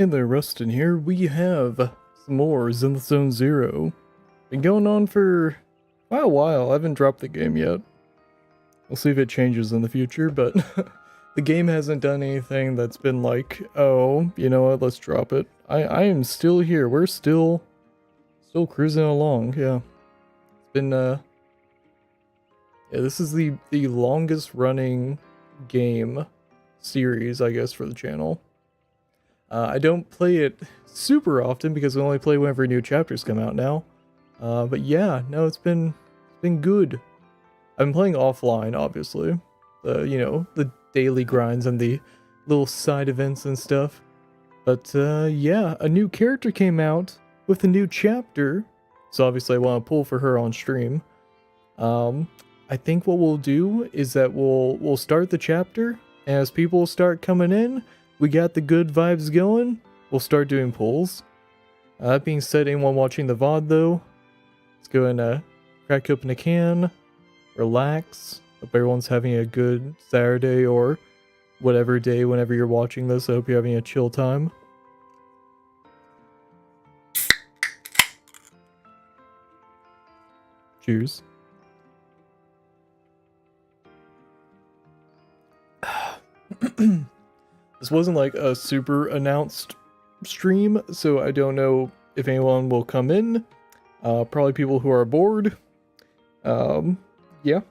Hey there, Rustin here. We have some more Zenless Zone Zero. Been going on for quite a while. I haven't dropped the game yet. We'll see if it changes in the future, but the game hasn't done anything that's been like, oh, you know what, let's drop it. I am still here. We're still cruising along, yeah. It's been, yeah, this is the longest running game series, I guess, for the channel. I don't play it super often because I only play whenever new chapters come out now. But yeah, no, it's been good. I've been playing offline, obviously. The daily grinds and the little side events and stuff. But yeah, a new character came out with a new chapter. So obviously I want to pull for her on stream. I think what we'll do is that we'll start the chapter. As people start coming in, we got the good vibes going, we'll start doing pulls. That being said, anyone watching the VOD though, let's go and crack open a can, relax. Hope everyone's having a good Saturday or whatever day whenever you're watching this. I hope you're having a chill time. Cheers. This wasn't like a super announced stream, so I don't know if anyone will come in. Probably people who are bored. Yeah.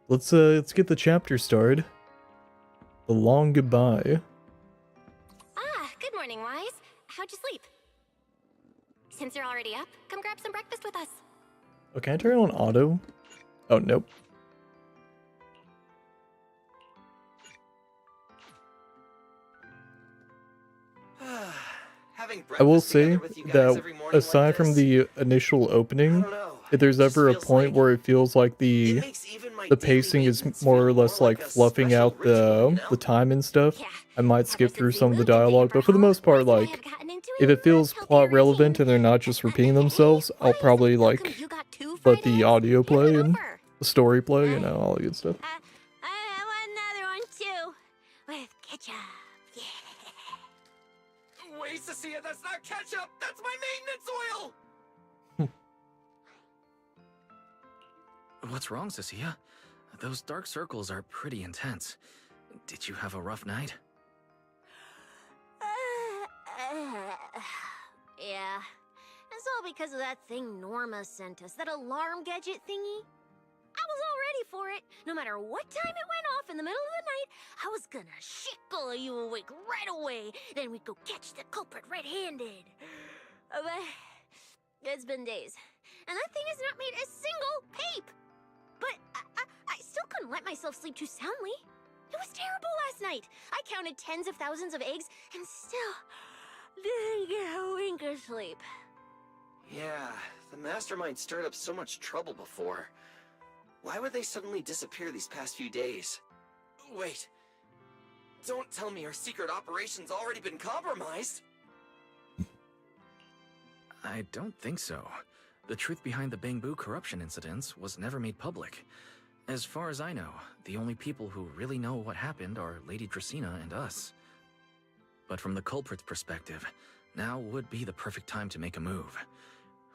Let's get the chapter started. The Long Goodbye. Good morning, Wise. How'd you sleep? Since you're already up, come grab some breakfast with us. Oh, can I turn on auto? Oh, nope. I will say that aside from the initial opening, if there's ever a point where it feels like the pacing is more or less like fluffing out the time and stuff, I might skip through some of the dialogue, but for the most part, like, if it feels plot relevant and they're not just repeating themselves, I'll probably like let the audio play and the story play, you know, all that good stuff. I want another one too, with ketchup. Wait, Cecilia, that's not ketchup! That's my maintenance oil! What's wrong, Cecilia? Those dark circles are pretty intense. Did you have a rough night? Yeah. It's all because of that thing Norma sent us, that alarm gadget thingy. I was all ready for it. No matter what time it went off in the middle of the night, I was gonna shickle you awake right away. Then we'd go catch the culprit red-handed. But it's been days, and that thing has not made a single peep. But I still couldn't let myself sleep too soundly. It was terrible last night. I counted tens of thousands of eggs and still didn't get a wink of sleep. Yeah, the mastermind stirred up so much trouble before. Why would they suddenly disappear these past few days? Wait. Don't tell me our secret operation's already been compromised! I don't think so. The truth behind the Bangbu corruption incidents was never made public. As far as I know, the only people who really know what happened are Lady Dracaena and us. But from the culprit's perspective, now would be the perfect time to make a move.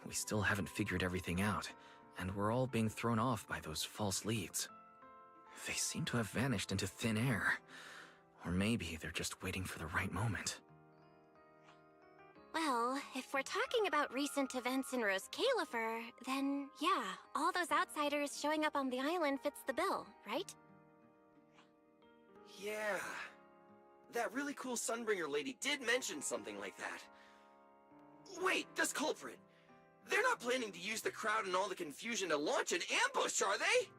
We still haven't figured everything out, and we're all being thrown off by those false leads. They seem to have vanished into thin air. Or maybe they're just waiting for the right moment. Well, if we're talking about recent events in Rose Califer, then yeah, all those outsiders showing up on the island fits the bill, right? Yeah. That really cool Sunbringer lady did mention something like that. Wait, this culprit! They're not planning to use the crowd and all the confusion to launch an ambush, are they?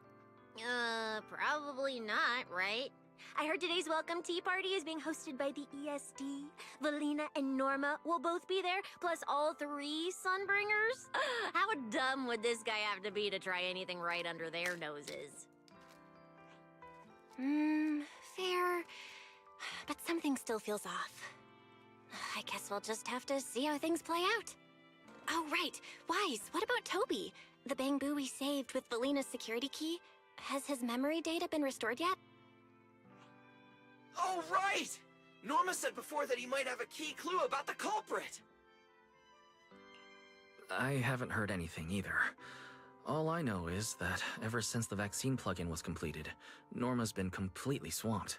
Probably not, right? I heard today's welcome tea party is being hosted by the ESD. Valina and Norma will both be there, plus all three Sunbringers. How dumb would this guy have to be to try anything right under their noses? Fair. But something still feels off. I guess we'll just have to see how things play out. Oh, right. Wise, what about Toby? The Bangbu we saved with Valina's security key? Has his memory data been restored yet? Oh, right! Norma said before that he might have a key clue about the culprit. I haven't heard anything either. All I know is that ever since the vaccine plugin was completed, Norma's been completely swamped.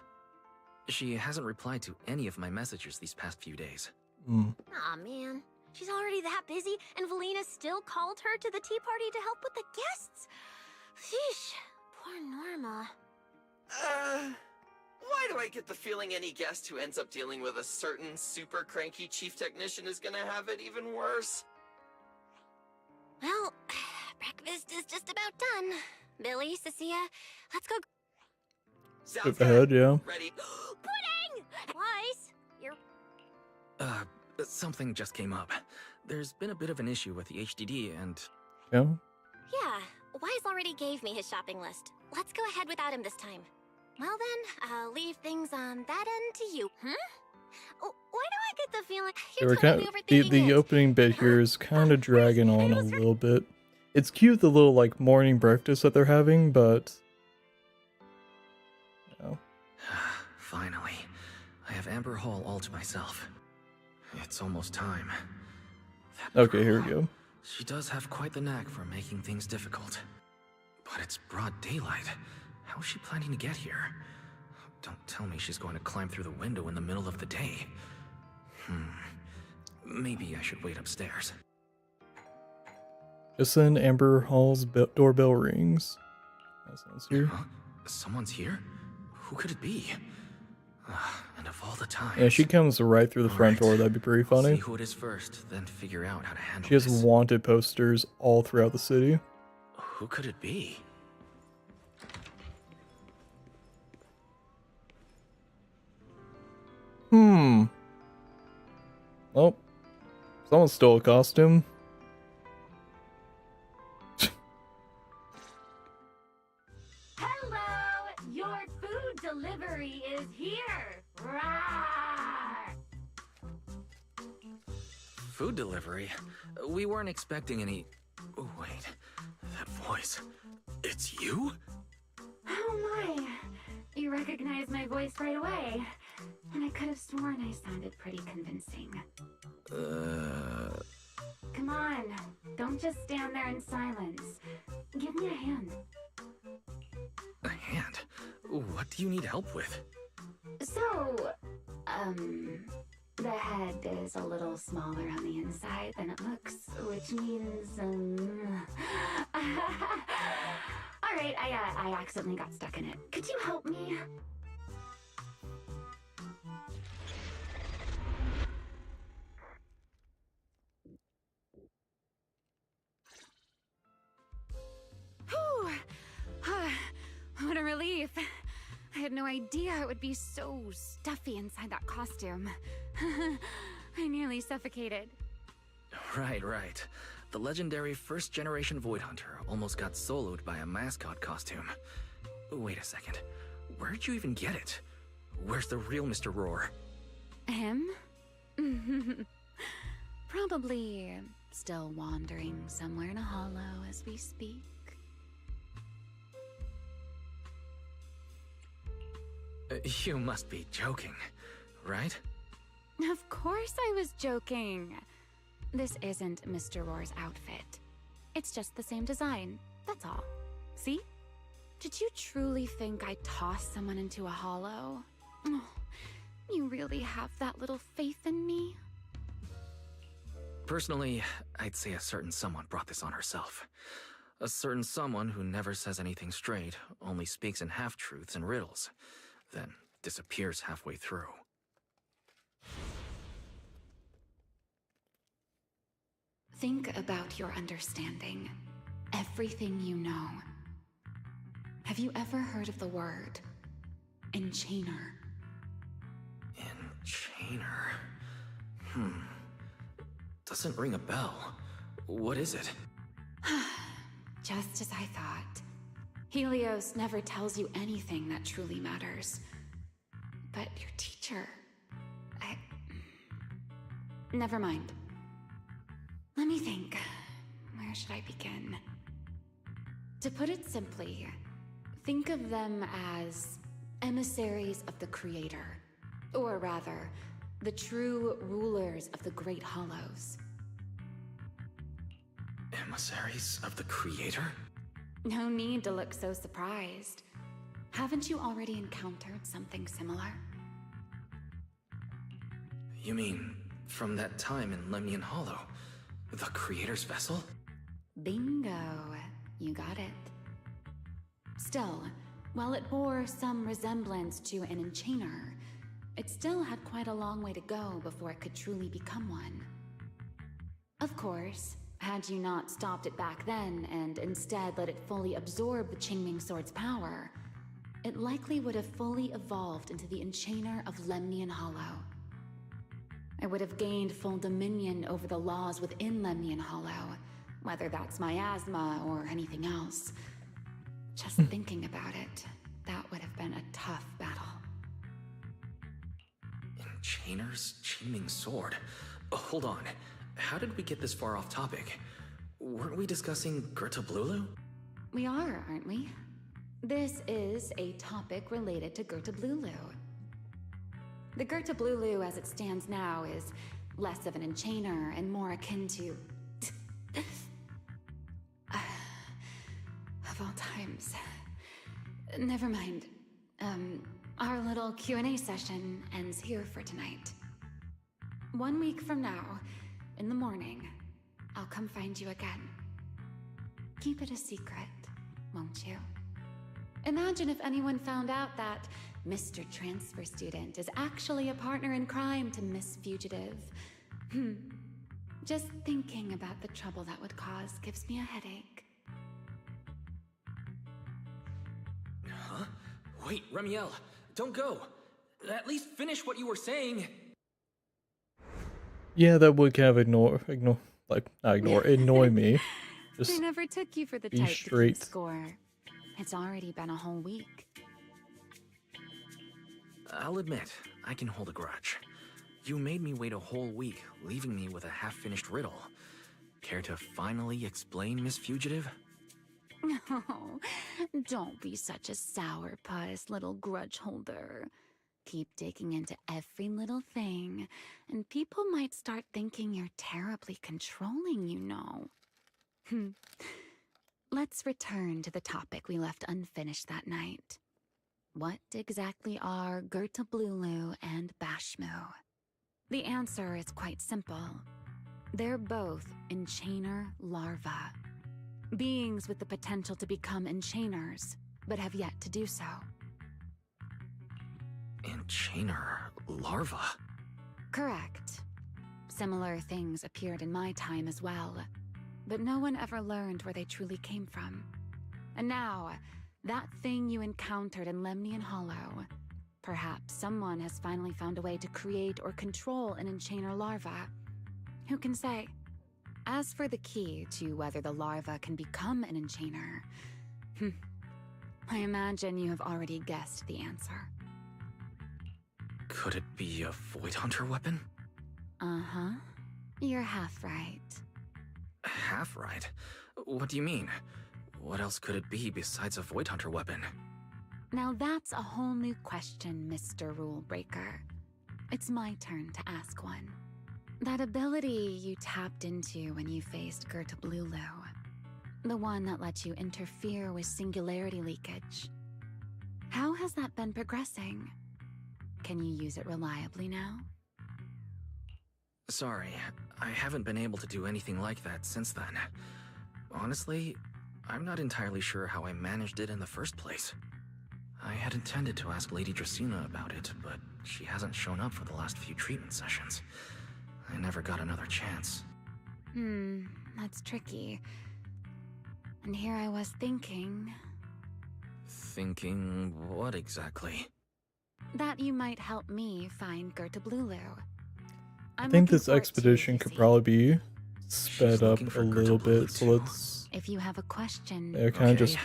She hasn't replied to any of my messages these past few days. Aw, man. She's already that busy, and Valina still called her to the tea party to help with the guests? Sheesh. Poor Norma. Why do I get the feeling any guest who ends up dealing with a certain super cranky chief technician is gonna have it even worse? Well, breakfast is just about done. Billy, Cecilia, let's go. Sounds Skip ahead, yeah. Ready? Pudding! Weiss, you're... Something just came up. There's been a bit of an issue with the HDD and... Yeah. Yeah, Weiss already gave me his shopping list. Let's go ahead without him this time. Well then, I'll leave things on that end to you. Oh, why do I get the feeling They you're were totally overthinking the it? opening bit here is kind of dragging on a little bit. It's cute, the little like morning breakfast that they're having, but no. Finally, I have Amber Hall all to myself. It's almost time. That Okay, here we girl, go. She does have quite the knack for making things difficult. But it's broad daylight. How is she planning to get here? Don't tell me she's going to climb through the window in the middle of the day. Maybe I should wait upstairs. Just then, Amber Hall's doorbell rings. Someone's here. Huh? Someone's here? Who could it be? And of all the times... Yeah, she comes right through the front door. That'd be pretty I'll funny. see who it is first, then figure out how to handle She has this. wanted posters all throughout the city. Who could it be? Oh, someone stole a costume. Hello! Your food delivery is here! Rawr! Food delivery? We weren't expecting any... Oh, wait. That voice. It's you? Oh my! You recognized my voice right away. And I could have sworn I sounded pretty convincing. Come on, don't just stand there in silence. Give me a hand. A hand? What do you need help with? So, the head is a little smaller on the inside than it looks, which means, Alright, I accidentally got stuck in it. Could you help me? Whew. What a relief. I had no idea it would be so stuffy inside that costume. I nearly suffocated. Right. The legendary first-generation Void Hunter almost got soloed by a mascot costume. Wait a second. Where'd you even get it? Where's the real Mr. Roar? Him? Probably still wandering somewhere in a hollow as we speak. You must be joking, right? Of course I was joking. This isn't Mr. Roar's outfit. It's just the same design, that's all. See? Did you truly think I'd toss someone into a hollow? Oh, you really have that little faith in me? Personally, I'd say a certain someone brought this on herself. A certain someone who never says anything straight, only speaks in half-truths and riddles, then disappears halfway through. Think about your understanding. Everything you know. Have you ever heard of the word enchainer? Enchainer? Doesn't ring a bell. What is it? Just as I thought. Helios never tells you anything that truly matters. But your teacher... Never mind. Let me think. Where should I begin? To put it simply, think of them as emissaries of the Creator. Or rather, the true rulers of the Great Hollows. Emissaries of the Creator? No need to look so surprised. Haven't you already encountered something similar? You mean, from that time in Lemnian Hollow? The Creator's vessel? Bingo. You got it. Still, while it bore some resemblance to an enchainer, it still had quite a long way to go before it could truly become one. Of course, had you not stopped it back then and instead let it fully absorb the Qingming Sword's power, it likely would have fully evolved into the Enchainer of Lemnian Hollow. It would have gained full dominion over the laws within Lemnian Hollow, whether that's miasma or anything else. Just thinking about it, that would have been a tough battle. Enchainer's Qingming Sword? Hold on. How did we get this far off topic? Weren't we discussing Gerta Blulu? We are, aren't we? This is a topic related to Gerta Blulu. The Gerta Blulu as it stands now is less of an enchainer and more akin to... of all times. Never mind. Our little Q&A session ends here for tonight. 1 week from now, in the morning, I'll come find you again. Keep it a secret, won't you? Imagine if anyone found out that Mr. Transfer Student is actually a partner in crime to Miss Fugitive. Just thinking about the trouble that would cause gives me a headache. Huh? Wait, Remiel, don't go. At least finish what you were saying. Yeah, that would kind of annoy me. They Just never took you for the be type to straight. keep score. It's already been a whole week. I'll admit, I can hold a grudge. You made me wait a whole week, leaving me with a half-finished riddle. Care to finally explain, Miss Fugitive? Oh, don't be such a sourpuss, little grudge holder. Keep digging into every little thing, and people might start thinking you're terribly controlling, you know. Let's return to the topic we left unfinished that night. What exactly are Gerta Blulu and Bashmu? The answer is quite simple. They're both enchainer larvae. Beings with the potential to become enchainers, but have yet to do so. Enchainer larva? Correct. Similar things appeared in my time as well, but no one ever learned where they truly came from. And now, that thing you encountered in Lemnian Hollow, perhaps someone has finally found a way to create or control an enchainer larva. Who can say? As for the key to whether the larva can become an enchainer, I imagine you have already guessed the answer. Could it be a Void Hunter weapon? Uh-huh. You're half right. Half right? What do you mean? What else could it be besides a Void Hunter weapon? Now that's a whole new question, Mr. Rule Breaker. It's my turn to ask one. That ability you tapped into when you faced Gerta Blulu, the one that lets you interfere with singularity leakage. How has that been progressing? Can you use it reliably now? Sorry, I haven't been able to do anything like that since then. Honestly, I'm not entirely sure how I managed it in the first place. I had intended to ask Lady Dracaena about it, but she hasn't shown up for the last few treatment sessions. I never got another chance. That's tricky. And here I was thinking... Thinking what exactly? that you might help me find Gerta Blulu. I think this expedition could probably be sped up looking a for little Gerta Blulu bit, so too. let's If you have a question... kind of just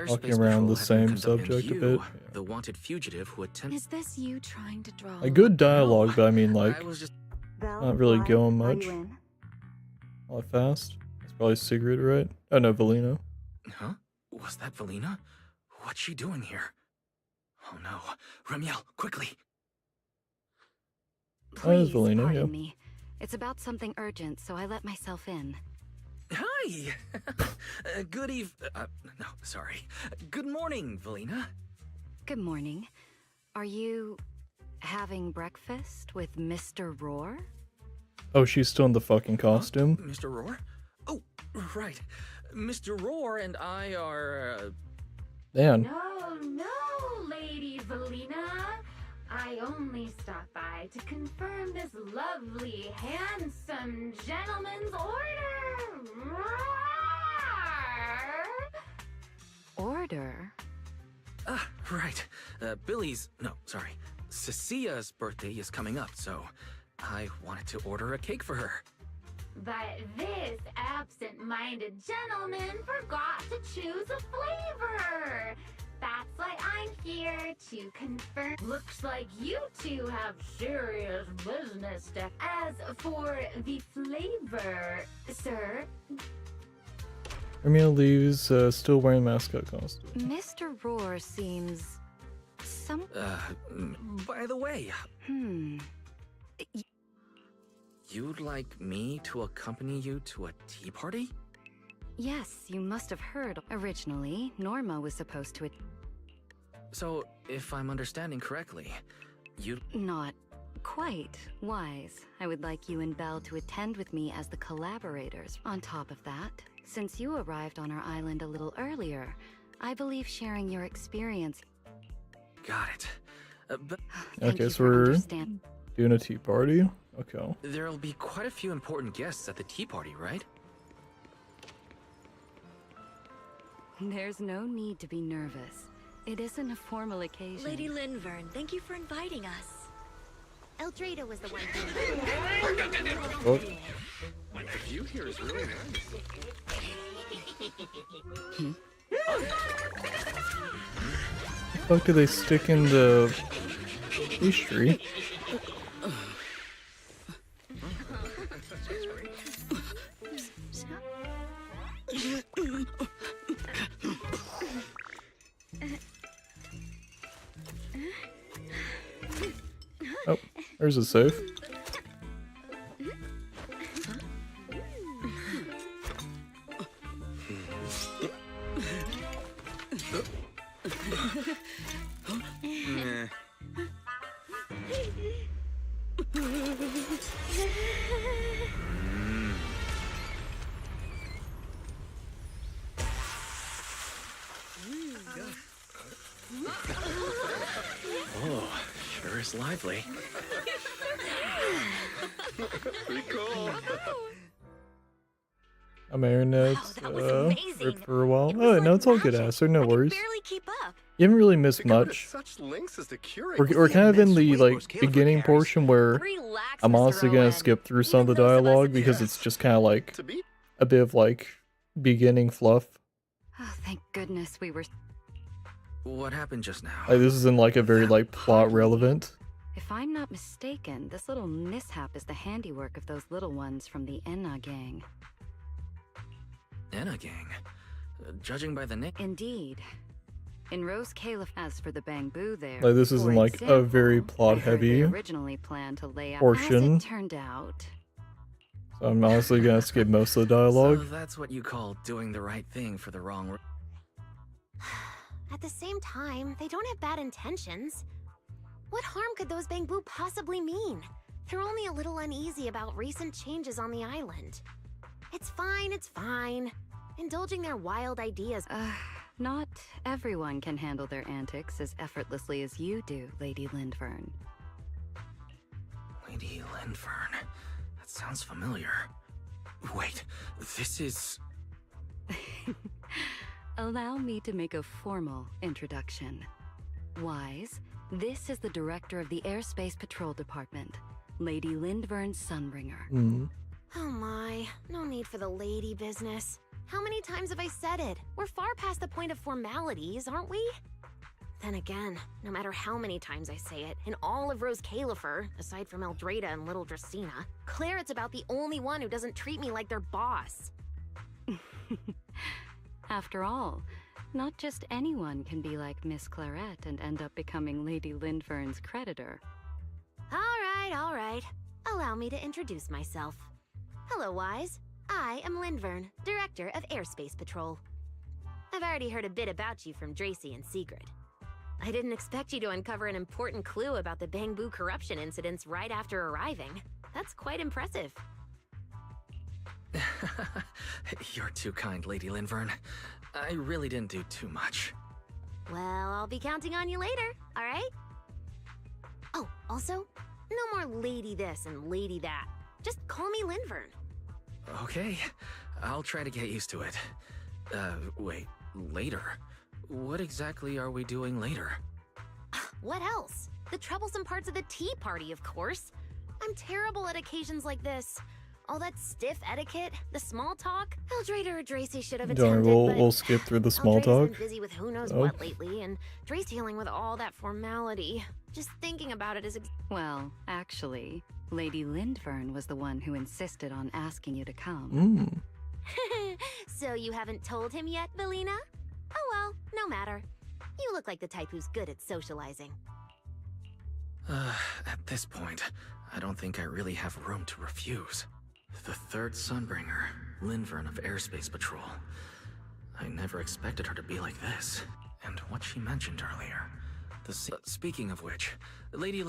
walking around the same subject a bit. The wanted fugitive who attempted... Is this you trying to draw... A good dialogue, but I mean, like, I was just... not really going much. All that fast. It's probably Sigrid, right? Oh no, Valina. Huh? Was that Valina? What's she doing here? Oh no. Remiel, quickly! Please Valina, pardon yeah. me. It's about something urgent, so I let myself in. Hi! Good no, sorry. Good morning, Valina. Good morning. Are you having breakfast with Mr. Roar? Oh, she's still in the fucking costume. Mr. Roar? Oh, right. Mr. Roar and I are, Man. No, Lady Valina. I only stopped by to confirm this lovely, handsome gentleman's order. Order? right. Cecia's birthday is coming up, so I wanted to order a cake for her. But this absent-minded gentleman forgot to choose a flavor. That's why I'm here to confirm. Looks like you two have serious business to. As for the flavor, sir. Hermia leaves, still wearing mascot costume. Mr. Roar seems... By the way, Y- you'd like me to accompany you to a tea party? Yes, you must have heard. Originally, Norma was supposed to... So, if I'm understanding correctly, you... Not quite wise. I would like you and Belle to attend with me as the collaborators. On top of that, since you arrived on our island a little earlier, I believe sharing your experience... Got it. But Thank Okay, you so for we're understand- doing a tea party. Okay. there'll be quite a few important guests at the tea party, right? There's no need to be nervous. It isn't a formal occasion. Lady Linvern, thank you for inviting us. Eldrada was the one who... Oh, The view here is really nice. fuck do they stick in the pastry? Oh, there's a safe. Oh, sure is lively. Pretty cool. I'm Aaronette, Wow, that was amazing. ripped for a while. It was Oh, like no, it's all good, magic. Aster, no I worries. could barely keep up. You haven't really missed To go to much. such lengths as to curate. We're kind of in the, immense like, weight Caliph beginning carries. portion where Relax, I'm Mr. honestly gonna Owen. skip through some of the Even those of us dialogue in because the- it's just kind of like To be a bit of, like, beginning fluff. Oh, thank goodness we were... What happened just now? Like, this isn't, like, a very, like, plot relevant. If I'm not mistaken, this little mishap is the handiwork of those little ones from the Enna gang. Enna gang. Judging by the name... Indeed. In Rose Caliph, as for the bamboo there... Like, this for isn't, like, a very example, I heard plot-heavy they originally planned to lay out... portion. As it turned out... So I'm honestly gonna skip most of the So dialogue. that's what you call doing the right thing for the wrong... At the same time, they don't have bad intentions. What harm could those bamboo possibly mean? They're only a little uneasy about recent changes on the island. It's fine, it's fine. Indulging their wild ideas. Not everyone can handle their antics as effortlessly as you do, Lady Lindvern. Lady Linfern. That sounds familiar. Wait, this is... Allow me to make a formal introduction. Wise, this is the director of the Airspace Patrol Department, Lady Lindvern Sunbringer. Mm. Oh my, no need for the lady business. How many times have I said it? We're far past the point of formalities, aren't we? Then again, no matter how many times I say it, in all of Rose Califer, aside from Eldrada and little Dracena, Claret's about the only one who doesn't treat me like their boss. After all, not just anyone can be like Miss Claret and end up becoming Lady Lindvern's creditor. All All right. Allow me to introduce myself. Hello, Wise. I am Lindvern, Director of Airspace Patrol. I've already heard a bit about you from Dracy and Sigrid. I didn't expect you to uncover an important clue about the Bangbu corruption incidents right after arriving. That's quite impressive. You're too kind, Lady Lindvern. I really didn't do too much. Well, I'll be counting on you later, all right? Oh, also, no more lady this and lady that. Just call me Lindvern. Okay, I'll try to get used to it. Wait, later? What exactly are we doing later? What else? The troublesome parts of the tea party, of course. I'm terrible at occasions like this. All that stiff etiquette, the small talk. Eldrader or Dracy should have Don't attended, worry, but we'll skip through the small Eldrader's talk. been busy with who knows Oh. what lately, and Drace dealing with all that formality. Just thinking about it is Well, actually, Lady Lindvern was the one who insisted on asking you to come. So you haven't told him yet, Belina? Oh well, no matter. You look like the type who's good at socializing. At this point, I don't think I really have room to refuse. The third Sunbringer, Lindvern of Airspace Patrol. I never expected her to be like this. And what she mentioned earlier. Speaking of which, Lady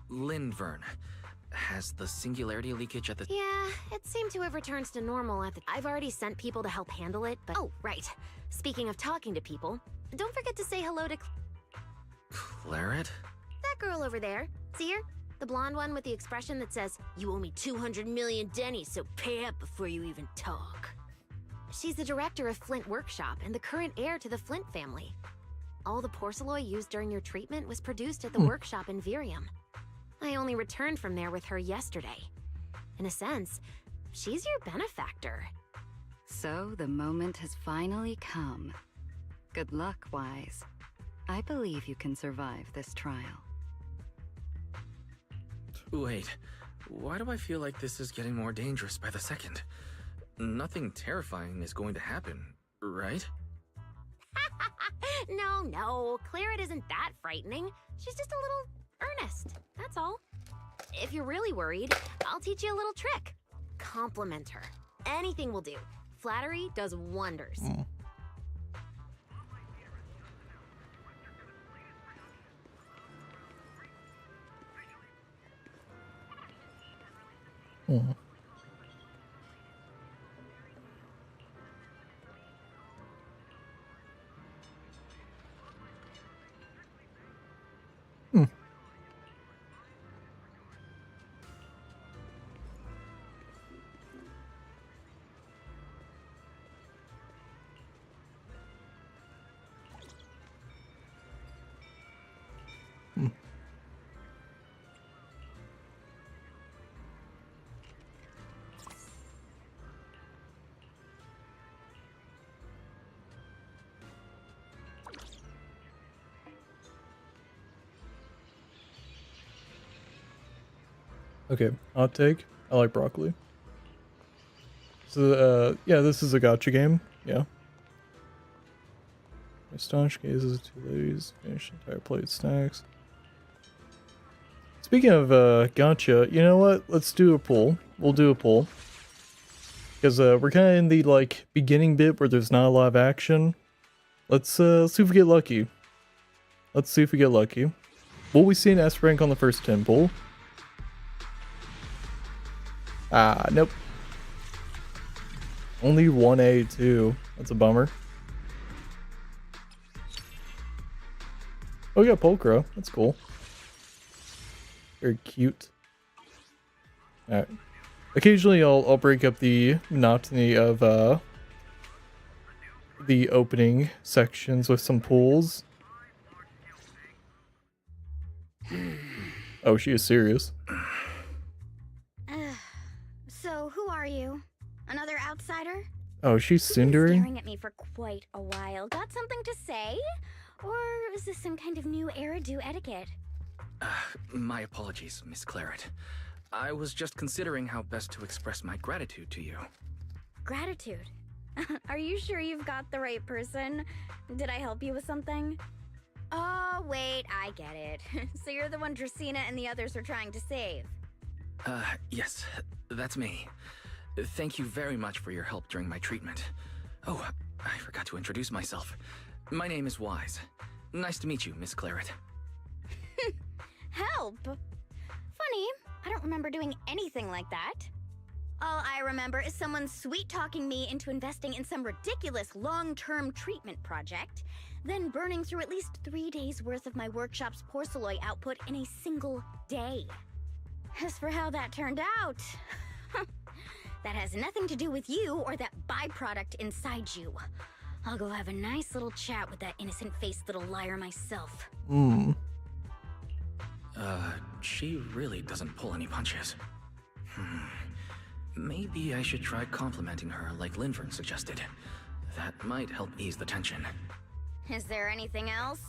Lindvern, has the singularity leakage at the... Yeah, it seemed to have returned to normal at the... I've already sent people to help handle it, but... Oh, right. Speaking of talking to people, don't forget to say hello to... Claret? That girl over there. See her? The blonde one with the expression that says, "You owe me 200 million dennies, so pay up before you even talk." She's the director of Flint Workshop and the current heir to the Flint family. All the porcelain used during your treatment was produced at the workshop in Virium. I only returned from there with her yesterday. In a sense, she's your benefactor. So the moment has finally come. Good luck, Wise. I believe you can survive this trial. Wait, why do I feel like this is getting more dangerous by the second? Nothing terrifying is going to happen, right? No, Claret isn't that frightening. She's just a little earnest, that's all. If you're really worried, I'll teach you a little trick. Compliment her. Anything will do. Flattery does wonders. Okay, hot take. I like broccoli. So, yeah, this is a gacha game. Yeah. Astonished gazes, two ladies, finish entire plate of snacks. Speaking of gacha, you know what? Let's do a poll. We'll do a poll. Because we're kind of in the, like, beginning bit where there's not a lot of action. Let's see if we get lucky. Let's see if we get lucky. Will we see an S rank on the first 10 poll? Ah, nope. Only 1A too. That's a bummer. Oh, we got Pulcra. That's cool. Very cute. Alright. Occasionally I'll break up the monotony of the opening sections with some pulls. Oh, she is serious. So, who are you? Another outsider? Oh, she's You've been cindering? staring at me for quite a while. Got something to say? Or is this some kind of new era-do etiquette? My apologies, Miss Claret. I was just considering how best to express my gratitude to you. Gratitude? Are you sure you've got the right person? Did I help you with something? wait, I get it. So you're the one Dracena and the others are trying to save. Yes, that's me. Thank you very much for your help during my treatment. Oh, I forgot to introduce myself. My name is Wise. Nice to meet you, Miss Claret. Help? Funny, I don't remember doing anything like that. All I remember is someone sweet-talking me into investing in some ridiculous long-term treatment project, then burning through at least 3 days' worth of my workshop's porcelain output in a single day. As for how that turned out, that has nothing to do with you or that byproduct inside you. I'll go have a nice little chat with that innocent-faced little liar myself. She really doesn't pull any punches. Maybe I should try complimenting her like Linvern suggested. That might help ease the tension. Is there anything else?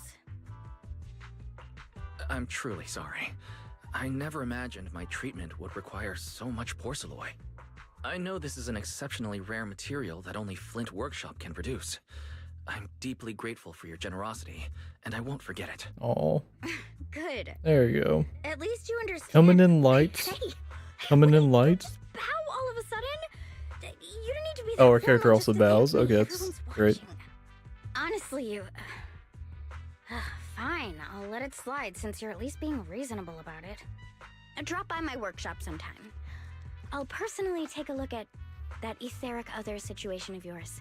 I'm truly sorry. I never imagined my treatment would require so much porcelain. I know this is an exceptionally rare material that only Flint Workshop can produce. I'm deeply grateful for your generosity, and I won't forget it. Oh, Good. there you go. At least you understand. Coming in lights. Hey, Coming in wait, lights. lights. Bow all of a sudden? You don't need to be that Oh, our formal character just also to bows? thank me. Okay, that's Everyone's great. watching. Honestly, you... fine, I'll let it slide since you're at least being reasonable about it. Drop by my workshop sometime. I'll personally take a look at that etheric other situation of yours.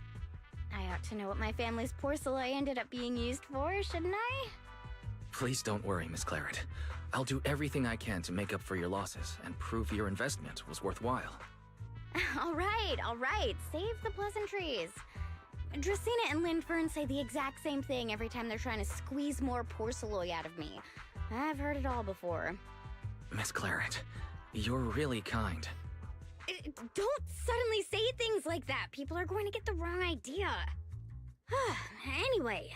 I ought to know what my family's porcelain ended up being used for, shouldn't I? Please don't worry, Miss Claret. I'll do everything I can to make up for your losses and prove your investment was worthwhile. All right. Save the pleasantries. Dracena and Linfern say the exact same thing every time they're trying to squeeze more porcelain out of me. I've heard it all before. Miss Claret, you're really kind. Don't suddenly say things like that. People are going to get the wrong idea. Anyway,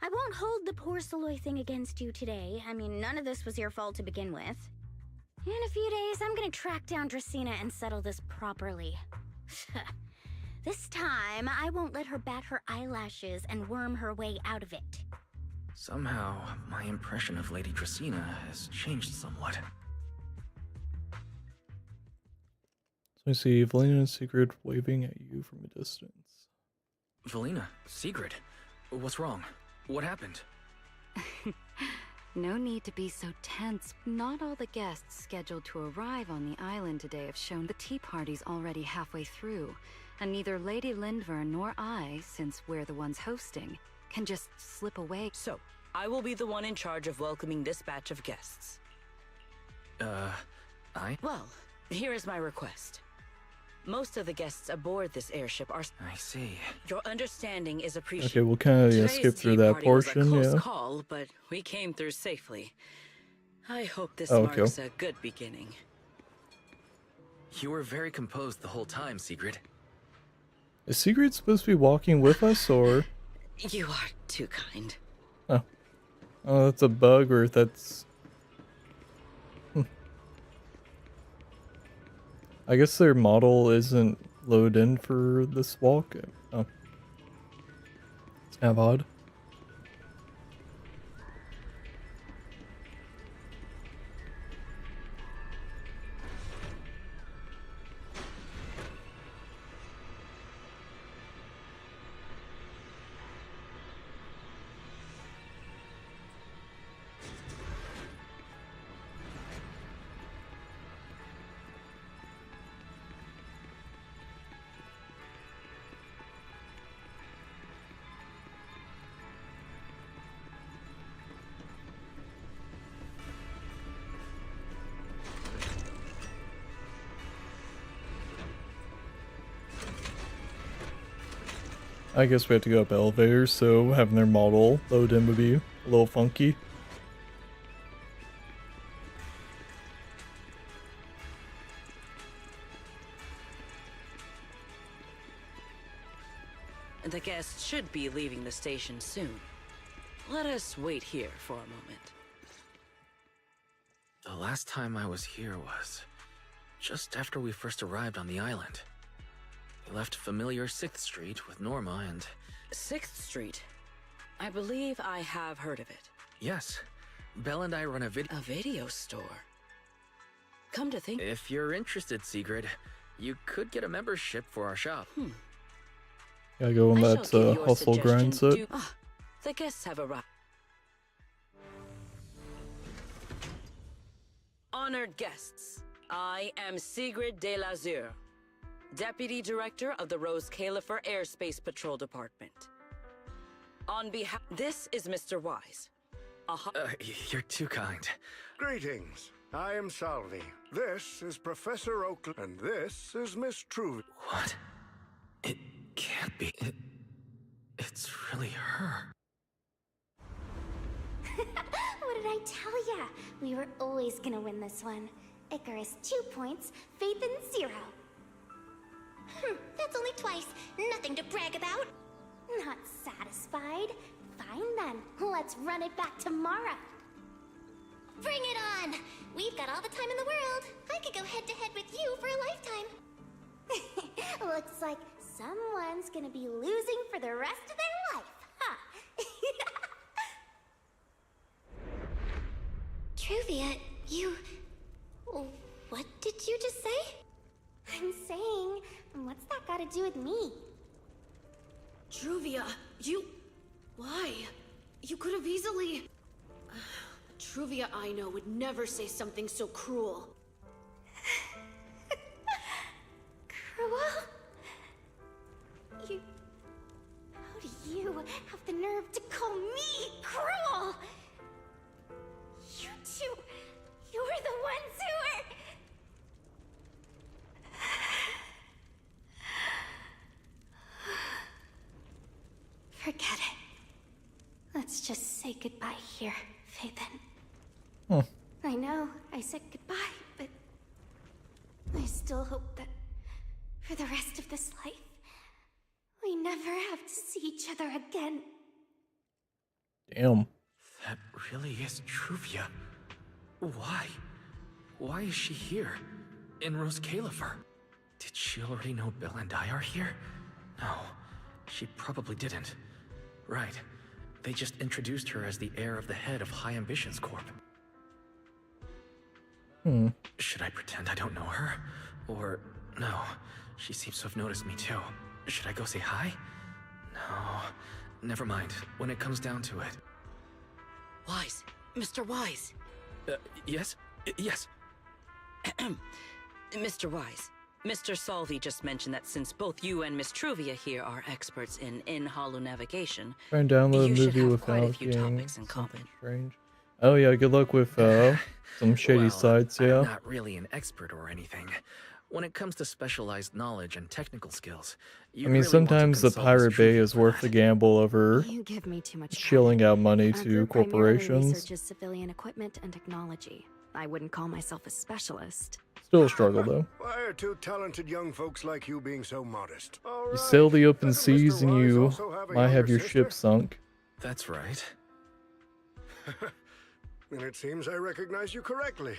I won't hold the porcelain thing against you today. I mean, none of this was your fault to begin with. In a few days, I'm gonna track down Dracena and settle this properly. This time, I won't let her bat her eyelashes and worm her way out of it. Somehow, my impression of Lady Dracena has changed somewhat. So I see Evelina and Sigrid waving at you from a distance. Valina, Sigrid, what's wrong? What happened? No need to be so tense. Not all the guests scheduled to arrive on the island today have shown. The tea party's already halfway through, and neither Lady Lindver nor I, since we're the ones hosting, can just slip away. So, I will be the one in charge of welcoming this batch of guests. Well, here is my request. Most of the guests aboard this airship are... I see. Your understanding is appreciated. Okay, we'll kind of Today's skip through tea that party was portion, a close yeah. call, but we came through safely. I hope this Oh, okay. marks a good beginning. You were very composed the whole time, Sigrid. Is Sigrid supposed to be walking with us, or... You are too kind. Oh, that's a bug, or that's... I guess their model isn't loaded in for this walk. Oh. It's kind of odd. I guess we have to go up elevators, so having their model load in would be a little funky. The guests should be leaving the station soon. Let us wait here for a moment. The last time I was here was just after we first arrived on the island. We left familiar 6th Street with Norma and... 6th Street. I believe I have heard of it. Yes. Belle and I run a video store. Come to think... If you're interested, Sigrid, you could get a membership for our shop. Gotta go on that hustle grind set. The guests have arrived. Honored guests, I am Sigrid de Lazure, Deputy Director of the Rose Califer Airspace Patrol Department. On behalf... This is Mr. Wise. You're too kind. Greetings. I am Salvi. This is Professor Oakley, and this is Miss Truvia. What? It can't be. It's really her. What did I tell ya? We were always gonna win this one. Icarus 2 points, Phaethon 0. That's only twice. Nothing to brag about. Not satisfied? Fine then. Let's run it back tomorrow. Bring it on! We've got all the time in the world. I could go head to head with you for a lifetime. Looks like someone's gonna be losing for the rest of their life, huh? Truvia, you... What did you just say? I'm saying, what's that got to do with me? Truvia, you... Why? You could have easily... Truvia I know would never say something so cruel. Cruel? How do you have the nerve to call me cruel? You two... You're the ones who are... Forget it. Let's just say goodbye here, Phaethon. I know, I said goodbye, but... I still hope that for the rest of this life, we never have to see each other again. Damn. That really is Truvia. Why? Why is she here? In Rose Califer? Did she already know Belle and I are here? No, she probably didn't. Right. They just introduced her as the heir of the head of High Ambitions Corp. Should I pretend I don't know her? Or, no, she seems to have noticed me too. Should I go say hi? No, never mind, when it comes down to it. Wise, Mr. Wise. Yes? Yes. Mr. Wise, Mr. Salvi just mentioned that since both you and Miss Truvia here are experts in holo navigation, Try and download a movie without getting something strange. Oh yeah, good luck with some shady sites, yeah. I'm not really an expert or anything. When it comes to specialized knowledge and technical skills, I mean, sometimes the Pirate Bay is worth the gamble over You give me too much shilling out money Our to group primarily corporations. researches civilian equipment and technology. I wouldn't call myself a specialist. Still a struggle though. Why are two talented young folks like you being so modest? You sail the open seas and you might have your ship sunk. That's right. And it seems I recognize you correctly.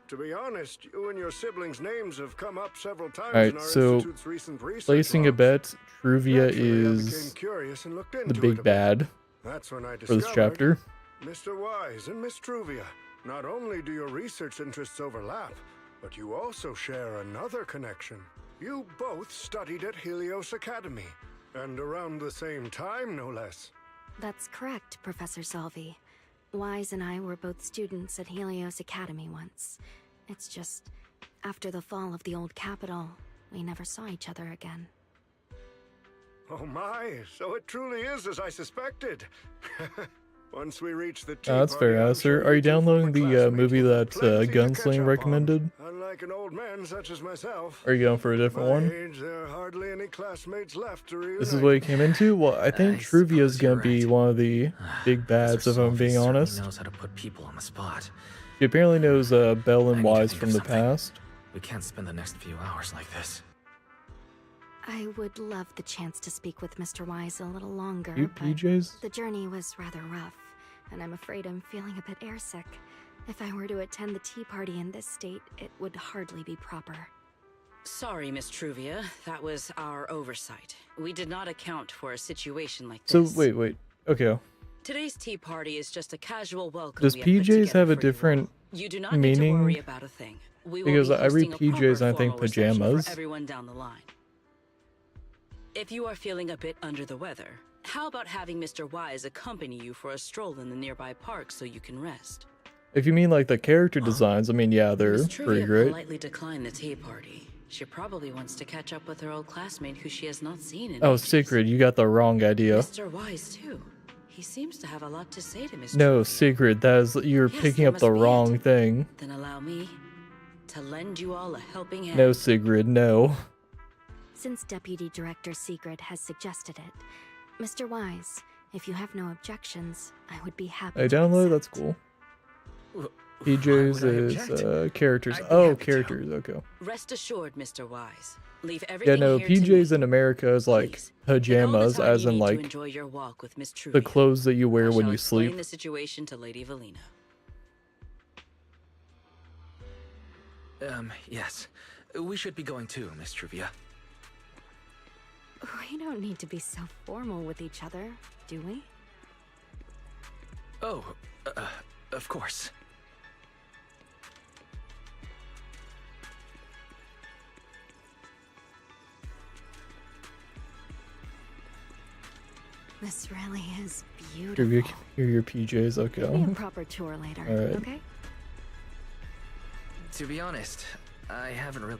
To be honest, you and your siblings' names have come up several times in our institute's recent research. Placing a bet, Truvia is became curious and looked the into big it. bad That's when I for this discovered, chapter. Mr. Wise and Miss Truvia, not only do your research interests overlap, but you also share another connection. You both studied at Helios Academy, and around the same time, no less. That's correct, Professor Salvi. Wise and I were both students at Helios Academy once. It's just, after the fall of the old capital, we never saw each other again. Oh my, so it truly is as I suspected. Once we reach the That's fair, Aster. Are you downloading the movie that Gunsling recommended? Unlike an old man such as myself, Are you going for a different one? age, there are hardly any classmates left to reunite. This is what you came into? Well, I think Truvia's gonna be one of the big bads, if I'm being honest. Knows how to put people on the spot. She apparently knows Belle and Wise from the past. We can't spend the next few hours like this. I would love the chance to speak with Mr. Wise a little longer, You but PJs? the journey was rather rough, and I'm afraid I'm feeling a bit airsick. If I were to attend the tea party in this state, it would hardly be proper. Sorry, Miss Truvia. That was our oversight. We did not account for a situation like So, this. wait. Okay. Today's tea party is just a casual welcome. Does we have put PJs together have a for you all. different You do not need to worry meaning? about a thing. We will Because be I read hosting a PJs proper and I think formal reception pajamas. for everyone down the line. If you are feeling a bit under the weather, how about having Mr. Wise accompany you for a stroll in the nearby park so you can rest? If you mean like the character designs, I mean, yeah, they're Miss pretty Trivia great. politely declined the tea party. She probably wants to catch up with her old classmate who she has not seen in Oh, ages. Secret, you got the wrong idea. Mr. Wise, too. He seems to have a lot to say to Miss No, Trivia. Secret, that is, you're Yes, picking there up the must be wrong thing. Then allow me to lend you all a helping hand. No, Sigrid, no. Since Deputy Director Secret has suggested it, Mr. Wise, if you have no objections, I would be happy I to download, accept. that's cool. Why PJs would I is object? characters. I'd be Oh, happy to. characters, okay. Rest assured, Mr. Wise. Leave Yeah, everything no, here to PJs me. in America is like Please, take all the pajamas, time as you in need to like enjoy your walk with Miss the Trivia. clothes that you wear I when shall you explain sleep. the situation to Lady Valina. Yes. We should be going too, Miss Trivia. We don't need to be so formal with each other, do we? Oh, of course. This really is Here beautiful. your PJs, Give me okay. a proper tour later, Alright. okay? To be honest, I haven't really...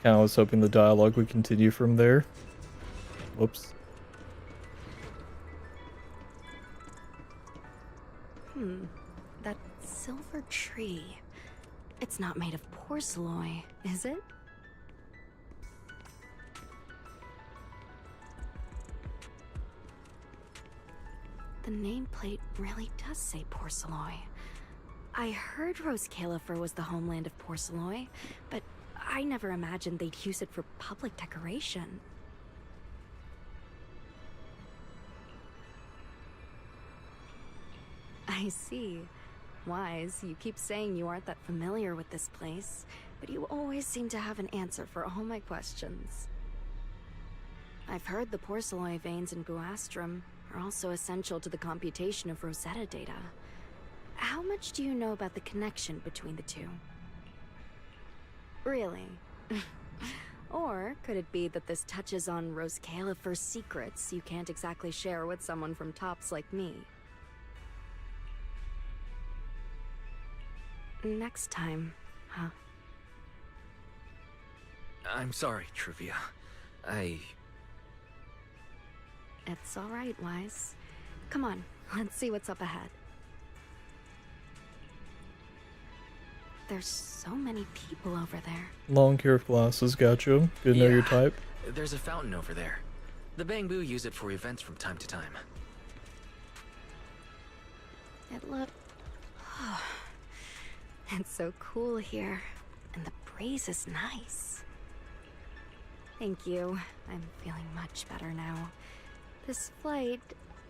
Kinda was hoping the dialogue would continue from there. Whoops. That silver tree. It's not made of porcelain, is it? The nameplate really does say porcelain. I heard Rose Califer was the homeland of porcelain, but I never imagined they'd use it for public decoration. I see. Wise, you keep saying you aren't that familiar with this place, but you always seem to have an answer for all my questions. I've heard the porcelain veins in Buastrum are also essential to the computation of Rosetta data. How much do you know about the connection between the two? Really? Or could it be that this touches on Rose Califer's secrets you can't exactly share with someone from Tops like me? Next time, huh? I'm sorry, Trivia. It's all right, Wise. Come on, let's see what's up ahead. There's so many people over there. Long pair of glasses, gotcha. Good to know your Yeah. type. There's a fountain over there. The Bangbu use it for events from time to time. It look... It's so cool here, and the breeze is nice. Thank you. I'm feeling much better now. This flight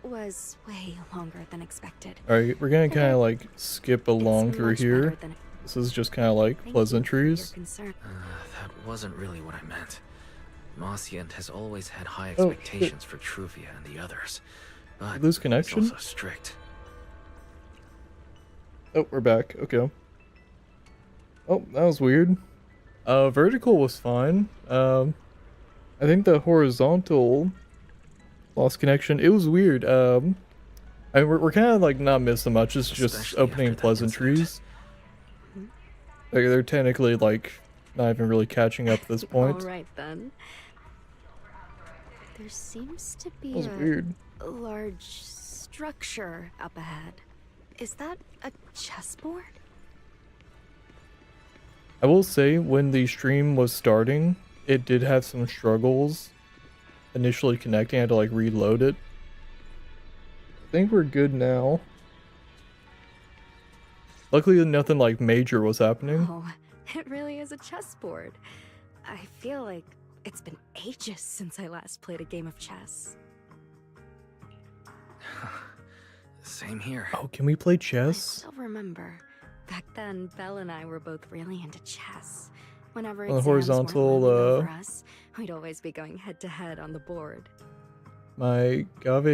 was way longer than expected. Alright, we're gonna kinda like skip along It's through much here. better than- This is just kinda like Thank you for your pleasantries. concern. That wasn't really what I meant. Mossient has always had high Oh, expectations for Truvia and the others, but Lose he's connection? also strict. Oh, we're back. Okay. Oh, that was weird. Vertical was fine. I think the horizontal lost connection. It was weird. I mean, we're kind of like not missing much. It's just Especially opening after that pleasantries. Like, they're technically like not even really catching up at this point. All right then. There seems to be That was weird. a large structure up ahead. Is that a chessboard? I will say, when the stream was starting, it did have some struggles initially connecting. I had to like reload it. I think we're good now. Luckily, nothing like major was happening. Oh, it really is a chessboard. I feel like it's been ages since I last played a game of chess. Same here. Oh, can we play I chess? still remember. Back then, Belle and I were both really into chess. Whenever On the exams weren't horizontal, looming over us, we'd always be going head to head on the board. My Gave She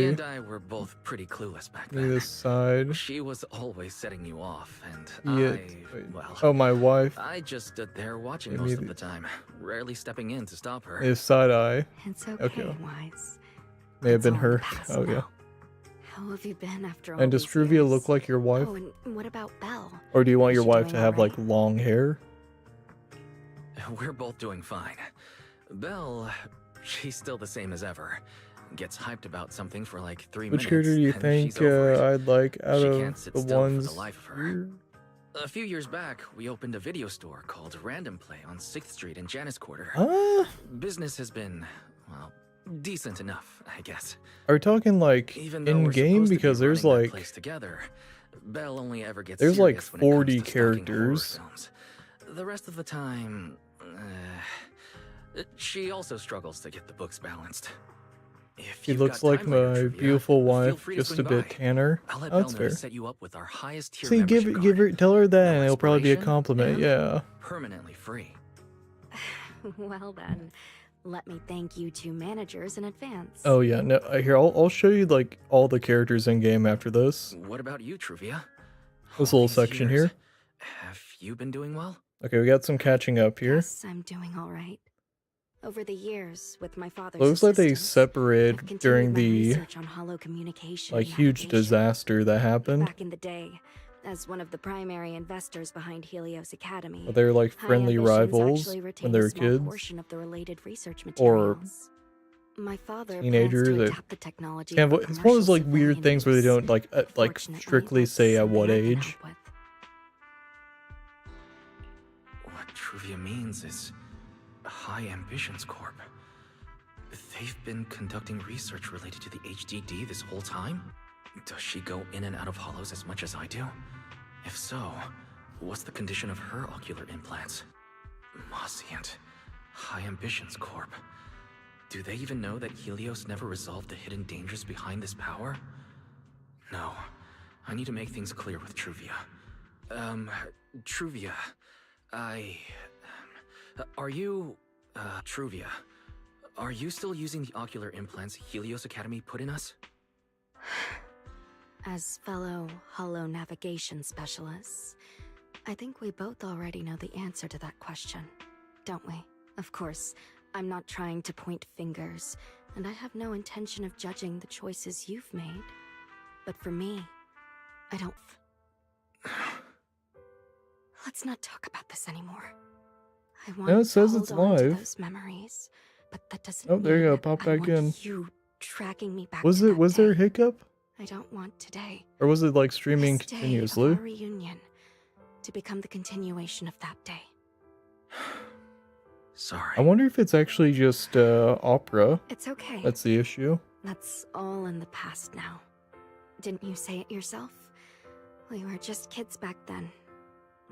and Gave. I were both pretty clueless back Me then. this side. She was always setting you off, and Yeah. well... Oh, my wife. I just stood there watching Give most me of the time, rarely stepping in to stop her. Is side eye. It's okay, Okay. Wise. May have It's been all in the her. past Oh, yeah. now. How have you been after all And does these Truvia years? look like your wife? Oh, and what about Belle? Or do you want Is your she wife doing to have, all like, long hair? We're both doing fine. Belle, she's still the same as ever. Gets hyped about something for like 3 Which minutes. character do you and think she's over it. I'd like out She of can't sit the still ones for the life of her. here? A few years back, we opened a video store called Random Play on 6th Street in Janus Quarter. Business has been, well, decent enough, I guess. Are we talking like Even though in we're game? supposed to be Because there's running that like place together, Belle only ever gets there's like serious when it comes 40 to stalking horror characters. films. The rest of the time, she also struggles to get the books balanced. If She you've looks got like time later, my Trivia, beautiful feel wife, free to just a swing bit by. tanner. I'll let Oh, Belle that's know fair. to set you up with our highest tier See, give membership her, tell her that, No and it'll probably be a explanation, compliment. and Yeah. permanently free. Well then, let me thank you two managers in advance. Oh yeah. No, here I'll show you like all the characters in game after this. What about you, Truvia? This All little these section years, here. Have you been doing well? Okay, we got some catching up here. Yes, I'm doing all right. Over the years, with my father's Looks like they assistance, I've separated continued during my the research on hollow communication like and huge navigation. disaster that happened. Back in the day, as one of the primary investors behind Helios Academy, Well, they were like High friendly Ambitions rivals actually when retained they a were small kids. portion of the related research Or materials. My father teenagers. plans to It- adapt the technology Kind for of, it's one of those commercial like weird civilian things where they use. don't like Fortunately, strictly that's say at something what I can age. help with. What Truvia means is High Ambitions Corp. They've been conducting research related to the HDD this whole time? Does she go in and out of hollows as much as I do? If so, what's the condition of her ocular implants? Mosient. High Ambitions Corp. Do they even know that Helios never resolved the hidden dangers behind this power? No. I need to make things clear with Truvia. Truvia, are you, Truvia, are you still using the ocular implants Helios Academy put in us? As fellow hollow navigation specialists, I think we both already know the answer to that question, don't we? Of course, I'm not trying to point fingers, and I have no intention of judging the choices you've made. But for me, I don't... Let's not talk about this anymore. I want No, it says to it's hold on to live. those memories, but that doesn't Oh, there you mean go. Pop I back want in. you tracking me back Was to it? that Was there a day. hiccup? I don't want today, Or was it like streaming this day of continuously? our reunion, to become the continuation of that day. Sorry. I wonder if it's actually just opera. It's okay. That's the issue. That's all in the past now. Didn't you say it yourself? We were just kids back then.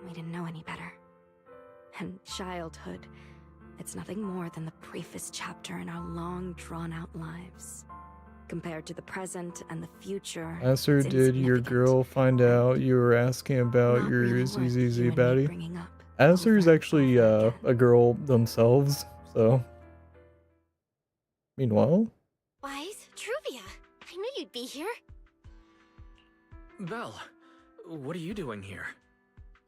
We didn't know any better. And childhood, it's nothing more than the briefest chapter in our long, drawn-out lives. Compared to the present and the future, Asser, it's did your insignificant. girl find out you were asking about Not your really worth ZZZ you and me baddie? bringing up Asser's over and actually over again. a girl themselves, so. Meanwhile, Wise, Truvia, I knew you'd be here. Belle, what are you doing here?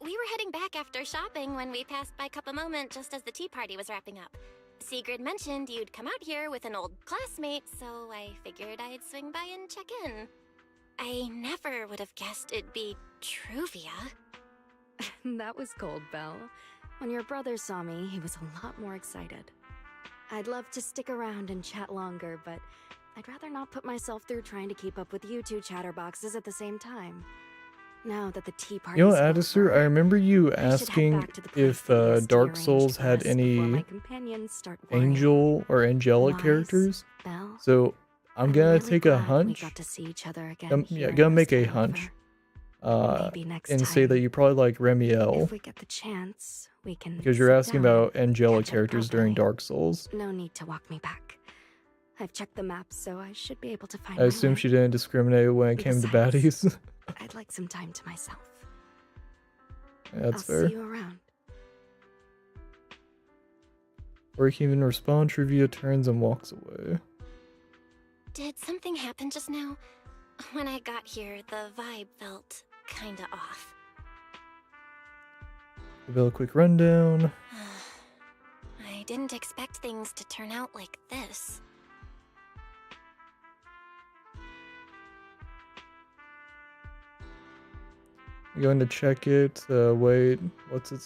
We were heading back after shopping when we passed by Cup a Moment just as the tea party was wrapping up. Sigrid mentioned you'd come out here with an old classmate, so I figured I'd swing by and check in. I never would have guessed it'd be Truvia. That was cold, Belle. When your brother saw me, he was a lot more excited. I'd love to stick around and chat longer, but I'd rather not put myself through trying to keep up with you two chatterboxes at the same time. Now that the tea party you know, Adisur, I remember you asking if Dark Souls had any angel or angelic characters. Belle, So I'm gonna really take a glad hunch. We got to see each other again Yeah, here gonna in make a Rustin hunch. River. Maybe next And say that time, you probably like Remiel. if we get the chance, we can. Because you're sit asking down about and angelic catch up characters during properly. Dark Souls. No need to walk me back. I've checked the map, so I should be able to find I my assume way. she didn't discriminate when it came to Besides, baddies. I'd like some time to myself. That's I'll fair. see you around. Or you can even respond, Trivia turns and walks away. Did something happen just now? When I got here, the vibe felt kinda off. Give it a quick rundown. I didn't expect things to turn out like this. I'm going to check it. Wait, what's it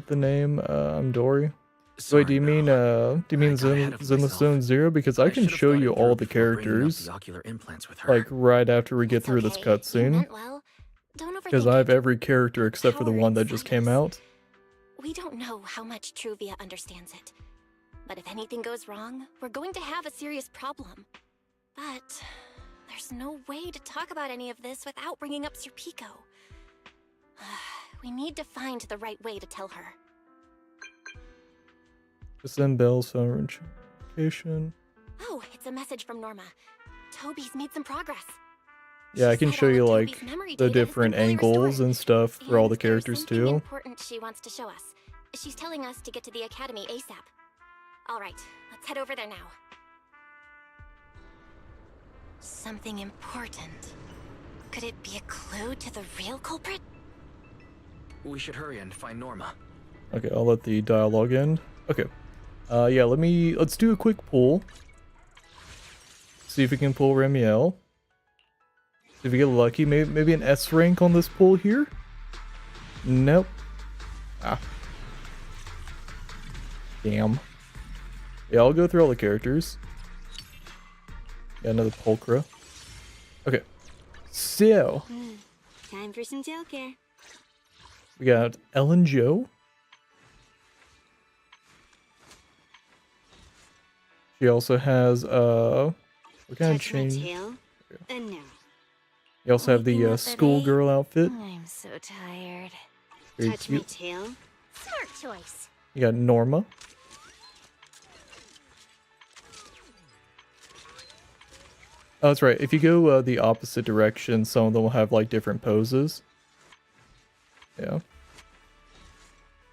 the name? I'm Dory. Sorry, Wait, do you mean Zenless Zone Zero? Because I can should've show thought it you through all the before bringing up characters, the ocular implants with her. like right after we get It's through this okay, you cutscene. meant well. Don't Because overthink I have it. every character except for the Power one that just came inside us. out. We don't know how much Truvia understands it. But if anything goes wrong, we're going to have a serious problem. But there's no way to talk about any of this without bringing up Sir Pico. We need to find the right way to tell her. Just send Bell's phone notification. Oh, it's a message from Norma. Toby's made some progress. Yeah, I She can said show all you of like Toby's memory the data has been different fully angles restored. and stuff for all the And characters there's something too. important she wants to show us. She's telling us to get to the academy ASAP. All right, let's head over there now. Something important. Could it be a clue to the real culprit? We should hurry and find Norma. Okay, I'll let the dialogue end. Okay. Yeah, let's do a quick pull. See if we can pull Remiel. See if we get lucky. Maybe an S rank on this pull here? Nope. Ah. Damn. Yeah, I'll go through all the characters. Yeah, another Pulchra. Okay. So, Time for some tail care. we got Ellen Jo. She also has, what kind of change? And now. You also have the schoolgirl outfit. I'm so tired. Very cute. tail. Smart choice. You got Norma. Oh, that's right. If you go the opposite direction, some of them will have like different poses. Yeah.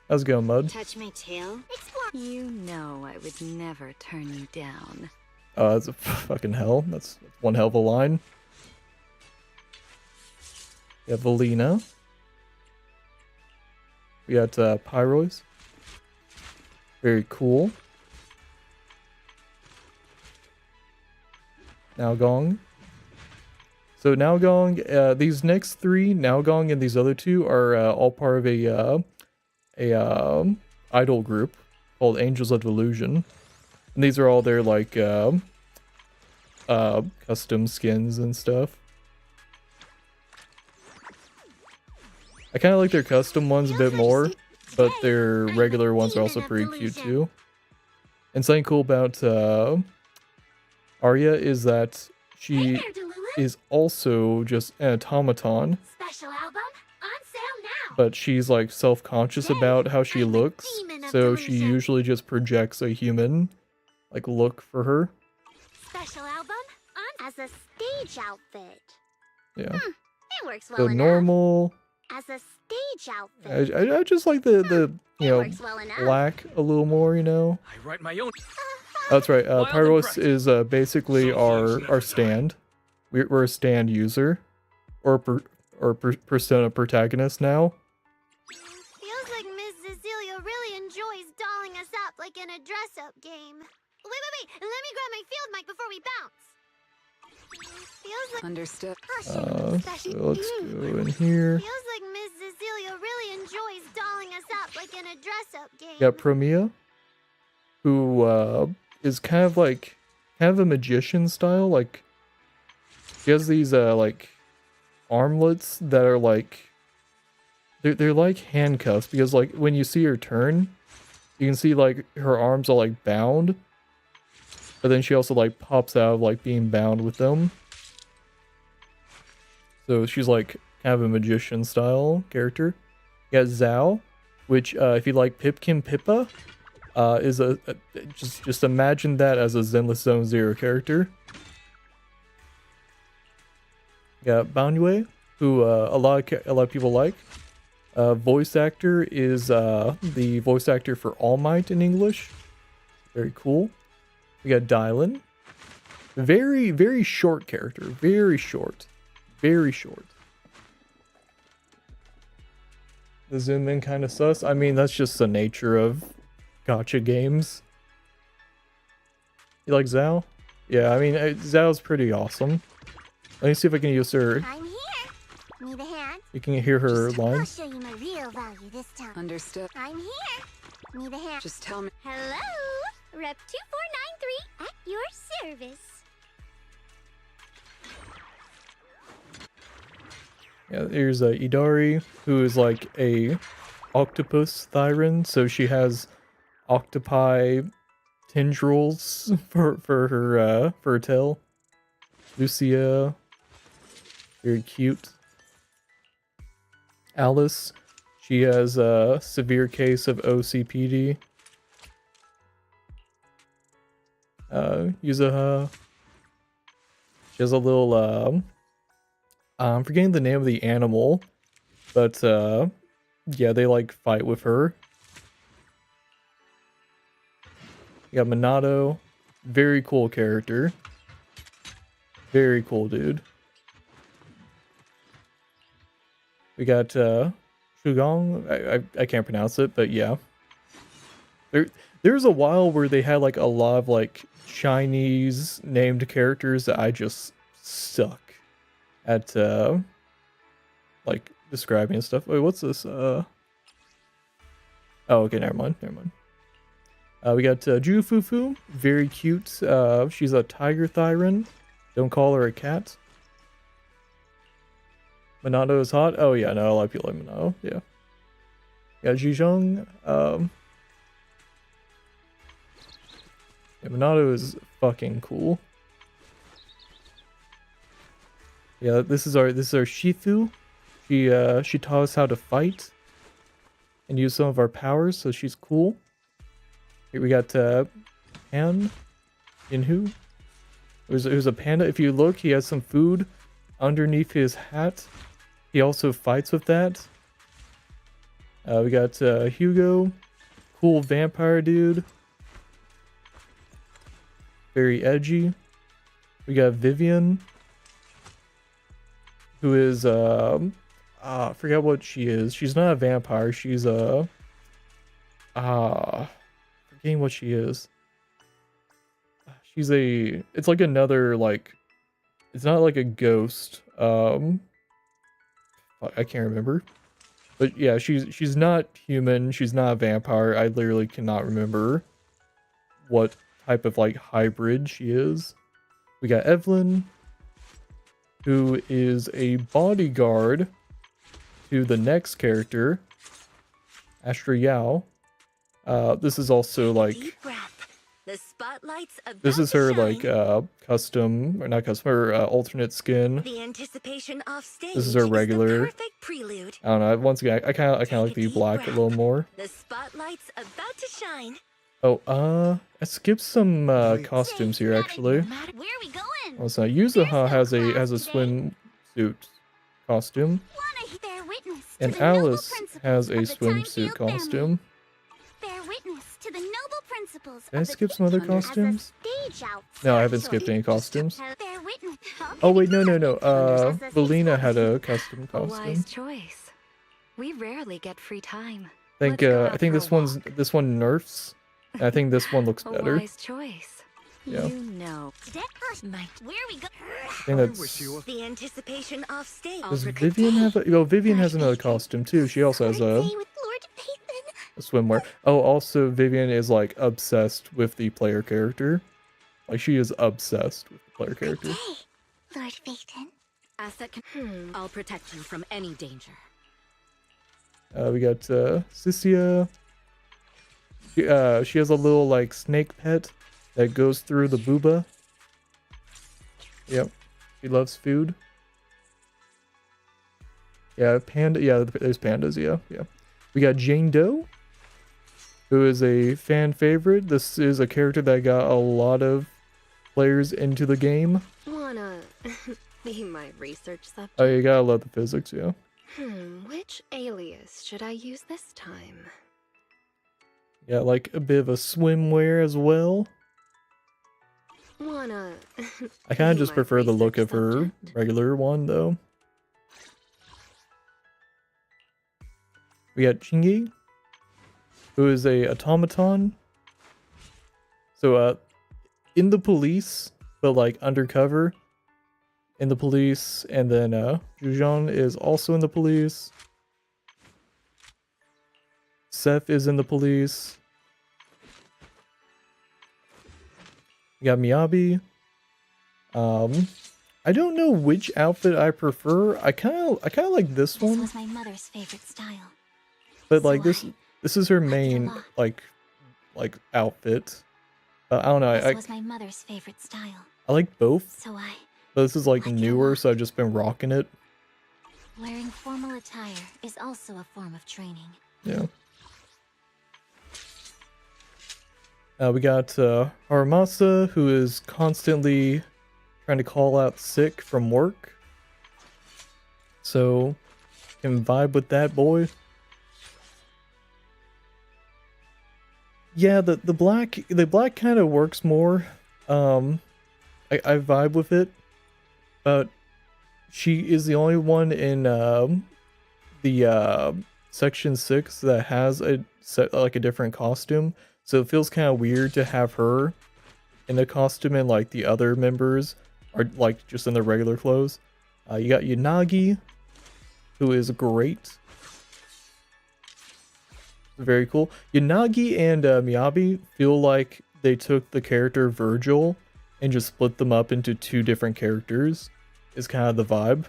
How's it going, Mud? Touch my tail. You know I would never turn you down. That's a fucking hell. That's one hell of a line. We have Valina. We got Pyrois. Very cool. Naogong. So Naogong, these next three, Naogong and these other two, are all part of a idol group called Angels of Illusion. And these are all their like custom skins and stuff. I kind of like their custom ones a bit more, but their regular ones are also pretty cute too. And something cool about Arya is that she is also just an automaton, Special album on sale now. but she's like self-conscious about how she looks, so she usually just projects a human like look for her. Special album on as a stage outfit. Yeah. It works well So enough. normal. As a stage outfit. I just like the you know, works well enough. black a little more, you know. I write my own. That's right. Wild and Pyros bright. is basically our stand. We're a stand user, or persona protagonist now. Feels like Miss Cecilia really enjoys dolling us up like in a dress-up game. Wait. Let me grab my field mic before we bounce. Feels like... Understood. So let's go in here. Feels like Miss Cecilia really enjoys dolling us up like in a dress-up game. We got Promia, who is kind of a magician style. Like, she has these like armlets that are like they're like handcuffs, because like when you see her turn, you can see like her arms are like bound, but then she also like pops out of like being bound with them. So she's like kind of a magician style character. You got Zhao, which if you like Pipkin Pippa, is just imagine that as a Zenless Zone Zero character. You got Banyue, who a lot of people like. Voice actor is the voice actor for All Might in English. Very cool. We got Dylan, Very, very short character. Very short. Very short. The zoom in kind of sus. I mean, that's just the nature of gacha games. You like Zhao? Yeah, I mean, Zhao's pretty awesome. Let me see if I can use her. I'm here. Need a hand? You can hear her I'll lines. show you my real value this time. Understood. I'm here. Need a hand? Just tell me. Hello, Rep 2493 at your service. Yeah, here's Idari, who is like a octopus Thyran, so she has octopi tendrils for her tail. Lucia, very cute. Alice, she has a severe case of OCPD. Yuzuha, she has a little I'm forgetting the name of the animal, but yeah, they like fight with her. You got Minato, very cool character. Very cool dude. We got Shugong, I can't pronounce it, but yeah. There's a while where they had like a lot of like Chinese named characters that I just suck at like describing and stuff. Wait, what's this? Oh, okay, never mind. We got Jufufu, very cute. She's a tiger Thyran. Don't call her a cat. Minato is hot. Oh yeah, no, a lot of people like Minato. Yeah. Yeah, Zhizhong. Yeah, Minato is fucking cool. Yeah, this is our Shifu. She taught us how to fight and use some of our powers, so she's cool. Here we got Pan Inhu. There's a panda. If you look, he has some food underneath his hat. He also fights with that. We got Hugo, cool vampire dude. Very edgy. We got Vivian, who is I forget what she is. She's not a vampire. She's forgetting what she is. She's it's like another, like, it's not like a ghost. I can't remember. But yeah, she's not human. She's not a vampire. I literally cannot remember what type of like hybrid she is. We got Evelyn, who is a bodyguard to the next character, Astra Yao. This is also like, The spotlight's about this is to her shine. like custom, or not custom, her alternate skin. The anticipation off stage This is her regular. perfect prelude. I don't know. Once again, I kind of like the black a little more. The spotlight's about to shine. Oh, I skipped some costumes here actually. Where are we going? Also, Yuzuha has a swimsuit costume, Wanna bear witness to and the noble Alice principles has a of the swimsuit Timefield family. costume. Bear witness to the noble principles Did I of the skip some other Timefield as a costumes? stage outsider. No, I haven't skipped any costumes. Bear witness. Oh wait, no. Valina had a custom A wise costume. choice. We rarely get free time. I think Let's go I out think for a this one nerfs. And I think this one looks A better. wise choice. Yeah. You know. Where are we going? I think that's. The anticipation off stage. Does Vivian have a? Well, Vivian has another costume too. She also has a swimwear. Oh, also Vivian is like obsessed with the player character. Like she is obsessed with the player character. Lord Phaeton. Asset I'll protect you from any danger. We got Sissia. She has a little like snake pet that goes through the booba. Yep, she loves food. Yeah, panda. Yeah, there's pandas. Yeah. We got Jane Doe, who is a fan favorite. This is a character that got a lot of players into the game. Wanna be my research subject? Oh, you gotta love the physics, yeah. Which alias should I use this time? Yeah, like a bit of a swimwear as well. Wanna... I kind of do just my prefer the look of research her subject? regular one, though. We got Chingy, who is a automaton. So, in the police, but like undercover in the police, and then Jujon is also in the police. Seth is in the police. We got Miyabi. I don't know which outfit I prefer. I kind of like this one. This was my mother's favorite style. But like So this is her liked it a main lot. like outfit. I don't know. This was my mother's favorite style. I like both. So But this is like liked it a newer, lot. so I've just been rocking it. Wearing formal attire is also a form of training. Yeah. We got Haramasa, who is constantly trying to call out sick from work. So, can vibe with that boy. Yeah, the black kind of works more. I vibe with it, but she is the only one in the section 6 that has a different costume. So it feels kind of weird to have her in a costume and like the other members are like just in their regular clothes. You got Yanagi, who is great. Very cool. Yanagi and Miyabi feel like they took the character Virgil and just split them up into two different characters. Is kind of the vibe.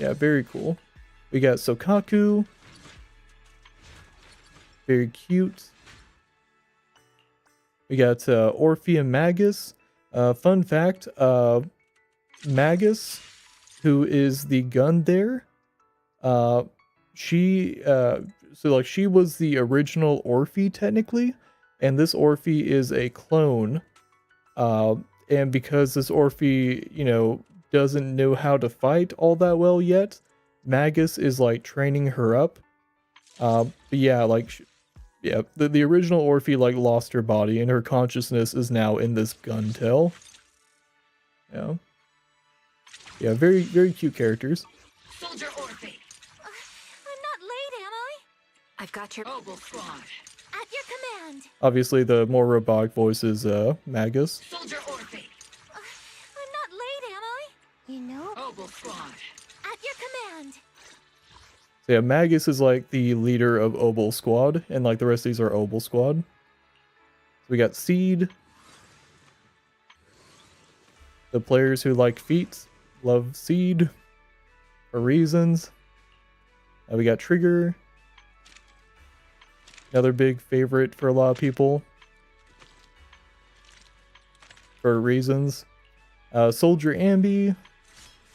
Yeah, very cool. We got Sokaku. Very cute. We got Orphe and Magus. Fun fact, Magus, who is the gun there, she was the original Orphe technically, and this Orphe is a clone. And because this Orphe, doesn't know how to fight all that well yet, Magus is like training her up. But yeah, the original Orphe like lost her body, and her consciousness is now in this gun tail. Yeah. Yeah, very, very cute characters. Soldier Orphe, I'm not late, am I? I've got your Oboe Squad. At your command. Obviously, the more robotic voice is Magus. Soldier Orphe, I'm not late, am I? You know? Oboe Squad. At your command. So yeah, Magus is like the leader of Obel Squad, and like the rest of these are Obel Squad. So we got Seed. The players who like feet love Seed for reasons. We got Trigger. Another big favorite for a lot of people. For reasons. Soldier Ambi.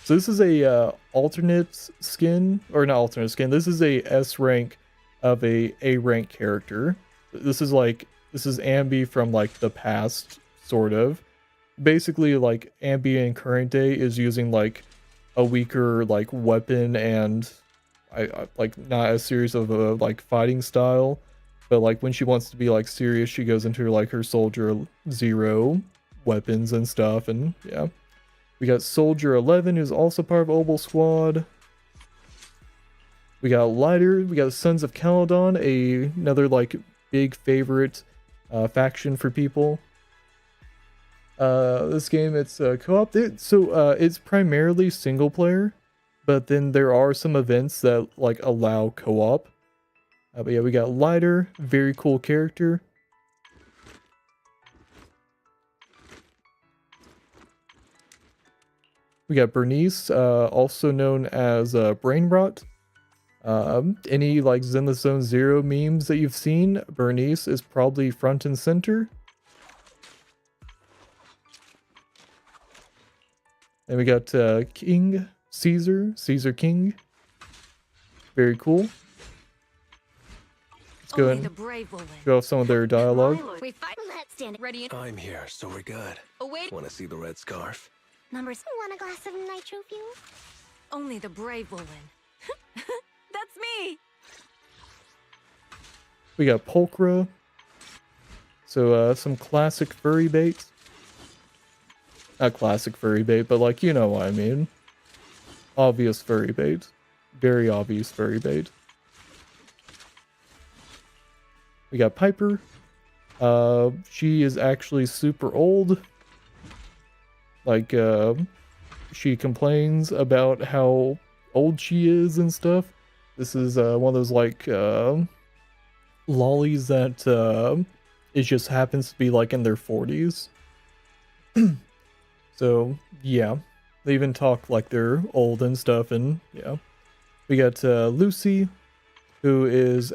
So this is a alternate skin, or not alternate skin. This is a S rank of a rank character. This is Ambi from like the past, sort of. Basically, like Ambi in current day is using like a weaker like weapon and I like not as serious of a like fighting style, but like when she wants to be like serious, she goes into like her Soldier 0 weapons and stuff, and yeah. We got Soldier 11, who's also part of Obel Squad. We got Lighter. We got Sons of Caledon, another like big favorite faction for people. This game, it's co-op. It's primarily single player, but then there are some events that like allow co-op. But yeah, we got Lighter, very cool character. We got Bernice, also known as Brain Rot. Any like Zenless Zone Zero memes that you've seen, Bernice is probably front and center. Then we got King, Caesar King. Very cool. Let's go and show off some of their dialogue. We fight. Let's stand ready. I'm here, so we're good. Oh, wait. Want to see the red scarf? Numbers. Want a glass of nitro fuel? Only the brave will win. That's me! We got Pulchra. So, some classic furry bait. Not classic furry bait, but like, you know what I mean. Obvious furry bait. Very obvious furry bait. We got Piper. She is actually super old. Like, she complains about how old she is and stuff. This is, one of those, like, lollies that, it just happens to be, like, in their 40s. So, yeah. They even talk like they're old and stuff, and, yeah. We got, Lucy, who is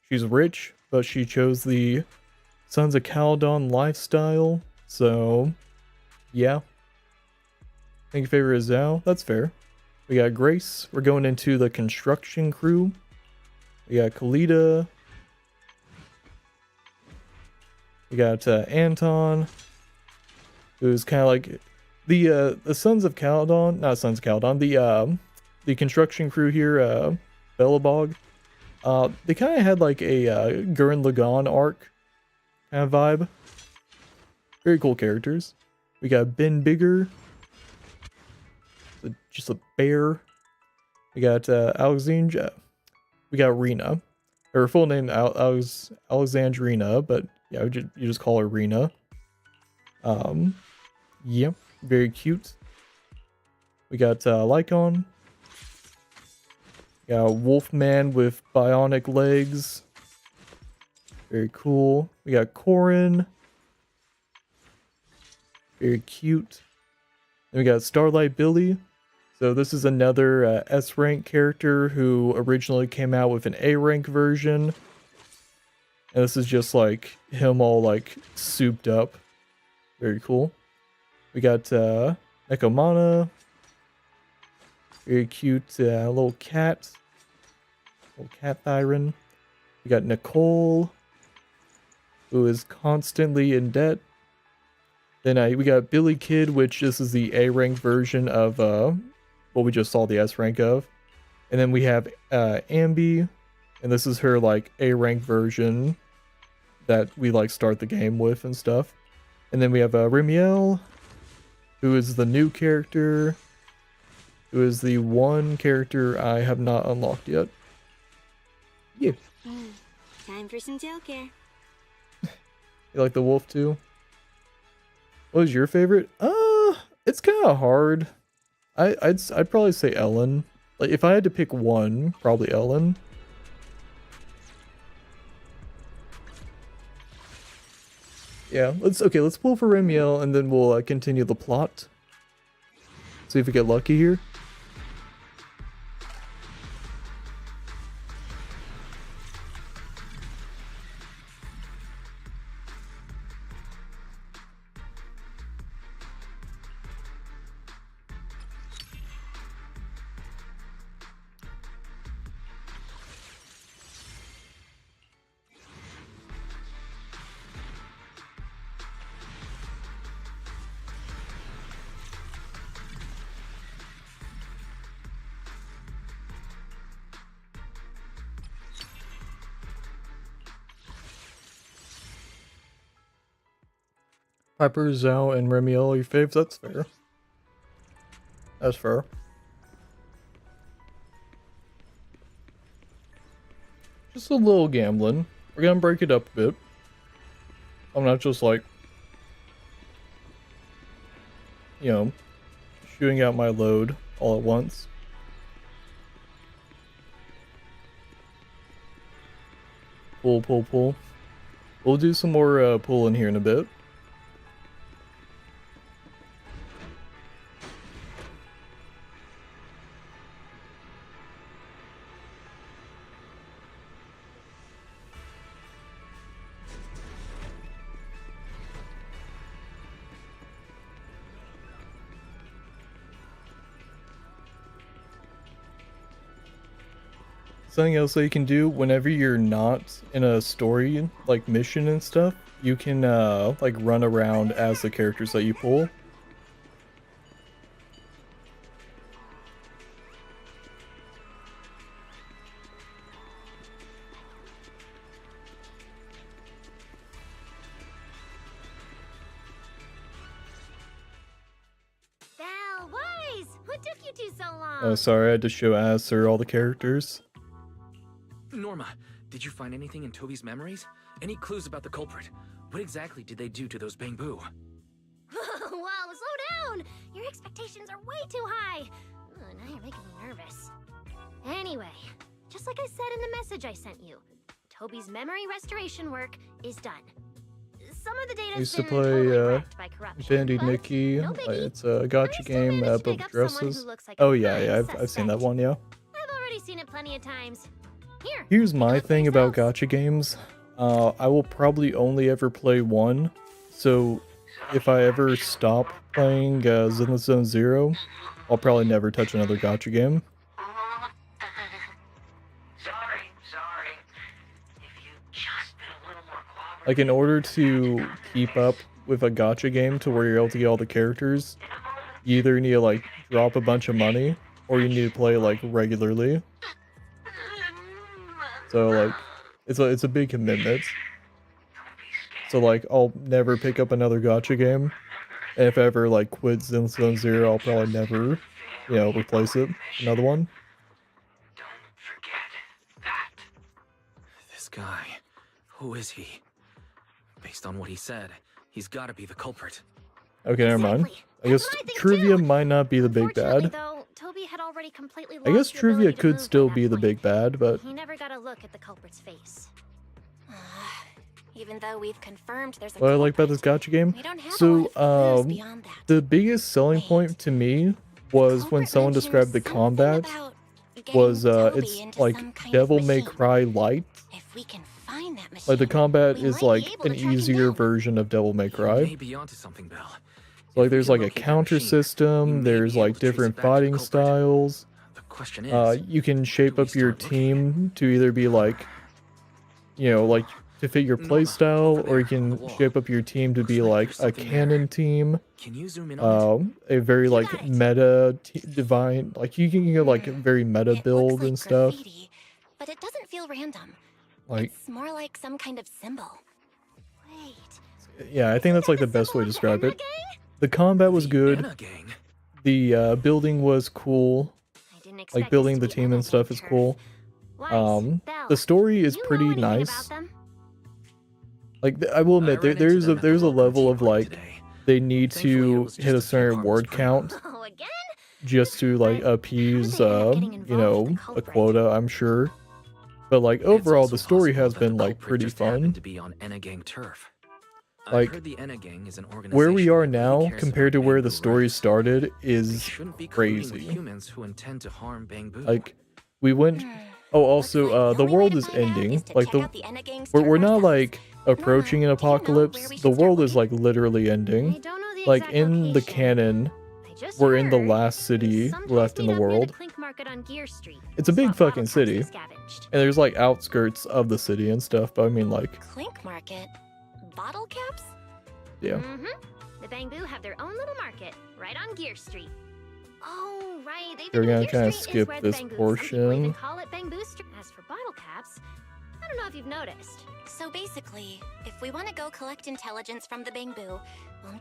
she's rich, but she chose the Sons of Caledon lifestyle, so, yeah. I think your favorite is Zhao, that's fair. We got Grace, we're going into the construction crew. We got Kalita. We got Anton, who's kind of like the Sons of Caledon, not Sons of Caledon, the construction crew here, Bellabog. They kind of had like a Gurren Lagann arc kind of vibe. Very cool characters. We got Ben Bigger, just a bear. We got Alexandra. We got Rena. Her full name Alexandrina, but yeah, you just call her Rena. Yeah, very cute. We got Lycon. We got Wolfman with bionic legs. Very cool. We got Corin. Very cute. Then we got Starlight Billy. So this is another S rank character who originally came out with an A rank version. And this is just like him all like souped up. Very cool. We got Ekomana. Very cute little cat. Little cat Thyron. We got Nicole, who is constantly in debt. Then we got Billy Kid, which this is the A rank version of what we just saw the S rank of. And then we have Ambi, and this is her like A rank version that we like start the game with and stuff. And then we have Remiel, who is the new character, who is the one character I have not unlocked yet. Yeah. Time for some tail care. You like the wolf too? What was your favorite? It's kind of hard. I'd probably say Ellen. Like if I had to pick one, probably Ellen. Yeah, let's pull for Remiel and then we'll continue the plot. See if we get lucky here. Piper, Zhao, and Remiel are your faves. That's fair. That's fair. Just a little gambling. We're gonna break it up a bit. I'm not just like, you know, shooting out my load all at once. Pull, pull, pull. We'll do some more pulling here in a bit. Something else that you can do whenever you're not in a story, like mission and stuff, you can like run around as the characters that you pull. took you two so long? Oh, sorry, I had to show Acer all the characters. Norma, did you find anything in Toby's memories? Any clues about the culprit? What exactly did they do to those bamboo? Whoa, slow down! Your expectations are way too high. Now you're making me nervous. Anyway, just like I said in the message I sent you, Toby's memory restoration work is done. Some of the data's I used to been play totally wrecked by corruption, Bandy but Nikki. no biggie. It's a gacha I still game managed to about pick up someone who dresses. looks like Oh a yeah, yeah, prime I've seen that suspect. one. Yeah. I've already seen it plenty of times. Here. Here's my thing about gacha games. I will probably only ever play one. So if I ever stop playing Zenless Zone Zero, I'll probably never touch another gacha game. Like, in order to keep up with a gacha game to where you're able to get all the characters, you either need to, like, drop a bunch of money, or you need to play, like, regularly. So, like, it's a big commitment. So, like, I'll never pick up another gacha game. And if I ever, like, quit Zenless Zone Zero, I'll probably never, you know, replace it with another one. This guy, who is he? Based on what he said, he's gotta be the culprit. Okay, never mind. I guess Trivia might not be the big bad. Though, Toby had already completely I guess lost the Trivia ability to could move by still that be the point. big bad, but He never got a look at the culprit's face. Even though we've confirmed there's a what I like about this gacha game, we don't have a so lot of clues beyond that. the biggest selling point to me was when someone described the combat was it's like Devil May Cry Light. If we can find that machine, Like the combat we is might be like able an to track him easier down. version of Devil May You Cry. may be onto something, Belle. So, like If we there's can like a locate that counter machine, system, we may there's be able like to trace it different back to the fighting culprit. styles. The question is, You can shape do we up your start looking? team to either be like, you know, like to fit your Norma, playstyle, over or you there on the can wall. shape up your team to Looks be like like there's a something cannon there. team. Can you zoom in on it? A very like got it. meta divine, like you can get like a very meta It build looks like and stuff. graffiti, but it doesn't feel random. Like, It's more like some kind of symbol. Wait. yeah, I think that's like the best way to describe it. The combat was The good. Anna gang. The building was cool. I didn't expect Like this building to the be team Anna and stuff gang is turf. cool. Weiss, Belle, The story is you know pretty anything nice. about them? Like I will admit, I ran there's into a them at there's the a local level tea of party like today. they need Thankfully, it to was hit a just a few certain cards word per count Oh, again? just to like But how did appease they end up getting you involved with know, the a culprit? quota, I'm sure. But like It's overall, also the story possible has that been the like culprit pretty just happened fun. to be on Enna gang turf. Like, I've heard the Enna gang is an Where we organization are that really now cares compared to about where the bamboo story rights. started They is shouldn't be colluding with crazy. humans who intend to harm bamboo. Like we went. Oh, also, the world is ending. Like we're not like approaching an apocalypse. The world is like literally I ending. don't know the Like exact in the location. canon, I just we're in the heard last city someplace left in the meet up near world. Clink Market on Gear Street. It's a big Swap bottle fucking caps city. they scavenged. And there's like outskirts of the city and stuff. But I mean, like, Clink Market? Bottle caps? yeah. Mm-hmm. The Bamboo have their own little market right on Gear Street. Oh, right. They've We're been gonna Gear kinda Street is skip where the this Bamboo. Some people even portion. call it Bamboo Street. As for bottle caps, I don't know if you've noticed. So basically, if we want to go collect intelligence from the Bamboo, we'll...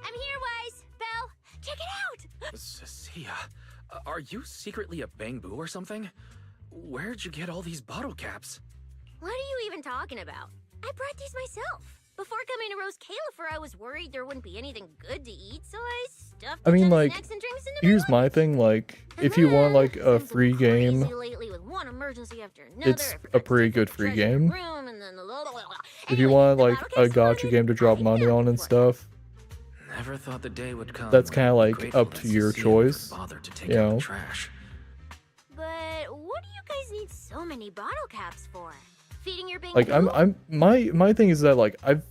I'm here, Wise. Belle, check it out. Cecilia, are you secretly a bamboo or something? Where'd you get all these bottle caps? What are you even talking about? I brought these myself. Before coming to Rose Califer, I was worried there wouldn't be anything good to eat, so I stuffed I a mean, ton of like, snacks and drinks into here's my thing. Like, if you want like a Since free I'm crazy game, lately with one emergency after another, it's I forgot a to pretty take good the free treasure game. room and then If you Anyway, want the like bottle a caps gacha started, game to drop I money found on them and for you. stuff, Never thought the day would come. that's when kind of I'd be like grateful up that to your Cecilia never choice. bothered to take You out the know. trash. But what do you guys need so many bottle caps for? Feeding your Bamboo? Like my thing is that like I've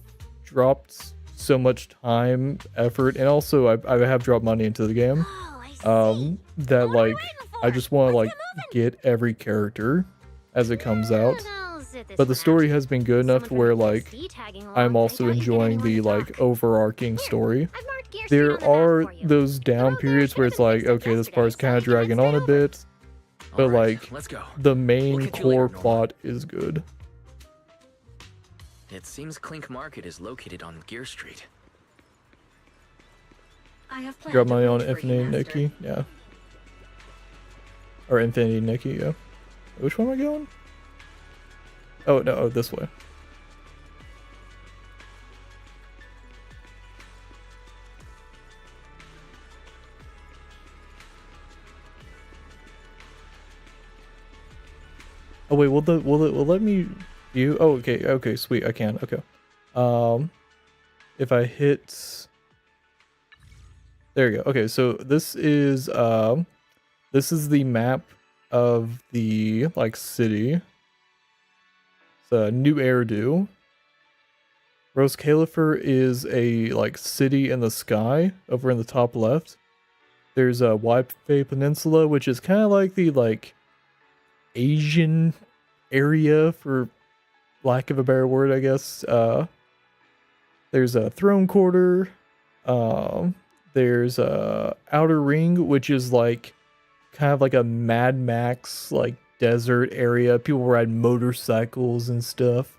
dropped so much time, effort, and also I have dropped money into the game. Oh, I see. That What are we like waiting I for? just want to Let's like get moving. get every character as it comes out. I'll sit this But the one story out. has been good enough to Someone where from the like SD tagging along, I'm but I also doubt you get enjoying anyone the to like talk. overarching Here, story. I've marked Gear Street There on the map are for you. those The down road there periods where should've it's been like, fixed up okay, this yesterday, part's so kind you of can head dragging on straight a over. bit, but Alright, like let's go. the We'll main catch you later, core Norma. plot is good. It seems Clink Market is located on Gear Street. I have planned Drop a my own route for you, Infinity Master. Nikki, yeah. Or Infinity Nikki, yeah. Which one am I going? Oh, no, oh, this way. Oh wait, will it let me view? Oh, okay, sweet, I can. Okay. If I hit, there you go. Okay, so this is the map of the like city. It's a New Eridu. Rose Califer is a like city in the sky over in the top left. There's a Waipei Peninsula, which is kind of like the like Asian area, for lack of a better word, I guess. There's a Throne Quarter. There's a Outer Ring, which is like kind of like a Mad Max like desert area. People ride motorcycles and stuff.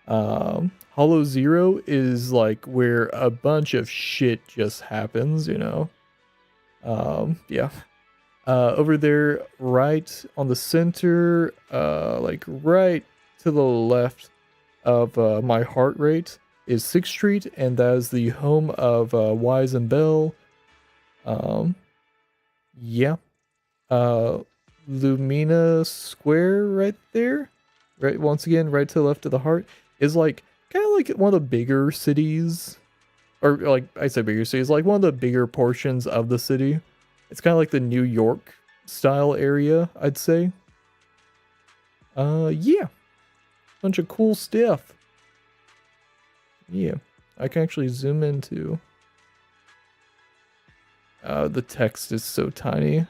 Hollow Zero is like where a bunch of shit just happens, you know. Yeah. Over there, right on the center, like right to the left of my heart rate is 6th Street, and that is the home of Wise and Bell. Yeah. Lumina Square right there, right, once again, right to the left of the heart, is like kind of like one of the bigger cities, or like I said bigger cities, like one of the bigger portions of the city. It's kind of like the New York style area, I'd say. Yeah. Bunch of cool stuff. Yeah. I can actually zoom into. The text is so tiny.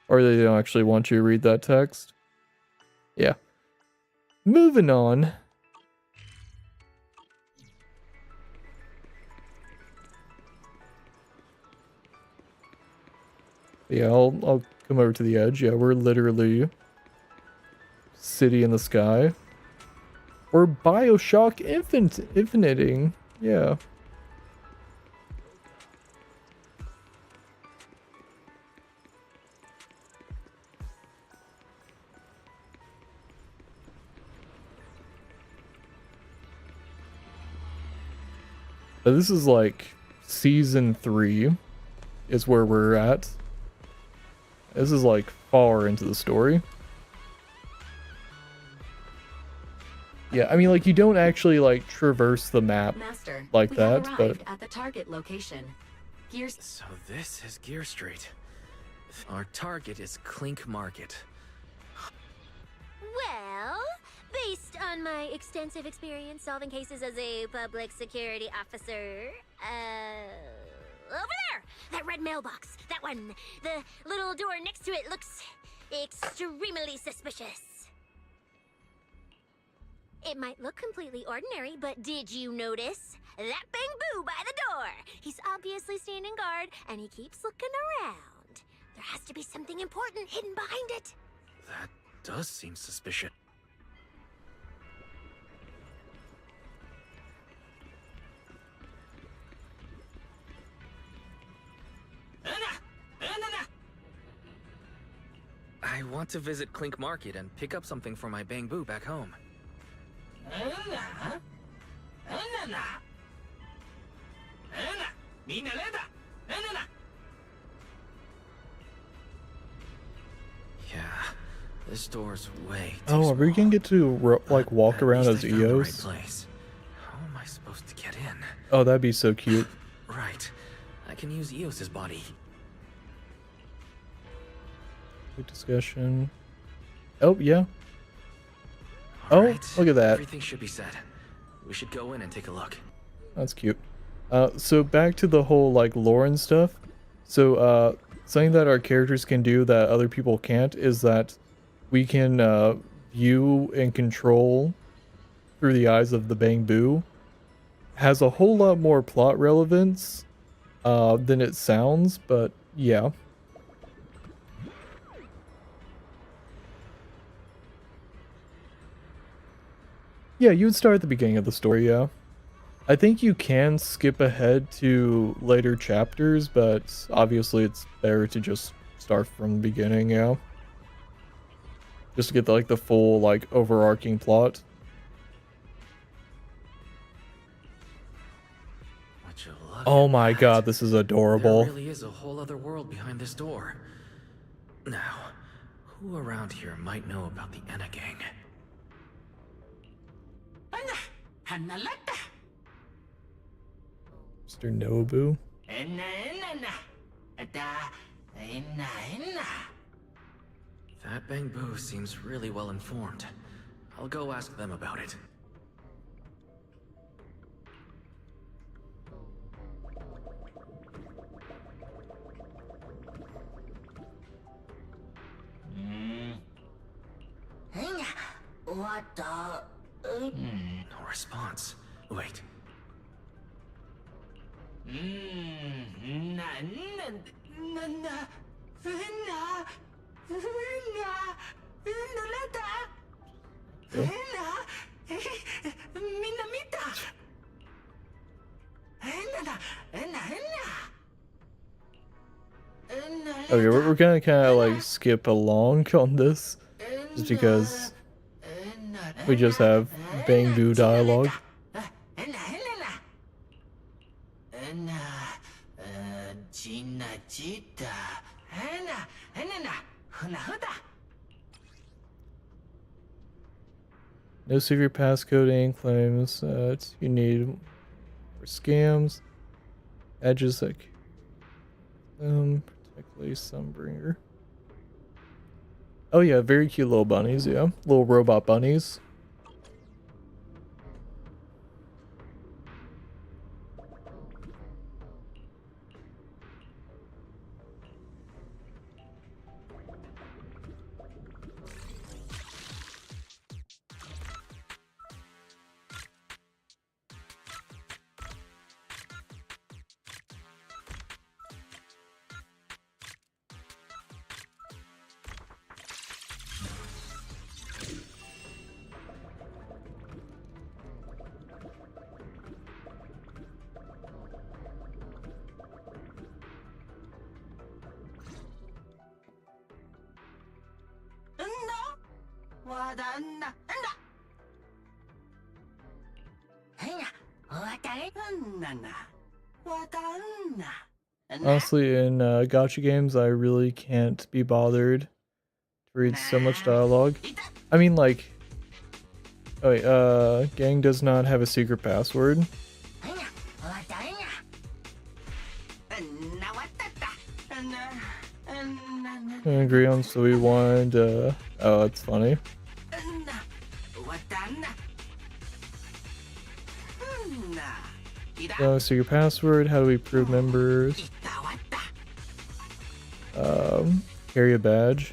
Or they don't actually want you to read that text. Yeah. Moving on. Yeah, I'll come over to the edge. Yeah, we're literally city in the sky. We're Bioshock infiniting. Yeah. But this is like season 3 is where we're at. This is like far into the story. Yeah, I mean, like, you don't actually like traverse the map Master, like we that, have but arrived at the target location. Gears. So this is Gear Street. Our target is Clink Market. Well, based on my extensive experience solving cases as a public security officer, over there! That red mailbox! That one! The little door next to it looks extremely suspicious. It might look completely ordinary, but did you notice? That Bang-Boo by the door! He's obviously standing guard, and he keeps looking around. There has to be something important hidden behind it. That does seem suspicious. I want to visit Clink Market and pick up something for my Bang-Boo back home. Yeah, this door's way too oh, are we gonna get to like walk At around least as I found the right EOS? place. How am I supposed to get in? Oh, that'd be so cute. Right, I can use Eos's body. Quick discussion. Oh, yeah. All Oh, right, look at that. Everything should be set. We should go in and take a look. That's cute. So back to the whole like lore and stuff. So something that our characters can do that other people can't is that we can view and control through the eyes of the Bang-Boo. Has a whole lot more plot relevance than it sounds, but yeah. Yeah, you would start at the beginning of the story, yeah. I think you can skip ahead to later chapters, but obviously it's better to just start from the beginning, yeah. Just to get like the full like overarching plot. Would you look Oh at my that? god, this is adorable. There really is a whole other world behind this door. Now, who around here might know about the Enna gang? Mr. Nobu. That Bangbu seems really well informed. I'll go ask them about it. What the? No response. Wait. Okay, we're gonna kind of like skip along on this, just because we just have Bangbu dialogue. No secret passcoding claims that you need for scams. Edges like particularly Sunbringer. Oh yeah, very cute little bunnies, yeah. Little robot bunnies. Honestly, in gacha games, I really can't be bothered to read so much dialogue. I mean, like, oh wait, gang does not have a secret password. I agree on, so we wanted, oh, that's funny. No secret password, how do we prove members? Carry a badge.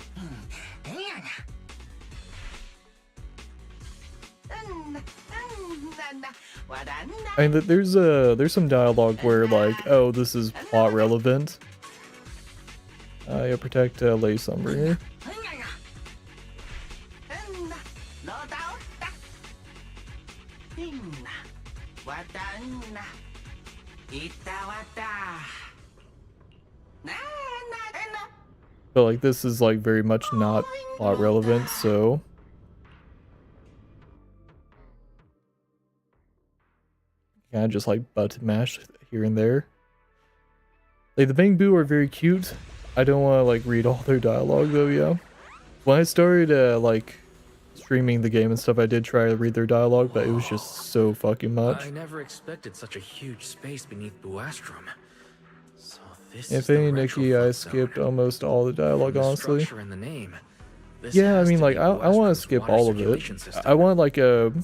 I mean, there's some dialogue where like, oh, this is plot relevant. Yeah, protect Lady Sunbringer. But like, this is like very much not plot relevant, so kind of just like button mash here and there. Like the Bangbu are very cute. I don't want to like read all their dialogue though, yeah. When I started like streaming the game and stuff, I did try to read their dialogue, but it was just so fucking much. I never expected such a huge space beneath Buastrum. So this If any Nikki, I skipped almost all the dialogue, honestly. In the name. Yeah, I mean, like I want to skip all of it. I want like an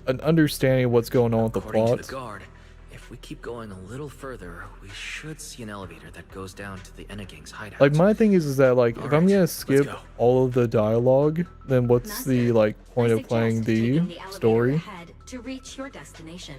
understanding of what's going on with the plot. To the guard, if we keep going a little further, we should see an elevator that goes down to the Enna gang's hideout. Like my thing is that like if I'm gonna skip all of the dialogue, then what's the like point of playing the story? To reach your destination.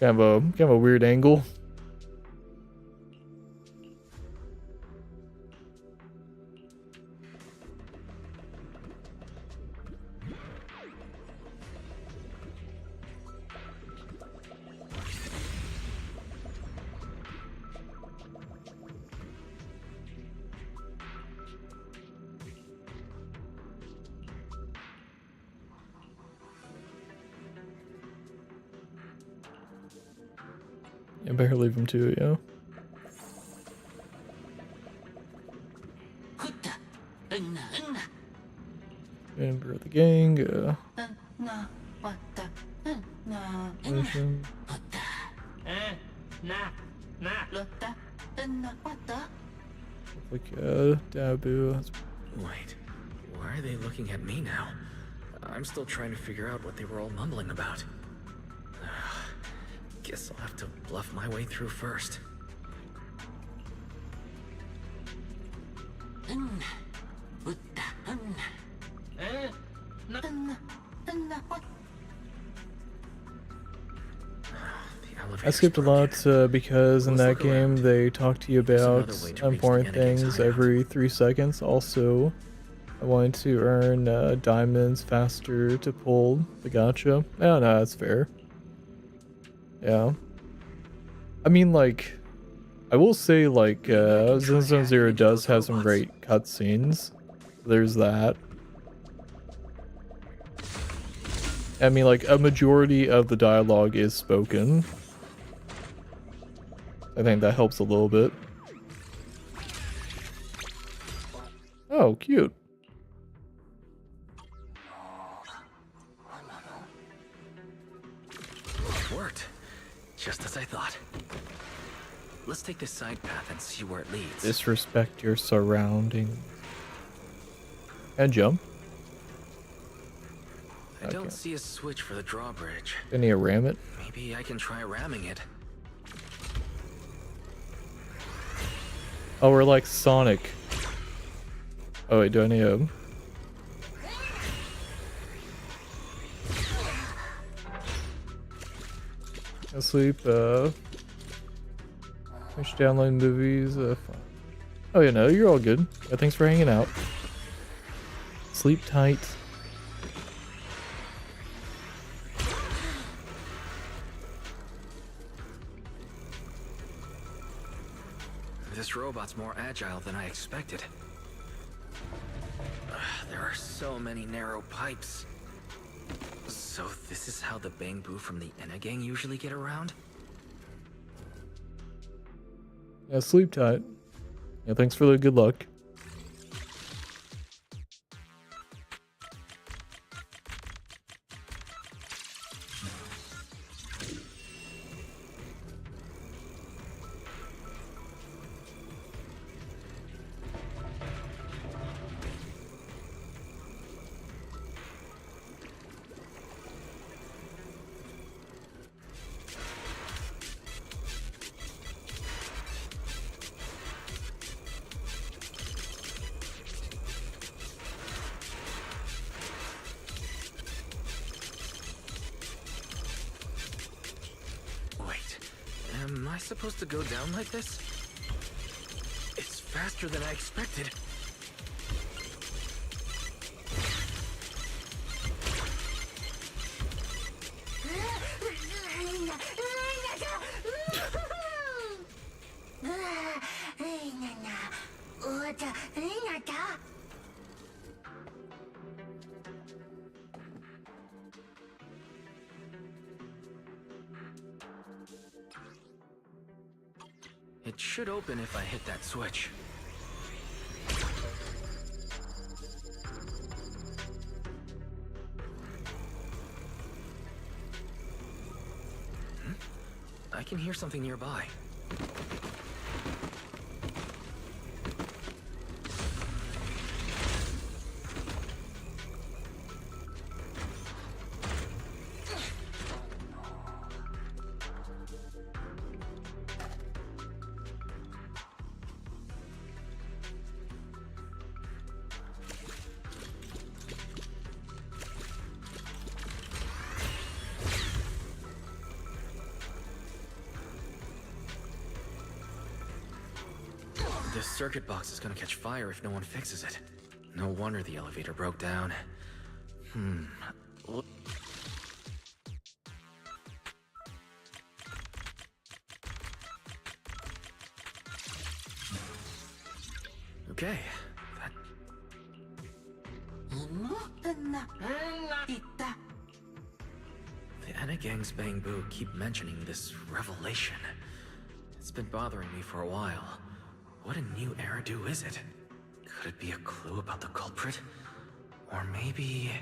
Kind of a weird angle. I better leave him to it, yeah. Member of the gang, mission. Like, Dabu. Wait, why are they looking at me now? I'm still trying to figure out what they were all mumbling about. Guess I'll have to bluff my way through first. I skipped a lot because in that game they talk to you about important things every 3 seconds. Also, I wanted to earn diamonds faster to pull the gacha. Oh, no, that's fair. Yeah. I mean, like, I will say, like, Zenless Zero does have some great cutscenes. There's that. I mean, like, a majority of the dialogue is spoken. I think that helps a little bit. Oh, cute. It worked. Just as I thought. Let's take this side path and see where it leads. Disrespect your surroundings. And jump. I don't see a switch for the drawbridge. Can you ram it? Maybe I can try ramming it. Oh, we're like Sonic. Oh wait, do I need a... Asleep, finish downloading movies, fine. Oh yeah, no, you're all good. Yeah, thanks for hanging out. Sleep tight. This robot's more agile than I expected. There are so many narrow pipes. So this is how the Bangbu from the Enna gang usually get around? Yeah, sleep tight. Yeah, thanks for the good luck. Am I supposed to go down like this? It's faster than I expected. It should open if I hit that switch. I can hear something nearby. This circuit box is gonna catch fire if no one fixes it. No wonder the elevator broke down. Okay. The Anna Gang's Bangbu keep mentioning this revelation. It's been bothering me for a while. What a new Eridu is it? Could it be a clue about the culprit? Or maybe...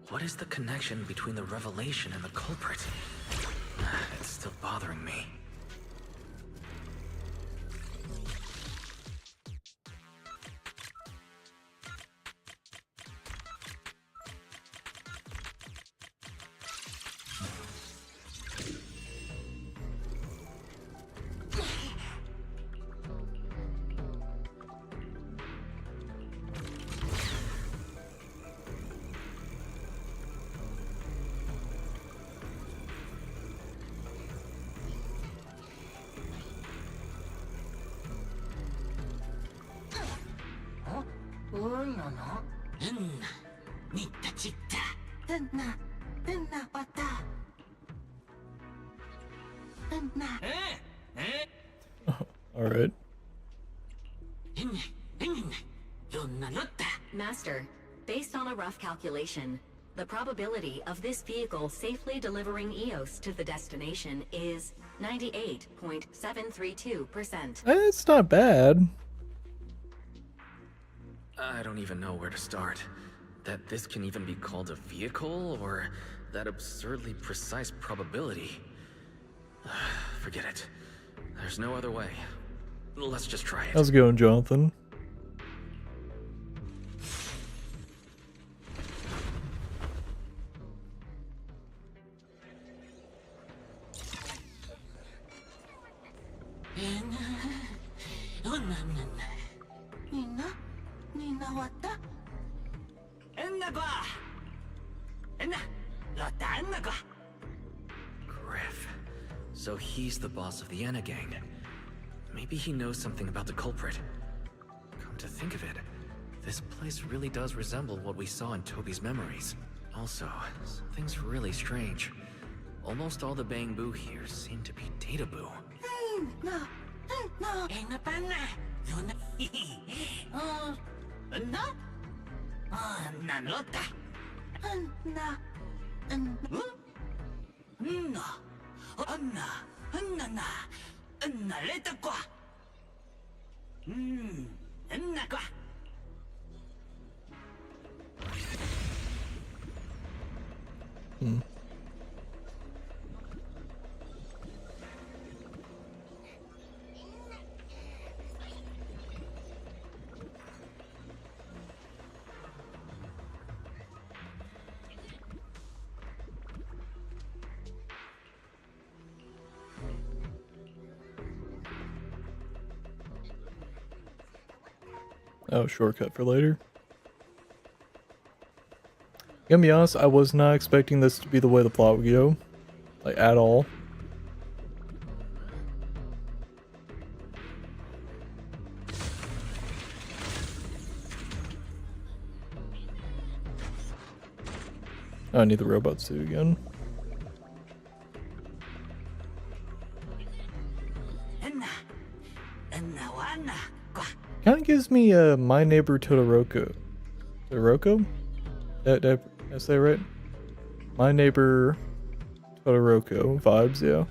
What is the connection between the revelation and the culprit? It's still bothering me. Alright. Master, based on a rough calculation, the probability of this vehicle safely delivering Eos to the destination is 98.732%. It's not bad. I don't even know where to start. That this can even be called a vehicle, or that absurdly precise probability. Forget it. There's no other way. Let's just try it. How's it going, Jonathan? Griff. So he's the boss of the Anna Gang. Maybe he knows something about the culprit. Come to think of it, this place really does resemble what we saw in Toby's memories. Also, something's really strange. Almost all the Bangbu here seem to be Databu. Oh, shortcut for later. Gonna be honest, I was not expecting this to be the way the plot would go. Like, at all. I need the robot suit again. Kind of gives me My Neighbor Totoro. Totoro? Did I say it right? My Neighbor Totoro vibes, yeah.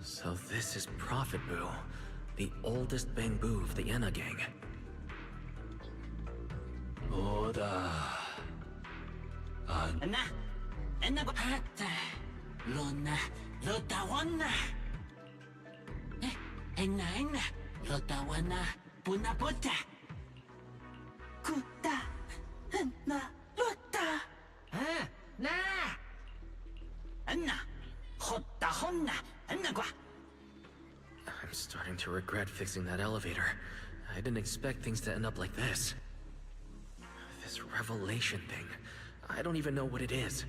So this is Prophet Boo, the oldest Bangbu of the Anna Gang. I'm starting to regret fixing that elevator. I didn't expect things to end up like this. This revelation thing. I don't even know what it is.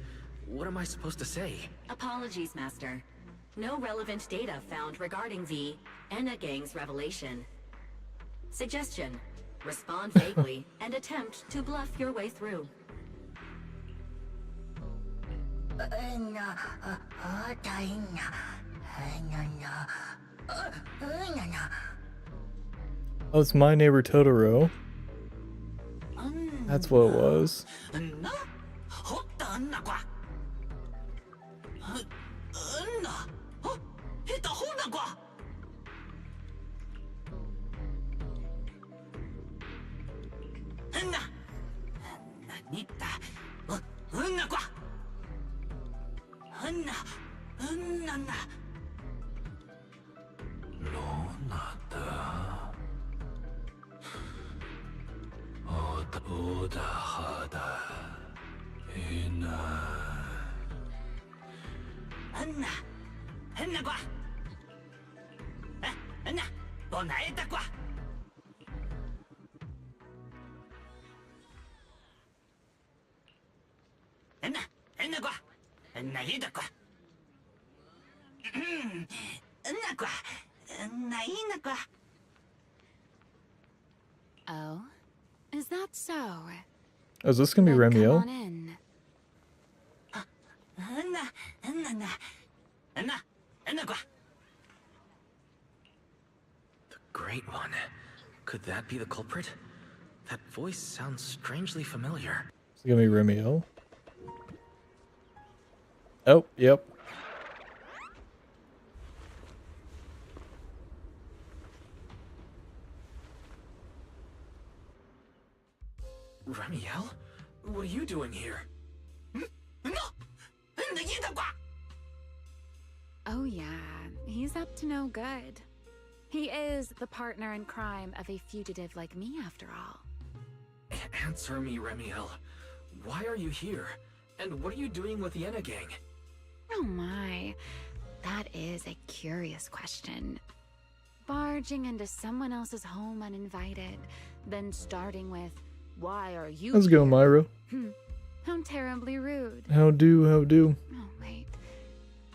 What am I supposed to say? Apologies, Master. No relevant data found regarding the Enna Gang's revelation. Suggestion: respond vaguely and attempt to bluff your way through. Oh, it's My Neighbor Totoro. That's what it was. Oh? Is that so? Oh, is this gonna be Then come Remiel? on in. The Great One. Could that be the culprit? That voice sounds strangely familiar. Is it gonna be Remiel? Oh, yep. Remiel? What are you doing here? Oh yeah, he's up to no good. He is the partner in crime of a fugitive like me, after all. Answer me, Remiel. Why are you here? And what are you doing with the Enna Gang? Oh my, that is a curious question. Barging into someone else's home uninvited, then starting with, "Why are you Let's go, here?" Myra. How terribly rude. How do, how do. Oh, wait.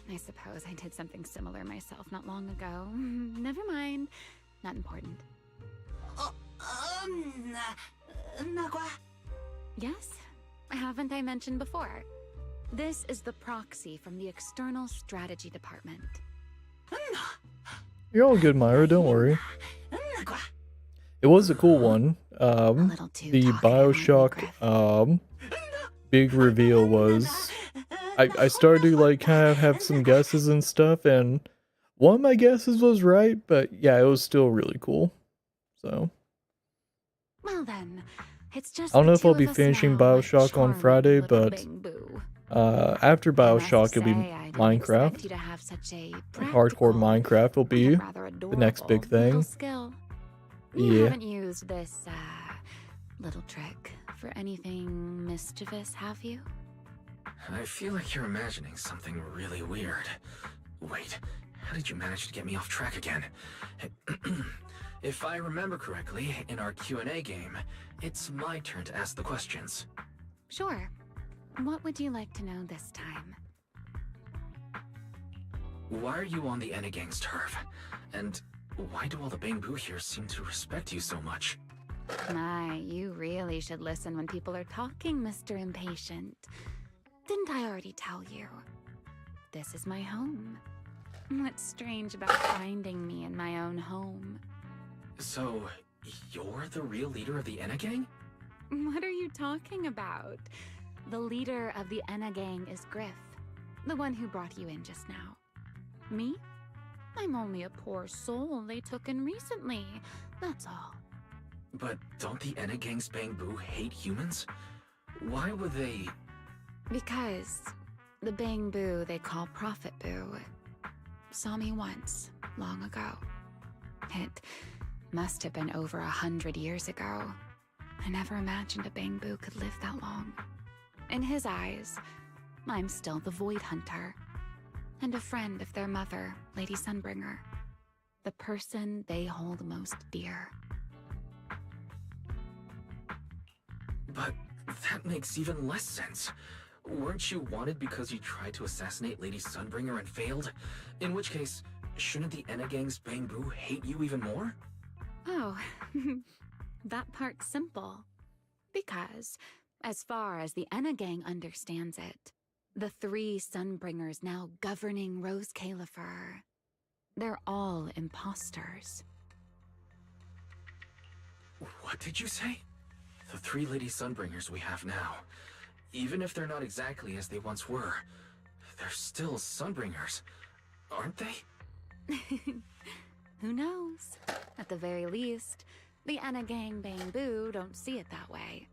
I suppose I did something similar myself not long ago. Never mind. Not important. Yes? Haven't I mentioned before? This is the proxy from the External Strategy Department. You're all good, Myra, don't worry. It was a cool one. The Bioshock big reveal was I started to like kind of have some guesses and stuff, and one of my guesses was right, but yeah, it was still really cool. So Well then, it's just I don't know the if two I'll of be us finishing now, my Bioshock on charming Friday, little but Bing Boo. after I must Bioshock it'll be say, I didn't expect you Minecraft. to have such a Like hardcore Minecraft will be and rather the next big adorable little thing. skill. You Yeah. haven't used this little trick for anything mischievous, have you? I feel like you're imagining something really weird. Wait, how did you manage to get me off track again? If I remember correctly, in our Q&A game, it's my turn to ask the questions. Sure. What would you like to know this time? Why are you on the Enna Gang's turf? And why do all the Bangbu here seem to respect you so much? My, you really should listen when people are talking, Mr. Impatient. Didn't I already tell you? This is my home. What's strange about finding me in my own home? So, you're the real leader of the Enna Gang? What are you talking about? The leader of the Enna Gang is Griff, the one who brought you in just now. Me? I'm only a poor soul they took in recently, that's all. But don't the Enna Gang's Bangbu hate humans? Why would they... Because the Bangbu they call Prophet Boo saw me once, long ago. It must have been over 100 years ago. I never imagined a Bangbu could live that long. In his eyes, I'm still the Void Hunter, and a friend of their mother, Lady Sunbringer, the person they hold most dear. But That makes even less sense. Weren't you wanted because you tried to assassinate Lady Sunbringer and failed? In which case, shouldn't the Enna Gang's Bangbu hate you even more? Oh, that part's simple. Because, as far as the Enna Gang understands it, the 3 Sunbringers now governing Rose Califer, they're all imposters. What did you say? The 3 Lady Sunbringers we have now, even if they're not exactly as they once were, they're still Sunbringers, aren't they? Who knows? At the very least, the Enna Gang Bangbu don't see it that way.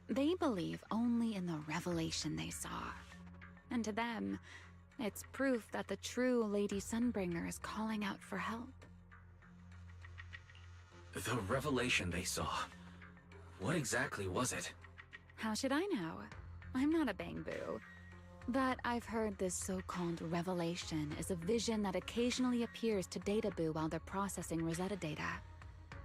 They believe only in the revelation they saw. And to them, it's proof that the true Lady Sunbringer is calling out for help. The revelation they saw. What exactly was it? How should I know? I'm not a Bangbu. But I've heard this so-called revelation is a vision that occasionally appears to Databoo while they're processing Rosetta data.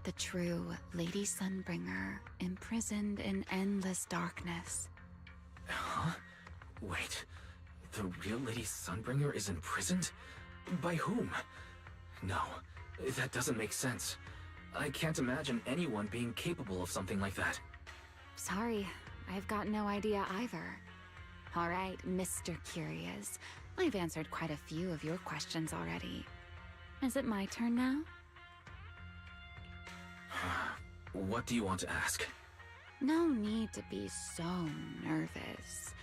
The true Lady Sunbringer, imprisoned in endless darkness. Huh? Wait, the real Lady Sunbringer is imprisoned? By whom? No, that doesn't make sense. I can't imagine anyone being capable of something like that. Sorry, I've got no idea either. All right, Mr. Curious. I've answered quite a few of your questions already. Is it my turn now? What do you want to ask? No need to be so nervous.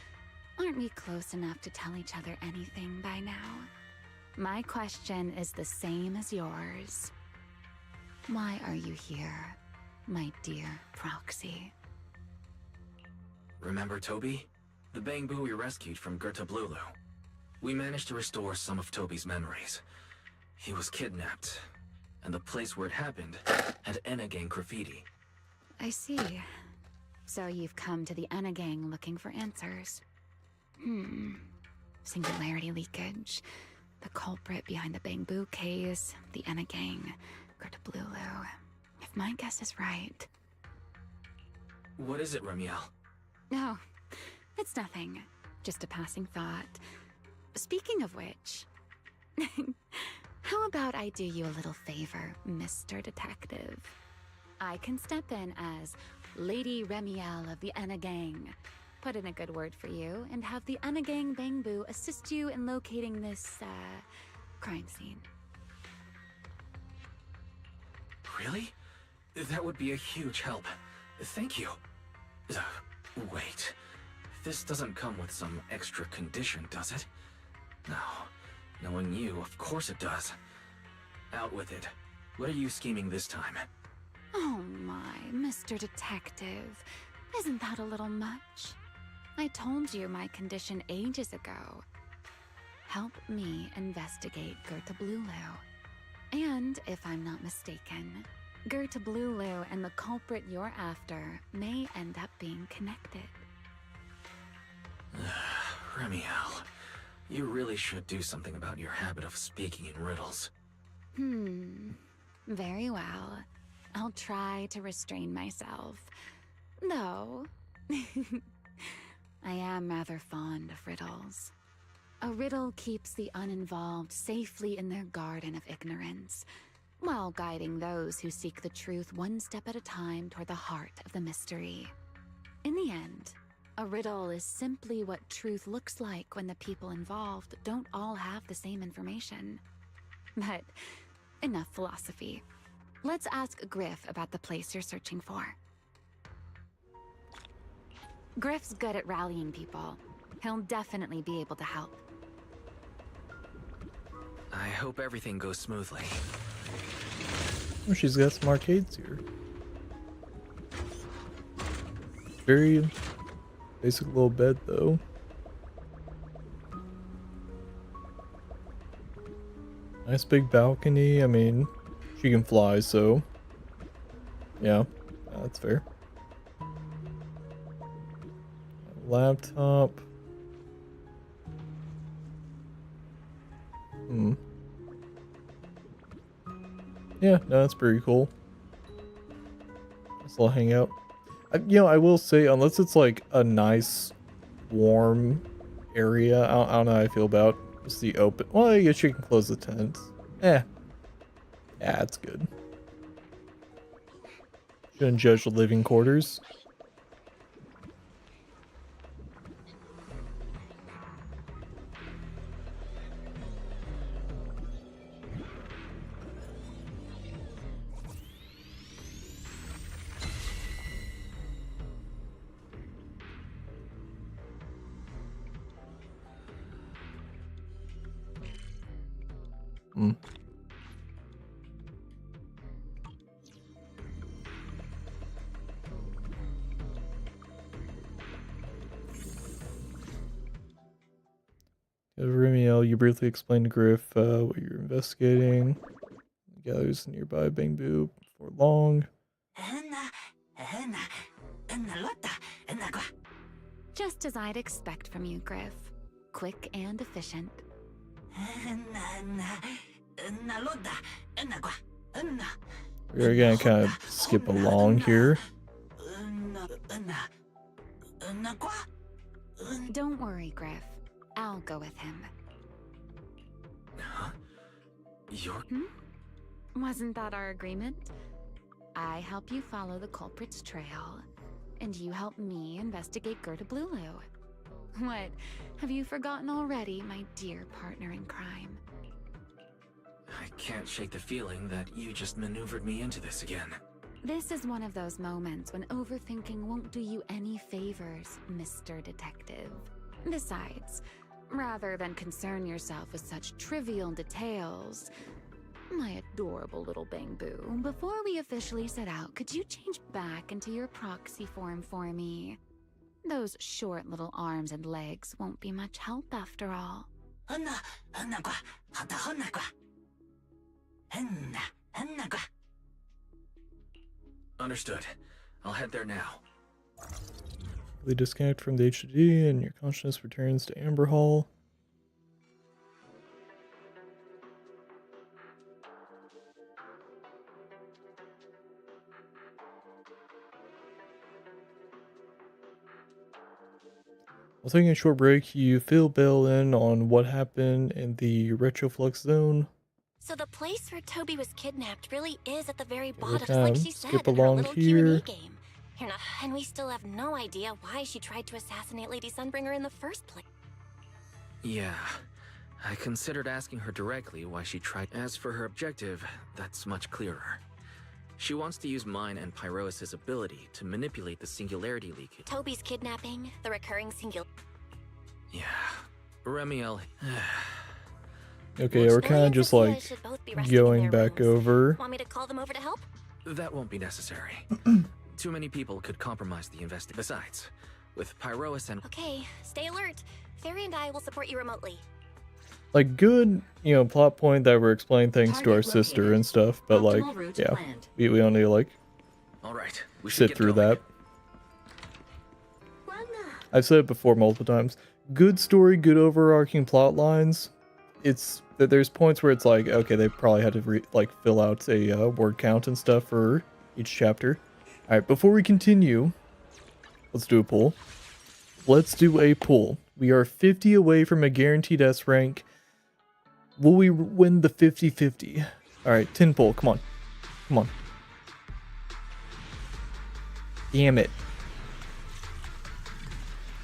Aren't we close enough to tell each other anything by now? My question is the same as yours. Why are you here, my dear Proxy? Remember Toby? The Bangbu we rescued from Gertablulu. We managed to restore some of Toby's memories. He was kidnapped, and the place where it happened had Enna Gang graffiti. I see. So you've come to the Enna Gang looking for answers. Singularity leakage, the culprit behind the Bangbu case, the Enna Gang, Gertablulu. If my guess is right... What is it, Remiel? No, it's nothing. Just a passing thought. Speaking of which... how about I do you a little favor, Mr. Detective? I can step in as Lady Remiel of the Enna Gang, put in a good word for you, and have the Enna Gang Bangbu assist you in locating this, crime scene. Really? That would be a huge help. Thank you. Wait. This doesn't come with some extra condition, does it? No. Knowing you, of course it does. Out with it. What are you scheming this time? Oh my, Mr. Detective. Isn't that a little much? I told you my condition ages ago. Help me investigate Gertablulu. And, if I'm not mistaken, Gertablulu and the culprit you're after may end up being connected. Remiel, you really should do something about your habit of speaking in riddles. Very well. I'll try to restrain myself. Though, I am rather fond of riddles. A riddle keeps the uninvolved safely in their garden of ignorance, while guiding those who seek the truth one step at a time toward the heart of the mystery. In the end, a riddle is simply what truth looks like when the people involved don't all have the same information. But enough philosophy. Let's ask Griff about the place you're searching for. Griff's good at rallying people. He'll definitely be able to help. I hope everything goes smoothly. Oh, she's got some arcades here. Very basic little bed, though. Nice big balcony. I mean, she can fly, so yeah, that's fair. Laptop. Yeah, no, that's pretty cool. Nice little hangout. You know, I will say, unless it's like a nice, warm area, I don't know how I feel about just the open. Well, I guess you can close the tents. Yeah, it's good. Shouldn't judge the living quarters. Hmm. Remiel, you briefly explained to Griff what you're investigating. Gathers nearby Bangbu before long. Just as I'd expect from you, Griff. Quick and efficient. We're gonna kind of skip along here. Don't worry, Griff. I'll go with him. Huh? You're... Wasn't that our agreement? I help you follow the culprit's trail, and you help me investigate Gerda Blulu. What? Have you forgotten already, my dear partner in crime? I can't shake the feeling that you just maneuvered me into this again. This is one of those moments when overthinking won't do you any favors, Mr. Detective. Besides, rather than concern yourself with such trivial details, my adorable little Bangbu, before we officially set out, could you change back into your proxy form for me? Those short little arms and legs won't be much help after all. Understood. I'll head there now. We disconnect from the HUD and your consciousness returns to Amber Hall. While taking a short break, you fill Bill in on what happened in the Retroflux zone. So the place where Toby was kidnapped really is at the very We'll bottom, just like she said skip in her along little here. Q&A game. And we still have no idea why she tried to assassinate Lady Sunbringer in the first place. Yeah. I considered asking her directly why she tried. As for her objective, that's much clearer. She wants to use mine and Pyrois' ability to manipulate the singularity leak. Toby's kidnapping, the recurring Yeah. Remiel. Okay, we're kind of just like going back over. Want me to call them over to help? That won't be necessary. Too many people could compromise the investigation. Besides, with Pyrois and... Okay, stay alert. Fairy and I will support you remotely. Like, good, you know, plot point that we're explaining things to our sister and stuff, but like, yeah, we don't need to like sit through that. I've said it before multiple times. Good story, good overarching plot lines. It's that there's points where it's like, okay, they probably had to fill out a word count and stuff for each chapter. All right, before we continue, let's do a poll. Let's do a poll. We are 50 away from a guaranteed S rank. Will we win the 50-50? All right, 10 poll. Come on. Come on. Damn it.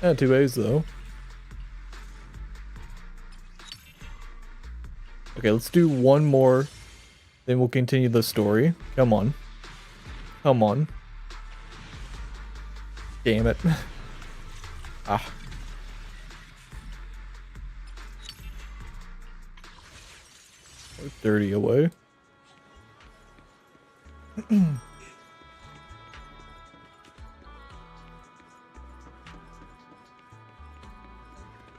Not 2 A's, though. Okay, let's do one more. Then we'll continue the story. Come on. Come on. Damn it. Ah. We're 30 away.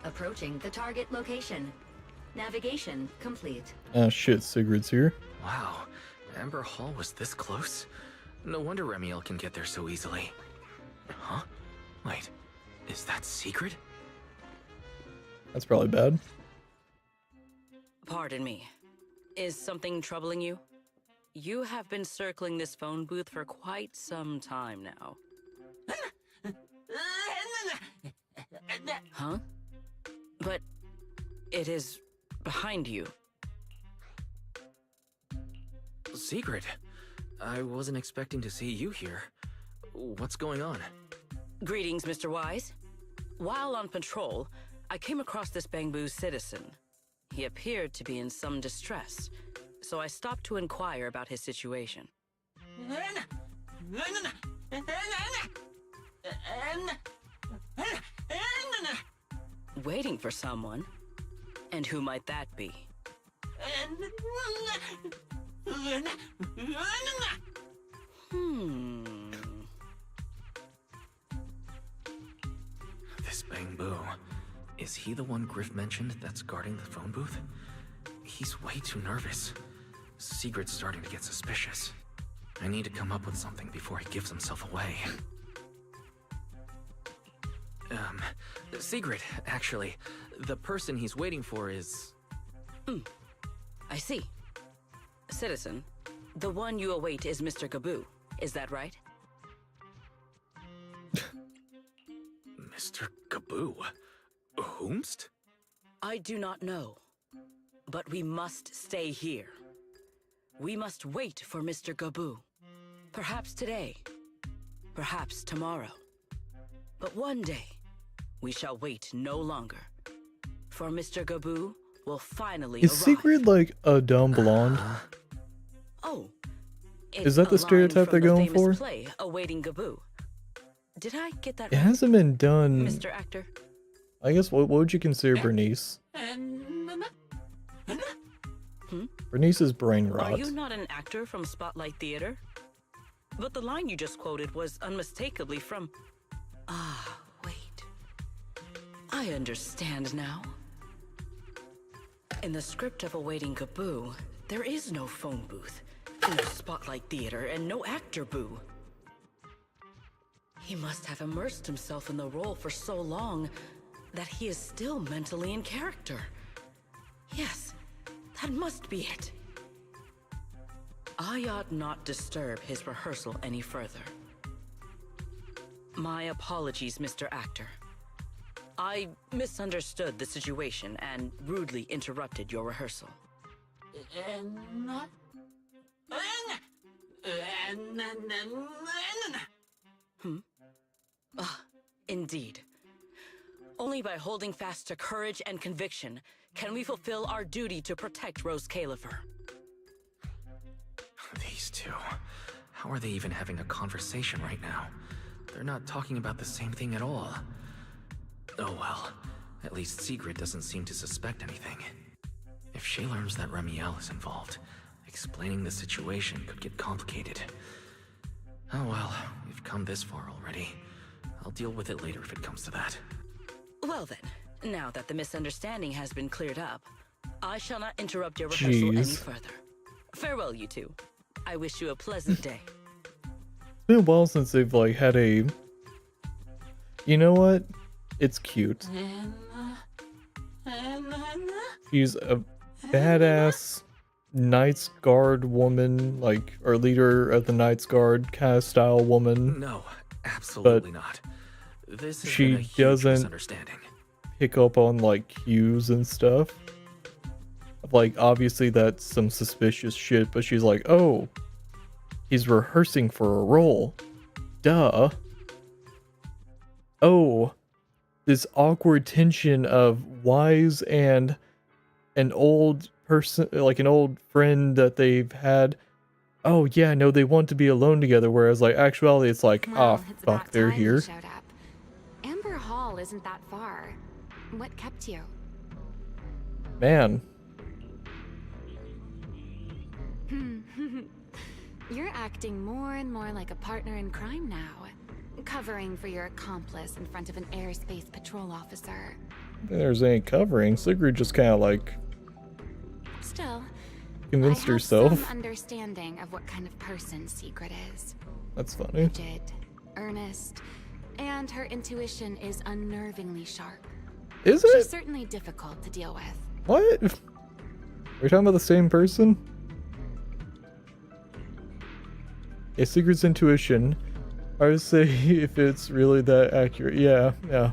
Approaching the target location. Navigation complete. Ah, shit, Sigrid's here. Wow, Amber Hall was this close? No wonder Remiel can get there so easily. Huh? Wait, is that secret? That's probably bad. Pardon me. Is something troubling you? You have been circling this phone booth for quite some time now. It is behind you. Secret. I wasn't expecting to see you here. What's going on? Greetings, Mr. Wise. While on patrol, I came across this Bangbu citizen. He appeared to be in some distress, so I stopped to inquire about his situation. Waiting for someone? And who might that be? This Bangbu. Is he the one Griff mentioned that's guarding the phone booth? He's way too nervous. Sigrid's starting to get suspicious. I need to come up with something before he gives himself away. Sigrid, actually. The person he's waiting for is... I see. Citizen, the one you await is Mr. Gaboo. Is that right? Mr. Gaboo? Whomst? I do not know. But we must stay here. We must wait for Mr. Gaboo. Perhaps today. Perhaps tomorrow. But one day, we shall wait no longer. For Mr. Gaboo will finally Is arrive. Sigrid like a dumb blonde? Oh. Is that the stereotype they're going for? Play, Awaiting Gaboo. Did I get that It right? hasn't been done. Mr. Actor? I guess what would you consider Bernice? Bernice's brain rot. Are you not an actor from Spotlight Theater? But the line you just quoted was unmistakably from... Ah, wait. I understand now. In the script of Awaiting Gaboo, there is no phone booth, no Spotlight Theater, and no actor boo. He must have immersed himself in the role for so long that he is still mentally in character. Yes, that must be it. I ought not disturb his rehearsal any further. My apologies, Mr. Actor. I misunderstood the situation and rudely interrupted your rehearsal. Indeed. Only by holding fast to courage and conviction can we fulfill our duty to protect Rose Califer. These two. How are they even having a conversation right now? They're not talking about the same thing at all. Oh well. At least Sigrid doesn't seem to suspect anything. If she learns that Remiel is involved, explaining the situation could get complicated. Oh well, we've come this far already. I'll deal with it later if it comes to that. Well then, now that the misunderstanding has been cleared up, I shall not interrupt your rehearsal any further. Farewell, you two. I wish you a pleasant day. It's been a while since they've like had a... You know what? It's cute. She's a badass Knights Guard woman, like, or leader of the Knights Guard kind of style woman. No, absolutely not. This has been a huge doesn't misunderstanding. pick up on like cues and stuff. Like, obviously that's some suspicious shit, but she's like, oh, he's rehearsing for a role. Duh. Oh, this awkward tension of Wise and an old person, like an old friend that they've had. Oh yeah, no, they want to be alone together, whereas like actuality it's like, Well, ah, it's fuck, about they're time you here. showed up. Amber Hall isn't that far. What kept you? Man. You're acting more and more like a partner in crime now. Covering for your accomplice in front of an airspace patrol officer. There's any covering. Sigrid just kind of like Still, convinced I have herself. some understanding of what kind of person Secret is. That's funny. Rigid, earnest, and her intuition is unnervingly sharp. Is She's it? certainly difficult to deal with. What? We're talking about the same person? A Sigrid's intuition. I would say if it's really that accurate. Yeah, yeah.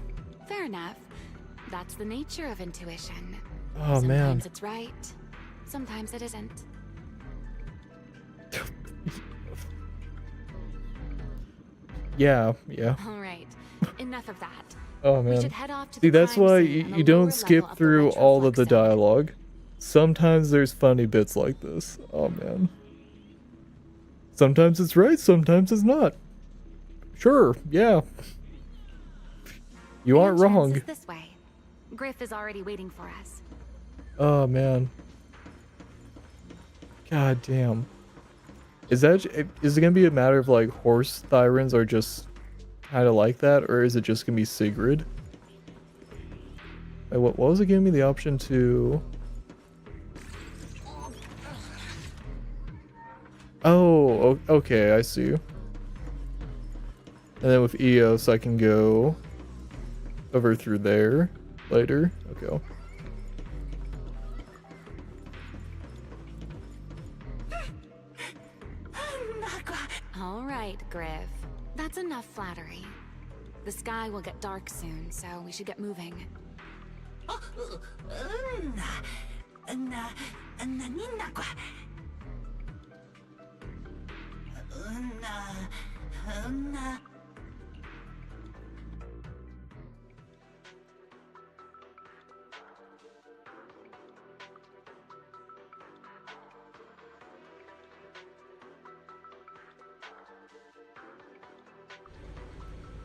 Fair enough. That's the nature of intuition. Oh, man. Sometimes it's right, sometimes it isn't. Yeah. All right, enough of that. Oh, We man. should head off to See, the that's crime why scene on the you don't lower skip level of the through all of Retroflux the zone. dialogue. Sometimes there's funny bits like this. Oh, man. Sometimes it's right, sometimes it's not. Sure, yeah. You aren't Entrance wrong. is this way. Griff is already waiting for us. Oh, man. God damn. Is it gonna be a matter of like horse thyrans are just kind of like that, or is it just gonna be Sigrid? Wait, what was it giving me the option to? Oh, okay, I see. And then with Eos, I can go over through there later. Okay. All right, Griff. That's enough flattery. The sky will get dark soon, so we should get moving.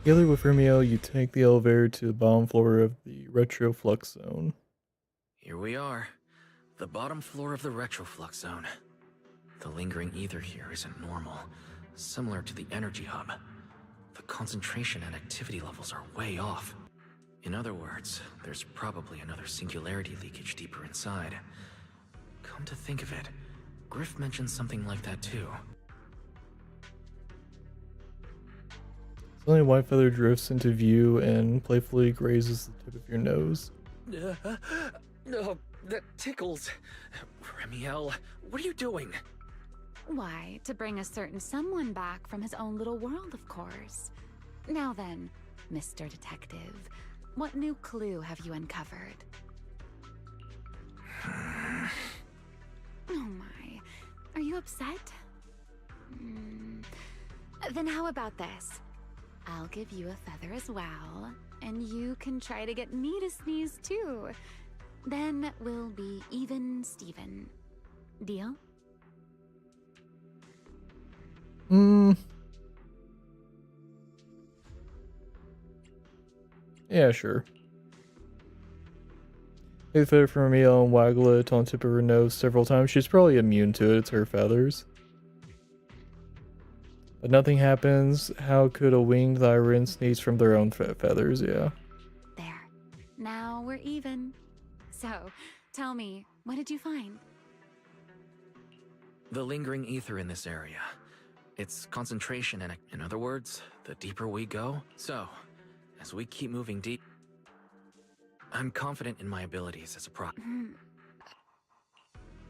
Together with Romeo, you take the elevator to the bottom floor of the Retroflux zone. Here we are. The bottom floor of the Retroflux zone. The lingering ether here isn't normal, similar to the energy hub. The concentration and activity levels are way off. In other words, there's probably another singularity leakage deeper inside. Come to think of it, Griff mentioned something like that too. Suddenly, White Feather drifts into view and playfully grazes the tip of your nose. No, that tickles. Remiel, what are you doing? Why, to bring a certain someone back from his own little world, of course. Now then, Mr. Detective, what new clue have you uncovered? Oh my, are you upset? Then how about this? I'll give you a feather as well, and you can try to get me to sneeze too. Then we'll be even Steven. Deal? Yeah, sure. Take the feather from Romeo and waggle it on the tip of her nose several times. She's probably immune to it, it's her feathers. But nothing happens. How could a winged Thyran sneeze from their own feathers? Yeah. There. Now we're even. So, tell me, what did you find? The lingering ether in this area. Its concentration and, in other words, the deeper we go. So, as we keep moving deep, I'm confident in my abilities as a pro.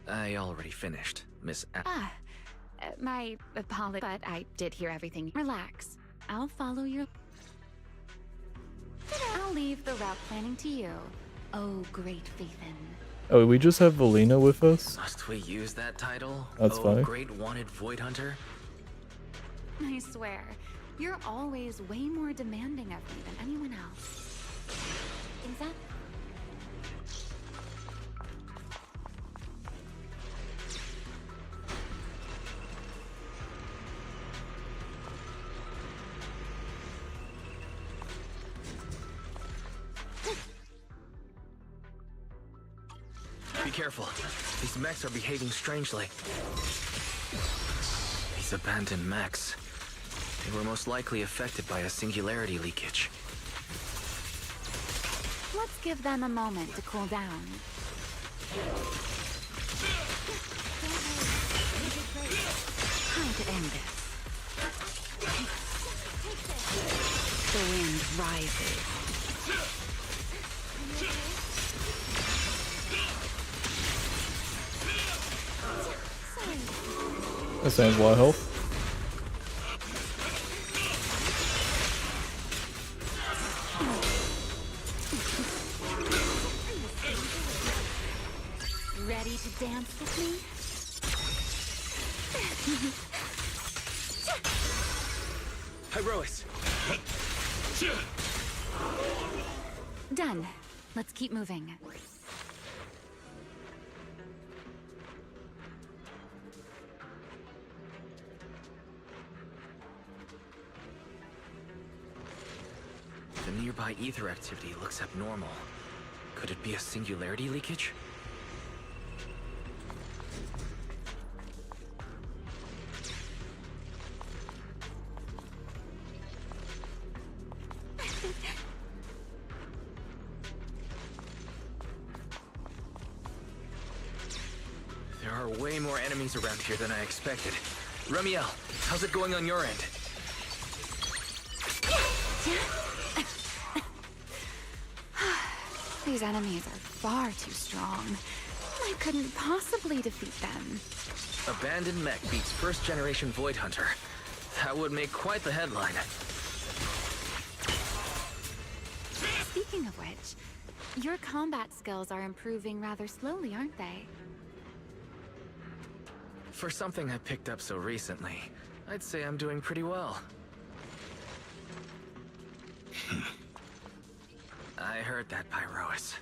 I already finished, Miss My apology, but I did hear everything. Relax. I'll follow your... I'll leave the route planning to you. Oh, great Faithin. Oh, we just have Valina with us? Must we use that title? That's fine. Great wanted void hunter? I swear, you're always way more demanding of me than anyone else. Exactly. Be careful. These mechs are behaving strangely. These abandoned mechs. They were most likely affected by a singularity leakage. Let's give them a moment to cool down. Time to end this. The wind rises. That sounds a lot of health. to dance with me? Pyrois! Done. Let's keep moving. The nearby ether activity looks abnormal. Could it be a singularity leakage? There are way more enemies around here than I expected. Remiel, how's it going on your end? These enemies are far too strong. I couldn't possibly defeat them. Abandoned mech beats first-generation Void Hunter. That would make quite the headline. Speaking of which, your combat skills are improving rather slowly, aren't they? For something I picked up so recently, I'd say I'm doing pretty well. I heard that, Pyrois.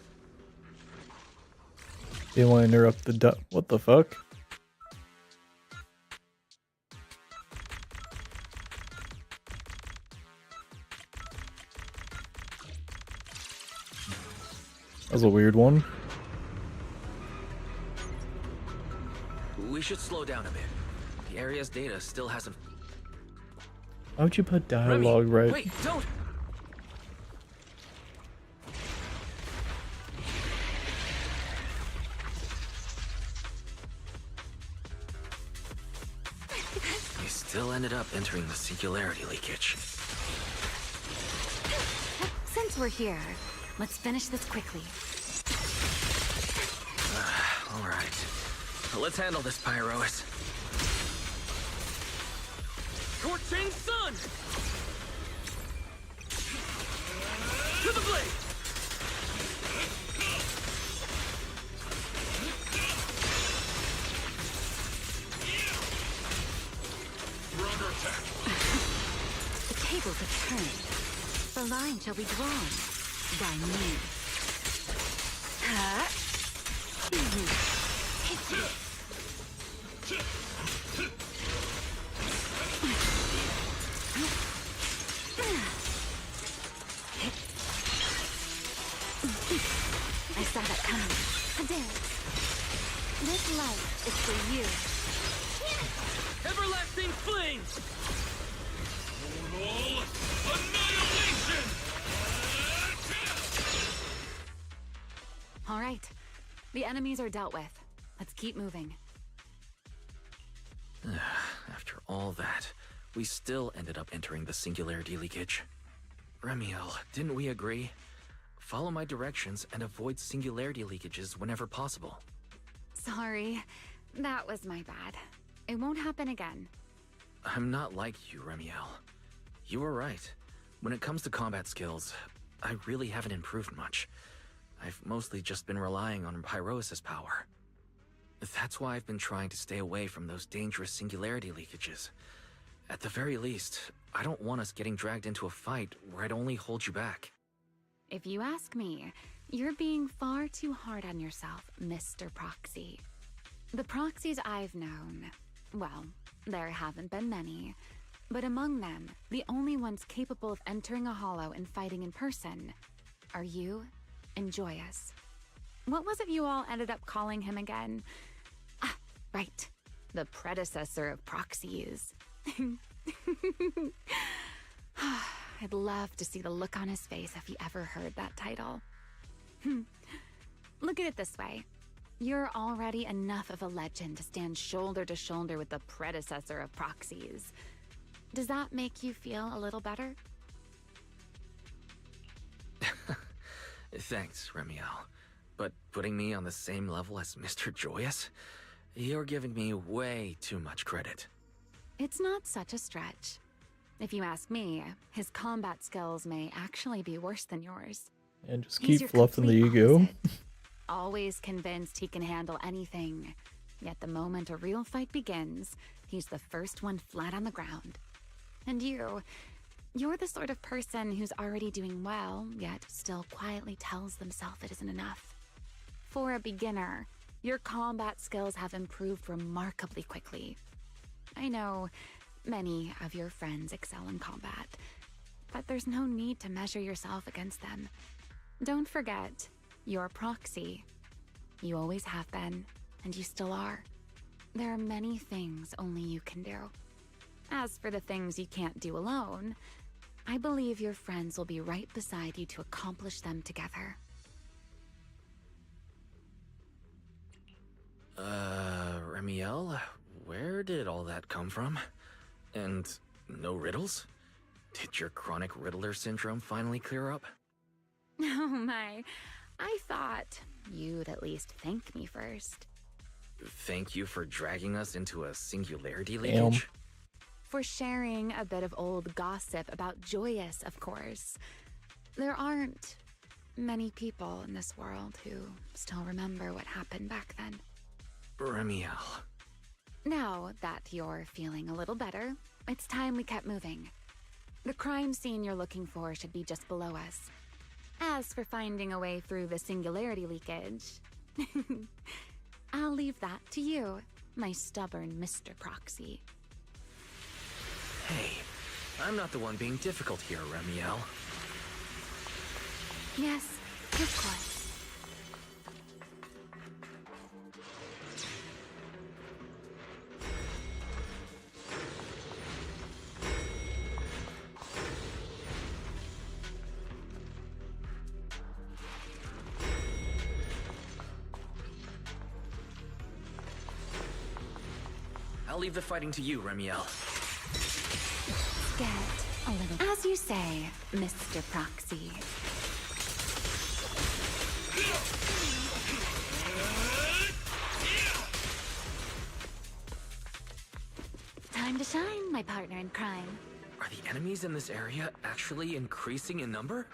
Didn't want to interrupt the what the fuck? That was a weird one. We should slow down a bit. The area's data still hasn't... Why would you put dialogue right? Wait, don't! We still ended up entering the singularity leakage. Since we're here, let's finish this quickly. All right. Let's handle this, Pyrois. Scorching sun! To the blade! Rubber attack. The tables have turned. The line shall be drawn by me. I saw that coming. A dance. This light is for you. Everlasting flames! Total annihilation! All right. The enemies are dealt with. Let's keep moving. After all that, we still ended up entering the singularity leakage. Remiel, didn't we agree? Follow my directions and avoid singularity leakages whenever possible. Sorry. That was my bad. It won't happen again. I'm not like you, Remiel. You were right. When it comes to combat skills, I really haven't improved much. I've mostly just been relying on Pyrois' power. That's why I've been trying to stay away from those dangerous singularity leakages. At the very least, I don't want us getting dragged into a fight where I'd only hold you back. If you ask me, you're being far too hard on yourself, Mr. Proxy. The proxies I've known, well, there haven't been many, but among them, the only ones capable of entering a hollow and fighting in person are you and Joyous. What was it you all ended up calling him again? Ah, right. The predecessor of proxies. I'd love to see the look on his face if he ever heard that title. Look at it this way. You're already enough of a legend to stand shoulder to shoulder with the predecessor of proxies. Does that make you feel a little better? Thanks, Remiel. But putting me on the same level as Mr. Joyous? You're giving me way too much credit. It's not such a stretch. If you ask me, his combat skills may actually be worse than yours. And just He's keep your fluffing the complete ego. opposite. always convinced he can handle anything. Yet the moment a real fight begins, he's the first one flat on the ground. And you're the sort of person who's already doing well, yet still quietly tells themselves it isn't enough. For a beginner, your combat skills have improved remarkably quickly. I know many of your friends excel in combat, but there's no need to measure yourself against them. Don't forget, you're proxy. You always have been, and you still are. There are many things only you can do. As for the things you can't do alone, I believe your friends will be right beside you to accomplish them together. Remiel, where did all that come from? And no riddles? Did your chronic Riddler syndrome finally clear up? Oh my, I thought you'd at least thank me first. Thank you for dragging us into a singularity leakage? For sharing a bit of old gossip about Joyous, of course. There aren't many people in this world who still remember what happened back then. Remiel. Now that you're feeling a little better, it's time we kept moving. The crime scene you're looking for should be just below us. As for finding a way through the singularity leakage, I'll leave that to you, my stubborn Mr. Proxy. Hey, I'm not the one being difficult here, Remiel. Yes, of course. I'll leave the fighting to you, Remiel. Get a little... As you say, Mr. Proxy. Time to shine, my partner in crime. Are the enemies in this area actually increasing in number?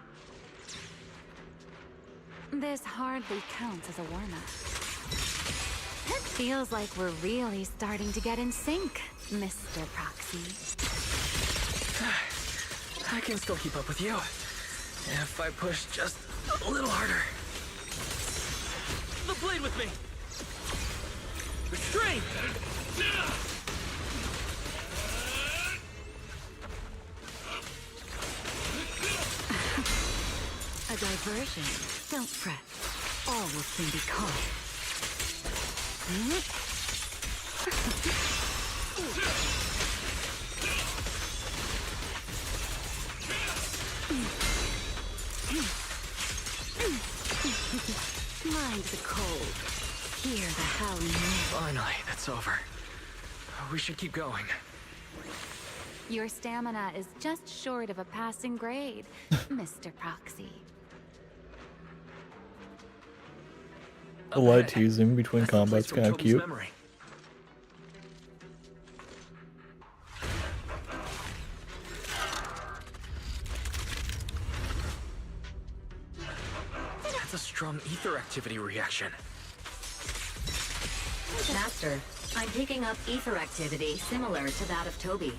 This hardly counts as a warm-up. It feels like we're really starting to get in sync, Mr. Proxy. I can still keep up with you. If I push just a little harder. The blade with me! Restrain! A diversion. Don't fret. All will soon be caught. Mind the cold. Hear the howling wind. Finally, that's over. We should keep going. Your stamina is just short of a passing grade, Mr. Proxy. The light teasing between combat's kind of cute. Memory. That's a strong ether activity reaction. Master, I'm picking up ether activity similar to that of Toby.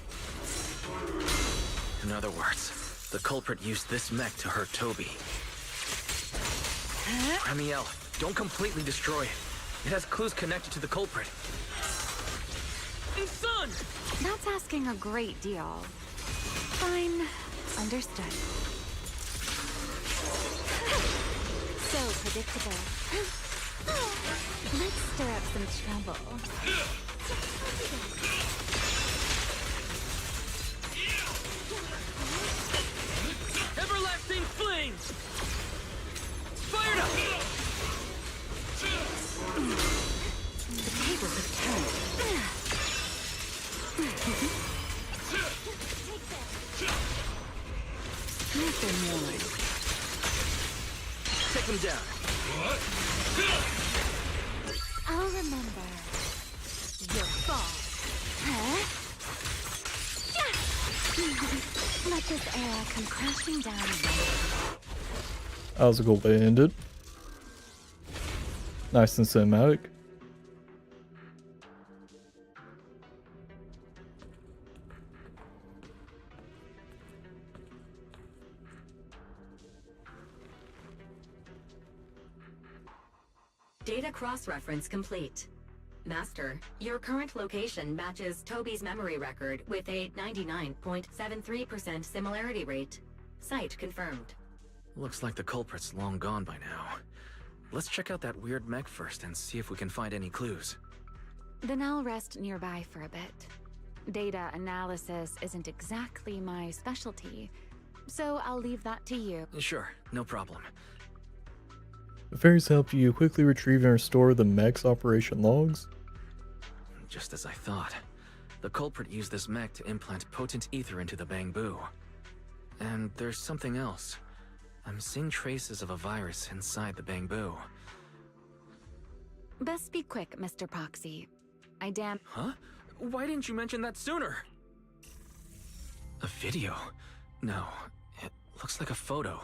In other words, the culprit used this mech to hurt Toby. Remiel, don't completely destroy it. It has clues connected to the culprit. Son! That's asking a great deal. Fine. Understood. So predictable. Let's stir up some trouble. Everlasting flames! Fired up! The tables have turned. Nothing more. Take them down. I'll remember your fall. Huh? Let this era come crashing down again. That was a cool way to end it. Nice and cinematic. Data cross-reference complete. Master, your current location matches Toby's memory record with a 99.73% similarity rate. Site confirmed. Looks like the culprit's long gone by now. Let's check out that weird mech first and see if we can find any clues. Then I'll rest nearby for a bit. Data analysis isn't exactly my specialty, so I'll leave that to you. Sure, no problem. The fairies help you quickly retrieve and restore the mech's operation logs. Just as I thought. The culprit used this mech to implant potent ether into the Bamboo. And there's something else. I'm seeing traces of a virus inside the Bamboo. Best be quick, Mr. Proxy. Huh? Why didn't you mention that sooner? A video? No, it looks like a photo.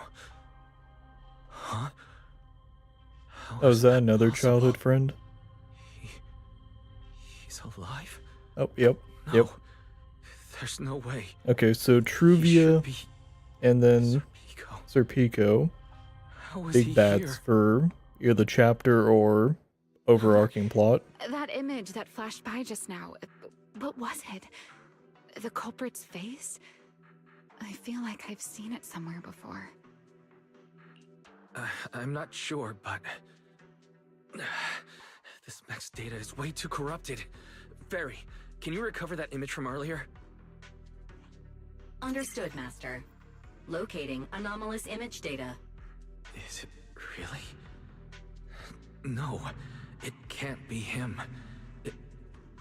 Huh? Oh, is that another childhood friend? He's alive? Oh, yep, No, yep. There's no way. Okay, so Truvia and then Serpico. How is Big he bats here? for either the chapter or overarching plot. That image that flashed by just now, what was it? The culprit's face? I feel like I've seen it somewhere before. I'm not sure, but... this mech's data is way too corrupted. Barry, can you recover that image from earlier? Understood, Master. Locating anomalous image data. Is it really? No, it can't be him.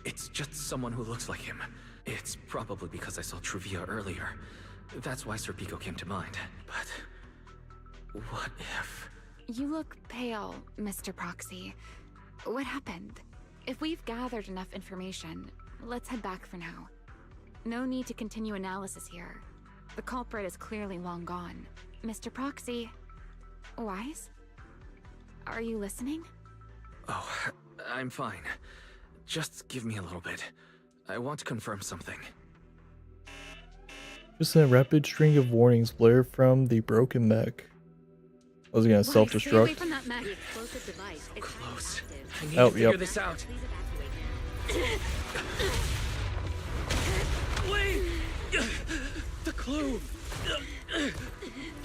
It's just someone who looks like him. It's probably because I saw Truvia earlier. That's why Serpico came to mind. But... what if... You look pale, Mr. Proxy. What happened? If we've gathered enough information, let's head back for now. No need to continue analysis here. The culprit is clearly long gone. Mr. Proxy... Wise? Are you listening? Oh, I'm fine. Just give me a little bit. I want to confirm something. Just a rapid string of warnings blare from the broken mech. I was gonna self-destruct. Close. I need Oh, to figure yep. this out. Wait! The clue!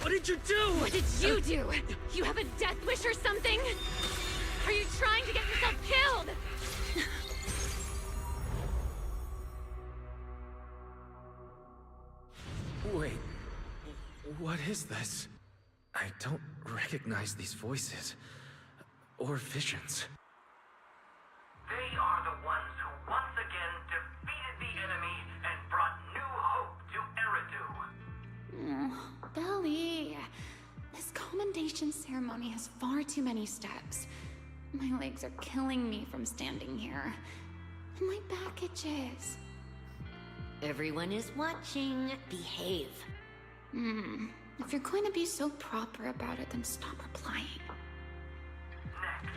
What did you do? What did you do? You have a death wish or something? Are you trying to get yourself killed? Wait, what is this? I don't recognize these voices or visions. They are the ones who once again defeated the enemy and brought new hope to Eridu. Belly, this commendation ceremony has far too many steps. My legs are killing me from standing here. And my back itches. Everyone is watching. Behave. If you're going to be so proper about it, then stop replying. Next,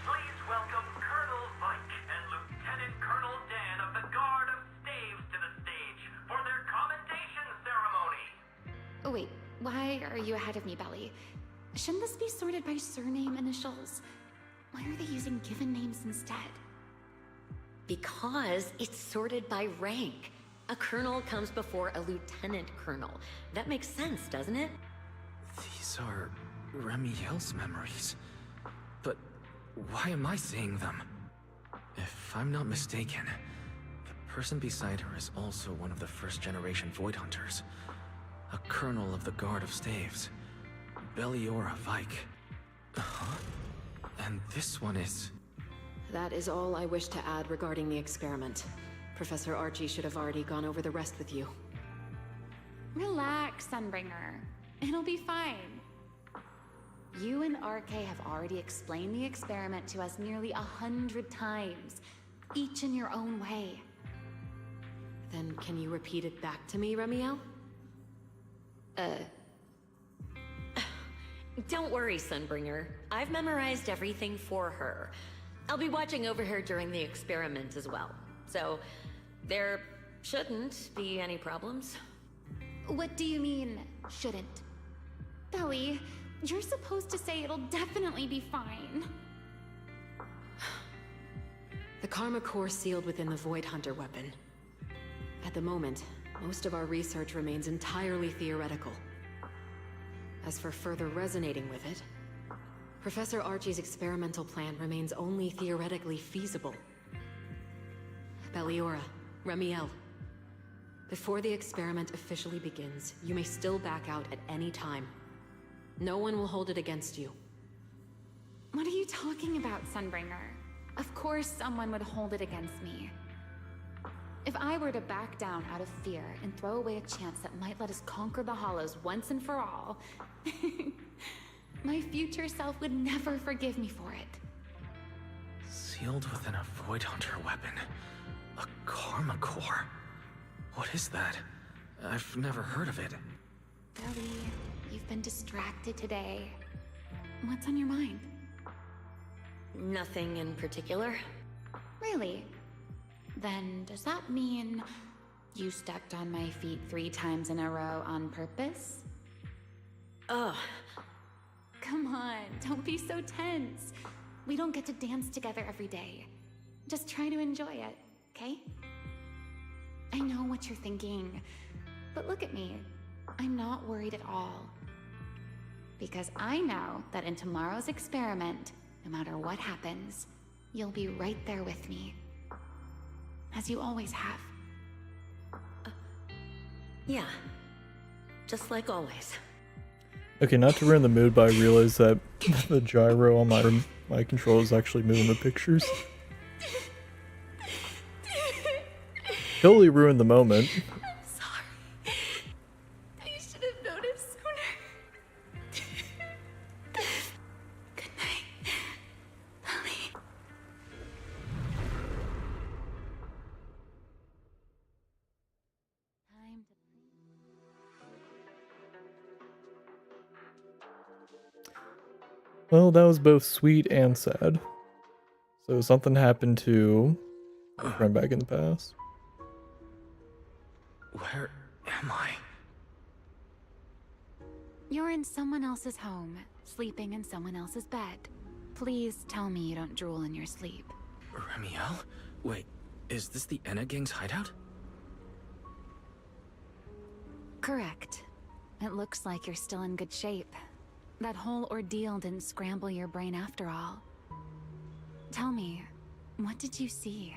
please welcome Colonel Vike and Lieutenant Colonel Dan of the Guard of Staves to the stage for their commendation ceremony. Oh, wait, why are you ahead of me, Belly? Shouldn't this be sorted by surname initials? Why are they using given names instead? Because it's sorted by rank. A colonel comes before a lieutenant colonel. That makes sense, doesn't it? These are Remiel's memories. But why am I seeing them? If I'm not mistaken, the person beside her is also one of the first-generation Void Hunters. A colonel of the Guard of Staves. Belliora Vike. Huh? And this one is... That is all I wish to add regarding the experiment. Professor Archie should have already gone over the rest with you. Relax, Sunbringer. It'll be fine. You and RK have already explained the experiment to us nearly 100 times, each in your own way. Then can you repeat it back to me, Remiel? Don't worry, Sunbringer. I've memorized everything for her. I'll be watching over her during the experiment as well. So, there shouldn't be any problems. What do you mean, shouldn't? Belly, you're supposed to say it'll definitely be fine. The Karma Core sealed within the Void Hunter weapon. At the moment, most of our research remains entirely theoretical. As for further resonating with it, Professor Archie's experimental plan remains only theoretically feasible. Belliora, Remiel. Before the experiment officially begins, you may still back out at any time. No one will hold it against you. What are you talking about, Sunbringer? Of course someone would hold it against me. If I were to back down out of fear and throw away a chance that might let us conquer the Hollows once and for all, my future self would never forgive me for it. Sealed within a Void Hunter weapon. A Karma Core. What is that? I've never heard of it. Belly, you've been distracted today. What's on your mind? Nothing in particular. Really? Then does that mean you stepped on my feet 3 times in a row on purpose? Ugh. Come on, don't be so tense. We don't get to dance together every day. Just try to enjoy it, okay? I know what you're thinking, but look at me. I'm not worried at all. Because I know that in tomorrow's experiment, no matter what happens, you'll be right there with me. As you always have. Yeah. Just like always. Okay, not to ruin the mood, but I realized that the gyro on my controller is actually moving the pictures. Totally ruined the moment. I'm sorry. I should have noticed sooner. Good night, Belly. Well, that was both sweet and sad. So something happened to my friend back in the past. Where am I? You're in someone else's home, sleeping in someone else's bed. Please tell me you don't drool in your sleep. Remiel? Wait, is this the Enna Gang's hideout? Correct. It looks like you're still in good shape. That whole ordeal didn't scramble your brain after all. Tell me, what did you see?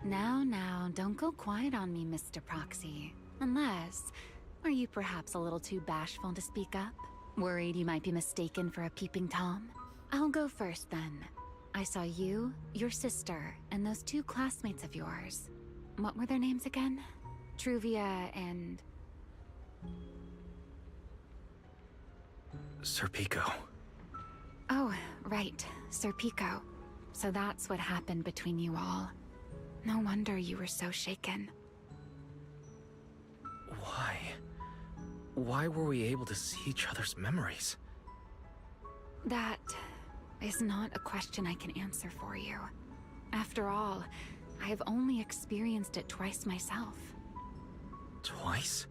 Now, don't go quiet on me, Mr. Proxy. Unless, are you perhaps a little too bashful to speak up? Worried you might be mistaken for a peeping Tom? I'll go first then. I saw you, your sister, and those 2 classmates of yours. What were their names again? Truvia and... Sir Pico. Oh, right, Sir Pico. So that's what happened between you all. No wonder you were so shaken. Why? Why were we able to see each other's memories? That is not a question I can answer for you. After all, I have only experienced it twice myself. Twice?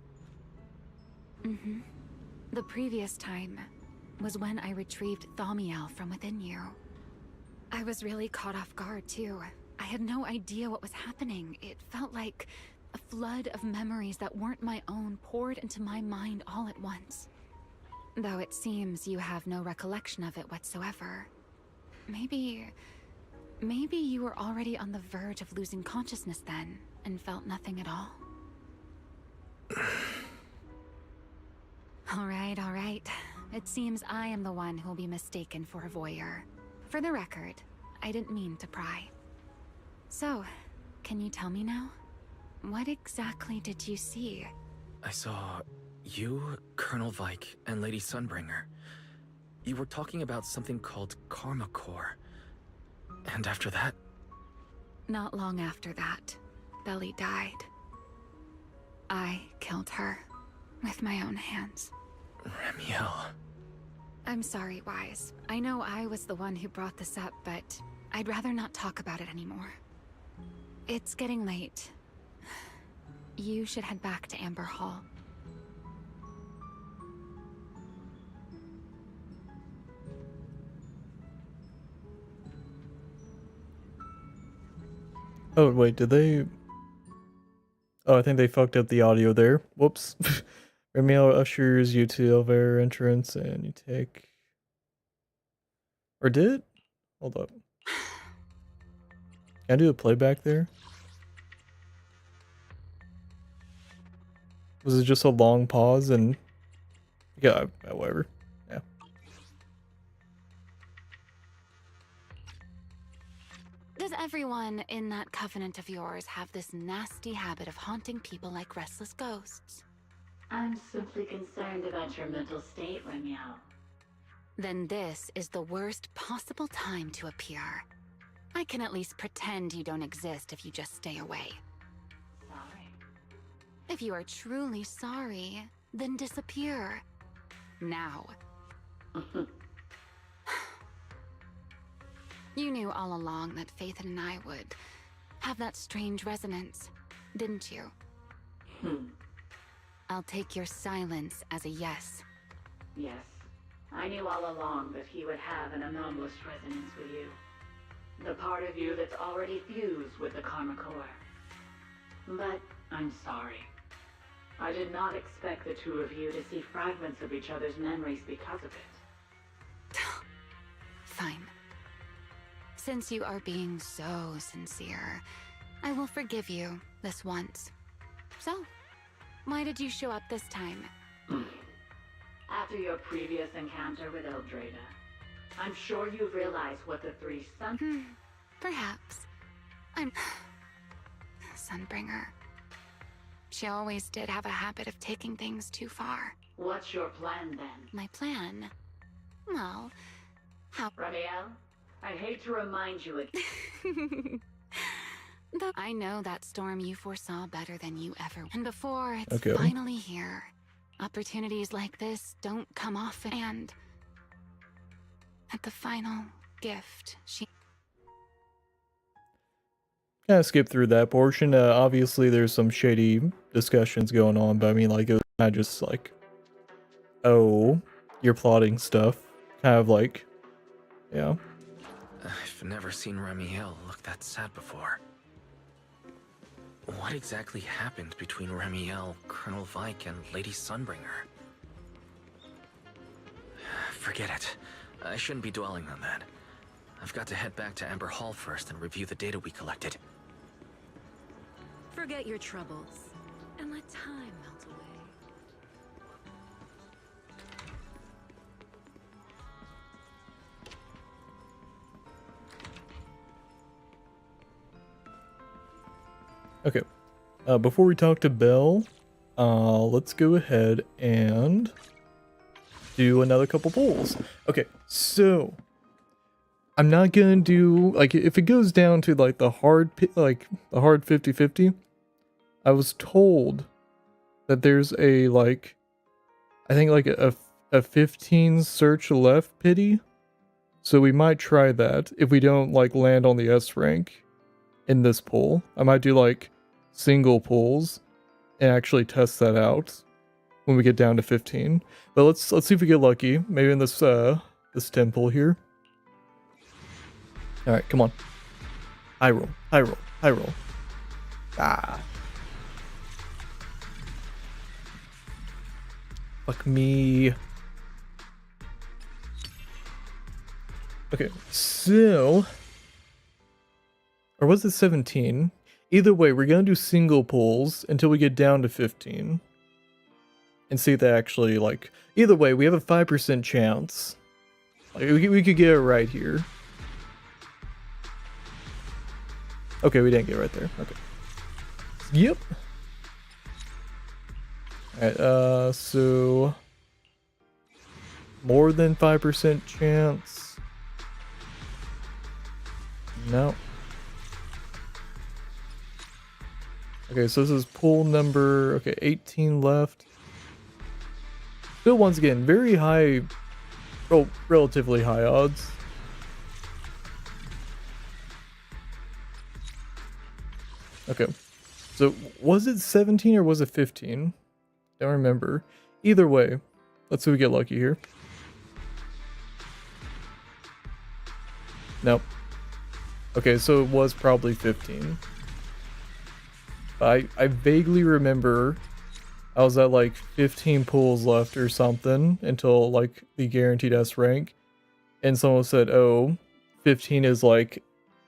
Mm-hmm. The previous time was when I retrieved Thaumiel from within you. I was really caught off guard, too. I had no idea what was happening. It felt like a flood of memories that weren't my own poured into my mind all at once. Though it seems you have no recollection of it whatsoever. Maybe you were already on the verge of losing consciousness then, and felt nothing at all. All right. It seems I am the one who'll be mistaken for a voyeur. For the record, I didn't mean to pry. So, can you tell me now? What exactly did you see? I saw you, Colonel Vike, and Lady Sunbringer. You were talking about something called Karma Core. And after that? Not long after that, Belly died. I killed her. with my own hands. Ramiel. I'm sorry, Wise. I know I was the one who brought this up, but I'd rather not talk about it anymore. It's getting late. You should head back to Amber Hall. Oh, wait, did they... Oh, I think they fucked up the audio there. Whoops. Ramiel ushers you to the elevator entrance and you take... Or did? Hold up. Can I do a playback there? Was it just a long pause and... Yeah, whatever. Yeah. Does everyone in that covenant of yours have this nasty habit of haunting people like restless ghosts? I'm simply concerned about your mental state, Ramiel. Then this is the worst possible time to appear. I can at least pretend you don't exist if you just stay away. Sorry. If you are truly sorry, then disappear. Now. You knew all along that Faith and I would have that strange resonance, didn't you? I'll take your silence as a yes. Yes. I knew all along that he would have an anomalous resonance with you. The part of you that's already fused with the Karma Core. But I'm sorry. I did not expect the two of you to see fragments of each other's memories because of it. Fine. Since you are being so sincere, I will forgive you this once. So, why did you show up this time? After your previous encounter with Eldrada, I'm sure you've realized what the three Perhaps. I'm... Sunbringer. She always did have a habit of taking things too far. What's your plan then? My plan? Well, how... Ramiel, I'd hate to remind you again. I know that storm you foresaw better than you ever... And before it's Okay. finally here, opportunities like this don't come often, and... At the final gift, she... Kind of skip through that portion. Obviously, there's some shady discussions going on, but I mean, like, it was kind of just like, oh, you're plotting stuff. Kind of like, yeah. I've never seen Ramiel look that sad before. What exactly happened between Ramiel, Colonel Vike, and Lady Sunbringer? Forget it. I shouldn't be dwelling on that. I've got to head back to Amber Hall first and review the data we collected. Forget your troubles and let time melt away. Okay. Before we talk to Belle, let's go ahead and do another couple polls. Okay, so I'm not gonna do, like, if it goes down to like the hard 50-50, I was told that there's a, like, I think like a 15 search left pity, so we might try that if we don't like land on the S rank in this poll. I might do like single polls and actually test that out when we get down to 15. But let's see if we get lucky. Maybe in this this 10 poll here. All right, come on. High roll, high roll, high roll. Ah. Fuck me. Okay, so... Or was it 17? Either way, we're gonna do single polls until we get down to 15. And see if they actually, like... Either way, we have a 5% chance. Like, we could get it right here. Okay, we didn't get it right there. Okay. Yep. Alright, so... More than 5% chance. No. Okay, so this is pool number, okay, 18 left. Still, once again, very high, relatively high odds. Okay, so was it 17 or was it 15? Don't remember. Either way, let's see if we get lucky here. Nope. Okay, so it was probably 15. I vaguely remember I was at like 15 pulls left or something until like the guaranteed S rank. And someone said, oh, 15 is like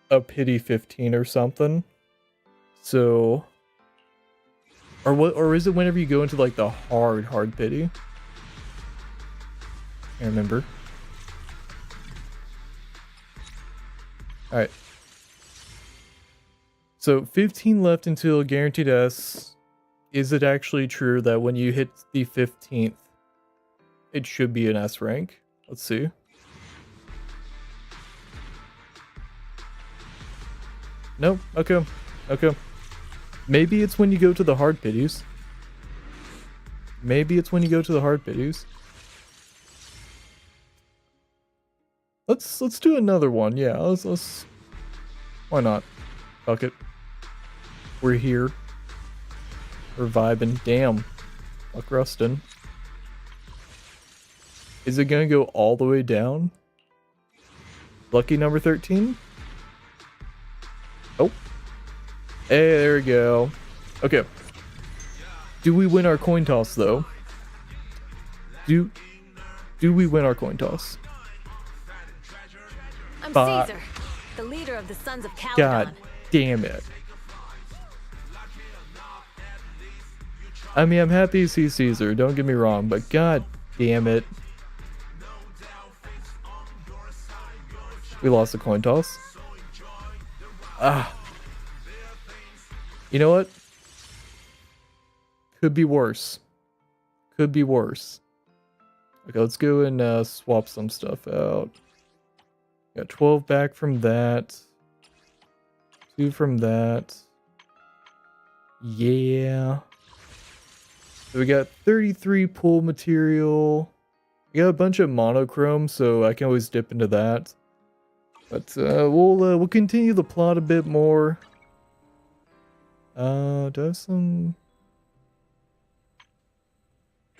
a pity 15 or something. So, or is it whenever you go into like the hard pity? I remember. Alright. So 15 left until guaranteed S. Is it actually true that when you hit the 15th, it should be an S rank? Let's see. Nope. Okay. Okay. Maybe it's when you go to the hard pities. Maybe it's when you go to the hard pities. Let's do another one. Yeah, let's why not? Fuck it. We're here. We're vibing. Damn. Fuck Rustin. Is it gonna go all the way down? Lucky number 13? Oh. Hey, there we go. Okay. Do we win our coin toss though? Do we win our coin toss? I'm Caesar, the leader of the Sons of Caledon. God damn it. I mean, I'm happy to see Caesar, don't get me wrong, but god damn it. We lost the coin toss. Ah. You know what? Could be worse. Could be worse. Okay, let's go and swap some stuff out. Got 12 back from that. 2 from that. Yeah. So we got 33 pool material. We got a bunch of monochrome, so I can always dip into that. But we'll continue the plot a bit more. Do I have some?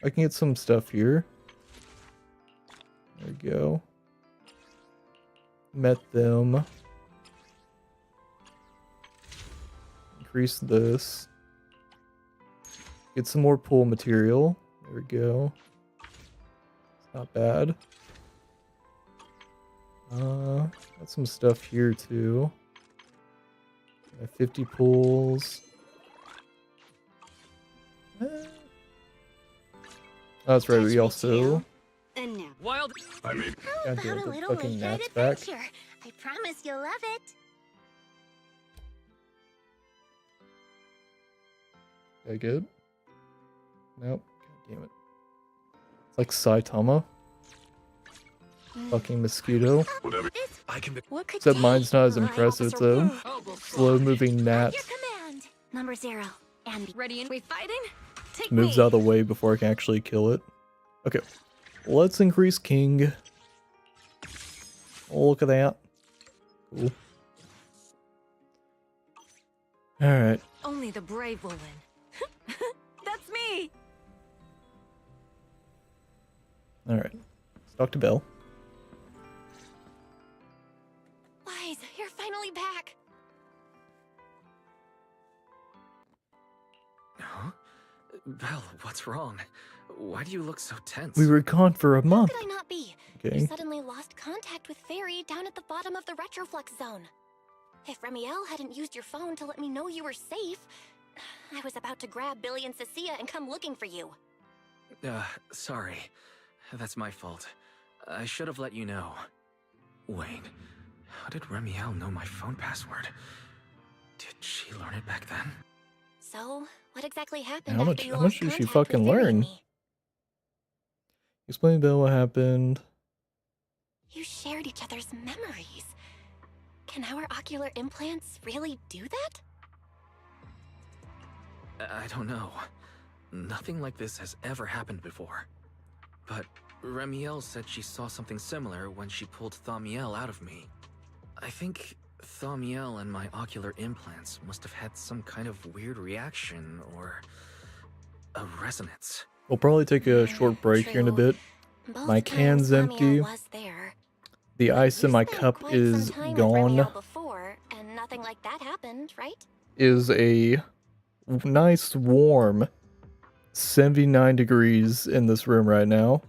I can get some stuff here. There we go. Met them. Increase this. Get some more pool material. There we go. It's not bad. Got some stuff here too. Got 50 pools. Oh, that's right, we also... And now, Wild. how God about damn, a the little fucking late night gnats back. adventure? I promise you'll love it. Did I get it? Nope. God damn it. It's like Saitama. Fucking mosquito. I can be. Except mine's not as impressive. It's a slow-moving gnat. Number 0. And Ready and we fighting? Take Moves me. out of the way before I can actually kill it. Okay. Let's increase King. Oh, look at that. Cool. Alright. Only the brave will win. That's me. Alright. Let's talk to Belle. Wise, you're finally back. Huh? Belle, what's wrong? Why do you look so tense? We were gone for a month. how could I not be? Okay. You suddenly lost contact with Fairy down at the bottom of the Retroflux zone. If Remiel hadn't used your phone to let me know you were safe, I was about to grab Billy and Cecilia and come looking for you. Sorry. That's my fault. I should have let you know. Wait, how did Remiel know my phone password? Did she learn it back then? So, what exactly happened How after much? you How lost much did she contact fucking with Fairy and learn? me? Explain to Belle what happened. You shared each other's memories. Can our ocular implants really do that? I don't know. Nothing like this has ever happened before. but Remiel said she saw something similar when she pulled Thaumiel out of me. I think Thaumiel and my ocular implants must have had some kind of weird reaction or a resonance. We'll probably take a short break here in a bit. My can's empty. The ice in my cup is gone. Before, and nothing like that happened, right? Is a nice warm 79 degrees in this room right now.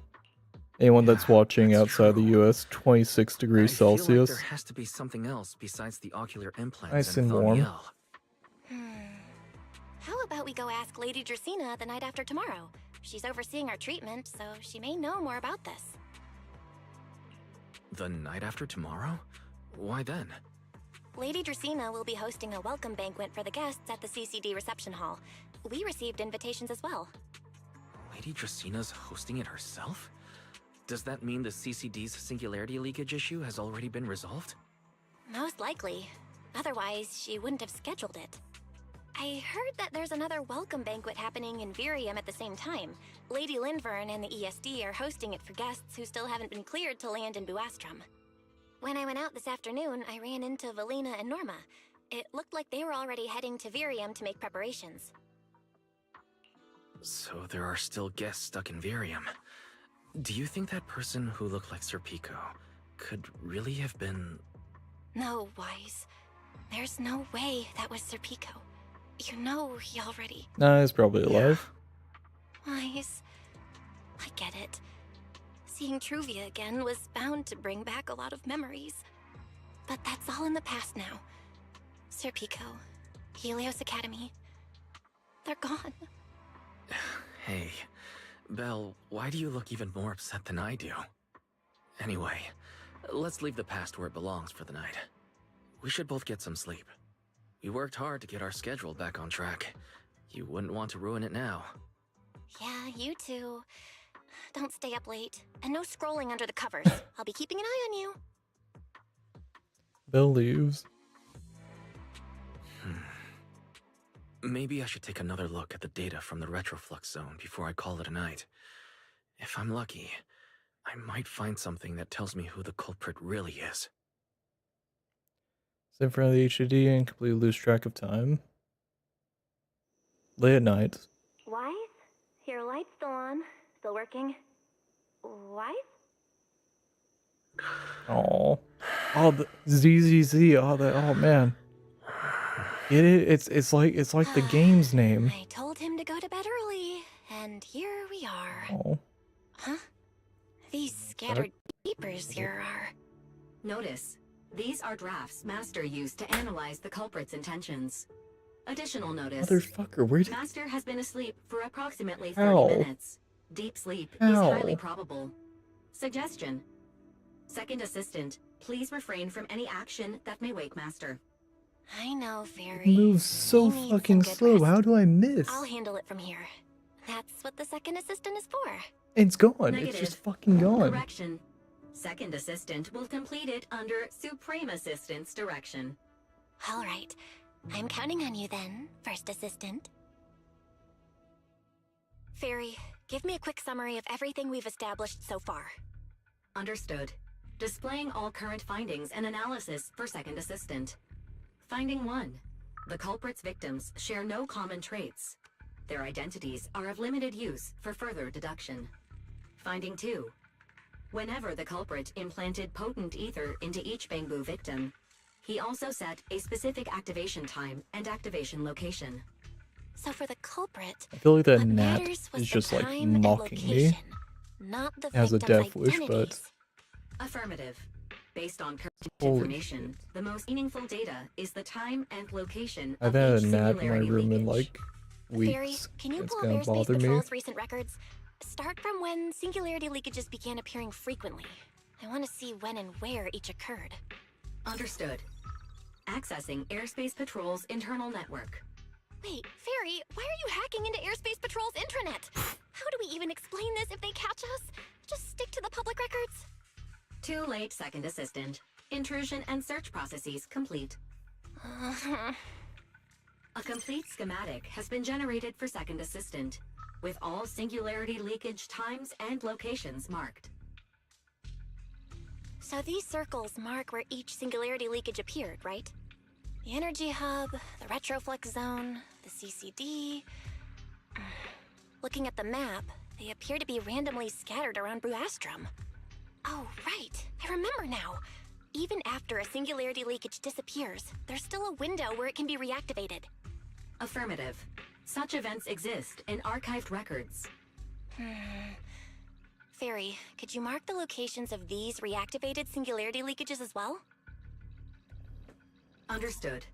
Anyone that's watching outside the US, 26 degrees Celsius. I feel like there has to be something else besides the ocular implants Nice and and warm. Thaumiel. How about we go ask Lady Dracena the night after tomorrow? She's overseeing our treatment, so she may know more about this. The night after tomorrow? Why then? Lady Dracena will be hosting a welcome banquet for the guests at the CCD reception hall. We received invitations as well. Lady Dracena's hosting it herself? Does that mean the CCD's singularity leakage issue has already been resolved? Most likely. Otherwise, she wouldn't have scheduled it. I heard that there's another welcome banquet happening in Virium at the same time. Lady Lindvern and the ESD are hosting it for guests who still haven't been cleared to land in Buastrom. When I went out this afternoon, I ran into Valina and Norma. It looked like they were already heading to Virium to make preparations. So there are still guests stuck in Virium. Do you think that person who looked like Sir Pico could really have been... No, Wise. There's no way that was Sir Pico. You know he already... Nah, he's probably alive. Wise. I get it. Seeing Truvia again was bound to bring back a lot of memories. But that's all in the past now. Sir Pico, Helios Academy, they're gone. Hey, Belle, why do you look even more upset than I do? Anyway, let's leave the past where it belongs for the night. We should both get some sleep. We worked hard to get our schedule back on track. You wouldn't want to ruin it now. Yeah, you too. Don't stay up late. And no scrolling under the covers. I'll be keeping an eye on you. Belle leaves. Maybe I should take another look at the data from the retroflux zone before I call it a night. If I'm lucky, I might find something that tells me who the culprit really is. Sit in front of the HUD and completely lose track of time. Late at night. Wise? Your light's still on. Still working. Wise? Oh, the ZZZ. Oh man. Get it? It's like the game's name. I told him to go to bed early, and here we are. Oh. Huh? These scattered papers here are... Notice, these are drafts Master used to analyze the culprit's intentions. Additional notice. Motherfucker, where did... Master has been asleep for approximately 30 How? minutes. Deep sleep is How? highly probable. Suggestion. Second assistant, please refrain from any action that may wake Master. I know, Fairy. It moves so He needs fucking some good slow. rest. How do I miss? I'll handle it from here. That's what the second assistant is for. It's gone. Negative. It's just fucking gone. Correction. Second assistant will complete it under Supreme Assistant's direction. All right. I'm counting on you then, first assistant. Fairy, give me a quick summary of everything we've established so far. Understood. Displaying all current findings and analysis for second assistant. Finding 1. The culprit's victims share no common traits. Their identities are of limited use for further deduction. Finding 2. Whenever the culprit implanted potent ether into each Bangbu victim, he also set a specific activation time and activation location. So for the culprit, I feel like that what gnat matters was is the just like time and mocking me. location, not the Has a victim's death wish, but identities. Affirmative. Based on current Holy information, the most meaningful data is the time and location I've of had each a gnat in my singularity room in leakage. like Fairy, weeks. can you It's pull up gonna Airspace bother me. Patrol's recent records? Start from when singularity leakages began appearing frequently. I want to see when and where each occurred. Understood. Accessing Airspace Patrol's internal network. Wait, Fairy, why are you hacking into Airspace Patrol's intranet? How do we even explain this if they catch us? Just stick to the public records. Too late, second assistant. Intrusion and search processes complete. A complete schematic has been generated for second assistant. with all singularity leakage times and locations marked. So these circles mark where each singularity leakage appeared, right? The energy hub, the retroflex zone, the CCD. Looking at the map, they appear to be randomly scattered around Buastrom. Oh, right. I remember now. Even after a singularity leakage disappears, there's still a window where it can be reactivated. Affirmative. Such events exist in archived records. Fairy, could you mark the locations of these reactivated singularity leakages as well? Understood.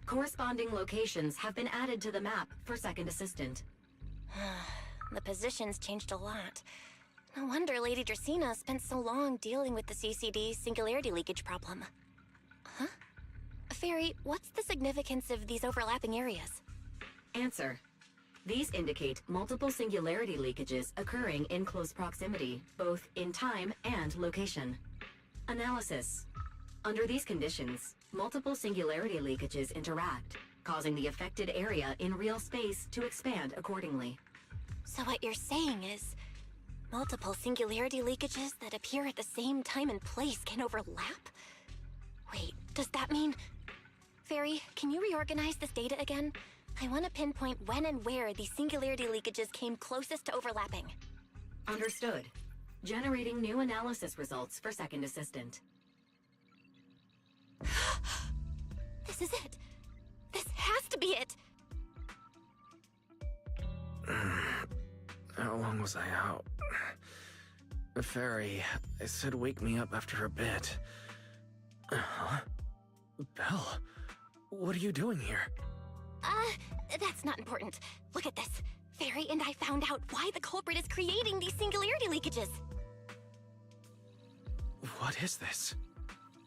Corresponding locations have been added to the map for Second Assistant. The positions changed a lot. No wonder Lady Dracaena spent so long dealing with the CCD singularity leakage problem. Huh? Fairy, what's the significance of these overlapping areas? Answer. These indicate multiple singularity leakages occurring in close proximity, both in time and location. Analysis. Under these conditions, multiple singularity leakages interact, causing the affected area in real space to expand accordingly. So what you're saying is, multiple singularity leakages that appear at the same time and place can overlap? Wait, does that mean... Fairy, can you reorganize this data again? I want to pinpoint when and where these singularity leakages came closest to overlapping. Understood. Generating new analysis results for Second Assistant. This is it. This has to be it. How long was I out? Fairy, I said wake me up after a bit. Huh? Belle, what are you doing here? That's not important. Look at this. Fairy and I found out why the culprit is creating these singularity leakages. What is this?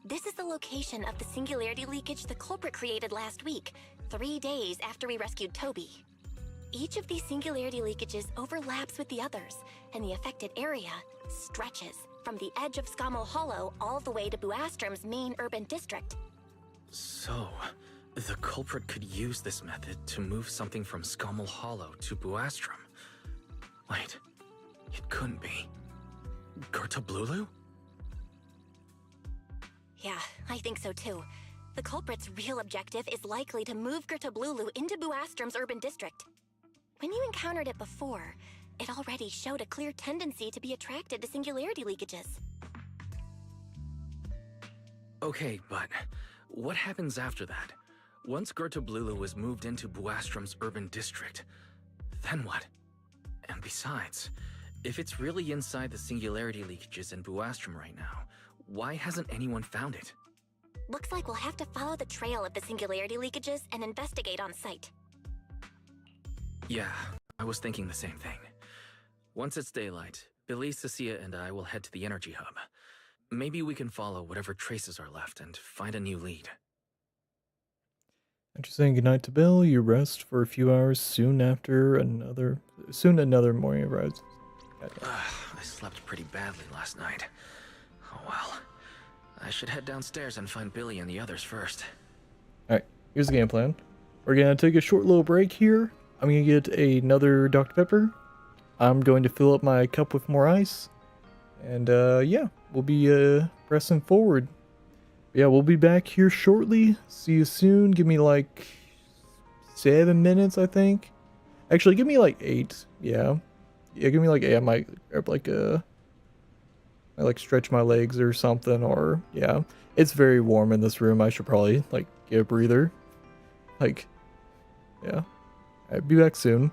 This is the location of the singularity leakage the culprit created last week, 3 days after we rescued Toby. Each of these singularity leakages overlaps with the others, and the affected area stretches from the edge of Scommel Hollow all the way to Buastrom's main urban district. So, the culprit could use this method to move something from Scommel Hollow to Buastrom. Wait, it couldn't be. Gertablulu? Yeah, I think so too. The culprit's real objective is likely to move Gertablulu into Buastrom's urban district. When you encountered it before, it already showed a clear tendency to be attracted to singularity leakages. Okay, but what happens after that? Once Gertablulu is moved into Buastrom's urban district, then what? And besides, if it's really inside the singularity leakages in Buastrom right now, why hasn't anyone found it? Looks like we'll have to follow the trail of the singularity leakages and investigate on site. Yeah, I was thinking the same thing. Once it's daylight, Billy, Cecilia, and I will head to the energy hub. Maybe we can follow whatever traces are left and find a new lead. After saying goodnight to Bill, you rest for a few hours. Soon another morning arrives. I slept pretty badly last night. Oh well. I should head downstairs and find Billy and the others first. Alright, here's the game plan. We're gonna take a short little break here. I'm gonna get another Dr. Pepper. I'm going to fill up my cup with more ice. And yeah, we'll be pressing forward. Yeah, we'll be back here shortly. See you soon. Give me like 7 minutes, I think. Actually, give me like 8. Yeah. Yeah, give me like 8. I might grab like I like stretch my legs or something, or yeah. It's very warm in this room. I should probably like get a breather. Like, yeah. I'll be back soon.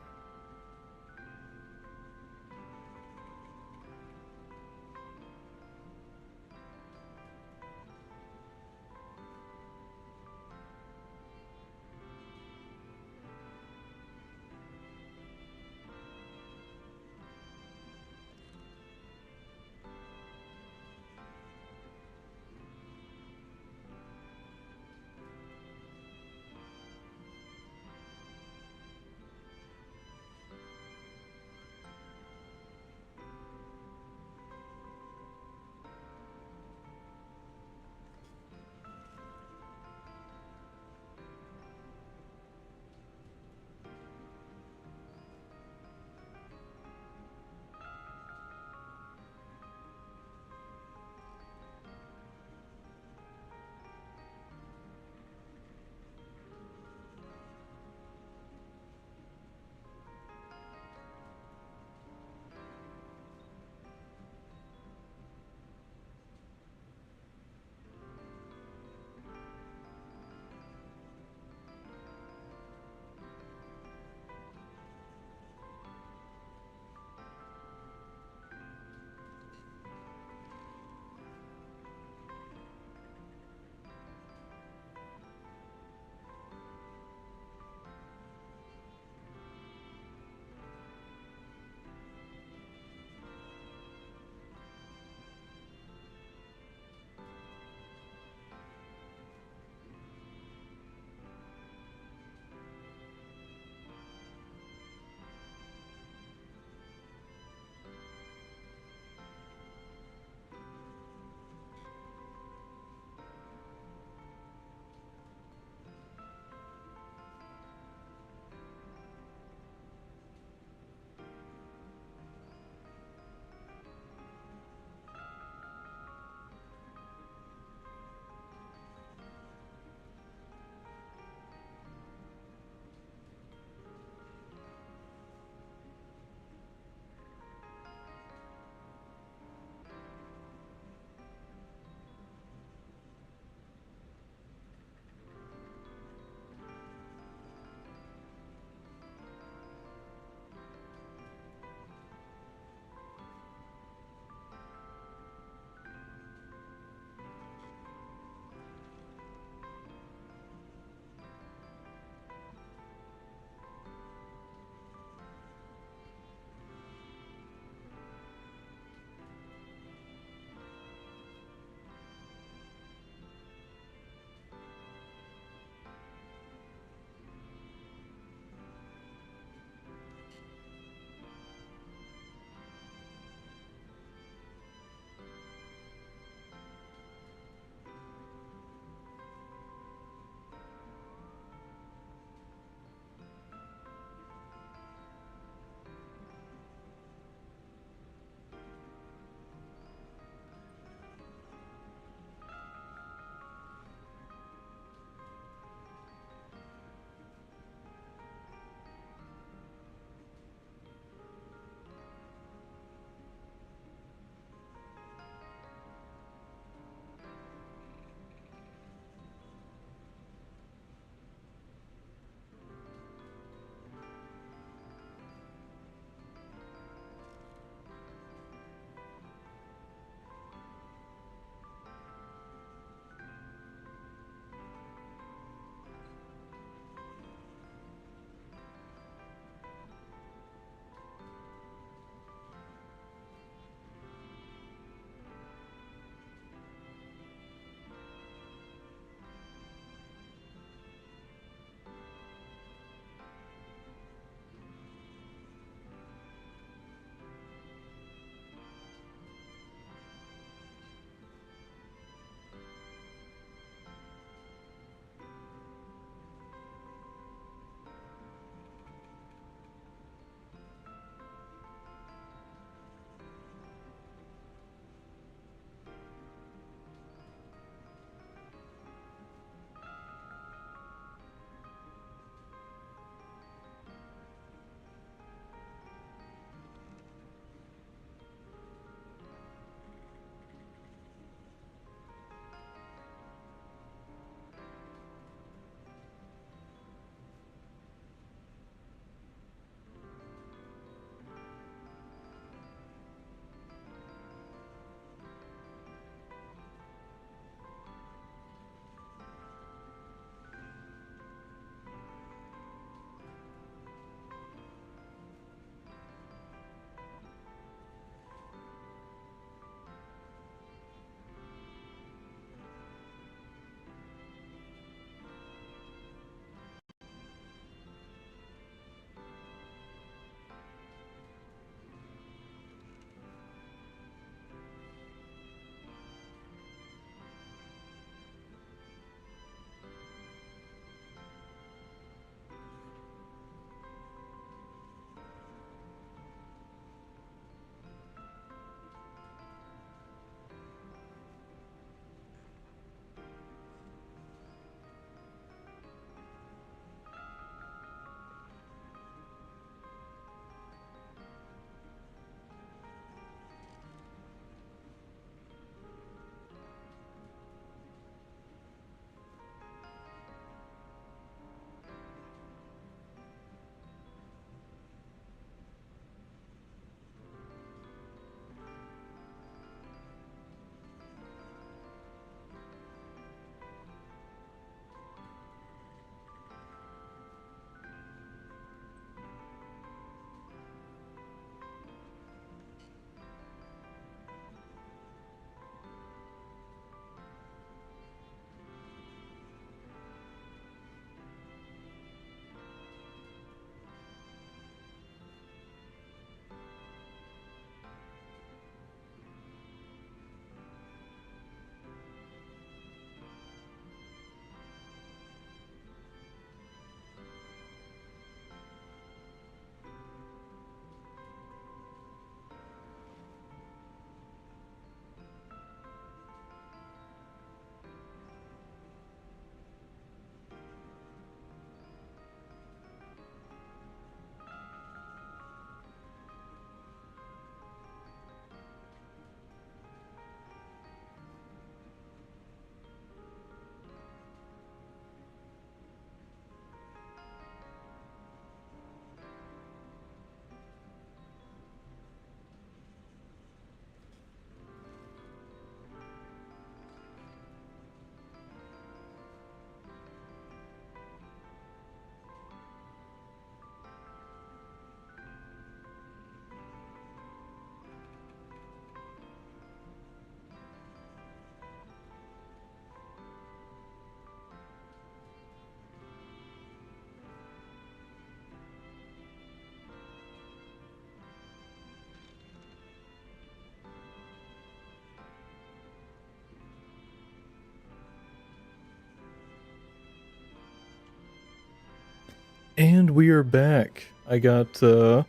And we are back. I got some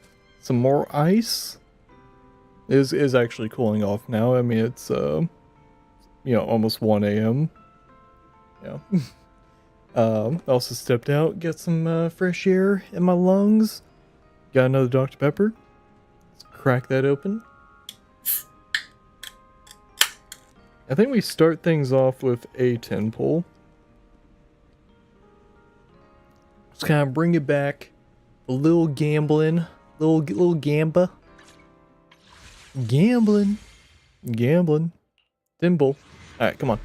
more ice. Is actually cooling off now. I mean, it's almost 1 a.m. Yeah. Also stepped out, get some fresh air in my lungs. Got another Dr. Pepper. Let's crack that open. I think we start things off with a 10 pull. Just kind of bring it back. A little gambling. Little gamba. Gambling. 10 pull. Alright, come on.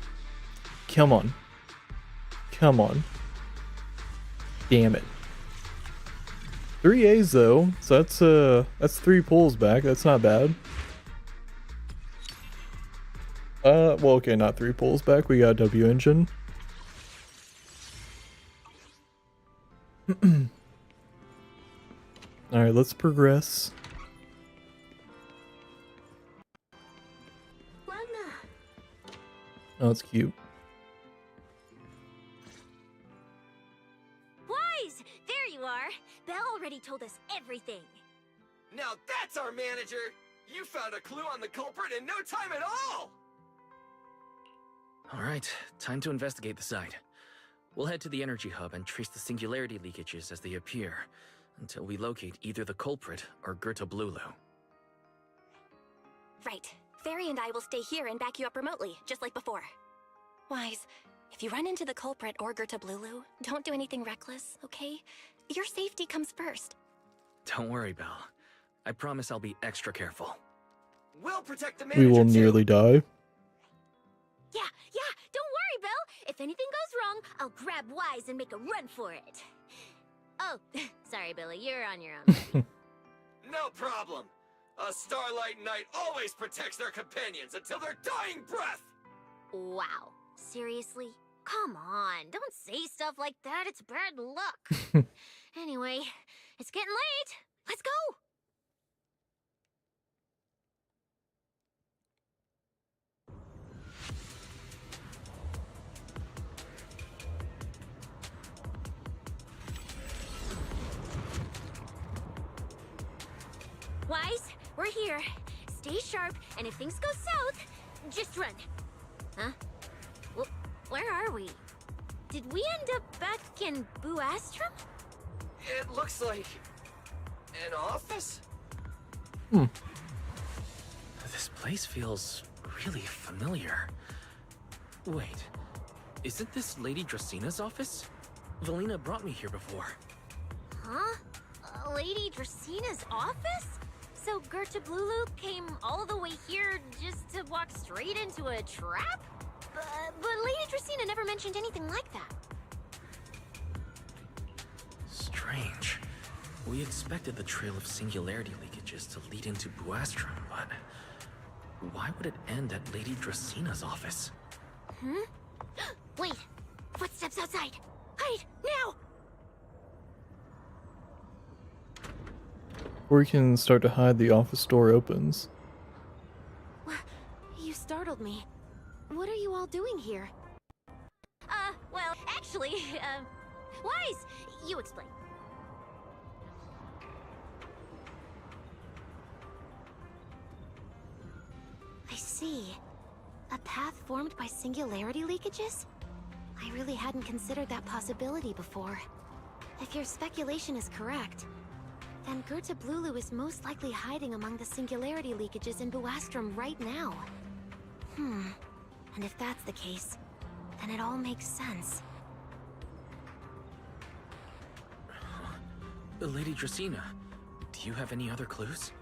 Come on. Come on. Damn it. 3 A's though, so that's 3 pulls back. That's not bad. Well, okay, not 3 pulls back. We got W engine. Alright, let's progress. Oh, it's cute. Wise! There you are! Belle already told us everything. Now that's our manager! You found a clue on the culprit in no time at all! Alright, time to investigate the site. We'll head to the energy hub and trace the singularity leakages as they appear, until we locate either the culprit or Gerta Blulu. Right. Fairy and I will stay here and back you up remotely, just like before. Wise, if you run into the culprit or Gerta Blulu, don't do anything reckless, okay? Your safety comes first. Don't worry, Belle. I promise I'll be extra careful. We'll protect the manager We will too. nearly die. Yeah, don't worry, Belle. If anything goes wrong, I'll grab Wise and make a run for it. Oh, sorry, Billy, you're on your own. No problem. A Starlight Knight always protects their companions until their dying breath! Wow, seriously? Come on, don't say stuff like that, it's bad luck. Anyway, it's getting late. Let's go! Wise, we're here. Stay sharp, and if things go south, just run. Huh? Where are we? Did we end up back in Buastrum? It looks like an office? This place feels really familiar. Wait, isn't this Lady Dracina's office? Valina brought me here before. Huh? Lady Dracina's office? So Gerta Blulu came all the way here just to walk straight into a trap? But Lady Dracina never mentioned anything like that. Strange. We expected the trail of singularity leakages to lead into Buastrum, but why would it end at Lady Dracina's office? Wait! Footsteps outside! Hide! Now! Or we can start to hide. The office door opens. You startled me. What are you all doing here? Well, actually, Wise, you explain. I see. A path formed by singularity leakages? I really hadn't considered that possibility before. If your speculation is correct, then Gerta Blulu is most likely hiding among the singularity leakages in Buastrum right now. And if that's the case, then it all makes sense. Lady Dracina, do you have any other clues?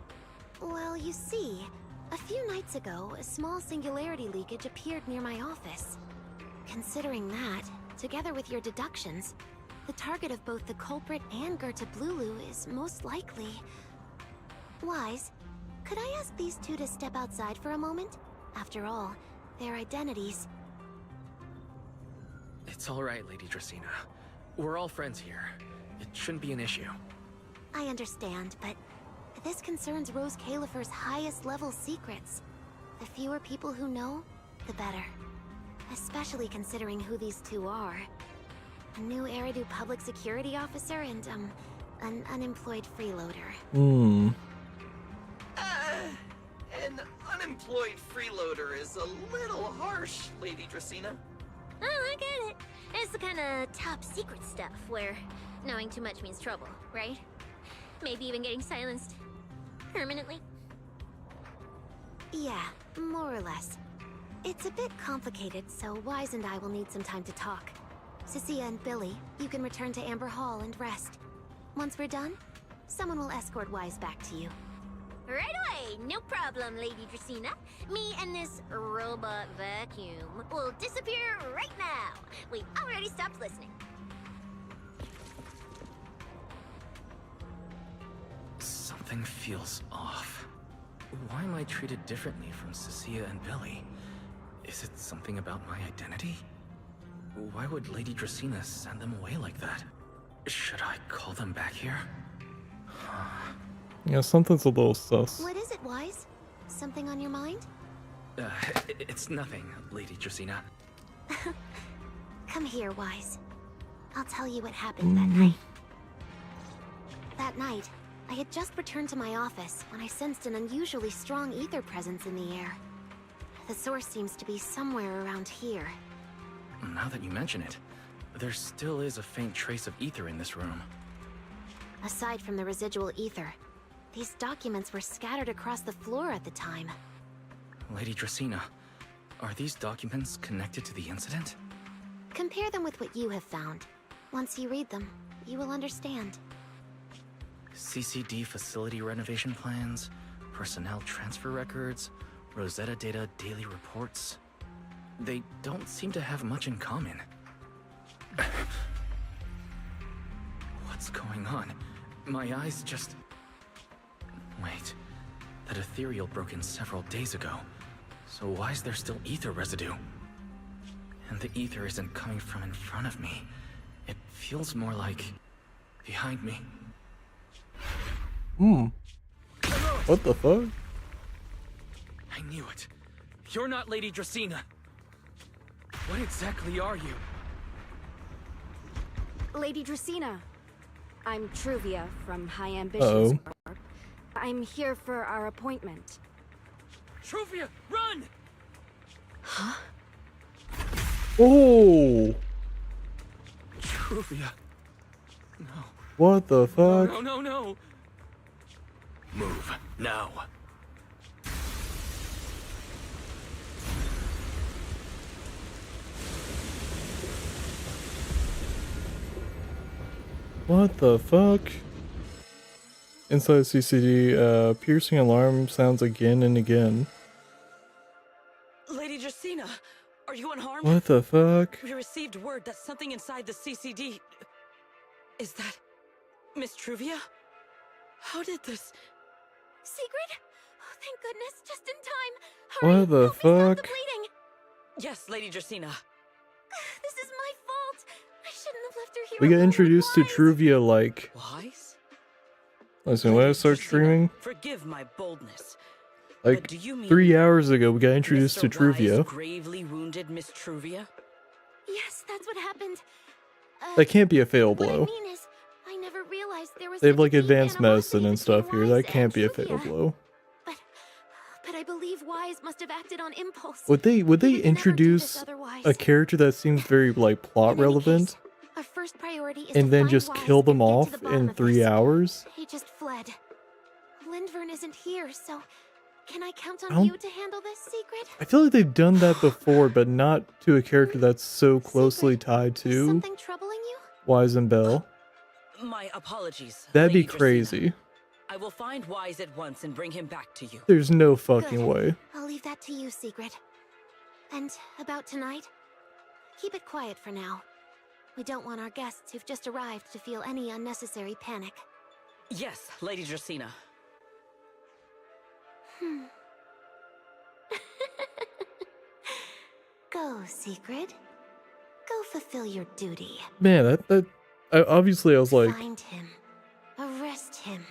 Well, you see, a few nights ago, a small singularity leakage appeared near my office. Considering that, together with your deductions, the target of both the culprit and Gerta Blulu is most likely... Wise, could I ask these two to step outside for a moment? After all, their identities... It's alright, Lady Dracina. We're all friends here. It shouldn't be an issue. I understand, but this concerns Rose Califer's highest level secrets. The fewer people who know, the better. Especially considering who these two are. a new Eridu public security officer, and, an unemployed freeloader. Hmm. An unemployed freeloader is a little harsh, Lady Dracena. Oh, I get it. It's the kind of top secret stuff where knowing too much means trouble, right? Maybe even getting silenced permanently. Yeah, more or less. It's a bit complicated, so Wise and I will need some time to talk. Cecilia and Billy, you can return to Amber Hall and rest. Once we're done, someone will escort Wise back to you. Right away, no problem, Lady Dracena. Me and this robot vacuum will disappear right now. We already stopped listening. Something feels off. Why am I treated differently from Cecilia and Billy? Is it something about my identity? Why would Lady Dracena send them away like that? Should I call them back here? Yeah, something's a little sus. What is it, Wise? Something on your mind? It's nothing, Lady Dracena. Come here, Wise. I'll tell you what happened that night. That night, I had just returned to my office when I sensed an unusually strong ether presence in the air. The source seems to be somewhere around here. Now that you mention it, there still is a faint trace of ether in this room. Aside from the residual ether, these documents were scattered across the floor at the time. Lady Dracena, are these documents connected to the incident? Compare them with what you have found. Once you read them, you will understand. CCD facility renovation plans, personnel transfer records, Rosetta Data daily reports. They don't seem to have much in common. What's going on? My eyes just... Wait, that ethereal broke in several days ago. So why is there still ether residue? And the ether isn't coming from in front of me. It feels more like behind me. What the fuck? I knew it. You're not Lady Dracena. What exactly are you? Lady Dracena. I'm Truvia from High Ambitions Corp. I'm here for our appointment. Truvia, run! Huh? Oh! Truvia. No. What the fuck? No. Move, now. What the fuck? Inside CCD, piercing alarm sounds again and again. Lady Dracena, are you unharmed? What the fuck? We received word that something inside the CCD... Is that... Miss Truvia? How did this... Secret? Oh, thank goodness, just in time. Hurry, What the help me stop fuck? the bleeding. Yes, Lady Dracena. This is my fault. I shouldn't have left her here. We got alone introduced to with Wise. Truvia like... Wise? Listen, when I start streaming, Forgive my boldness. like do you mean 3 hours ago, we got introduced to Mr. Wise Truvia. gravely wounded Miss Truvia? Yes, that's what happened. That can't be a fatal What I blow. mean is, I never realized there was They have such like deep advanced animosity medicine and between stuff here. Wise That and can't be a fatal Truvia. blow. But I believe Wise must have acted on impulse. Would they He would never do this introduce otherwise. a character that seems very like plot relevant Our first priority is and to then find just Wise kill them and get to off the bottom in of 3 this. hours? He just fled. Lindvern isn't here, so can I count I on don't- you to handle this secret? I feel like they've done that before, but not to a character that's so closely tied to Something troubling you? Wise and Bell. My apologies. That'd be Lady Dracena. crazy. I will find Wise at once and bring him back to you. There's no fucking Good. way. I'll leave that to you, Secret. And about tonight, keep it quiet for now. We don't want our guests who've just arrived to feel any unnecessary panic. Yes, Lady Dracena. Go, Secret. Go fulfill your duty. Man, obviously I was like, Find him, arrest him,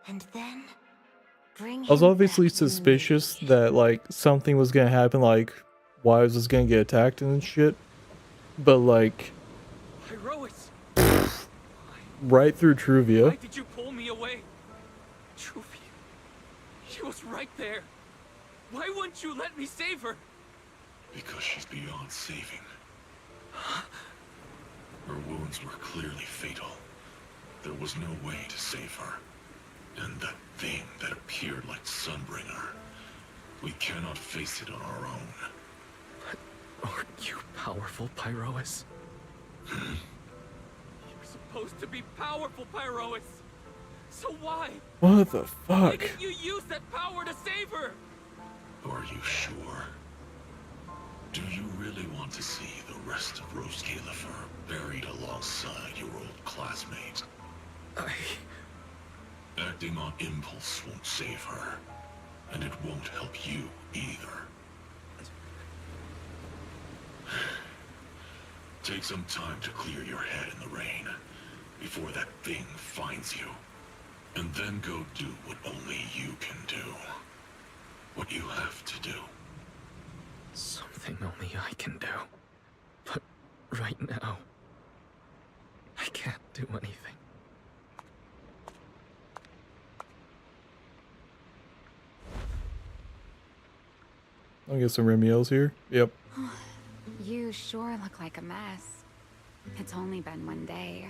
and then bring him I was obviously back to me. suspicious that like something was gonna happen, like Wise was gonna get attacked and shit. But like, right through Truvia. Why did you pull me away? Truvia. She was right there. Why wouldn't you let me save her? Because she's beyond saving. Her wounds were clearly fatal. There was no way to save her. And that thing that appeared like Sunbringer, we cannot face it on our own. But aren't you powerful, Pyrois? You're supposed to be powerful, Pyrois. So why? What the Why fuck? didn't you use that power to save her? Are you sure? Do you really want to see the rest of Rose Califer buried alongside your old classmate? Acting on impulse won't save her, and it won't help you either. Take some time to clear your head in the rain, before that thing finds you. And then go do what only you can do. What you have to do. Something only I can do. But right now, I can't do anything. I'll get some Remiel's here. Yep. You sure look like a mess. It's only been one day.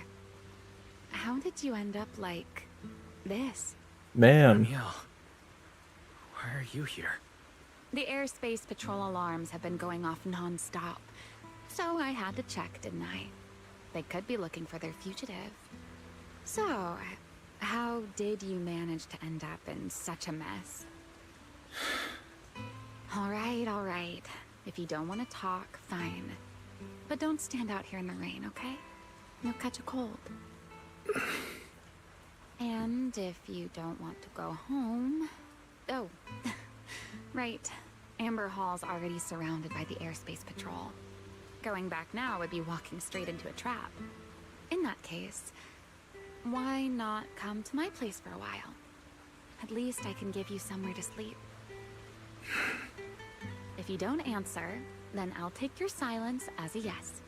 How did you end up like this? Man. Remiel, why are you here? The airspace patrol alarms have been going off non-stop. So I had to check, didn't I? They could be looking for their fugitive. So, how did you manage to end up in such a mess? All right. If you don't want to talk, fine. But don't stand out here in the rain, okay? You'll catch a cold. And if you don't want to go home... Oh, right. Amber Hall's already surrounded by the airspace patrol. Going back now would be walking straight into a trap. In that case, why not come to my place for a while? At least I can give you somewhere to sleep. If you don't answer, then I'll take your silence as a yes.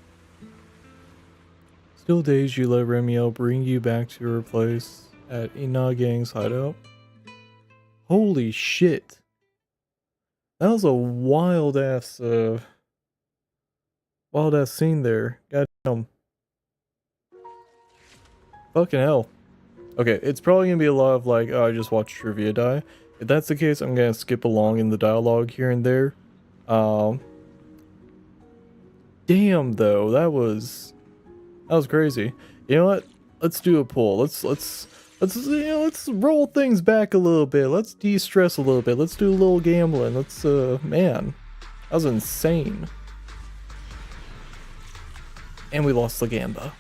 Still dazed, you let Remiel bring you back to your place at Ina Gang's hideout. Holy shit. That was a wild ass scene there. Goddamn. Fucking hell. Okay, it's probably gonna be a lot of like, oh, I just watched Trivia die. If that's the case, I'm gonna skip along in the dialogue here and there. Damn though, that was crazy. You know what? Let's do a poll. Let's roll things back a little bit. Let's de-stress a little bit. Let's do a little gambling. Let's man, that was insane. And we lost the Gamba.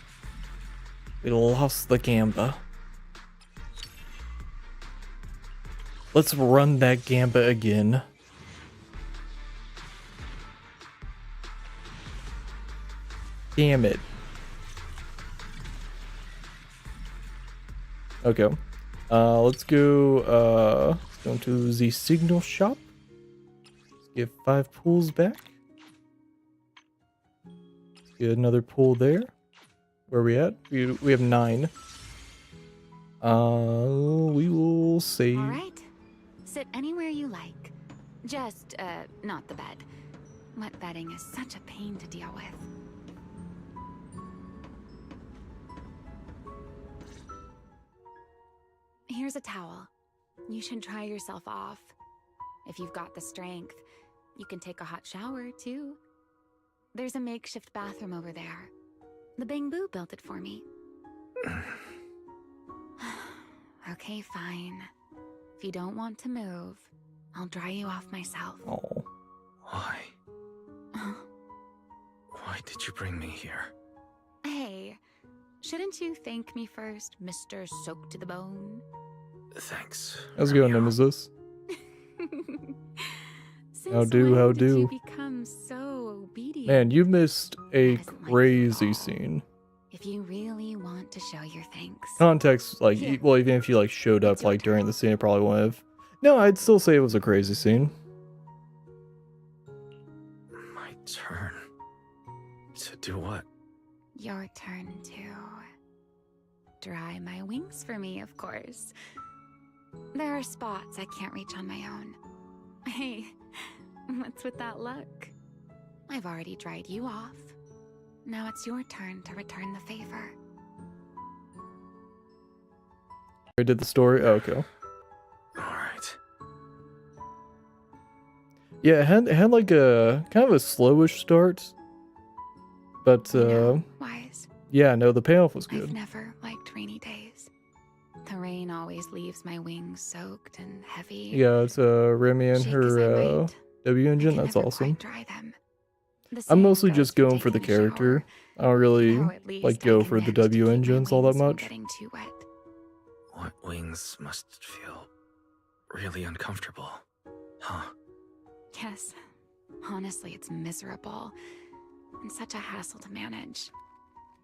Let's run that Gamba again. Damn it. Okay. Let's go into the signal shop. Let's get 5 pools back. Let's get another pool there. Where are we at? We have 9. We will save. All right. Sit anywhere you like. Just, not the bed. Wet bedding is such a pain to deal with. Here's a towel. You should dry yourself off. If you've got the strength, you can take a hot shower, too. There's a makeshift bathroom over there. The Bang-Boo built it for me. Okay, fine. If you don't want to move, I'll dry you off myself. Oh. Why? Why did you bring me here? Hey, shouldn't you thank me first, Mr. Soaked to the Bone? Thanks. How's it going, Nemesis? How do? You become so obedient. Man, you missed a crazy scene. If you really want to show your thanks. Context, like, well, even if you like showed up like during the scene, I probably wouldn't have. No, I'd still say it was a crazy scene. My turn. To do what? Your turn to dry my wings for me, of course. There are spots I can't reach on my own. Hey, what's with that look? I've already dried you off. Now it's your turn to return the favor. I did the story. Oh, okay. Alright. Yeah, it had like a kind of a slowish start. But Wise. yeah, no, the payoff was I've good. never liked rainy days. The rain always leaves my wings soaked and heavy. Yeah, it's Remy and Shake as I her might, W engine. I can That's never awesome. quite dry them. The I'm same mostly goes just for going for the taking a shower. character. I don't really Now at least like I go can for the manage to W keep my engines all that wings from much. getting too wet. What wings must feel really uncomfortable, huh? Yes. Honestly, it's miserable. And such a hassle to manage.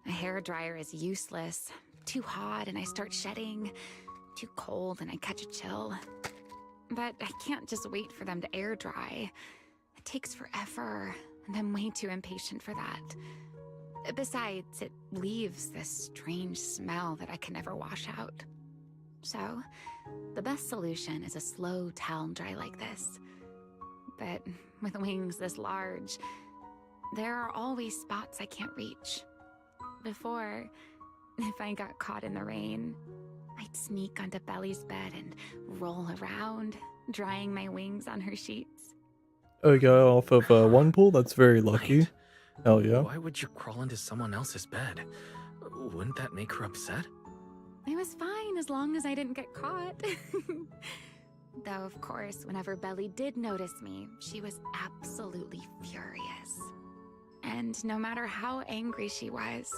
A hairdryer is useless. Too hot and I start shedding. Too cold and I catch a chill. But I can't just wait for them to air dry. It takes forever, and I'm way too impatient for that. Besides, it leaves this strange smell that I can never wash out. So, the best solution is a slow towel dry like this. But with wings this large, there are always spots I can't reach. Before, if I got caught in the rain, I'd sneak onto Belly's bed and roll around, drying my wings on her sheets. Oh, you got off of one pool? That's very lucky. Wait. Hell yeah. Why would you crawl into someone else's bed? Wouldn't that make her upset? It was fine as long as I didn't get caught. Though, of course, whenever Belly did notice me, she was absolutely furious. And no matter how angry she was,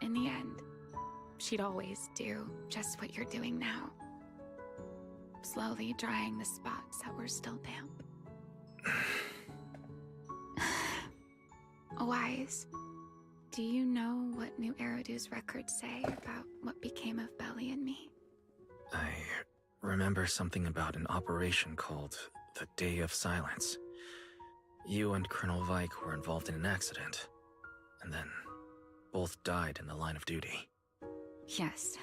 in the end, she'd always do just what you're doing now. Slowly drying the spots that were still damp. Wise, do you know what New Eridu's records say about what became of Belly and me? I remember something about an operation called the Day of Silence. You and Colonel Vike were involved in an accident, and then both died in the line of duty. Yes,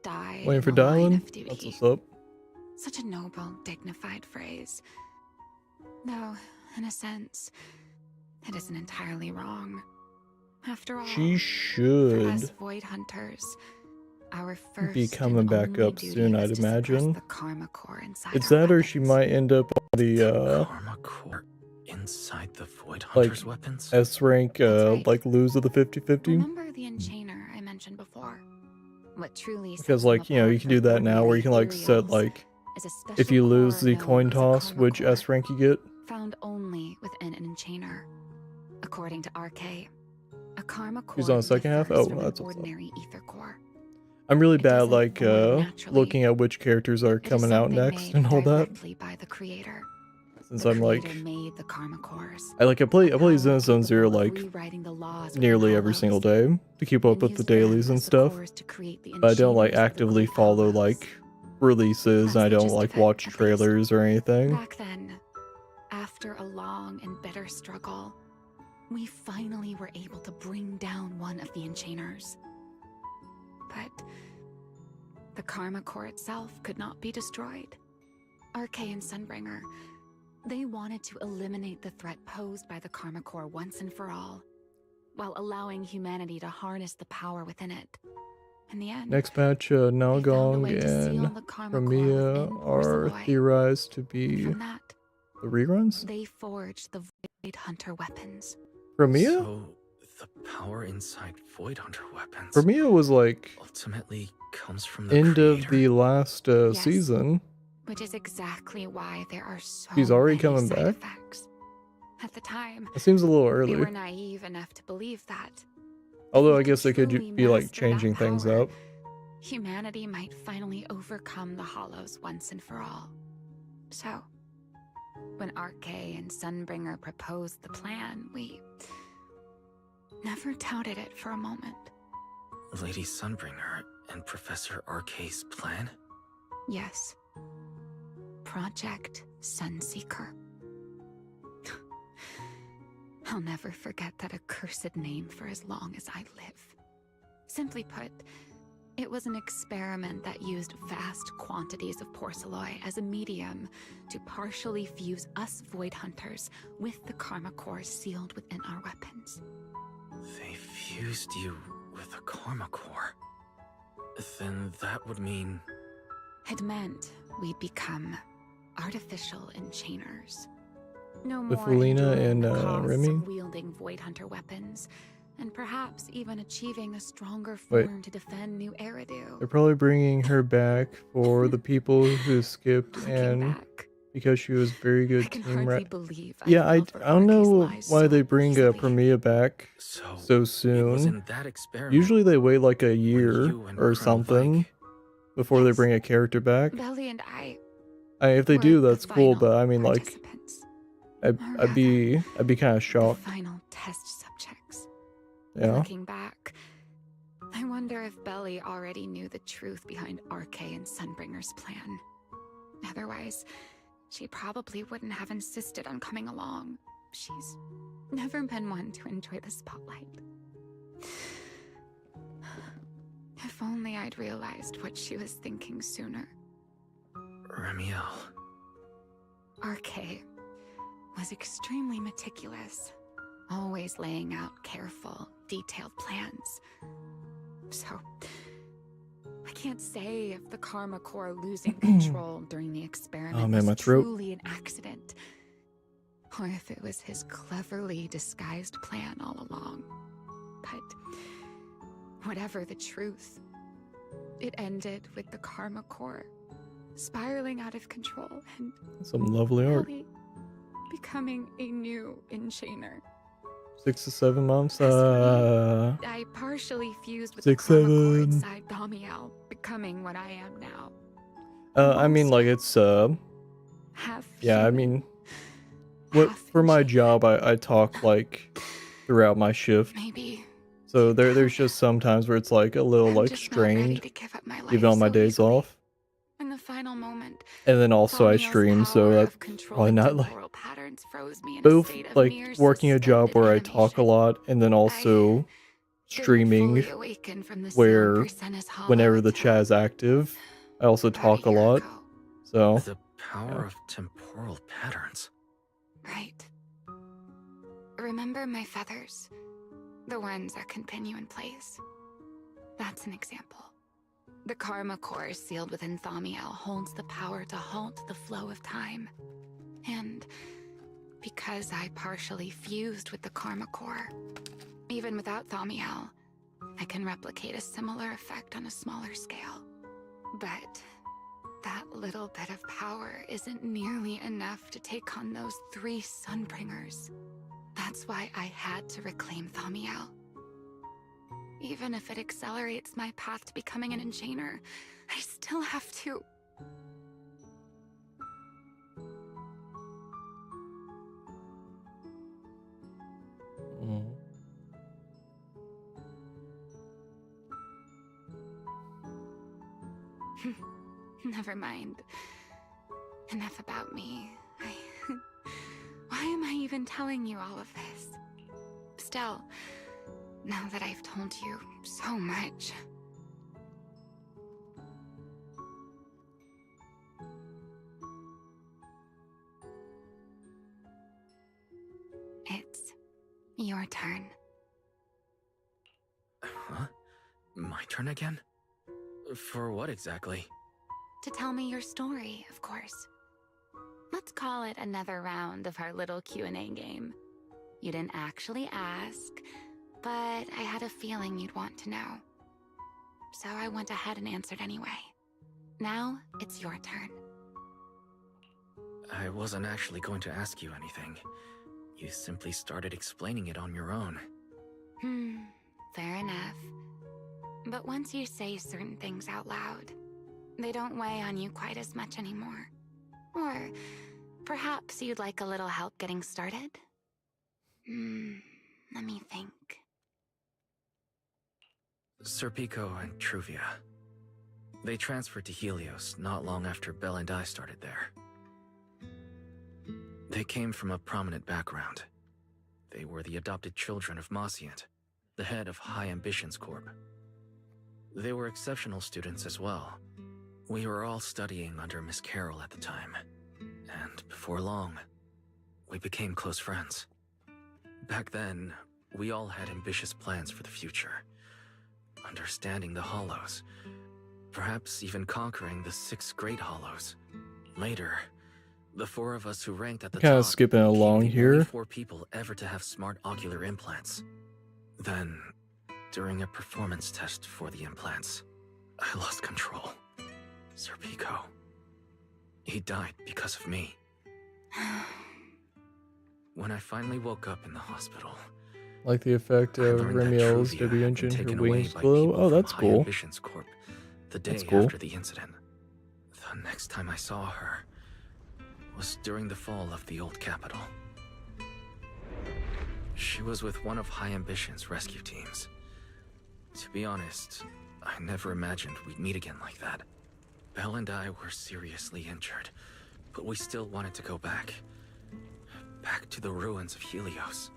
died Waiting for in the line Dylan? of duty. That's what's up. Such a noble, dignified phrase. Though, in a sense, it isn't entirely wrong. After all, She for us should Void Hunters, our first be coming and back only up duty soon, was I'd to suppress imagine. the karma core inside It's our that or she might end up on the Karma core inside the Void like Hunter's weapons? S rank like lose of the 50-50. Remember the enchainer I mentioned before? What truly sets Because them like, you know, apart you can do from that now where you can like set ethereals like is a if special you lose core the known coin as a toss, karma which core, S rank you get. found only within an enchainer. According to RK, a karma core Who's on the second half? differs Oh, from an that's what's up. ordinary ether core. I'm really bad doesn't like form naturally. looking at which characters are It is coming out something next made and all that. directly by the creator. Since The I'm like creator made the karma cores. I play Zenless capable Zero of like rewriting the laws within nearly every hollows. single day to keep up with the used them dailies and as the stuff. cores to create the But I don't like enchainers of the actively Great follow Hollows. like releases. And I That's the don't gist like of it, watch at least. trailers or anything. Back then, after a long and bitter struggle, we finally were able to bring down one of the enchainers. But the karma core itself could not be destroyed. RK and Sunbringer, they wanted to eliminate the threat posed by the karma core once and for all, while allowing humanity to harness the power within it. In the end, Next match, way Nalgong to seal and the karma core Ramia within are Porceloy. theorized to be From that, the reruns. they forged the Void Hunter weapons. Ramia? So, the power inside Void Hunter weapons Ramia was like ultimately comes from the end creator. of the last Yes. season. Which is exactly why there are so He's already many coming side back? effects. At the time, It seems a little we early. were naive enough to believe that. Although we I guess they could truly be like master that changing things power, up. humanity might finally overcome the Hollows once and for all. So, when RK and Sunbringer proposed the plan, we never doubted it for a moment. Lady Sunbringer and Professor RK's plan? Yes. Project Sunseeker. I'll never forget that accursed name for as long as I live. Simply put, It was an experiment that used vast quantities of porcelloi as a medium to partially fuse us Void Hunters with the Karma Core sealed within our weapons. They fused you with a Karma Core. Then that would mean... It meant we'd become artificial enchainers. No With more Felina enduring and the costs Remy? of wielding Void Hunter weapons, and perhaps even achieving a stronger Wait. form to defend New Eridu. They're probably bringing her back for the people who skipped and because she was very good team hardly rep. believe I Yeah, I fell for don't know lies why so they bring Premia back so was soon. in that experiment Usually they wait like a year you and or Colonel something before they bring a character back. Belly and I If they were do, the that's cool. final But I mean, like, I'd be kind of shocked. final test subjects. Yeah. Looking back, I wonder if Belly already knew the truth behind RK and Sunbringer's plan. Otherwise, she probably wouldn't have insisted on coming along. She's never been one to enjoy the spotlight. If only I'd realized what she was thinking sooner. Remiel. RK was extremely meticulous, always laying out careful, detailed plans. So, I can't say if the Karma Core losing control during the experiment Oh man, my was throat. truly an accident, or if it was his cleverly disguised plan all along. But whatever the truth, it ended with the Karma Core spiraling out of control and Some lovely art. Belly becoming a new enchainer. 6 to 7 months. I partially fused with 6, the Karma Core 7. inside Damiel, becoming what I am now. I mean, like it's Half yeah. I mean, for my job, I talk like throughout my shift. Maybe. So there's just some times where it's like a little like strained, even on my days off. In the final moment, And then also I stream, so that's probably not like both like working a job where I talk a lot and then also streaming where whenever the chat is active, I also talk a lot. So The power of temporal patterns. Right. Remember my feathers? The ones that continue in place. That's an example. The Karma Core sealed within Thamiel holds the power to halt the flow of time. And because I partially fused with the Karma Core, even without Thamiel, I can replicate a similar effect on a smaller scale. But that little bit of power isn't nearly enough to take on those 3 Sunbringers. That's why I had to reclaim Thamiel. Even if it accelerates my path to becoming an enchainer, I still have to... Never mind. Enough about me. Why am I even telling you all of this? Still, now that I've told you so much... It's your turn. Huh? My turn again? For what exactly? To tell me your story, of course. Let's call it another round of our little Q&A game. You didn't actually ask, but I had a feeling you'd want to know. So I went ahead and answered anyway. Now, it's your turn. I wasn't actually going to ask you anything. You simply started explaining it on your own. Fair enough. But once you say certain things out loud, they don't weigh on you quite as much anymore. Or perhaps you'd like a little help getting started? Let me think. Serpico and Truvia. They transferred to Helios not long after Belle and I started there. They came from a prominent background. They were the adopted children of Mosient, the head of High Ambitions Corp. They were exceptional students as well. We were all studying under Miss Carroll at the time, and before long, we became close friends. Back then, we all had ambitious plans for the future. Understanding the Hollows, perhaps even conquering the 6 Great Hollows. Later, the 4 of us who ranked at the Kind top of skipping became along the here. only 4 people ever to have smart ocular implants. Then, during a performance test for the implants, I lost control. Sir Pico. He died because of me. When I finally woke up in the hospital, Like the effect I of learned that Remiel's Truvia W had engine, been her taken away wings by glow. people Oh, from that's High cool. Ambitions Corp the day That's cool. after the incident. The next time I saw her was during the fall of the old capital. She was with one of High Ambition's rescue teams. To be honest, I never imagined we'd meet again like that. Belle and I were seriously injured, but we still wanted to go back. Back to the ruins of Helios,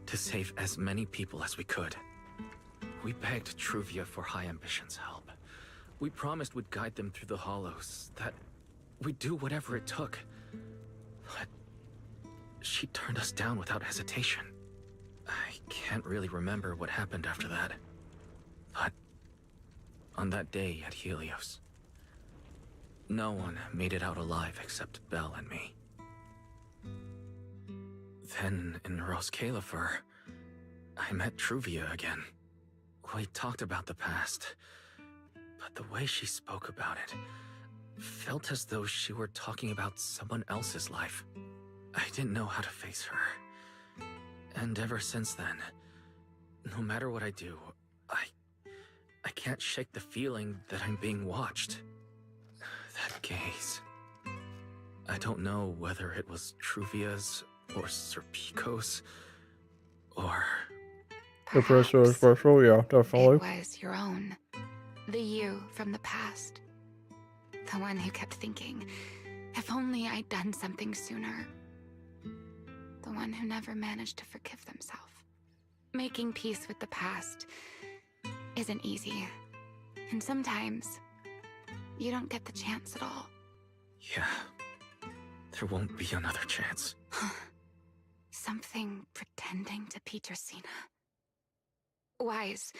to save as many people as we could. We begged Truvia for High Ambition's help. We promised we'd guide them through the Hollows, that we'd do whatever it took. But she turned us down without hesitation. I can't really remember what happened after that. But on that day at Helios, no one made it out alive except Belle and me. Then in Rose Califer, I met Truvia again. We talked about the past, but the way she spoke about it felt as though she were talking about someone else's life. I didn't know how to face her. And ever since then, no matter what I do, I can't shake the feeling that I'm being watched. That gaze. I don't know whether it was Truvia's or Sir Pico's or... The pressure is special, yeah, definitely. It was your own. The you from the past. The one who kept thinking, if only I'd done something sooner. The one who never managed to forgive themselves. Making peace with the past isn't easy. And sometimes, you don't get the chance at all. Yeah. There won't be another chance. Something pretending to be Dracena. Wise,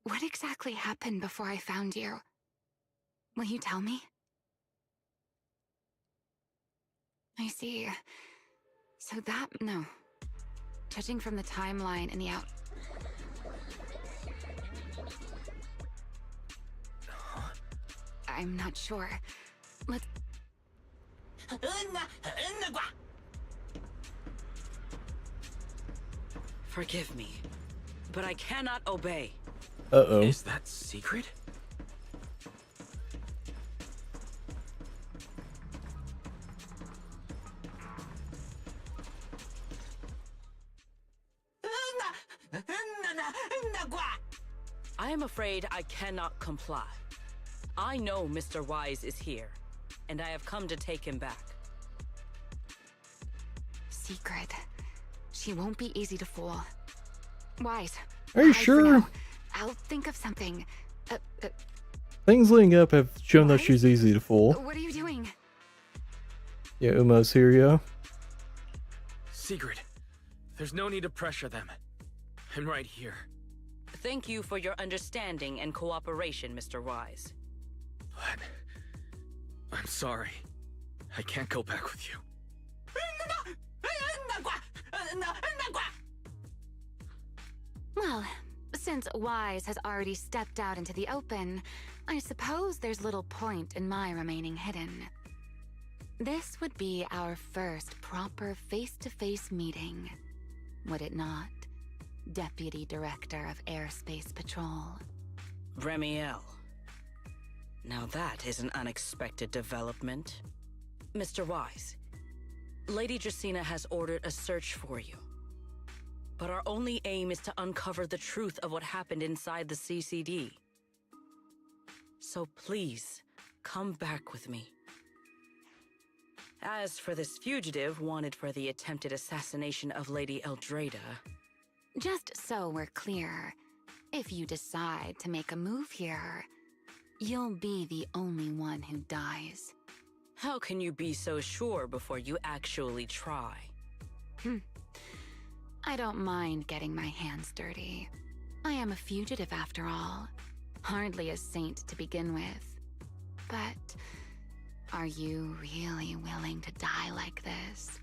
what exactly happened before I found you? Will you tell me? I see. So that... no. Judging from the timeline and the out... I'm not sure. Let's... Forgive me, but I cannot obey. Uh-oh. Is that secret? I am afraid I cannot comply. I know Mr. Wise is here, and I have come to take him back. Secret. She won't be easy to fool. Wise. Are you hide for sure? now. I'll think of something. Things leading up have shown that she's easy to fool. What are you doing? Yeah, Uma's here, yeah. Secret. There's no need to pressure them. I'm right here. Thank you for your understanding and cooperation, Mr. Wise. But... I'm sorry. I can't go back with you. Well, since Wise has already stepped out into the open, I suppose there's little point in my remaining hidden. This would be our first proper face-to-face meeting, would it not, Deputy Director of Airspace Patrol? Remiel. Now that is an unexpected development. Mr. Wise, Lady Dracena has ordered a search for you. But our only aim is to uncover the truth of what happened inside the CCD. So please, come back with me. As for this fugitive wanted for the attempted assassination of Lady Eldrada... Just so we're clear, if you decide to make a move here, you'll be the only one who dies. How can you be so sure before you actually try? I don't mind getting my hands dirty. I am a fugitive after all. Hardly a saint to begin with. But are you really willing to die like this?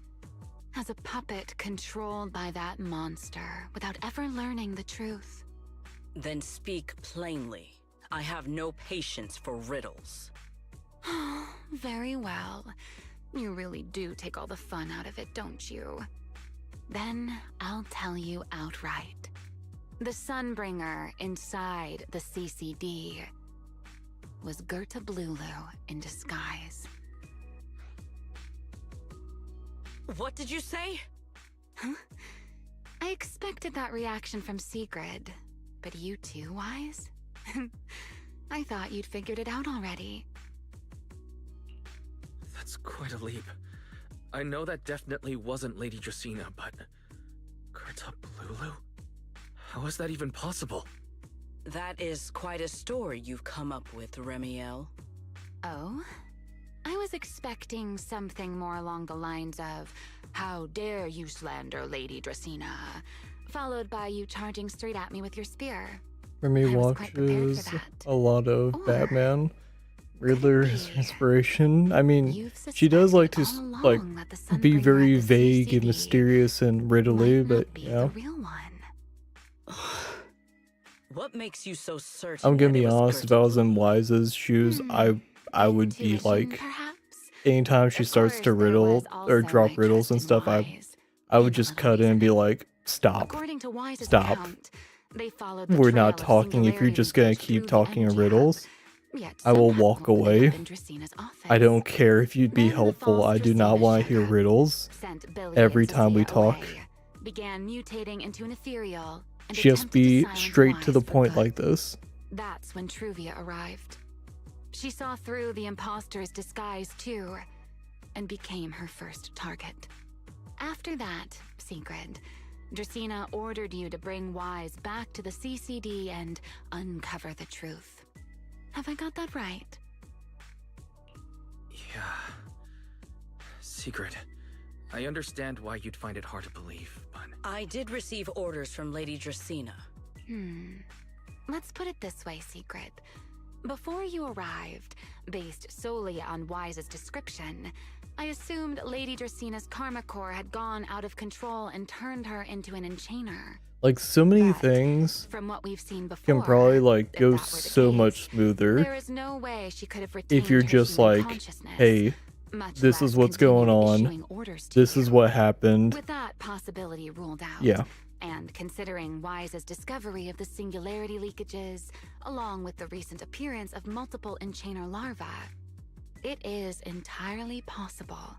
As a puppet controlled by that monster without ever learning the truth? Then speak plainly. I have no patience for riddles. Very well. You really do take all the fun out of it, don't you? Then I'll tell you outright. The Sunbringer inside the CCD was Gerta Blulu in disguise. What did you say? Huh? I expected that reaction from Sigrid, but you too, Wise? I thought you'd figured it out already. That's quite a leap. I know that definitely wasn't Lady Dracena, but... Gerta Blulu? How is that even possible? That is quite a story you've come up with, Remiel. Oh? I was expecting something more along the lines of, "How dare you slander Lady Dracena?" followed by you charging straight at me with your spear. Remy I was quite prepared watches for that. a lot of Batman. Riddler's inspiration. I mean, she does like to like be very vague and mysterious and riddly, but yeah. What makes you so certain? I'm gonna that be it was honest, if Gerta I was in Wise's shoes, I would be like, anytime she starts to riddle or drop riddles and stuff, I would just cut in and be like, stop, stop. We're not talking if you're just gonna keep talking in riddles. I will walk away. I don't care if you'd be helpful. I do not want to hear riddles every time we talk. Began mutating into an ethereal. Just be straight to the point like this. That's when Truvia arrived. She saw through the imposter's disguise too, and became her first target. After that, Sigrid, Dracena ordered you to bring Wise back to the CCD and uncover the truth. Have I got that right? Yeah. Sigrid, I understand why you'd find it hard to believe, but... I did receive orders from Lady Dracena. Let's put it this way, Sigrid. Before you arrived, based solely on Wise's description, I assumed Lady Dracena's karma core had gone out of control and turned her into an enchainer. Like, so many things From what we've seen before, can probably like go so much smoother there is no way she could have retained if you're her just human like, consciousness, hey, this is what's going on, this is what happened. with that possibility ruled out. Yeah. And considering Wise's discovery of the singularity leakages, along with the recent appearance of multiple enchainer larvae, it is entirely possible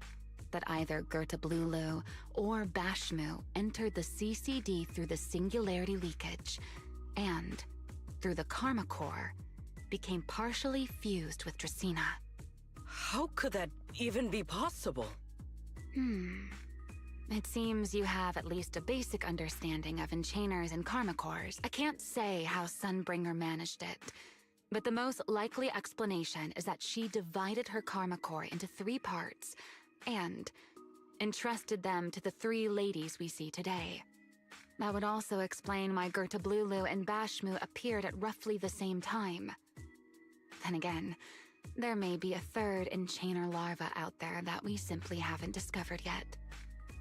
that either Gerta Blulu or Bashmu entered the CCD through the singularity leakage, and, through the karma core, became partially fused with Dracena. How could that even be possible? It seems you have at least a basic understanding of enchainers and karma cores. I can't say how Sunbringer managed it, but the most likely explanation is that she divided her karma core into 3 parts and entrusted them to the 3 ladies we see today. That would also explain why Gerta Blulu and Bashmu appeared at roughly the same time. Then again, there may be a 3rd enchainer larva out there that we simply haven't discovered yet.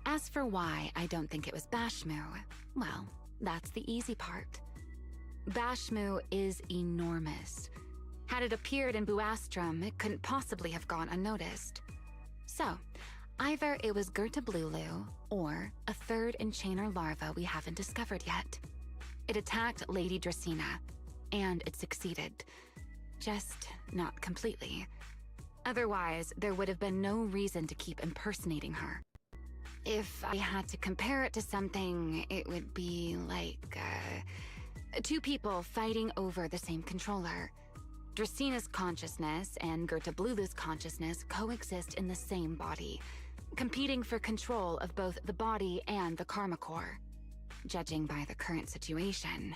As for why I don't think it was Bashmu, well, that's the easy part. Bashmu is enormous. Had it appeared in Buastrum, it couldn't possibly have gone unnoticed. So, either it was Gerta Blulu, or a 3rd enchainer larva we haven't discovered yet. It attacked Lady Dracena, and it succeeded. Just not completely. Otherwise, there would have been no reason to keep impersonating her. If I had to compare it to something, it would be like, 2 people fighting over the same controller. Dracena's consciousness and Gerta Blulu's consciousness coexist in the same body, competing for control of both the body and the karma core. Judging by the current situation,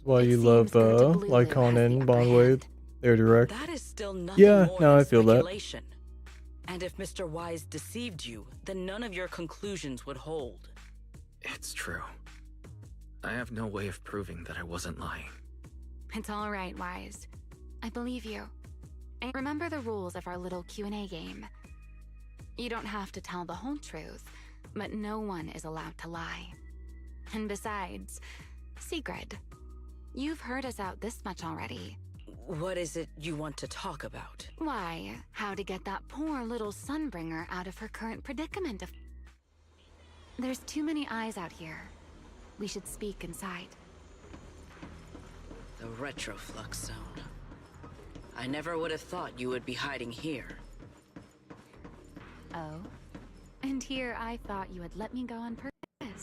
why It you seems love Gerta Blulu Lycon has the and upper Bondway. hand. They're direct. That is still nothing Yeah, more no, than I feel that. speculation. And if Mr. Wise deceived you, then none of your conclusions would hold. It's true. I have no way of proving that I wasn't lying. It's all right, Wise. I believe you. And remember the rules of our little Q&A game. You don't have to tell the whole truth, but no one is allowed to lie. And besides, Sigrid, you've heard us out this much already. What is it you want to talk about? Why, how to get that poor little Sunbringer out of her current predicament of... There's too many eyes out here. We should speak inside. The Retroflux Zone. I never would have thought you would be hiding here. Oh? And here I thought you had let me go on purpose.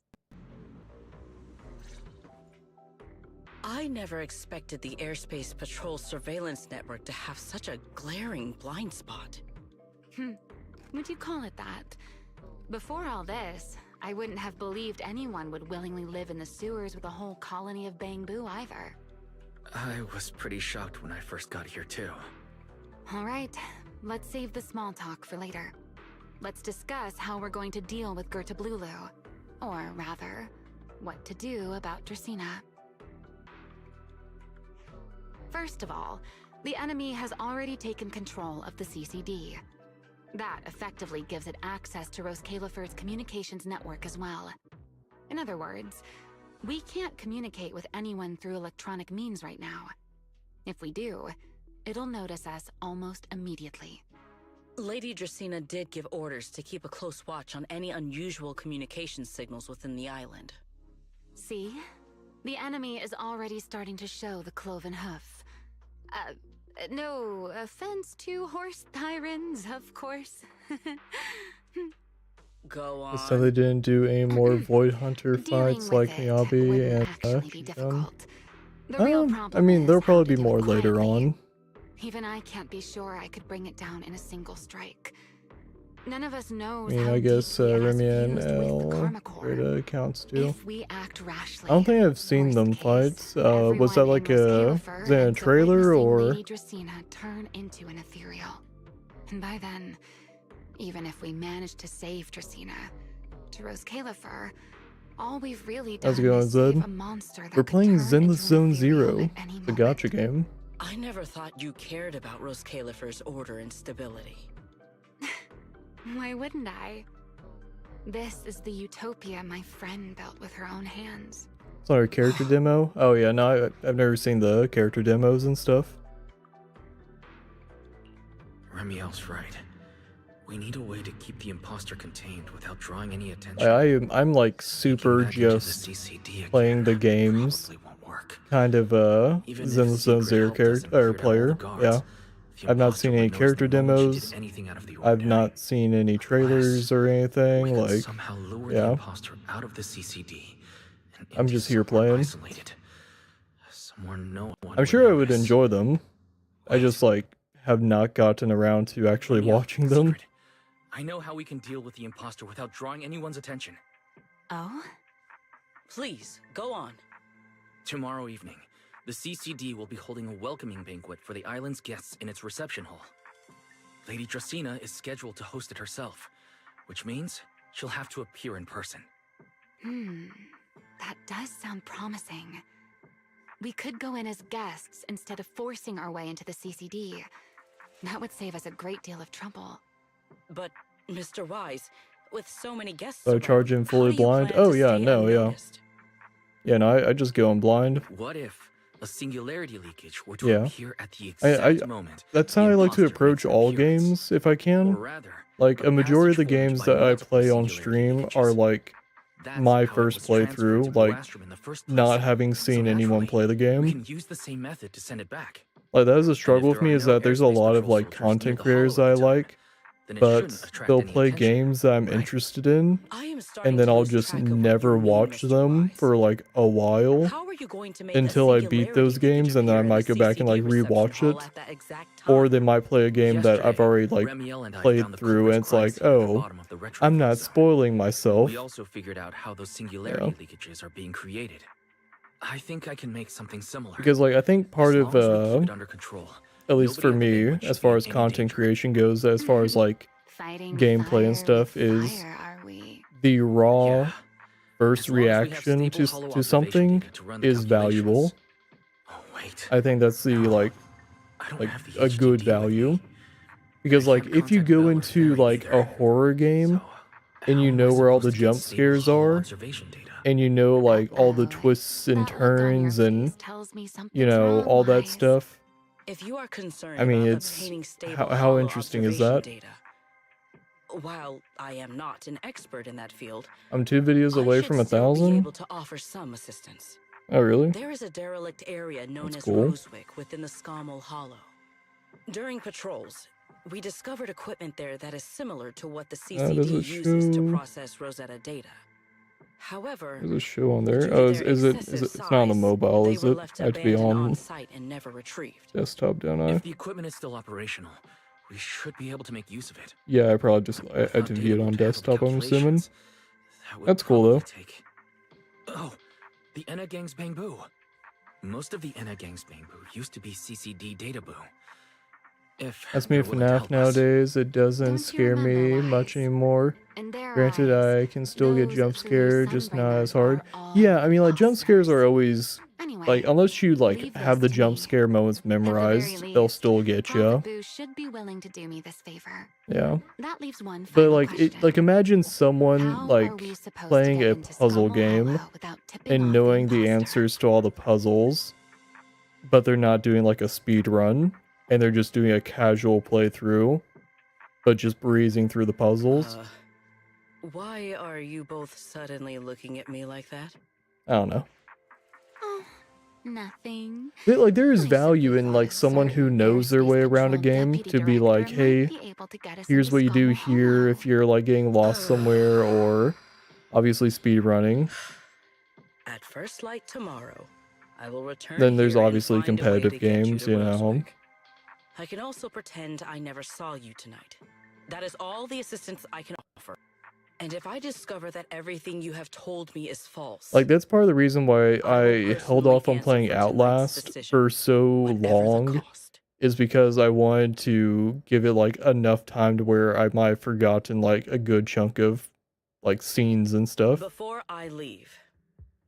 I never expected the Airspace Patrol surveillance network to have such a glaring blind spot. Would you call it that? Before all this, I wouldn't have believed anyone would willingly live in the sewers with a whole colony of Bangbu either. I was pretty shocked when I first got here too. All right, let's save the small talk for later. Let's discuss how we're going to deal with Gerta Blulu. Or rather, what to do about Dracaena. First of all, the enemy has already taken control of the CCD. That effectively gives it access to Roscalifer's communications network as well. In other words, we can't communicate with anyone through electronic means right now. If we do, it'll notice us almost immediately. Lady Dracaena did give orders to keep a close watch on any unusual communication signals within the island. See? The enemy is already starting to show the cloven hoof. No offense to horse tyrants, of course. Go on. So they didn't do any more Void Hunter fights like Miyabi and I mean, there'll probably be more later on. Even I can't be sure I could bring it down in a single strike. None of us knows I mean, how I guess Remy and fused with El Karmakor. Greta counts too. If we act rashly, I don't think I've seen them fights. Was that like is that a trailer or? Lady Dracaena turn into an ethereal. And by then, even if we manage to save Dracaena, to Roscalifer, all we've really done How's it going, is save Zed? a monster that We're could playing turn into Zenless Zone an ethereal Zero, at any the moment. gacha game. I never thought you cared about Roscalifer's order and stability. Why wouldn't I? This is the utopia my friend built with her own hands. It's not our character demo. Oh yeah, no, I've never seen the character demos and stuff. Remiel's right. We need a way to keep the imposter contained without drawing any attention. I'm like super just playing the games, kind of Zenless Zone Zero character or player. Yeah, I've not seen any character demos. I've not seen any trailers or anything. Like, somehow lure the yeah, imposter out of the CCD. And I'm just here playing. Isolated. Somewhere no one I'm sure I would notice. enjoy them. I just like have not gotten around to actually watching them. I know how we can deal with the imposter without drawing anyone's attention. Oh? Please, go on. Tomorrow evening, the CCD will be holding a welcoming banquet for the island's guests in its reception hall. Lady Dracaena is scheduled to host it herself, which means she'll have to appear in person. That does sound promising. We could go in as guests instead of forcing our way into the CCD. That would save us a great deal of trouble. But, Mr. Wise, with so many guests So around, charge in fully how do you blind? plan Oh to yeah, stay no, yeah. unnoticed? Yeah, no, I just go in blind. What if a singularity leakage were to Yeah. appear at the exact moment? That's how I like to approach all games if I can. Like a majority of the games that I play on stream are like my first playthrough, like not having seen anyone play the We game. can use the same method to send it back. Like that is a struggle with me, is that there's a lot of like content creators that I like, but they'll play games that I'm interested in, and then I'll just never watch them for like a while until I beat those games, and then I might go back and like rewatch it, or they might play a game that I've already like played through, and it's like, oh, I'm not spoiling myself. We also figured out how those singularity leakages are being created. I think I can make something similar. Because like I think part As of long as we keep it under control. at least for Nobody me, as far as content creation goes, as far as like gameplay and stuff, is the raw first reaction to something is valuable. I think that's the like a good value. Because like if you go into like a horror game and you know where all the jump scares are, and you know like all the twists and turns and you know all that stuff. If you are concerned I mean, about it's obtaining stable how hollow interesting is observation that? data, while I am not an expert in that field, I'm 2 videos away I should from still be 1,000. able to offer some assistance. Oh really? There is a derelict area known That's as cool. Rosewick within the Scommel Hollow. During patrols, we discovered equipment there that is similar to what the Oh, does CCD it uses to show? process Rosetta data. However, There's a show on there. due to Oh, their is it? excessive It's not on the size, mobile, they is were it? left I have to be abandoned on on site and never retrieved. desktop, don't I? If the equipment is still operational, we should be able to make use of it. Yeah, I probably just I had to view it on desktop. I'm assuming. That's cool though. Oh, the Enna Gang's Bangbu. Most of the Enna Gang's Bangbu used to be CCD databoo. If That's me you're with willing to FNAF help us. nowadays. It doesn't scare me much anymore. Granted, I can still get jump scared, just not as hard. Yeah, I mean, like jump scares are always like unless you like have the jump scare moments memorized, they'll still get you. Boo should be willing to do me this favor. Yeah. That leaves one But final like question. it, like imagine someone How are like we supposed to playing get a into puzzle Scommel game Hollow without tipping and off knowing the answers to all the puzzles, but they're not doing like a speed run and they're just doing a casual playthrough, but just breezing through the puzzles. Why are you both suddenly looking at me like that? I don't know. Nothing. Like there is value in like someone who knows their way around a game to be like, hey, here's what you do here if you're like getting lost somewhere, or obviously speed running. At first light tomorrow, I will return. Then there's here and obviously find a way to competitive get you games, to you know. Rosewick. I can also pretend I never saw you tonight. That is all the assistance I can offer. And if I discover that everything you have told me is false, Like that's part of the reason why I held off on playing Outlast for so long, is because I wanted to give it like enough time to where I might have forgotten like a good chunk of like scenes and stuff. before I leave,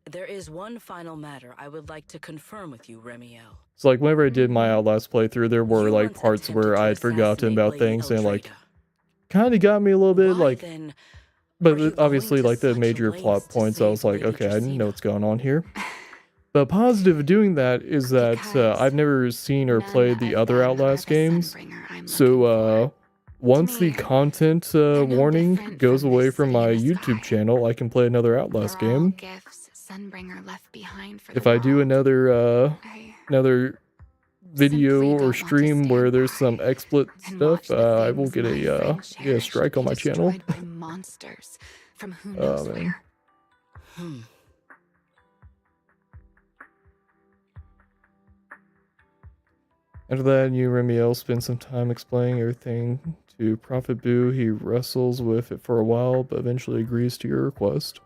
there is one final matter I would like to confirm with you, Remiel. So like whenever I did my Outlast playthrough, there were like parts where I had forgotten about things and like kind of got me a little bit like. But obviously, like the major plot points, I was like, okay, I didn't know what's going on here. The positive of doing that is that I've never seen or played the other Outlast games. So once the content warning goes away from my YouTube channel, I can play another Outlast game. Gifts Sunbringer left behind for If I do another video or stream where there's some explicit stuff, I will get a strike on my channel. by monsters from who knows where. After that, you Remiel spend some time explaining everything to Prophet Boo. He wrestles with it for a while, but eventually agrees to your request.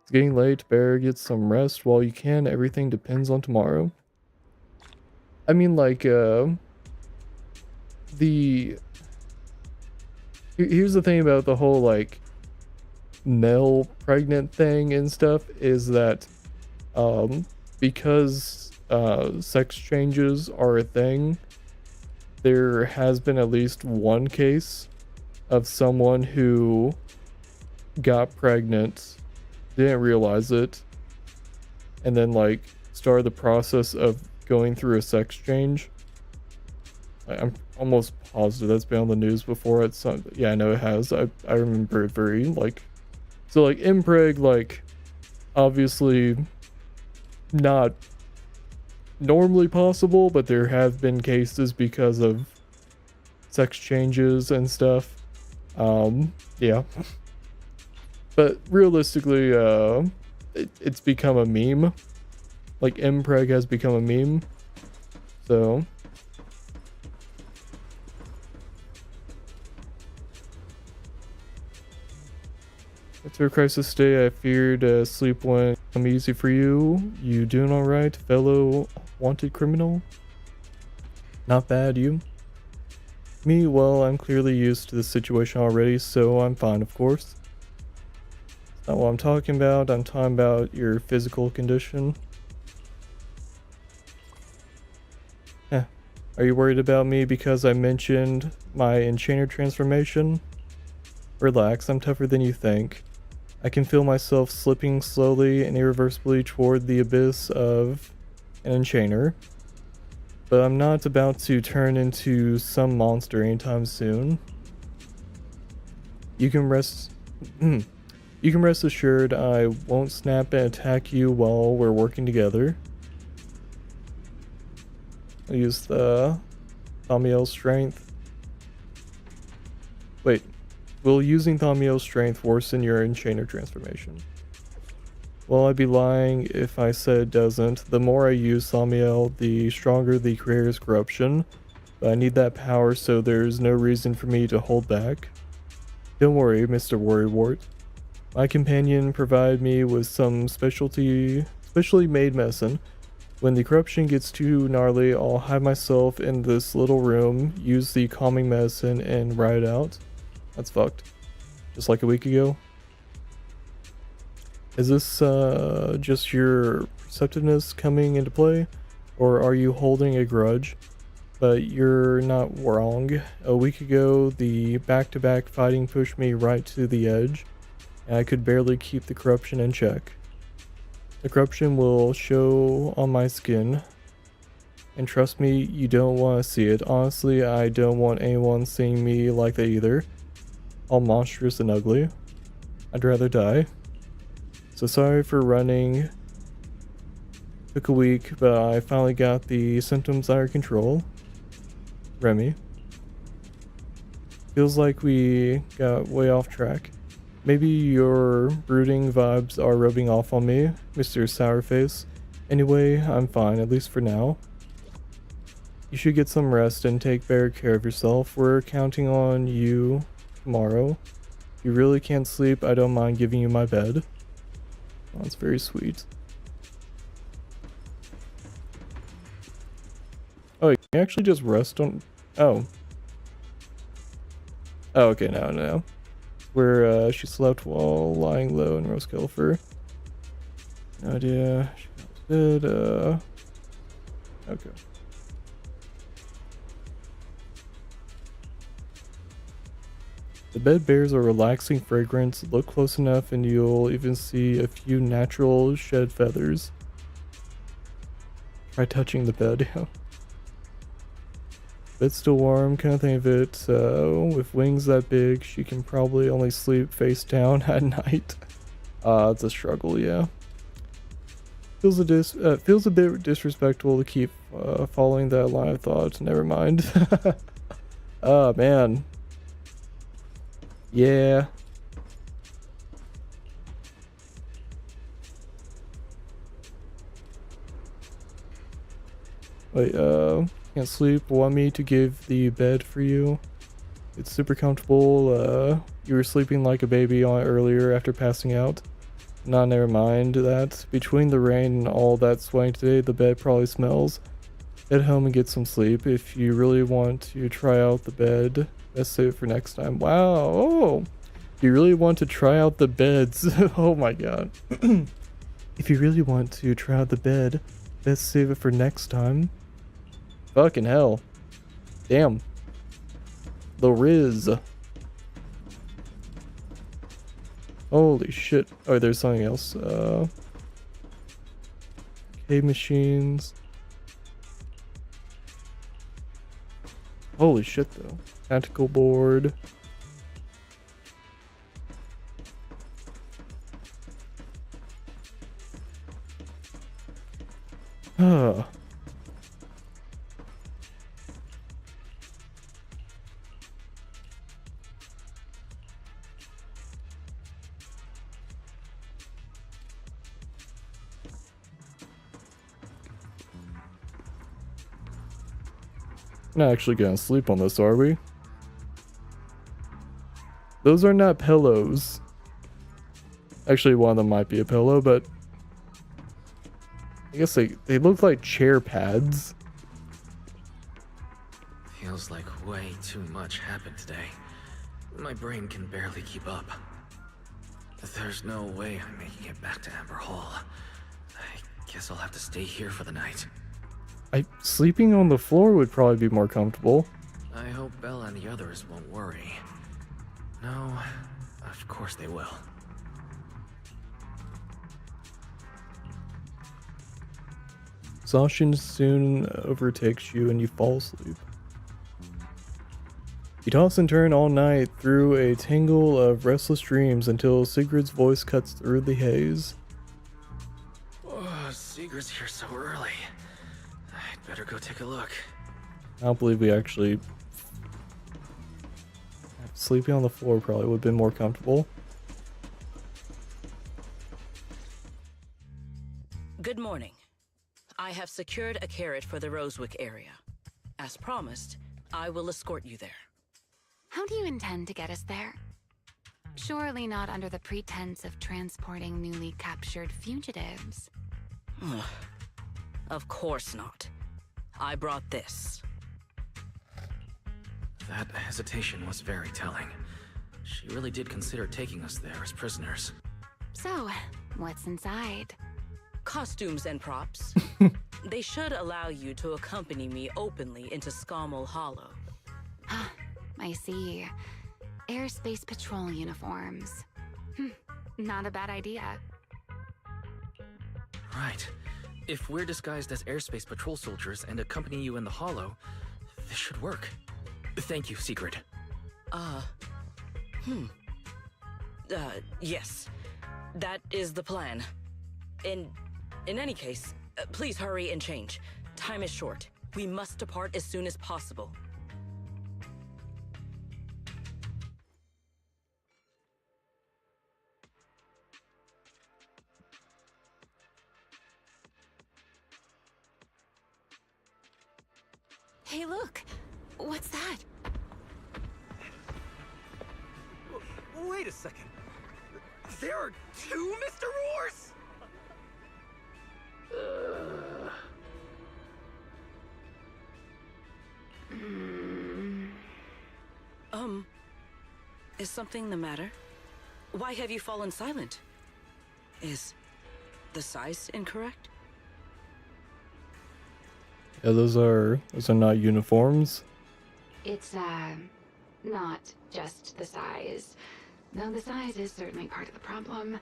It's getting late. Better get some rest while you can. Everything depends on tomorrow. I mean, like, here's the thing about the whole, like, male pregnant thing and stuff, is that, because, sex changes are a thing, there has been at least one case of someone who got pregnant, didn't realize it, and then, like, started the process of going through a sex change. I'm almost positive that's been on the news before. It's yeah, I know it has. I remember it very like, so like impreg, like obviously not normally possible, but there have been cases because of sex changes and stuff. Yeah, but realistically, it's become a meme. Like impreg has become a meme, so after Crisis Day, I feared sleep when come easy for you. You doing alright, fellow wanted criminal? Not bad, you? Me, well, I'm clearly used to this situation already, so I'm fine, of course. That's not what I'm talking about. I'm talking about your physical condition. Are you worried about me because I mentioned my enchanter transformation? Relax, I'm tougher than you think. I can feel myself slipping slowly and irreversibly toward the abyss of an enchanter. But I'm not about to turn into some monster anytime soon. You can rest assured I won't snap and attack you while we're working together. I'll use the Thaumiel's strength. Wait, will using Thaumiel's strength worsen your enchanter transformation? Well, I'd be lying if I said it doesn't. The more I use Thaumiel, the stronger the creator's corruption. But I need that power, so there's no reason for me to hold back. Don't worry, Mr. Worrywart. My companion provided me with some specially made medicine. When the corruption gets too gnarly, I'll hide myself in this little room, use the calming medicine, and ride it out. That's fucked. Just like a week ago. Is this just your perceptiveness coming into play? Or are you holding a grudge? But you're not wrong. A week ago, the back-to-back fighting pushed me right to the edge, and I could barely keep the corruption in check. The corruption will show on my skin, and trust me, you don't want to see it. Honestly, I don't want anyone seeing me like that either. All monstrous and ugly. I'd rather die. So sorry for running. Took a week, but I finally got the symptoms under control. Remy. Feels like we got way off track. Maybe your brooding vibes are rubbing off on me, Mr. Sourface. Anyway, I'm fine, at least for now. You should get some rest and take better care of yourself. We're counting on you tomorrow. If you really can't sleep, I don't mind giving you my bed. Oh, that's very sweet. Oh, you can actually just rest on... Oh. Oh, okay, no. Where she slept while lying low in Rose Kilfer. No idea. She did. Okay. The bed bears a relaxing fragrance. Look close enough and you'll even see a few natural shed feathers. Try touching the bed. Bed's still warm, kind of think of it. With wings that big, she can probably only sleep face down at night. It's a struggle, yeah. Feels a bit disrespectful to keep following that line of thought. Never mind. Oh man. Yeah. Wait, can't sleep. Want me to give the bed for you? It's super comfortable. You were sleeping like a baby on it earlier after passing out. Nah, never mind that. Between the rain and all that sweating today, the bed probably smells. Head home and get some sleep. If you really want to try out the bed, best save it for next time. Wow. Oh, you really want to try out the beds? Oh my god. If you really want to try out the bed, best save it for next time. Fucking hell. Damn. The Riz. Holy shit. Oh, there's something else. Cave machines. Holy shit, though. Tactical board. Ah. Not actually gonna sleep on this, are we? Those are not pillows. Actually, one of them might be a pillow, but I guess they look like chair pads. Feels like way too much happened today. My brain can barely keep up. There's no way I'm making it back to Amber Hall. I guess I'll have to stay here for the night. Sleeping on the floor would probably be more comfortable. I hope Bella and the others won't worry. No, of course they will. Exhaustion soon overtakes you and you fall asleep. You toss and turn all night through a tangle of restless dreams until Sigrid's voice cuts through the haze. Oh, Sigrid's here so early. I'd better go take a look. I don't believe we actually... Sleeping on the floor probably would have been more comfortable. Good morning. I have secured a carrot for the Rosewick area. As promised, I will escort you there. How do you intend to get us there? Surely not under the pretense of transporting newly captured fugitives. Of course not. I brought this. That hesitation was very telling. She really did consider taking us there as prisoners. So, what's inside? Costumes and props. They should allow you to accompany me openly into Scommel Hollow. I see. Airspace patrol uniforms. Not a bad idea. Right. If we're disguised as airspace patrol soldiers and accompany you in the hollow, this should work. Thank you, Sigrid. Yes. That is the plan. In any case, please hurry and change. Time is short. We must depart as soon as possible. Hey, look! What's that? Wait a second. There are two Mr. Roars? Is something the matter? Why have you fallen silent? Is the size incorrect? Yeah, those are not uniforms. It's, not just the size. Though the size is certainly part of the problem.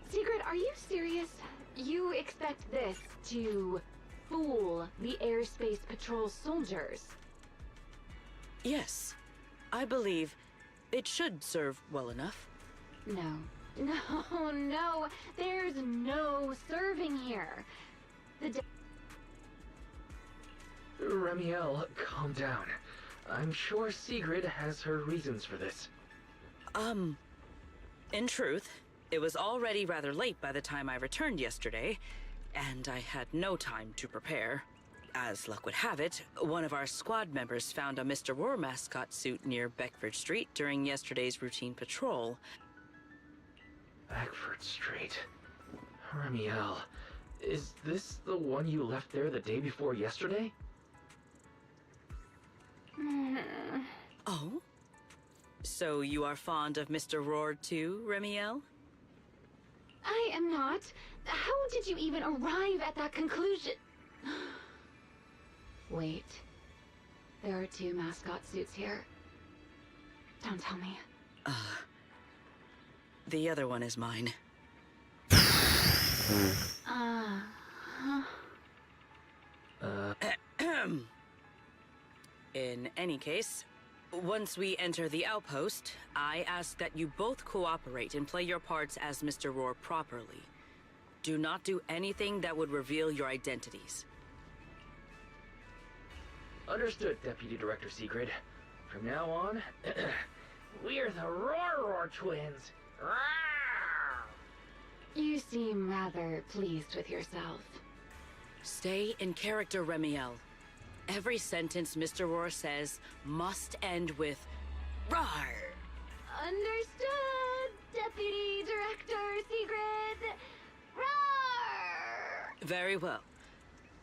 Sigrid, are you serious? You expect this to fool the airspace patrol soldiers? Yes. I believe it should serve well enough. No. No. There's no serving here. Remiel, calm down. I'm sure Sigrid has her reasons for this. In truth, it was already rather late by the time I returned yesterday, and I had no time to prepare. As luck would have it, one of our squad members found a Mr. Roar mascot suit near Beckford Street during yesterday's routine patrol. Beckford Street. Remiel, is this the one you left there the day before yesterday? Oh? So you are fond of Mr. Roar too, Remiel? I am not. How did you even arrive at that conclusion? Wait. There are two mascot suits here. Don't tell me. The other one is mine. In any case, once we enter the outpost, I ask that you both cooperate and play your parts as Mr. Roar properly. Do not do anything that would reveal your identities. Understood, Deputy Director Sigrid. From now on, we're the Roar twins. You seem rather pleased with yourself. Stay in character, Remiel. Every sentence Mr. Roar says must end with "Roar." Understood, Deputy Director Sigrid. Roar! Very well.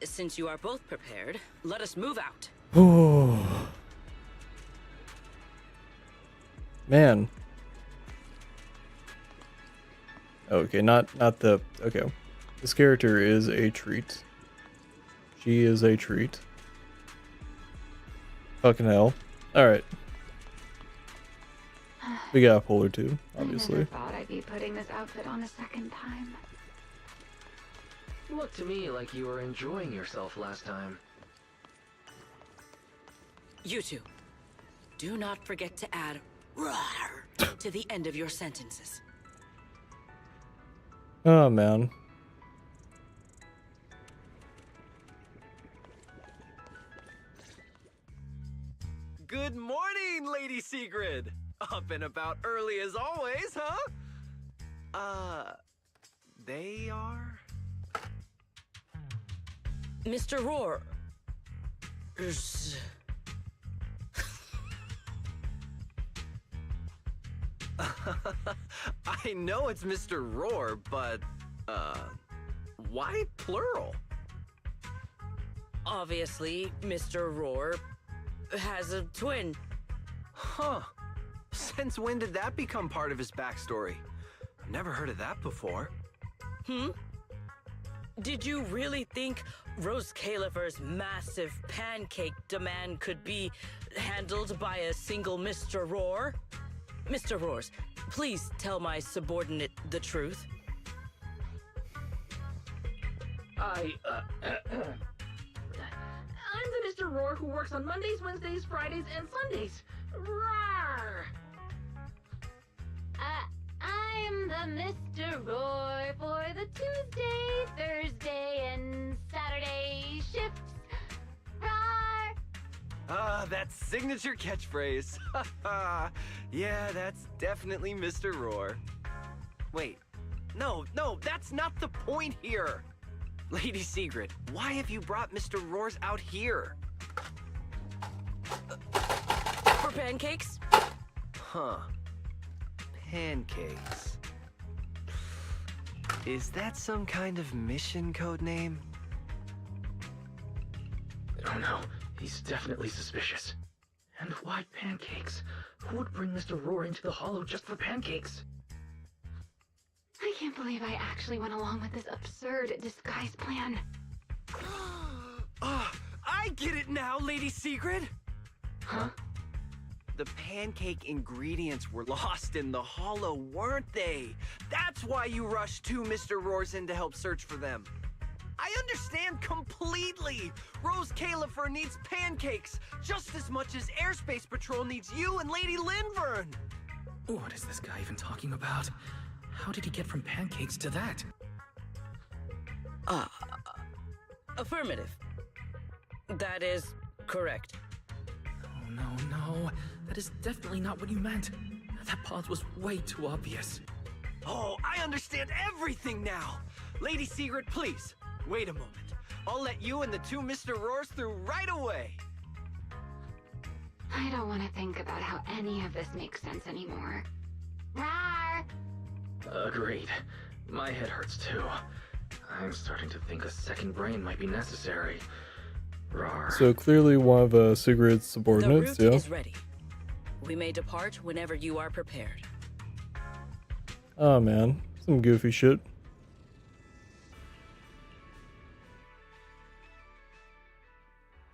Since you are both prepared, let us move out. Oh. Man. Okay, not the... Okay. This character is a treat. She is a treat. Fucking hell. Alright. We got a polar too, obviously. I never thought I'd be putting this outfit on a second time. Looked to me like you were enjoying yourself last time. You two, do not forget to add "rawr" to the end of your sentences. Oh, man. Good morning, Lady Sigrid! Up and about early as always, huh? They are? Mr. Roar. I know it's Mr. Roar, but, why plural? Obviously, Mr. Roar has a twin. Huh. Since when did that become part of his backstory? I've never heard of that before. Did you really think Rose Califer's massive pancake demand could be handled by a single Mr. Roar? Mr. Roars, please tell my subordinate the truth. I'm the Mr. Roar who works on Mondays, Wednesdays, Fridays, and Sundays. Rawr! I'm the Mr. Roar for the Tuesday, Thursday, and Saturday shifts. Rawr! That signature catchphrase. Yeah, that's definitely Mr. Roar. Wait, no, that's not the point here. Lady Sigrid, why have you brought Mr. Roars out here? For pancakes? Huh. Pancakes. Is that some kind of mission code name? Oh no, he's definitely suspicious. And why pancakes? Who would bring Mr. Roar into the Hollow just for pancakes? I can't believe I actually went along with this absurd disguise plan. I get it now, Lady Sigrid! Huh? The pancake ingredients were lost in the Hollow, weren't they? That's why you rushed two Mr. Roars in to help search for them. I understand completely! Rose Califer needs pancakes just as much as Airspace Patrol needs you and Lady Linvern! What is this guy even talking about? How did he get from pancakes to that? Affirmative. That is correct. Oh no. That is definitely not what you meant. That pause was way too obvious. Oh, I understand everything now! Lady Sigrid, please, wait a moment. I'll let you and the two Mr. Roars through right away! I don't want to think about how any of this makes sense anymore. Rawr! Agreed. My head hurts too. I'm starting to think a second brain might be necessary. Rawr. So clearly one of Sigrid's The subordinates, route yeah? is ready. We may depart whenever you are prepared. Oh man, some goofy shit.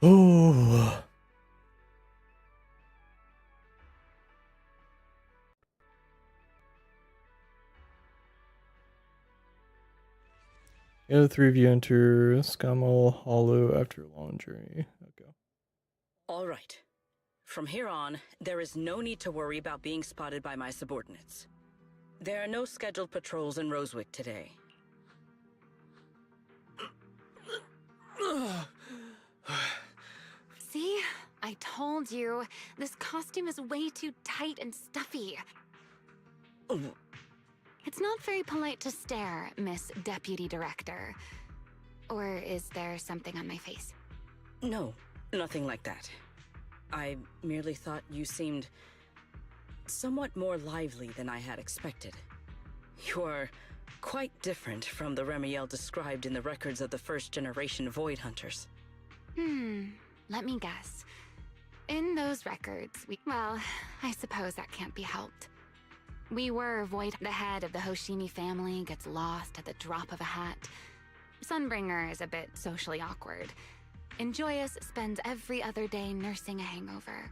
Oh. Yeah, the three of you enter Skamal Hollow after a long journey. Okay. All right. From here on, there is no need to worry about being spotted by my subordinates. There are no scheduled patrols in Rosewick today. See? I told you. This costume is way too tight and stuffy. It's not very polite to stare, Miss Deputy Director. Or is there something on my face? No, nothing like that. I merely thought you seemed somewhat more lively than I had expected. Your Quite different from the Remiel described in the records of the first-generation Void Hunters. Let me guess. In those records, well, I suppose that can't be helped. We were Void. The head of the Hoshimi family gets lost at the drop of a hat. Sunbringer is a bit socially awkward. And Joyous spends every other day nursing a hangover.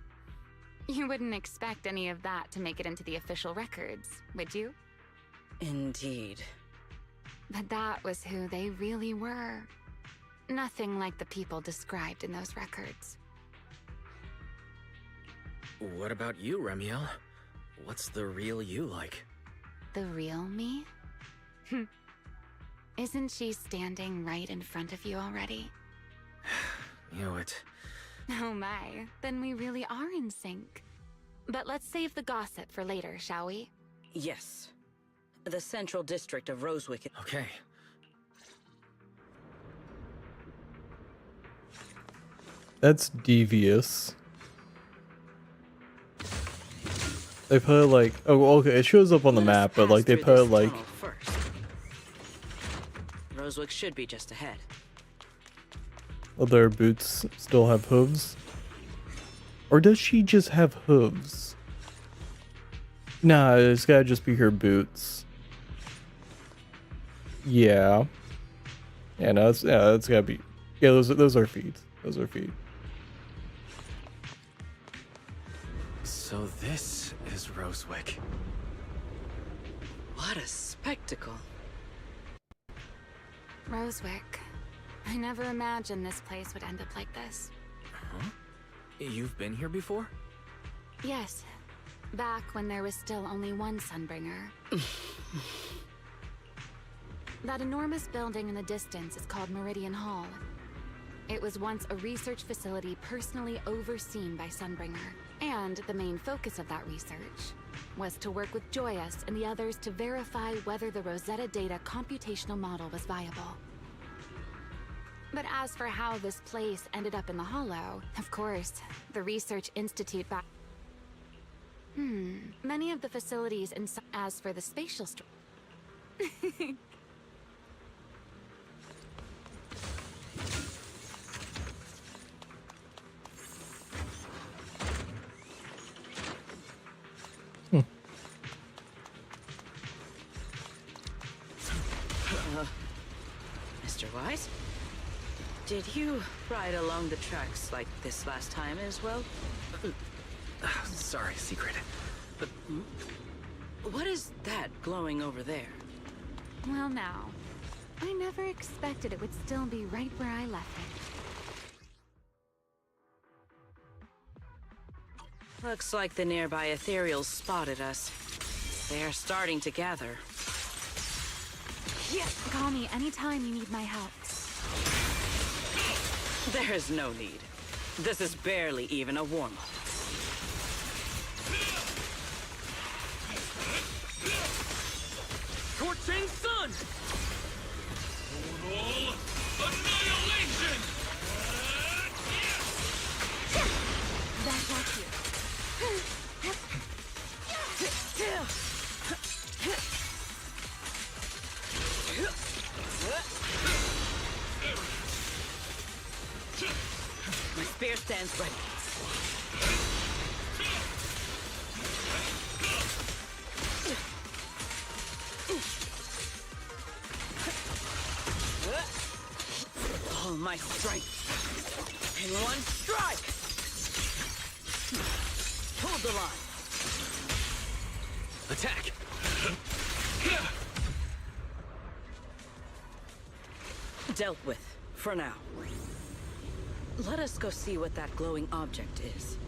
You wouldn't expect any of that to make it into the official records, would you? Indeed. But that was who they really were. Nothing like the people described in those records. What about you, Remiel? What's the real you like? The real me? Isn't she standing right in front of you already? Knew it. Oh my, then we really are in sync. But let's save the gossip for later, shall we? Yes. The central district of Rosewick. Okay. That's devious. They put like, oh okay, it shows up on the map, but like they put like Rosewick should be just ahead. other boots still have hooves. Or does she just have hooves? Nah, it's gotta just be her boots. Yeah. Yeah, no, that's gotta be. Yeah, those are feet. Those are feet. So this is Rosewick. What a spectacle. Rosewick. I never imagined this place would end up like this. Huh? You've been here before? Yes. Back when there was still only one Sunbringer. That enormous building in the distance is called Meridian Hall. It was once a research facility personally overseen by Sunbringer. And the main focus of that research was to work with Joyous and the others to verify whether the Rosetta Data computational model was viable. But as for how this place ended up in the Hollow, of course, the Research Institute back... Many of the facilities in... As for the spatial... Mr. Wise? Did you ride along the tracks like this last time as well? Sorry, Secret. But what is that glowing over there? Well now, I never expected it would still be right where I left it. Looks like the nearby ethereals spotted us. They're starting to gather. Yeah, call me anytime you need my help. There is no need. This is barely even a warm-up. Torching Sun! Total annihilation! Back at you. My spear stands ready. All my strength in one strike. Hold the line. Attack! Dealt with, for now. Let us go see what that glowing object is.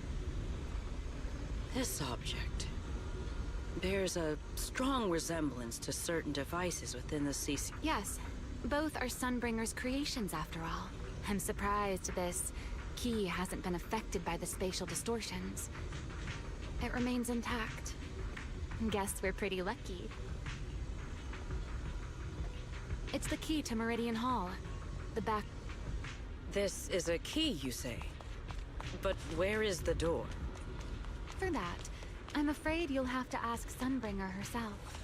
This object bears a strong resemblance to certain devices within the CC. Yes, both are Sunbringer's creations after all. I'm surprised this key hasn't been affected by the spatial distortions. It remains intact. Guess we're pretty lucky. It's the key to Meridian Hall. The back... This is a key, you say? But where is the door? For that, I'm afraid you'll have to ask Sunbringer herself.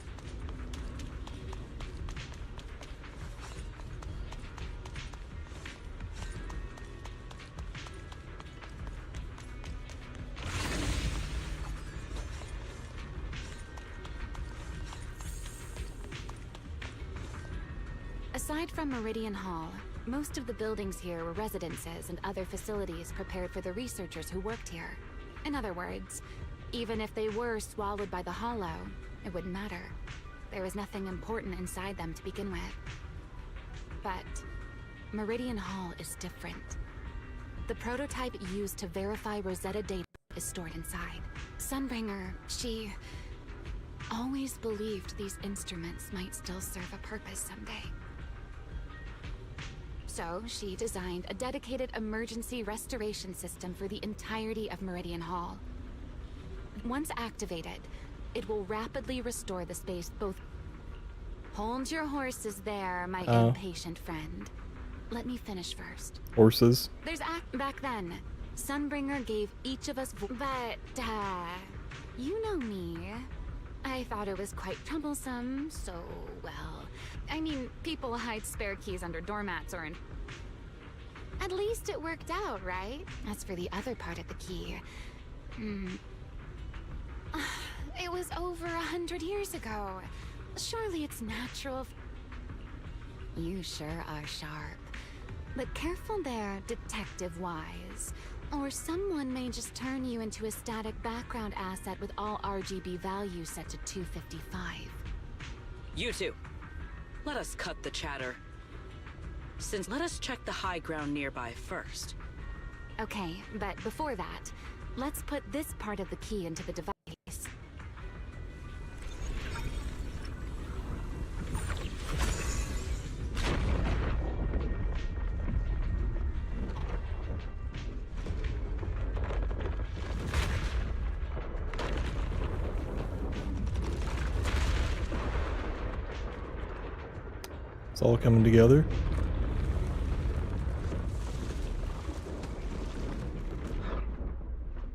Aside from Meridian Hall, most of the buildings here were residences and other facilities prepared for the researchers who worked here. In other words, even if they were swallowed by the Hollow, it wouldn't matter. There was nothing important inside them to begin with. But Meridian Hall is different. The prototype used to verify Rosetta data is stored inside. Sunbringer, she always believed these instruments might still serve a purpose someday. So she designed a dedicated emergency restoration system for the entirety of Meridian Hall. Once activated, it will rapidly restore the space both... Hold your horses there, my impatient friend. Let me finish first. Horses. Back then, Sunbringer gave each of us but, you know me. I thought it was quite troublesome, so, well... I mean, people hide spare keys under doormats or in... At least it worked out, right? As for the other part of the key... It was over 100 years ago. Surely it's natural... You sure are sharp. But careful there, Detective-wise. Or someone may just turn you into a static background asset with all RGB values set to 255. You two. Let us cut the chatter. Let us check the high ground nearby first. Okay, but before that, let's put this part of the key into the device. It's all coming together.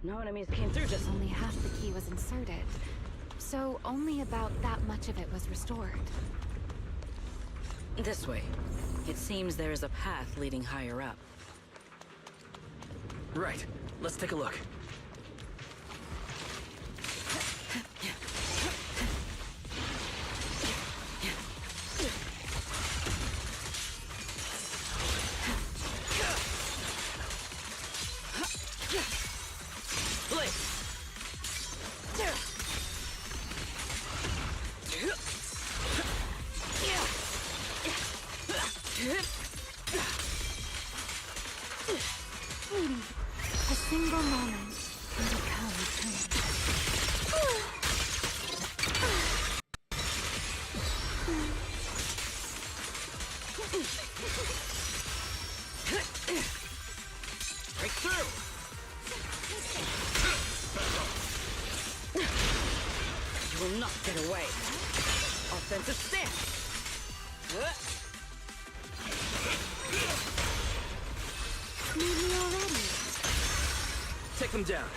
No enemies came through just... Only half the key was inserted, so only about that much of it was restored. This way. It seems there is a path leading higher up. Right. Let's take a look. A single moment and become eternal. Break through! You will not get away. Offensive stance! Need me already? Take them down.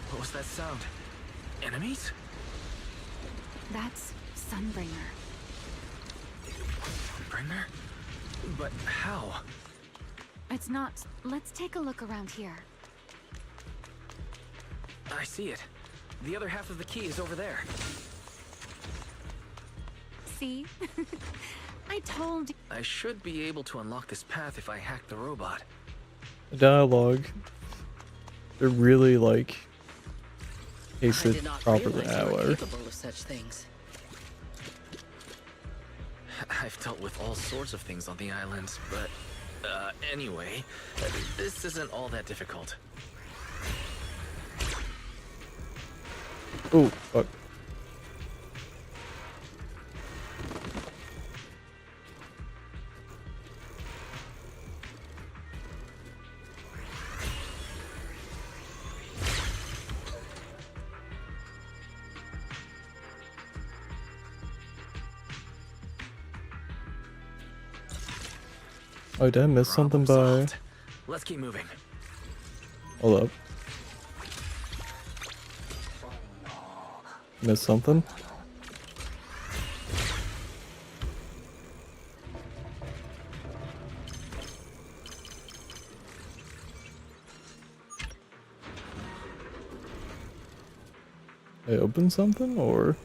What was that sound? Enemies? That's Sunbringer. Sunbringer? But how? It's not. Let's take a look around here. I see it. The other half of the key is over there. See? I told you. I should be able to unlock this path if I hack the robot. The dialogue. They're really like I did not properly. realize you were capable of such things. I've dealt with all sorts of things on the islands, but anyway, this isn't all that difficult. Oh, fuck. Oh, did I miss something by... Let's keep moving. Hold up. Missed something. I opened something, or?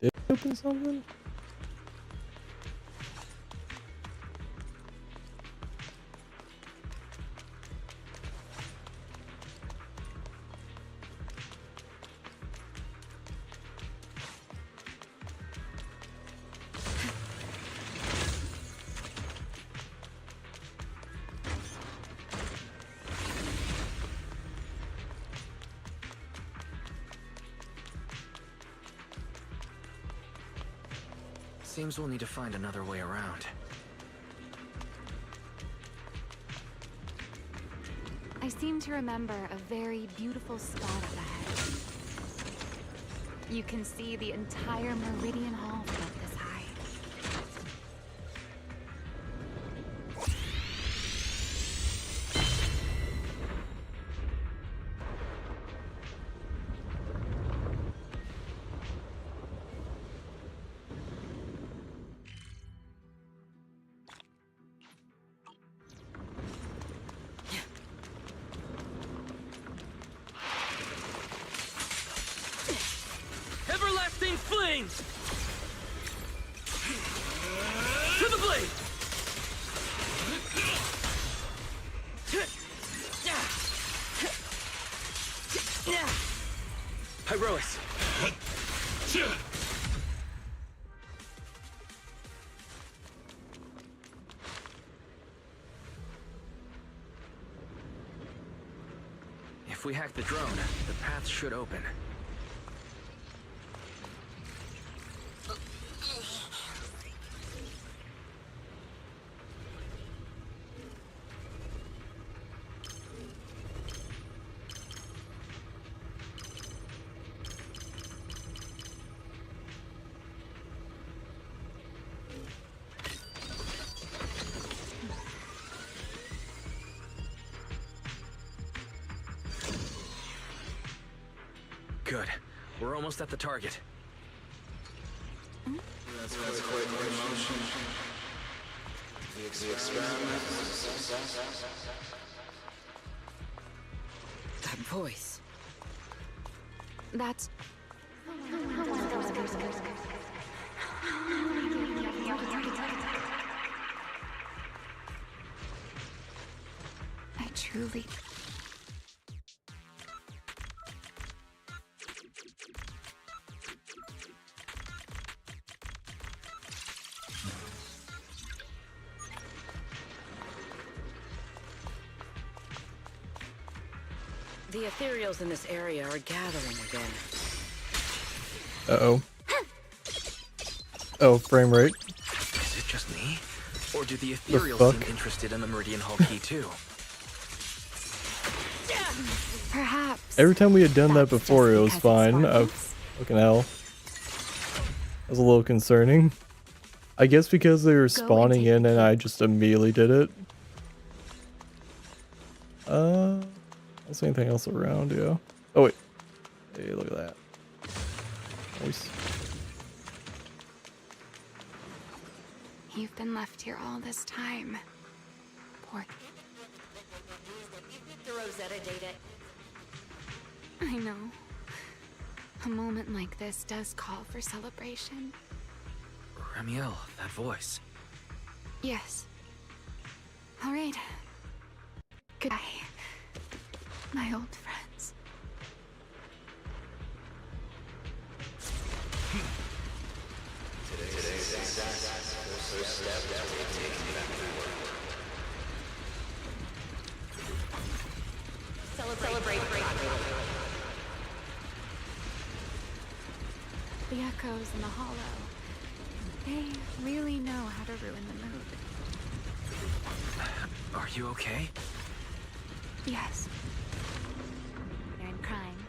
Did I open something? Seems we'll need to find another way around. I seem to remember a very beautiful spot up ahead. You can see the entire Meridian Hall from up this high. Everlasting flames! To the blade! Herois! If we hack the drone, the path should open. Good. We're almost at the target. That's quite more emotion. The experiment. That voice. That's... I truly... The ethereals in this area are gathering again. Uh-oh. Oh, frame rate. Is it just me? Or do the ethereals seem interested in the Meridian Hall key too? Perhaps. Every time we had done that before, it was fine. Oh, fucking hell. That was a little concerning. I guess because they were spawning in and I just immediately did it. Don't see anything else around, yeah. Oh wait. Hey, look at that. Nice. You've been left here all this time. Poor... The Rosetta data. I know. A moment like this does call for celebration. Ramiel, that voice. Yes. All right. Goodbye, my old friends. Today's success, the first step that we've taken back to work. Celebrate. The echoes in the hollow. They really know how to ruin the mood. Are you okay? Yes. They're in crime.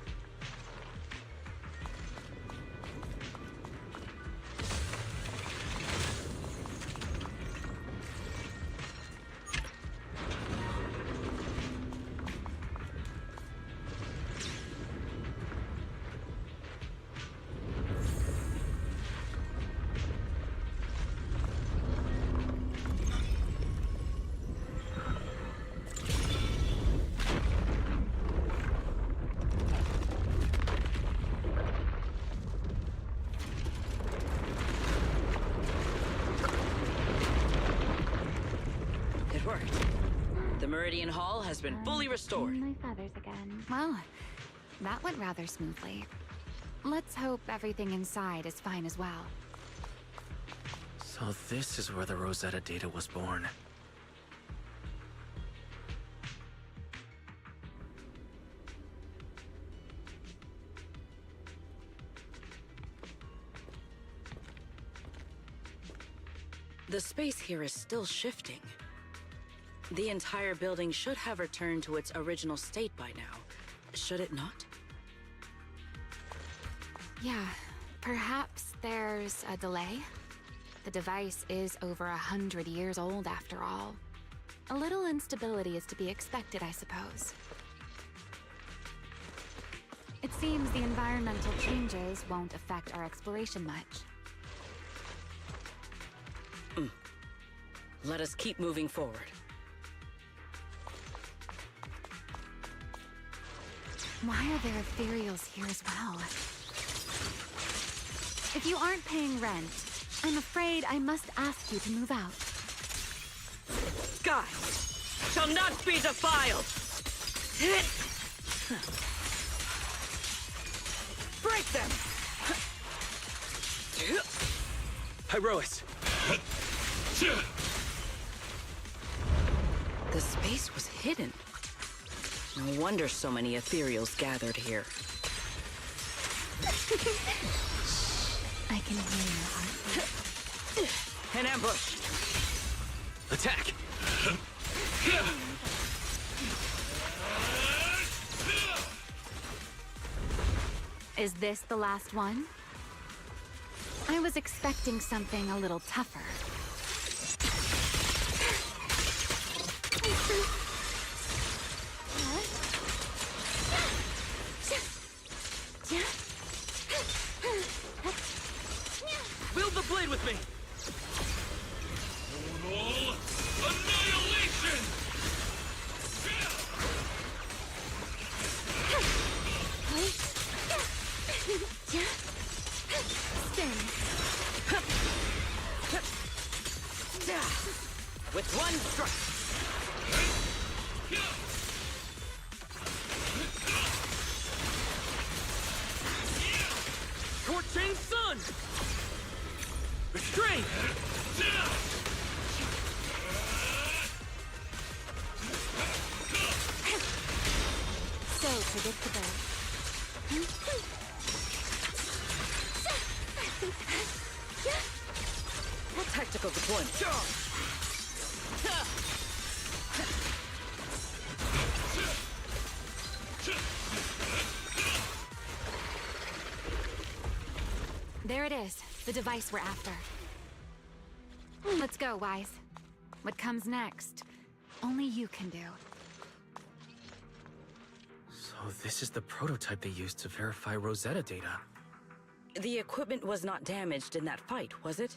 Meridian Hall has been fully restored. My feathers again. Well, that went rather smoothly. Let's hope everything inside is fine as well. So this is where the Rosetta data was born. The space here is still shifting. The entire building should have returned to its original state by now, should it not? Yeah, perhaps there's a delay. The device is over 100 years old after all. A little instability is to be expected, I suppose. It seems the environmental changes won't affect our exploration much. Let us keep moving forward. Why are there ethereals here as well? If you aren't paying rent, I'm afraid I must ask you to move out. Sky shall not be defiled! Break them! Hyrois! The space was hidden. No wonder so many ethereals gathered here. I can hear your heartbeat. An ambush! Attack! Is this the last one? I was expecting something a little tougher. Wield the blade with me! Total annihilation! Spin. With one strike! Scorching sun! Restrain! So predictable. Tactical deployment. There it is, the device we're after. Let's go, Wise. What comes next, only you can do. So this is the prototype they used to verify Rosetta data. The equipment was not damaged in that fight, was it?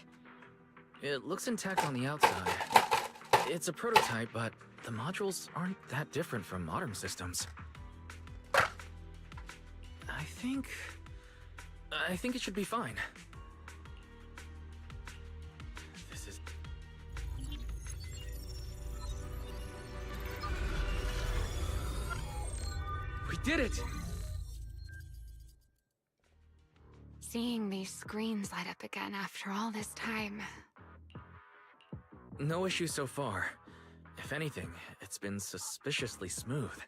It looks intact on the outside. It's a prototype, but the modules aren't that different from modern systems. I think it should be fine. This is... We did it! Seeing these screens light up again after all this time. No issue so far. If anything, it's been suspiciously smooth.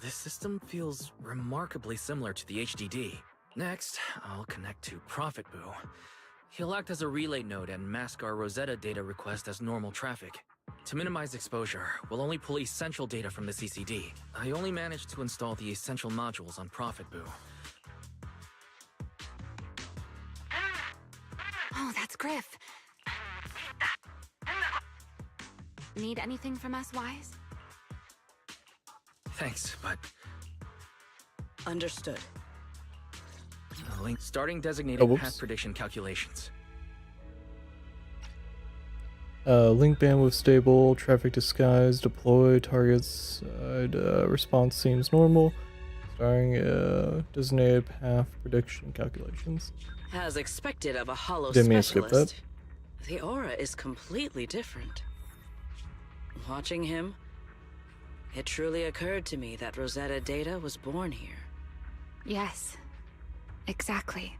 This system feels remarkably similar to the HDD. Next, I'll connect to Prophet Boo. He'll act as a relay node and mask our Rosetta data request as normal traffic. To minimize exposure, we'll only pull essential data from the CCD. I only managed to install the essential modules on Prophet Boo. Oh, that's Griff. Need anything from us, Wise? Thanks, but... Understood. Link starting designated whoops. path prediction calculations. Link bandwidth stable, traffic disguise, deploy, targets, response seems normal. Starting designated path prediction calculations. As expected of a hollow Didn't mean to skip specialist, the aura is completely different. Watching him, It truly occurred to me that Rosetta Data was born here. Yes, exactly.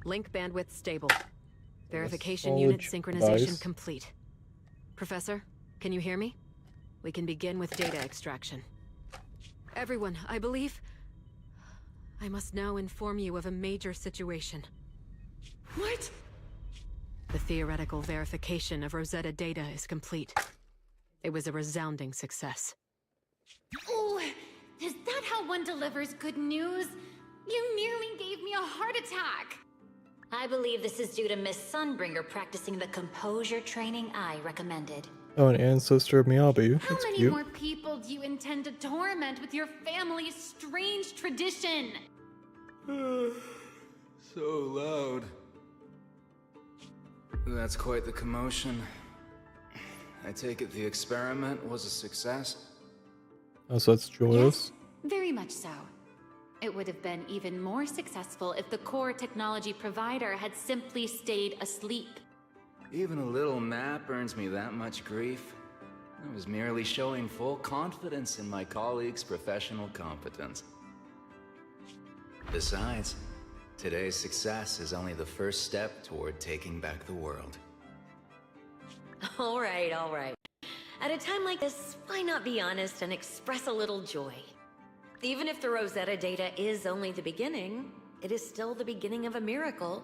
Link bandwidth stable. Verification solid unit synchronization device. complete. Professor, can you hear me? We can begin with data extraction. Everyone, I believe... I must now inform you of a major situation. What? The theoretical verification of Rosetta Data is complete. It was a resounding success. Oh, is that how one delivers good news? You nearly gave me a heart attack! I believe this is due to Miss Sunbringer practicing the composure training I recommended. Oh, an ancestor of Miyabi. How That's many cute. more people do you intend to torment with your family's strange tradition? So loud. That's quite the commotion. I take it the experiment was a success? Oh, so that's joyous. Very much so. It would have been even more successful if the core technology provider had simply stayed asleep. Even a little nap earns me that much grief. I was merely showing full confidence in my colleagues' professional competence. Besides, today's success is only the first step toward taking back the world. All right, all right. At a time like this, why not be honest and express a little joy? Even if the Rosetta Data is only the beginning, it is still the beginning of a miracle.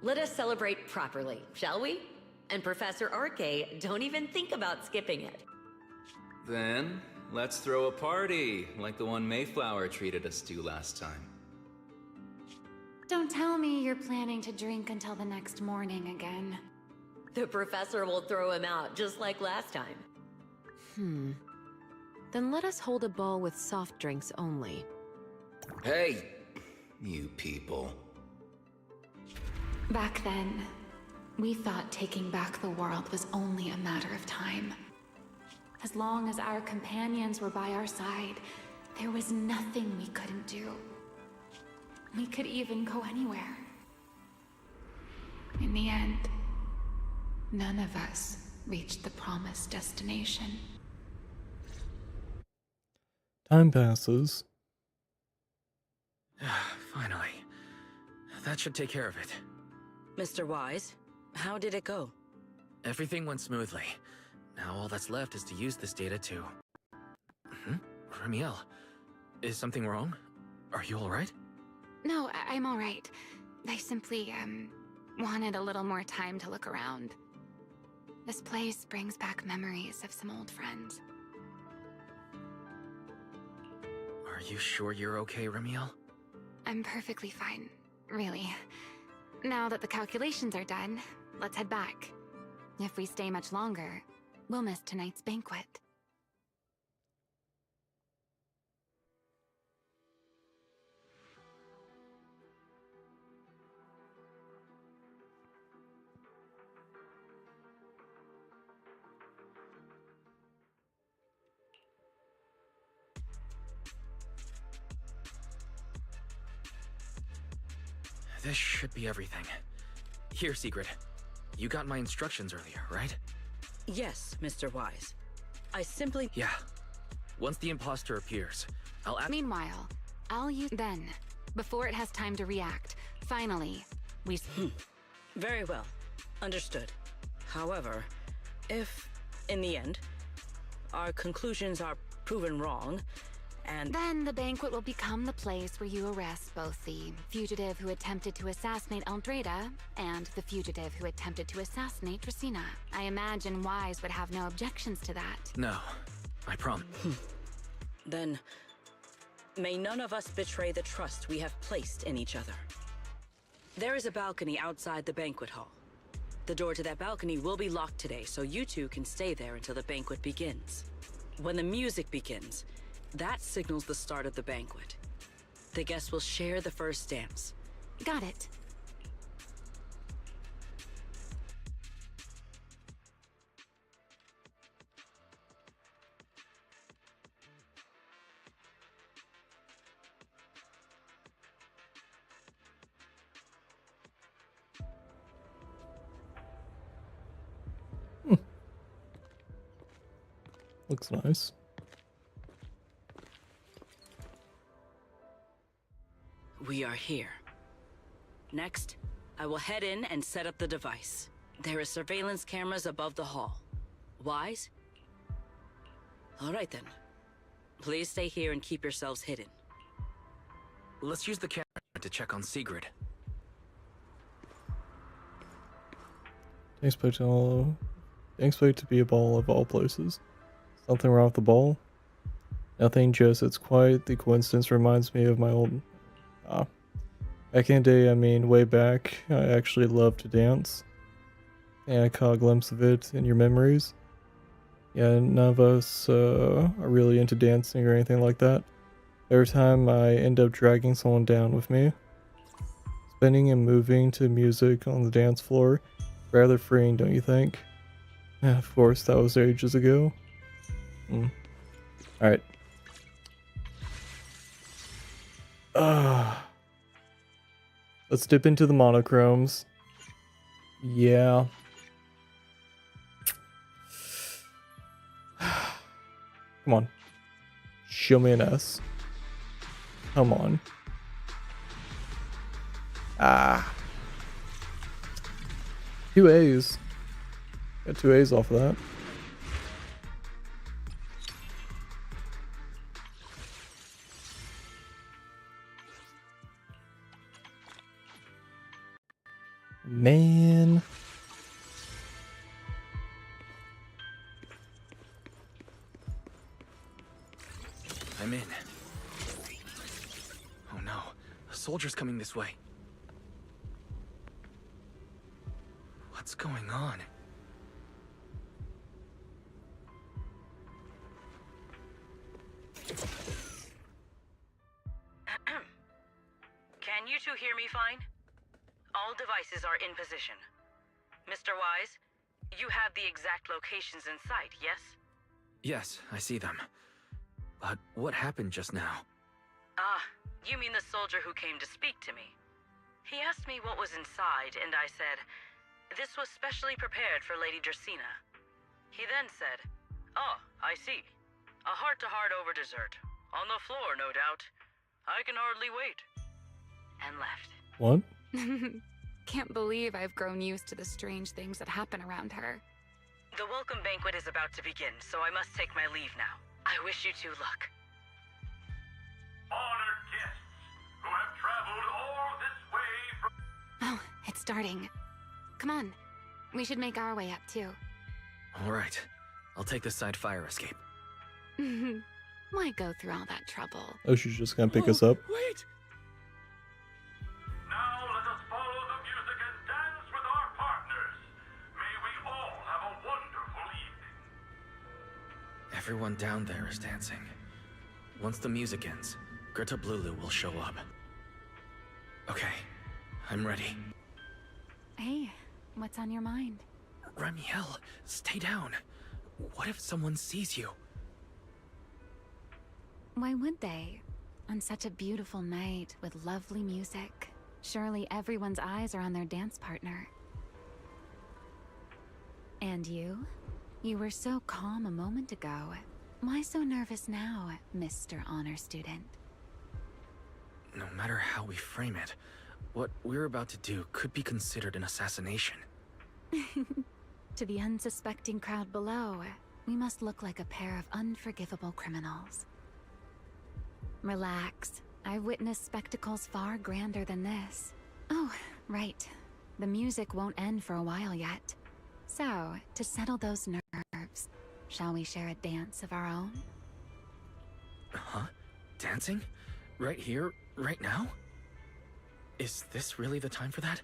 Let us celebrate properly, shall we? And Professor Arke, don't even think about skipping it. Then, let's throw a party, like the one Mayflower treated us to last time. Don't tell me you're planning to drink until the next morning again. The professor will throw him out, just like last time. Then let us hold a ball with soft drinks only. Hey, you people. Back then, we thought taking back the world was only a matter of time. As long as our companions were by our side, there was nothing we couldn't do. We could even go anywhere. In the end, none of us reached the promised destination. Time passes. Finally. That should take care of it. Mr. Wise, how did it go? Everything went smoothly. Now all that's left is to use this data to... Ramiel, is something wrong? Are you alright? No, I'm all right. I simply, wanted a little more time to look around. This place brings back memories of some old friends. Are you sure you're okay, Ramiel? I'm perfectly fine, really. Now that the calculations are done, let's head back. If we stay much longer, we'll miss tonight's banquet. This should be everything. Here, Secret. You got my instructions earlier, right? Yes, Mr. Wise. I simply... Yeah. Once the imposter appears, I'll act... Meanwhile, I'll use... Then, before it has time to react, finally, we... Very well. Understood. However, if, in the end, our conclusions are proven wrong, and... Then the banquet will become the place where you arrest both the fugitive who attempted to assassinate Aldrada and the fugitive who attempted to assassinate Dracena. I imagine Wise would have no objections to that. No. I promise. Then, may none of us betray the trust we have placed in each other. There is a balcony outside the banquet hall. The door to that balcony will be locked today, so you two can stay there until the banquet begins. When the music begins, that signals the start of the banquet. The guests will share the first dance. Got it. Looks nice. We are here. Next, I will head in and set up the device. There are surveillance cameras above the hall. Wise? All right then. Please stay here and keep yourselves hidden. Let's use the camera to check on Sigrid. Expect to be a ball of all places. Something wrong with the ball? Nothing, just it's quite the coincidence reminds me of my old... back in the day, I mean way back, I actually loved to dance. And I caught a glimpse of it in your memories. Yeah, none of us are really into dancing or anything like that. Every time I end up dragging someone down with me. Spinning and moving to music on the dance floor. Rather freeing, don't you think? Yeah, of course, that was ages ago. Alright. Let's dip into the monochromes. Yeah. Come on. Show me an S. Come on. Two A's. Got two A's off of that. Man. I'm in. Oh no, a soldier's coming this way. What's going on? Can you two hear me fine? All devices are in position. Mr. Wise, you have the exact locations in sight, yes? Yes, I see them. But what happened just now? Ah, you mean the soldier who came to speak to me. He asked me what was inside, and I said, this was specially prepared for Lady Dracena. He then said, oh, I see. A heart-to-heart over dessert. On the floor, no doubt. I can hardly wait. And left. What? Can't believe I've grown used to the strange things that happen around her. The welcome banquet is about to begin, so I must take my leave now. I wish you two luck. Honored guests who have traveled all this way from... Oh, it's starting. Come on. We should make our way up, too. Alright, I'll take the side fire escape. Why go through all that trouble? Oh, she's just gonna pick us up. Wait! Now let us follow the music and dance with our partners. May we all have a wonderful evening. Everyone down there is dancing. Once the music ends, Greta Blulu will show up. Okay, I'm ready. Hey, what's on your mind? Ramiel, stay down. What if someone sees you? Why would they? On such a beautiful night with lovely music, surely everyone's eyes are on their dance partner. And you? You were so calm a moment ago. Why so nervous now, Mr. Honor Student? No matter how we frame it, what we're about to do could be considered an assassination. To the unsuspecting crowd below, we must look like a pair of unforgivable criminals. Relax. I've witnessed spectacles far grander than this. Oh, right. The music won't end for a while yet. So, to settle those nerves, shall we share a dance of our own? Huh? Dancing? Right here? Right now? Is this really the time for that?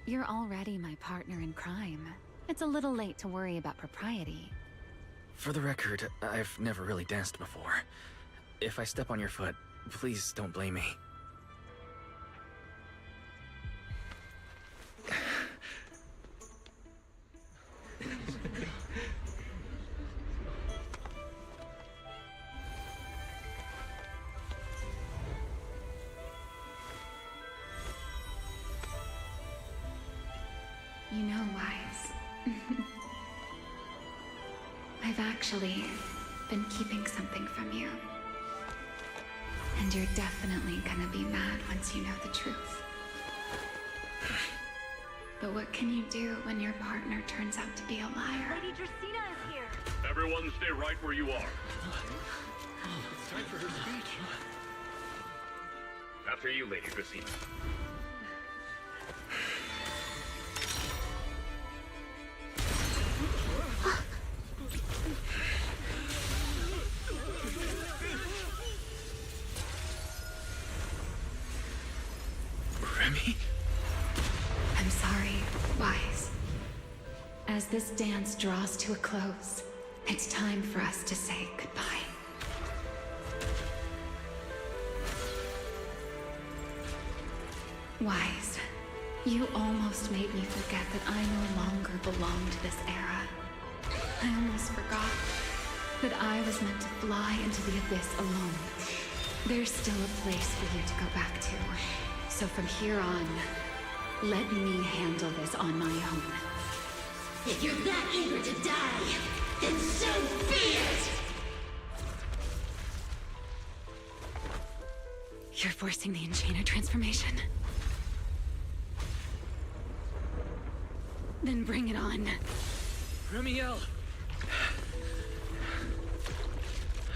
You're already my partner in crime. It's a little late to worry about propriety. For the record, I've never really danced before. If I step on your foot, please don't blame me. You know, Wise. I've actually been keeping something from you. And you're definitely gonna be mad once you know the truth. But what can you do when your partner turns out to be a liar? Lady Dracena is here. Everyone stay right where you are. It's time for her speech. After you, Lady Dracena. Remy? I'm sorry, Wise. As this dance draws to a close, it's time for us to say goodbye. Wise, you almost made me forget that I no longer belong to this era. I almost forgot that I was meant to fly into the abyss alone. There's still a place for you to go back to. So from here on, let me handle this on my own. If you're that eager to die, then so be it! You're forcing the Enchainer transformation. Then bring it on. Remiel!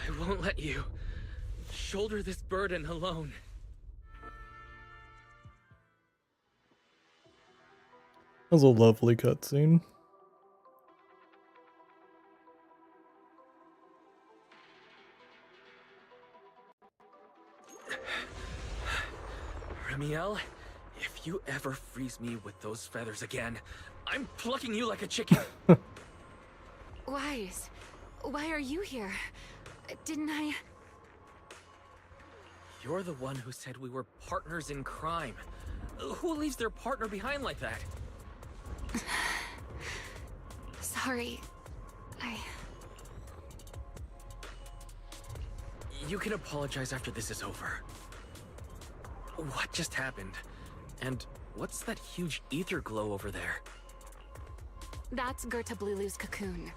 I won't let you shoulder this burden alone. That was a lovely cutscene. Remiel, if you ever freeze me with those feathers again, I'm plucking you like a chicken. Wise, why are you here? Didn't I? You're the one who said we were partners in crime. Who leaves their partner behind like that? Sorry. You can apologize after this is over. What just happened? And what's that huge ether glow over there? That's Gertablulu's cocoon.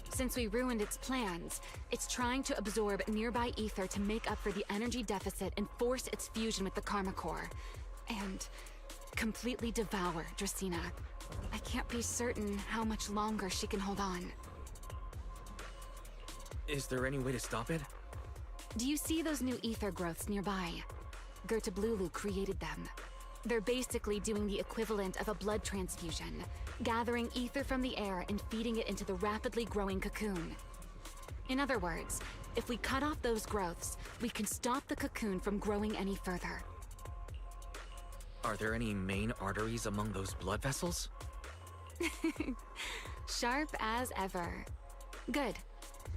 Since we ruined its plans, it's trying to absorb nearby ether to make up for the energy deficit and force its fusion with the Karma Core. And completely devour Dracena. I can't be certain how much longer she can hold on. Is there any way to stop it? Do you see those new ether growths nearby? Gertablulu created them. They're basically doing the equivalent of a blood transfusion, gathering ether from the air and feeding it into the rapidly growing cocoon. In other words, if we cut off those growths, we can stop the cocoon from growing any further. Are there any main arteries among those blood vessels? Sharp as ever. Good.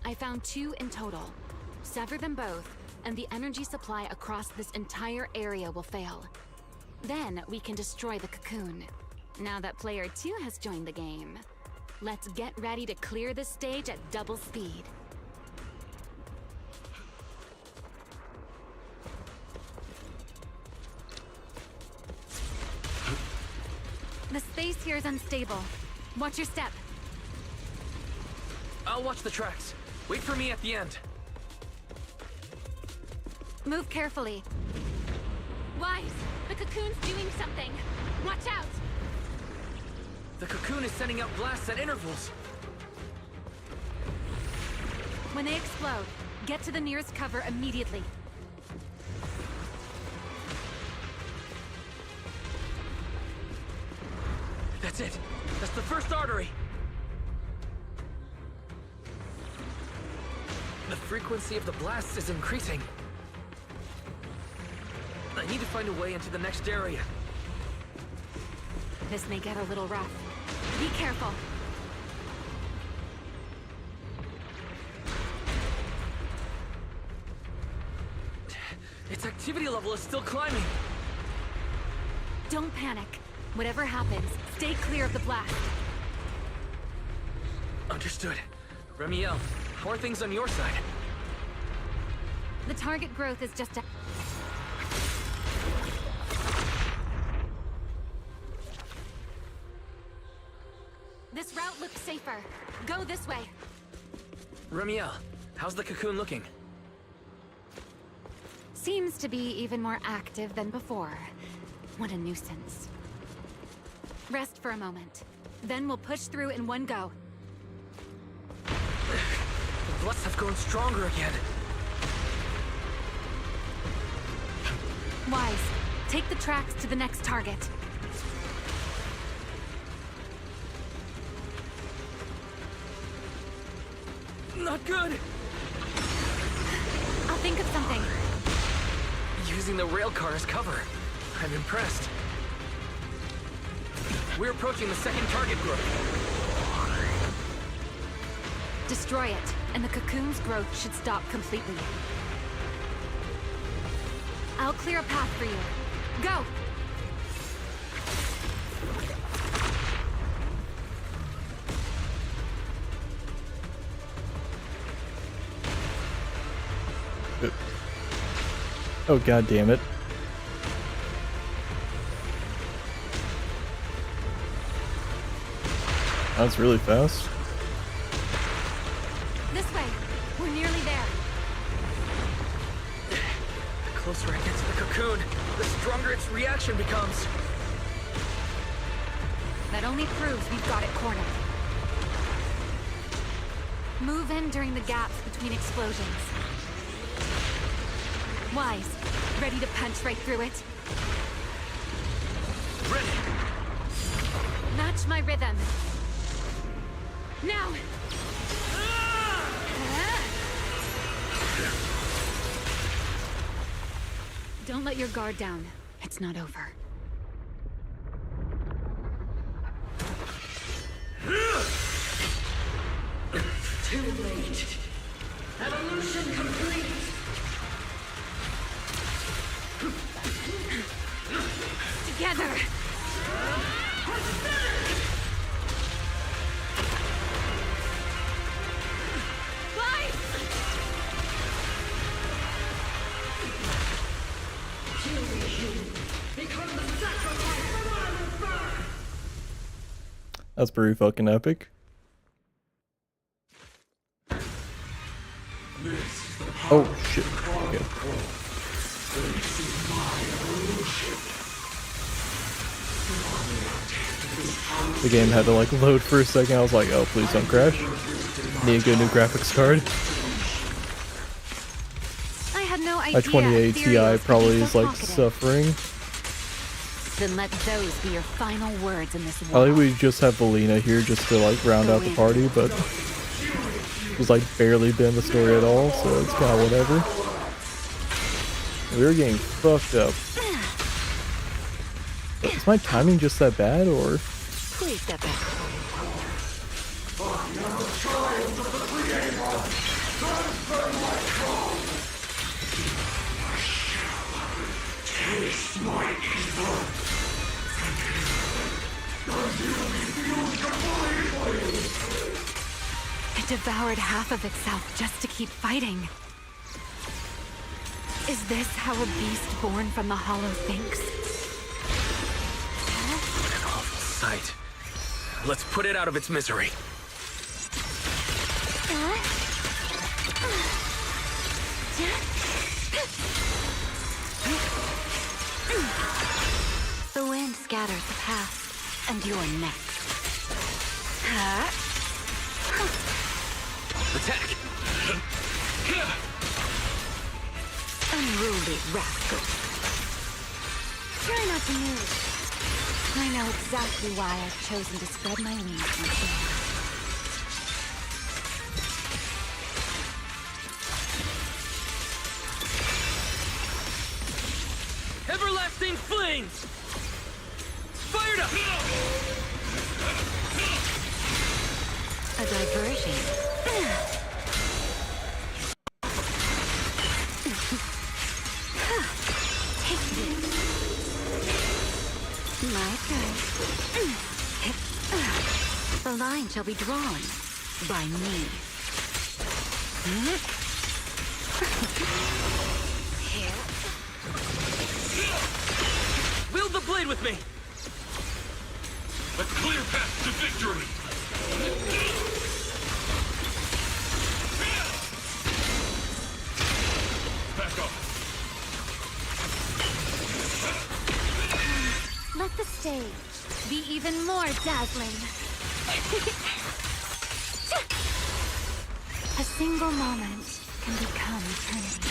I found 2 in total. Sever them both, and the energy supply across this entire area will fail. Then we can destroy the cocoon. Now that player 2 has joined the game, let's get ready to clear the stage at double speed. The space here is unstable. Watch your step. I'll watch the tracks. Wait for me at the end. Move carefully. Wise, the cocoon's doing something. Watch out! The cocoon is sending out blasts at intervals. When they explode, get to the nearest cover immediately. That's it. That's the first artery. The frequency of the blasts is increasing. I need to find a way into the next area. This may get a little rough. Be careful. Its activity level is still climbing. Don't panic. Whatever happens, stay clear of the blast. Understood. Remiel, how are things on your side? The target growth is just a... This route looks safer. Go this way. Ramiel, how's the cocoon looking? Seems to be even more active than before. What a nuisance. Rest for a moment. Then we'll push through in one go. The bloods have grown stronger again. Wise, take the tracks to the next target. Not good! I'll think of something. Using the rail car as cover. I'm impressed. We're approaching the second target group. Destroy it, and the cocoon's growth should stop completely. I'll clear a path for you. Go! Oh, god damn it. That's really fast. This way. We're nearly there. The closer I get to the cocoon, the stronger its reaction becomes. That only proves we've got it cornered. Move in during the gaps between explosions. Wise, ready to punch right through it? Ready! Match my rhythm. Now! Don't let your guard down. It's not over. Too late. Evolution complete. Together! Fly! That's pretty fucking epic. Oh shit. Okay. The game had to like load for a second. I was like, oh please don't crash. Need a good new graphics card. I had no idea. My 2080 Ti probably is like suffering. Then let those be your final words in this I war. think we just have Valina here just to like round out the party, but she's like barely been in the story at all, so it's kind of whatever. We're getting fucked up. Is my timing just that bad, or? Please step back. It devoured half of itself just to keep fighting. Is this how a beast born from the Hollow thinks? What an awful sight. Let's put it out of its misery. The wind scatters the past, and you're next. Attack! Unruly rascal. Try not to move. I know exactly why I've chosen to spread my wings once more. Everlasting flames! Fired up! A diversion. Take this. My turn. The line shall be drawn by me. Wield the blade with me! A clear path to victory! stage. Be even more dazzling. A single moment can become eternity.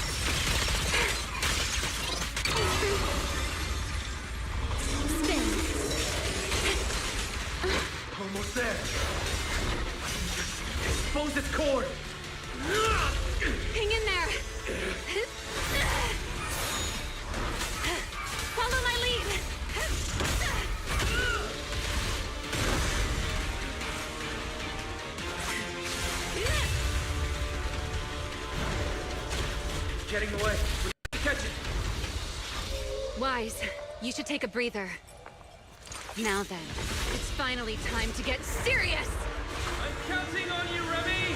Spin. Almost there. Expose its cord. Hang in there. Follow my lead. Getting away. Catch it. Wise, you should take a breather. Now then, it's finally time to get serious! I'm counting on you, Remy!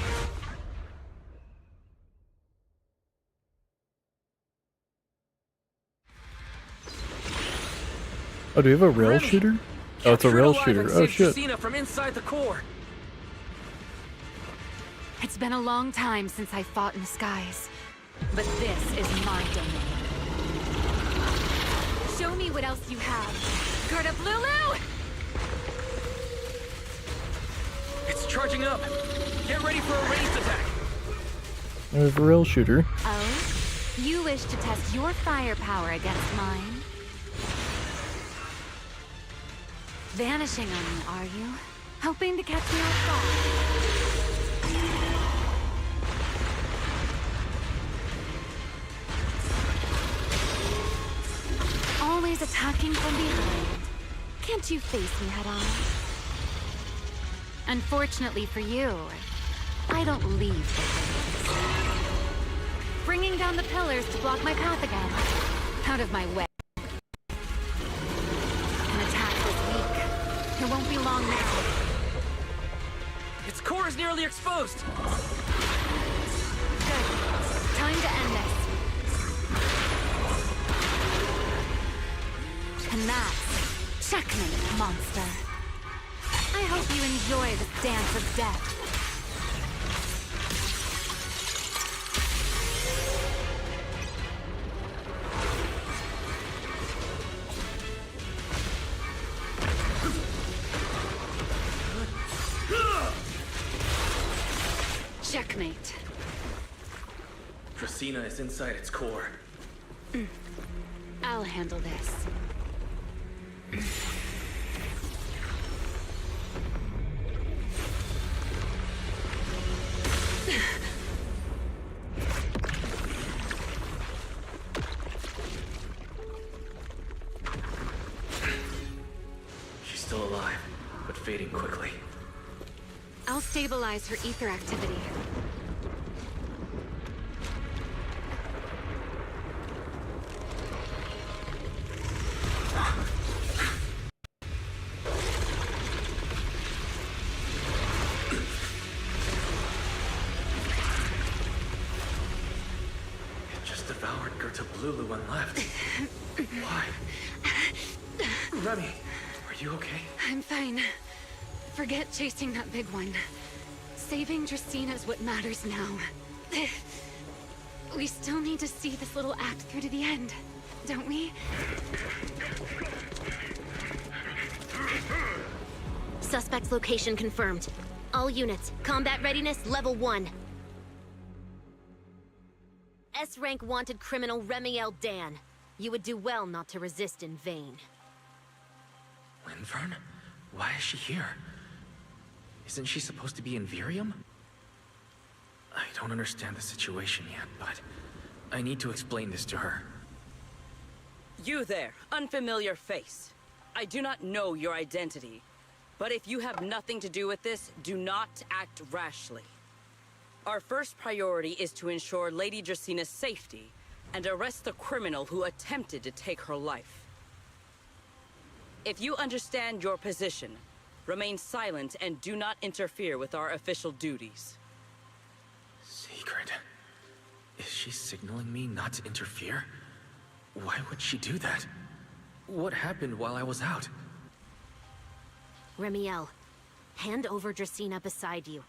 Oh, do we have a rail Remy! shooter? Oh, it's a rail shooter. Oh shit. Justina from inside the core. It's been a long time since I fought in the skies, but this is my domain. Show me what else you have. Guard up, Lulu! It's charging up. Get ready for a ranged attack. We have a rail shooter. Oh? You wish to test your firepower against mine? Vanishing on me, are you? Hoping to catch me off guard? Always attacking from behind. Can't you face me head on? Unfortunately for you, I don't leave the pillars. Bringing down the pillars to block my path again. Out of my way. An attack was weak. It won't be long now. Its core is nearly exposed. Good. Time to end this. And that's checkmate, monster. I hope you enjoy this dance of death. Checkmate. Justina is inside its core. I'll handle this. She's still alive, but fading quickly. I'll stabilize her ether activity. It just devoured Gerta Blulu and left. Why? Remy, are you okay? I'm fine. Forget chasing that big one. Saving Justina is what matters now. We still need to see this little act through to the end, don't we? Suspect's location confirmed. All units, combat readiness level 1. S-rank wanted criminal Remy L. Dan. You would do well not to resist in vain. Linvern? Why is she here? Isn't she supposed to be in Virium? I don't understand the situation yet, but I need to explain this to her. You there, unfamiliar face. I do not know your identity, but if you have nothing to do with this, do not act rashly. Our first priority is to ensure Lady Jusina's safety and arrest the criminal who attempted to take her life. If you understand your position, remain silent and do not interfere with our official duties. Secret? Is she signaling me not to interfere? Why would she do that? What happened while I was out? Remy L., hand over Jusina beside you.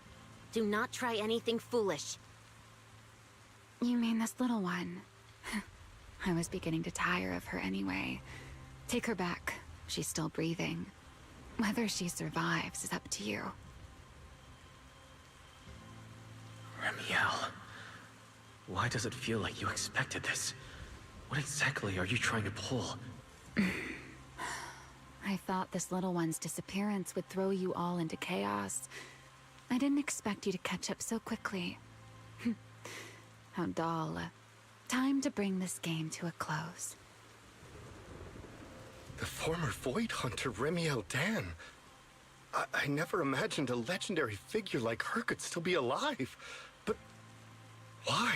Do not try anything foolish. You mean this little one? I was beginning to tire of her anyway. Take her back. She's still breathing. Whether she survives is up to you. Remiel, why does it feel like you expected this? What exactly are you trying to pull? I thought this little one's disappearance would throw you all into chaos. I didn't expect you to catch up so quickly. How dull. Time to bring this game to a close. The former Void Hunter Remiel Dan. I never imagined a legendary figure like her could still be alive. But why?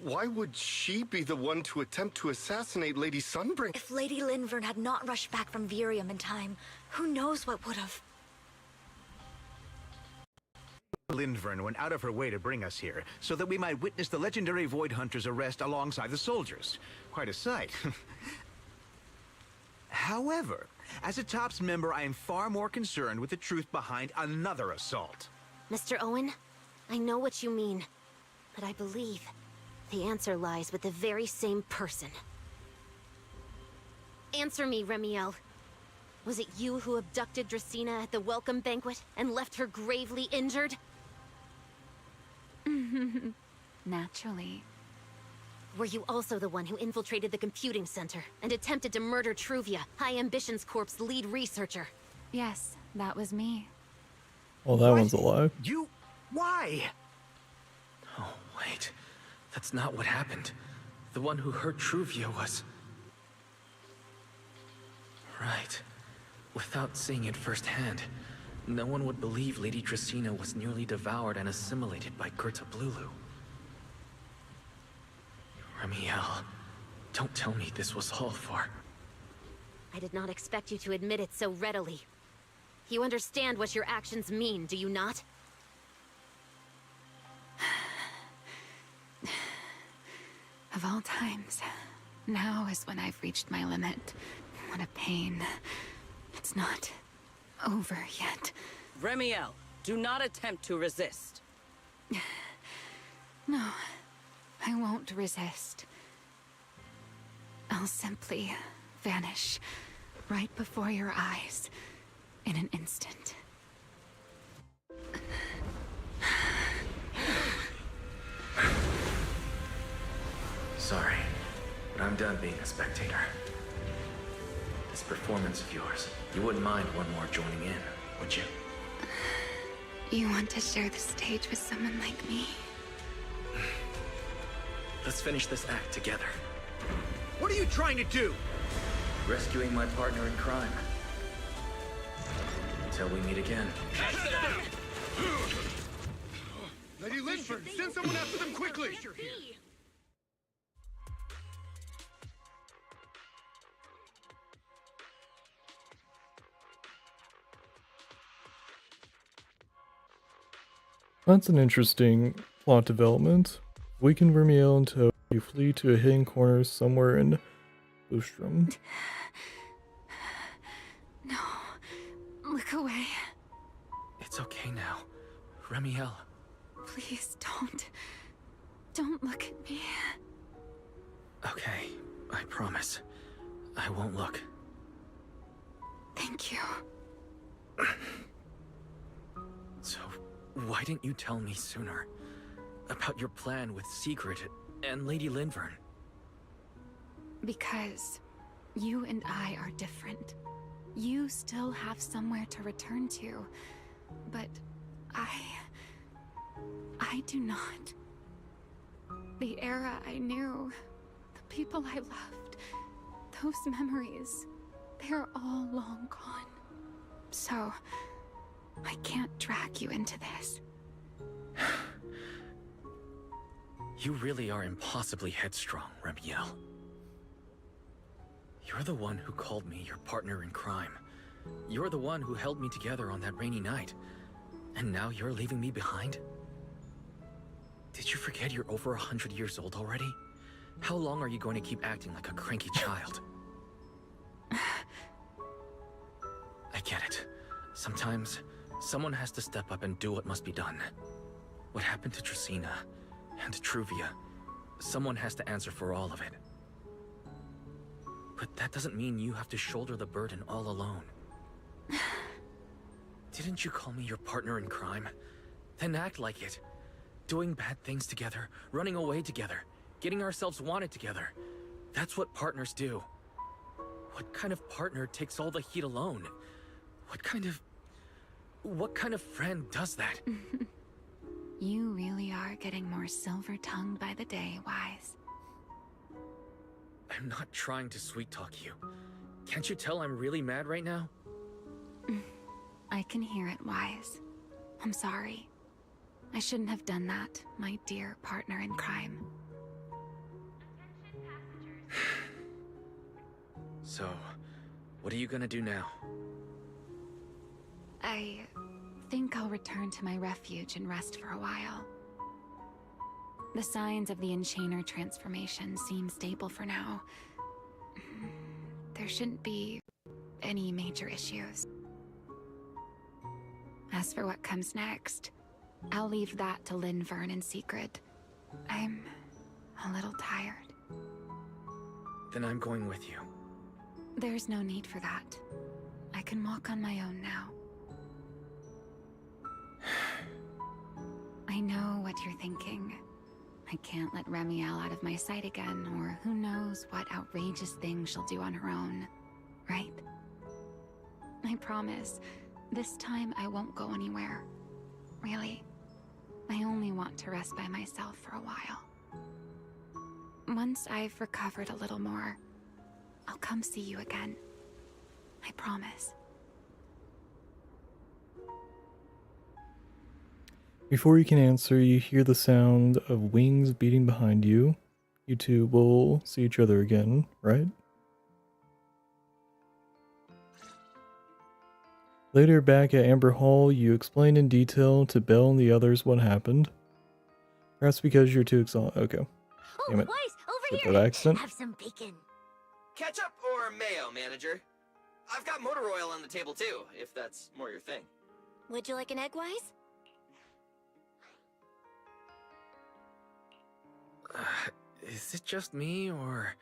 Why would she be the one to attempt to assassinate Lady Sunbreak? If Lady Linvern had not rushed back from Virium in time, who knows what would have... Linvern went out of her way to bring us here, so that we might witness the legendary Void Hunter's arrest alongside the soldiers. Quite a sight. However, as a TOPS member, I am far more concerned with the truth behind another assault. Mr. Owen, I know what you mean, but I believe the answer lies with the very same person. Answer me, Remiel. Was it you who abducted Dracena at the welcome banquet and left her gravely injured? Naturally. Were you also the one who infiltrated the computing center and attempted to murder Truvia, High Ambitions Corp's lead researcher? Yes, that was me. Well, that one's a lie. You... why? Oh, wait. That's not what happened. The one who hurt Truvia was... Right. Without seeing it firsthand, no one would believe Lady Dracena was nearly devoured and assimilated by Gerta Blulu. Remiel, don't tell me this was all for... I did not expect you to admit it so readily. You understand what your actions mean, do you not? Of all times, now is when I've reached my limit. What a pain. It's not over yet. Remiel, do not attempt to resist. No, I won't resist. I'll simply vanish right before your eyes in an instant. Sorry, but I'm done being a spectator. This performance of yours, you wouldn't mind one more joining in, would you? You want to share the stage with someone like me? Let's finish this act together. What are you trying to do? Rescuing my partner in crime. Until we meet again. Lady Linford, send someone after them quickly! That's an interesting plot development. Weaken Remiel until you flee to a hidden corner somewhere in Boostrom. No. Look away. It's okay now. Remiel. Please don't. Don't look at me. Okay, I promise. I won't look. Thank you. So, why didn't you tell me sooner? About your plan with Sigrid and Lady Linvern? Because you and I are different. You still have somewhere to return to, but I do not. The era I knew, the people I loved, those memories, they're all long gone. So, I can't drag you into this. You really are impossibly headstrong, Remiel. You're the one who called me your partner in crime. You're the one who held me together on that rainy night. And now you're leaving me behind? Did you forget you're over 100 years old already? How long are you going to keep acting like a cranky child? I get it. Sometimes, someone has to step up and do what must be done. What happened to Dracena and to Truvia, someone has to answer for all of it. But that doesn't mean you have to shoulder the burden all alone. Didn't you call me your partner in crime? Then act like it. Doing bad things together, running away together, getting ourselves wanted together. That's what partners do. What kind of partner takes all the heat alone? What kind of friend does that? You really are getting more silver-tongued by the day, Wise. I'm not trying to sweet-talk you. Can't you tell I'm really mad right now? I can hear it, Wise. I'm sorry. I shouldn't have done that, my dear partner in crime. So, what are you gonna do now? I think I'll return to my refuge and rest for a while. The signs of the Enchainer transformation seem stable for now. There shouldn't be any major issues. As for what comes next, I'll leave that to Linvern in secret. I'm a little tired. Then I'm going with you. There's no need for that. I can walk on my own now. I know what you're thinking. I can't let Remiel out of my sight again, or who knows what outrageous thing she'll do on her own, right? I promise, this time I won't go anywhere. Really. I only want to rest by myself for a while. Once I've recovered a little more, I'll come see you again. I promise. Before you can answer, you hear the sound of wings beating behind you. You two will see each other again, right? Later, back at Amber Hall, you explain in detail to Belle and the others what happened. Perhaps because you're too exhausted. Okay. Damn it. Wise, over Did here. that accident? Have some bacon. Ketchup or mayo, manager? I've got motor oil on the table too, if that's more your thing. Would you like an egg, Wise? Is it just me, or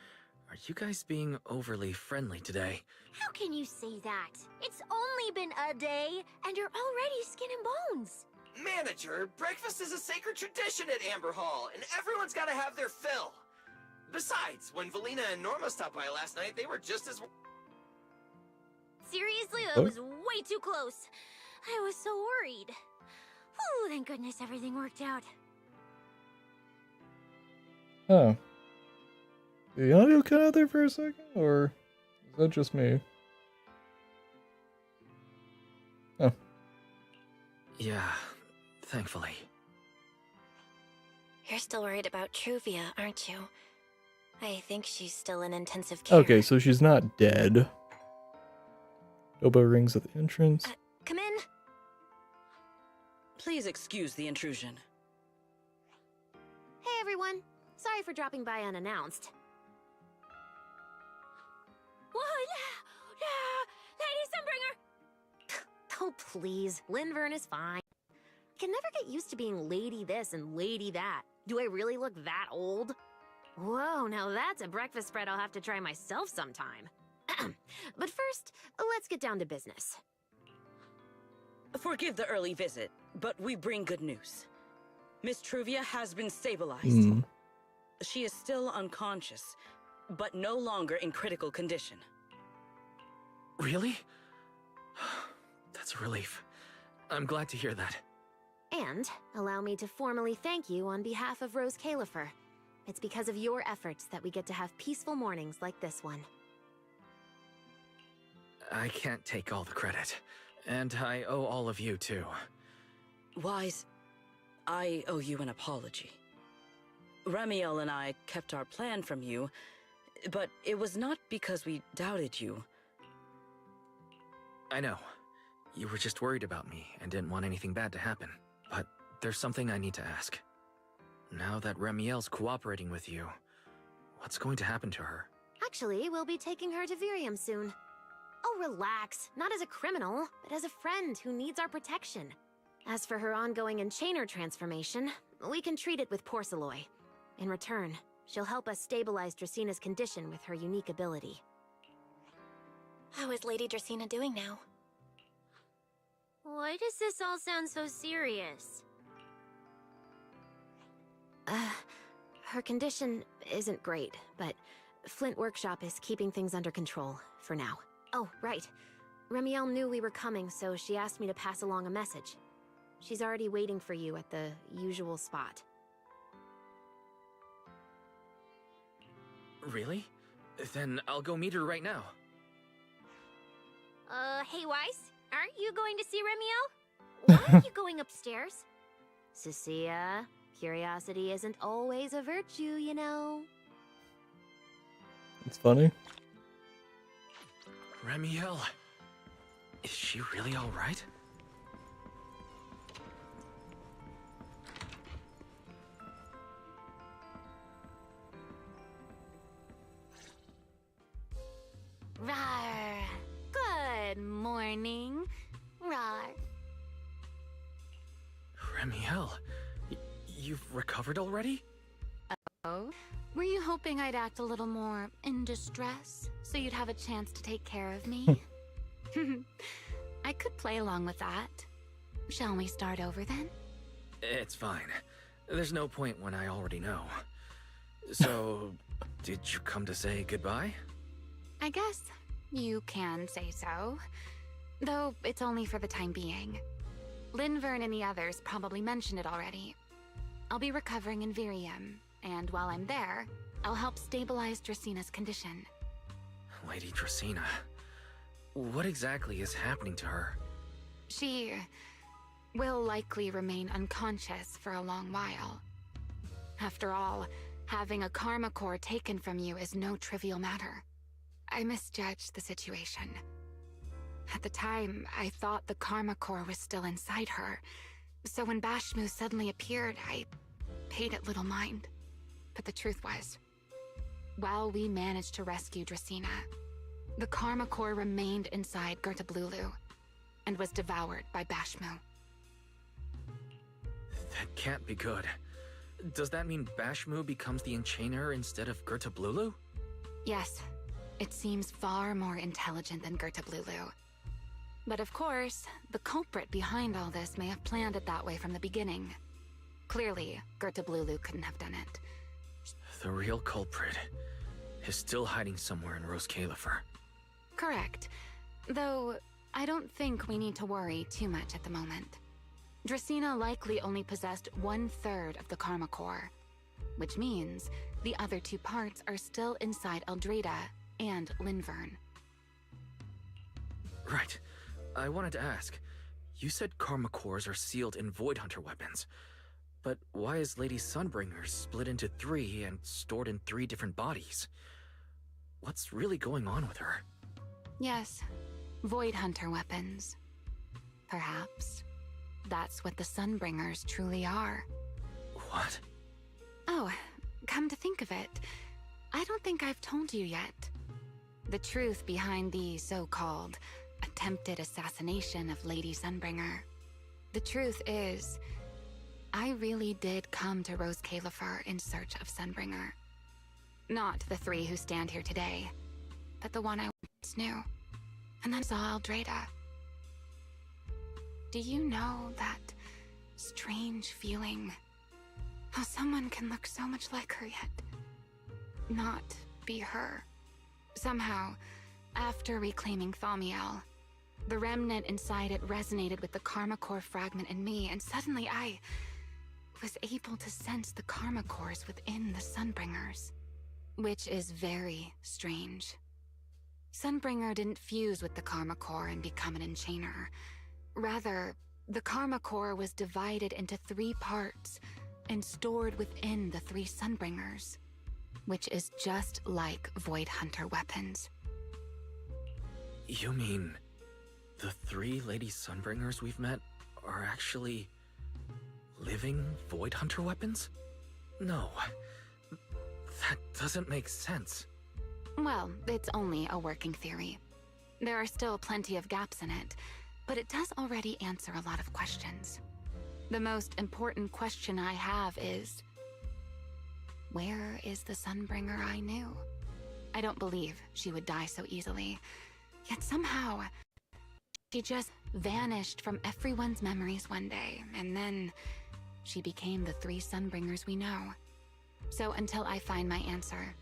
are you guys being overly friendly today? How can you say that? It's only been a day, and you're already skin and bones. Manager, breakfast is a sacred tradition at Amber Hall, and everyone's gotta have their fill. Besides, when Valina and Norma stopped by last night, they were just as... Seriously, that was way too close. I was so worried. Whew, thank goodness everything worked out. Oh. Did the audio cut out there for a second, or is that just me? Oh. Yeah, thankfully. You're still worried about Truvia, aren't you? I think she's still in intensive care. Okay, so she's not dead. Oboe rings at the entrance. Come in. Please excuse the intrusion. Hey, everyone. Sorry for dropping by unannounced. Lady Sunbringer! Oh, please. Linvern is fine. I can never get used to being lady this and lady that. Do I really look that old? Whoa, now that's a breakfast spread I'll have to try myself sometime. But first, let's get down to business. Forgive the early visit, but we bring good news. Miss Truvia has been stabilized. She is still unconscious, but no longer in critical condition. Really? That's a relief. I'm glad to hear that. And allow me to formally thank you on behalf of Rose Califer. It's because of your efforts that we get to have peaceful mornings like this one. I can't take all the credit. And I owe all of you, too. Wise, I owe you an apology. Remiel and I kept our plan from you, but it was not because we doubted you. I know. You were just worried about me and didn't want anything bad to happen. But there's something I need to ask. Now that Remiel's cooperating with you, what's going to happen to her? Actually, we'll be taking her to Virium soon. Oh, relax. Not as a criminal, but as a friend who needs our protection. As for her ongoing Enchainer transformation, we can treat it with Porceloy. In return, she'll help us stabilize Dracina's condition with her unique ability. How is Lady Dracena doing now? Why does this all sound so serious? Her condition isn't great, but Flint Workshop is keeping things under control, for now. Oh, right. Remiel knew we were coming, so she asked me to pass along a message. She's already waiting for you at the usual spot. Really? Then I'll go meet her right now. Hey Weiss, aren't you going to see Remiel? Why are you going upstairs? Cecilia, curiosity isn't always a virtue, you know. It's funny. Remiel. Is she really alright? Rawr. Good morning. Rawr. Remiel, you've recovered already? Oh, were you hoping I'd act a little more in distress so you'd have a chance to take care of me? I could play along with that. Shall we start over then? It's fine. There's no point when I already know. So, did you come to say goodbye? I guess you can say so. Though it's only for the time being. Linvern and the others probably mentioned it already. I'll be recovering in Virium, and while I'm there, I'll help stabilize Dracena's condition. Lady Dracena. What exactly is happening to her? She will likely remain unconscious for a long while. After all, having a karma core taken from you is no trivial matter. I misjudged the situation. At the time, I thought the karma core was still inside her, so when Bashmu suddenly appeared, I paid it little mind. But the truth was, while we managed to rescue Dracena, the karma core remained inside Gertablulu and was devoured by Bashmu. That can't be good. Does that mean Bashmu becomes the enchainer instead of Gertablulu? Yes, it seems far more intelligent than Gertablulu. But of course, the culprit behind all this may have planned it that way from the beginning. Clearly, Gertablulu couldn't have done it. The real culprit is still hiding somewhere in Rose Califer. Correct. Though, I don't think we need to worry too much at the moment. Dracena likely only possessed 1/3 of the karma core, which means the other 2 parts are still inside Eldreda and Linvern. Right. I wanted to ask. You said karma cores are sealed in Void Hunter weapons. But why is Lady Sunbringer split into 3 and stored in 3 different bodies? What's really going on with her? Yes, Void Hunter weapons. Perhaps that's what the Sunbringers truly are. What? Oh, come to think of it, I don't think I've told you yet. The truth behind the so-called attempted assassination of Lady Sunbringer. The truth is, I really did come to Rose Califer in search of Sunbringer. Not the 3 who stand here today, but the one I once knew, and then saw Eldreda. Do you know that strange feeling? How someone can look so much like her yet not be her. Somehow, after reclaiming Thaumiel, the remnant inside it resonated with the karma core fragment in me, and suddenly I was able to sense the karma cores within the Sunbringers, which is very strange. Sunbringer didn't fuse with the karma core and become an enchainer. Rather, the karma core was divided into 3 parts and stored within the 3 Sunbringers, which is just like Void Hunter weapons. You mean the 3 Lady Sunbringers we've met are actually living Void Hunter weapons? No, that doesn't make sense. Well, it's only a working theory. There are still plenty of gaps in it, but it does already answer a lot of questions. The most important question I have is, where is the Sunbringer I knew? I don't believe she would die so easily. Yet somehow, she just vanished from everyone's memories one day, and then she became the 3 Sunbringers we know. So until I find my answer,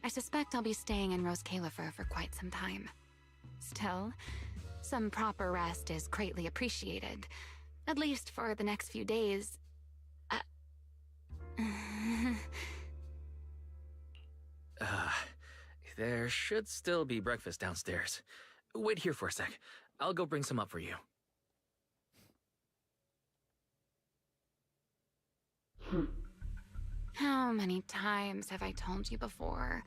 I suspect I'll be staying in Rose Califer for quite some time. Still, some proper rest is greatly appreciated, at least for the next few days. There should still be breakfast downstairs. Wait here for a sec. I'll go bring some up for you. How many times have I told you before?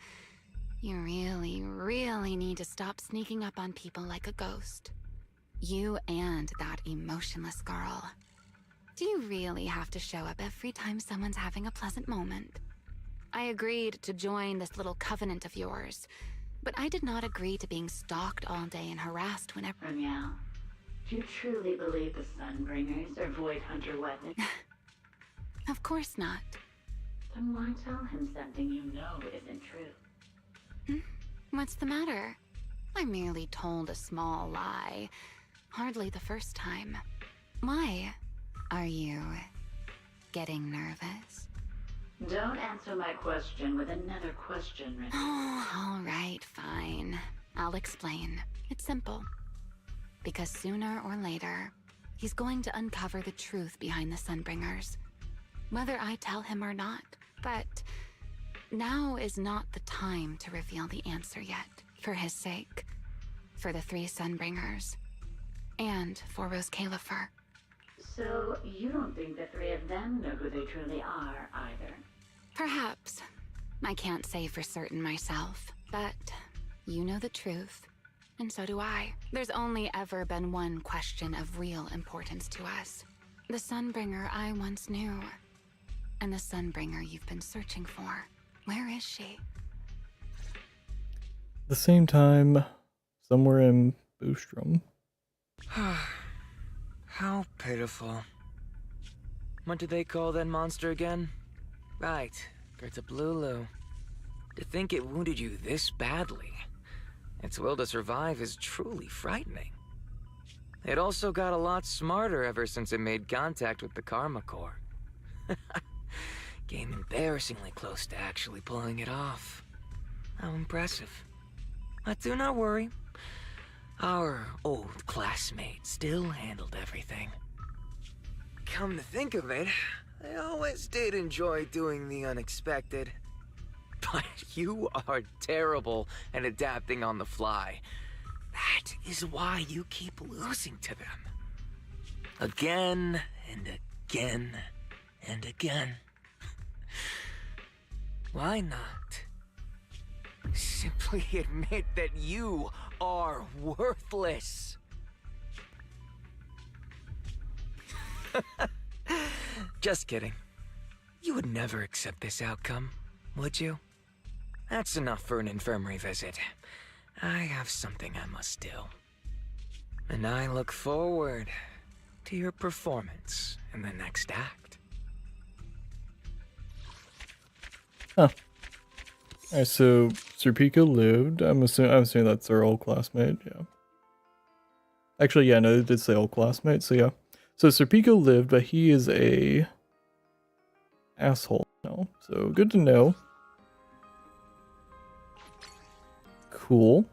You really, really need to stop sneaking up on people like a ghost. You and that emotionless girl. Do you really have to show up every time someone's having a pleasant moment? I agreed to join this little covenant of yours, but I did not agree to being stalked all day and harassed whenever— Ramiel, do you truly believe the Sunbringers are Void Hunter weapons? Of course not. Then why tell him something you know isn't true? What's the matter? I merely told a small lie. Hardly the first time. Why? Are you getting nervous? Don't answer my question with another question, Ramiel. Oh, all right, fine. I'll explain. It's simple. Because sooner or later, he's going to uncover the truth behind the Sunbringers. Whether I tell him or not. But now is not the time to reveal the answer yet, for his sake. For the 3 Sunbringers. And for Rose Califer. So, you don't think the 3 of them know who they truly are, either? Perhaps. I can't say for certain myself, but you know the truth, and so do I. There's only ever been one question of real importance to us. The Sunbringer I once knew, and the Sunbringer you've been searching for. Where is she? At the same time, somewhere in Boostrom. How pitiful. What did they call that monster again? Right, Gertablulu. To think it wounded you this badly. Its will to survive is truly frightening. It also got a lot smarter ever since it made contact with the Karma Core. Came embarrassingly close to actually pulling it off. How impressive. But do not worry. Our old classmate still handled everything. Come to think of it, I always did enjoy doing the unexpected. But you are terrible at adapting on the fly. That is why you keep losing to them. Again and again and again. Why not? Simply admit that you are worthless. Just kidding. You would never accept this outcome, would you? That's enough for an infirmary visit. I have something I must do. And I look forward to your performance in the next act. Huh. Alright, so Serpico lived. I'm assuming that's our old classmate, yeah. Actually, yeah, no, it did say old classmate, so yeah. So Serpico lived, but he is a asshole now. So good to know. Cool.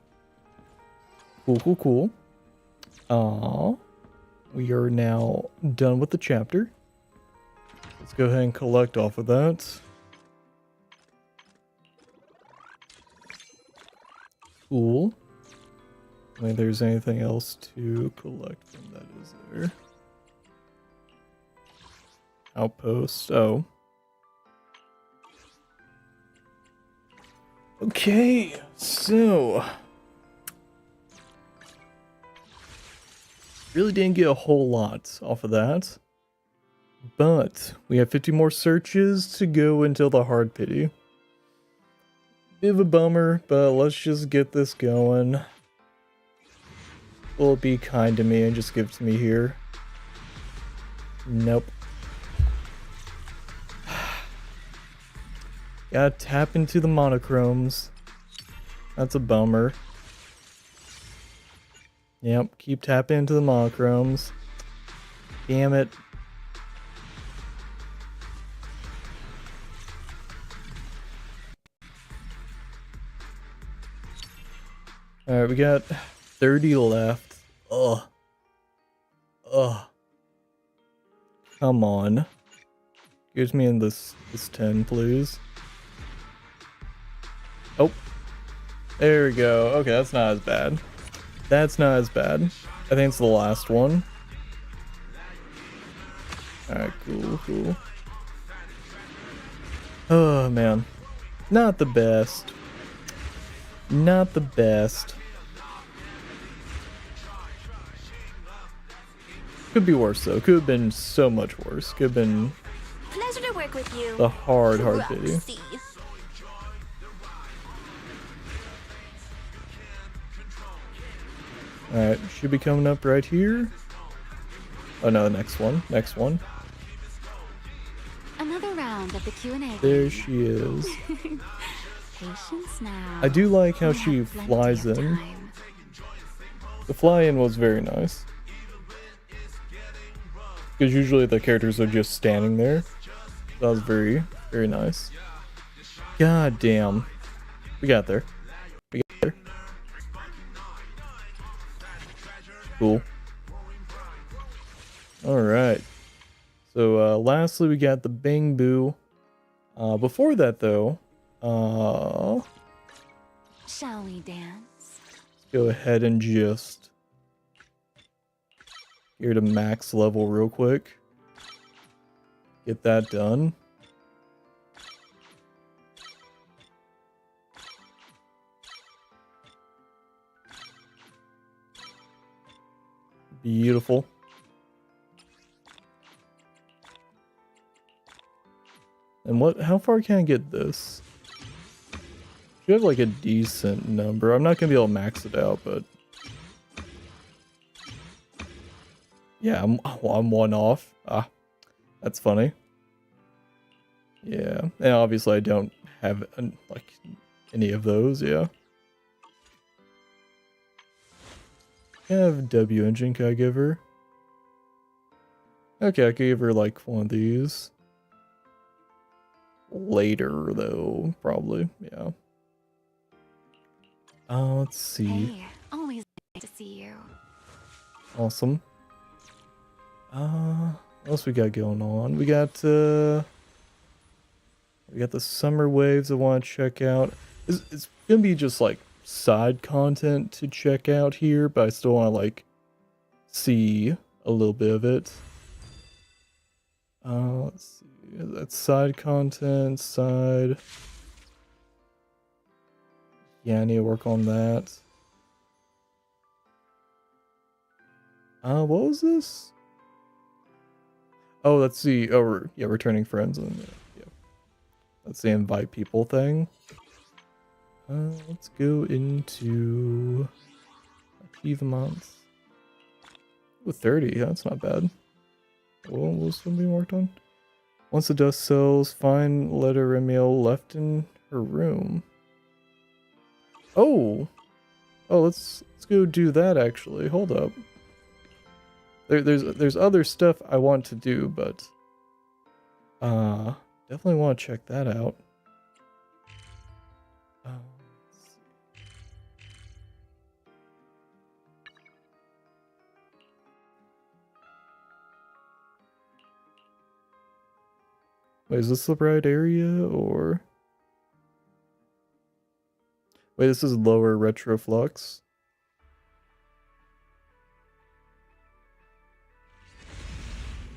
Cool. We are now done with the chapter. Let's go ahead and collect off of that. Cool. I don't think there's anything else to collect from that, is there? Outpost. Oh. Okay, so really didn't get a whole lot off of that, but we have 50 more searches to go until the hard pity. Bit of a bummer, but let's just get this going. Will it be kind to me and just give it to me here? Nope. Gotta tap into the monochromes. That's a bummer. Yep, keep tapping into the monochromes. Damn it. Alright, we got 30 left. Ugh. Ugh. Come on. Gives me in this 10, please. Oh. There we go. Okay, that's not as bad. That's not as bad. I think it's the last one. Alright, cool. Oh, man. Not the best. Not the best. Could be worse, though. Could have been so much worse. Could have been Pleasure to work with you. the hard pity. Roxy. Alright, should be coming up right here. Oh no, next one. Next one. Another round of the Q&A. There she is. Patience now. I do like how We she have plenty flies of in. time. The fly-in was very nice. Because usually the characters are just standing there. That was very, very nice. God damn. We got there. We got there. Cool. Alright. So, lastly we got the Bang Boo. Before that though, Shall we dance? let's go ahead and just here to max level real quick. Get that done. Beautiful. And how far can I get this? Should have like a decent number. I'm not gonna be able to max it out, but yeah, I'm one off. Ah, that's funny. Yeah, and obviously I don't have like any of those. Yeah. Can I have W engine? Can I give her? Okay, I could give her like one of these. Later though, probably. Yeah. Let's see. Hey, always nice to see you. Awesome. What else we got going on? We got the summer waves I want to check out. It's gonna be just like side content to check out here, but I still want to like see a little bit of it. Let's see. That's side content, side. Yeah, I need to work on that. What was this? Oh, let's see. Oh, yeah, returning friends. And yeah. That's the invite people thing. Let's go into achievements. Ooh, 30. That's not bad. What will still be worked on? Once the dust settles, find letter Remiel left in her room. Oh, let's go do that. Actually, hold up. There's other stuff I want to do, but definitely want to check that out. Let's see. Wait, is this the right area or? Wait, this is lower retroflux.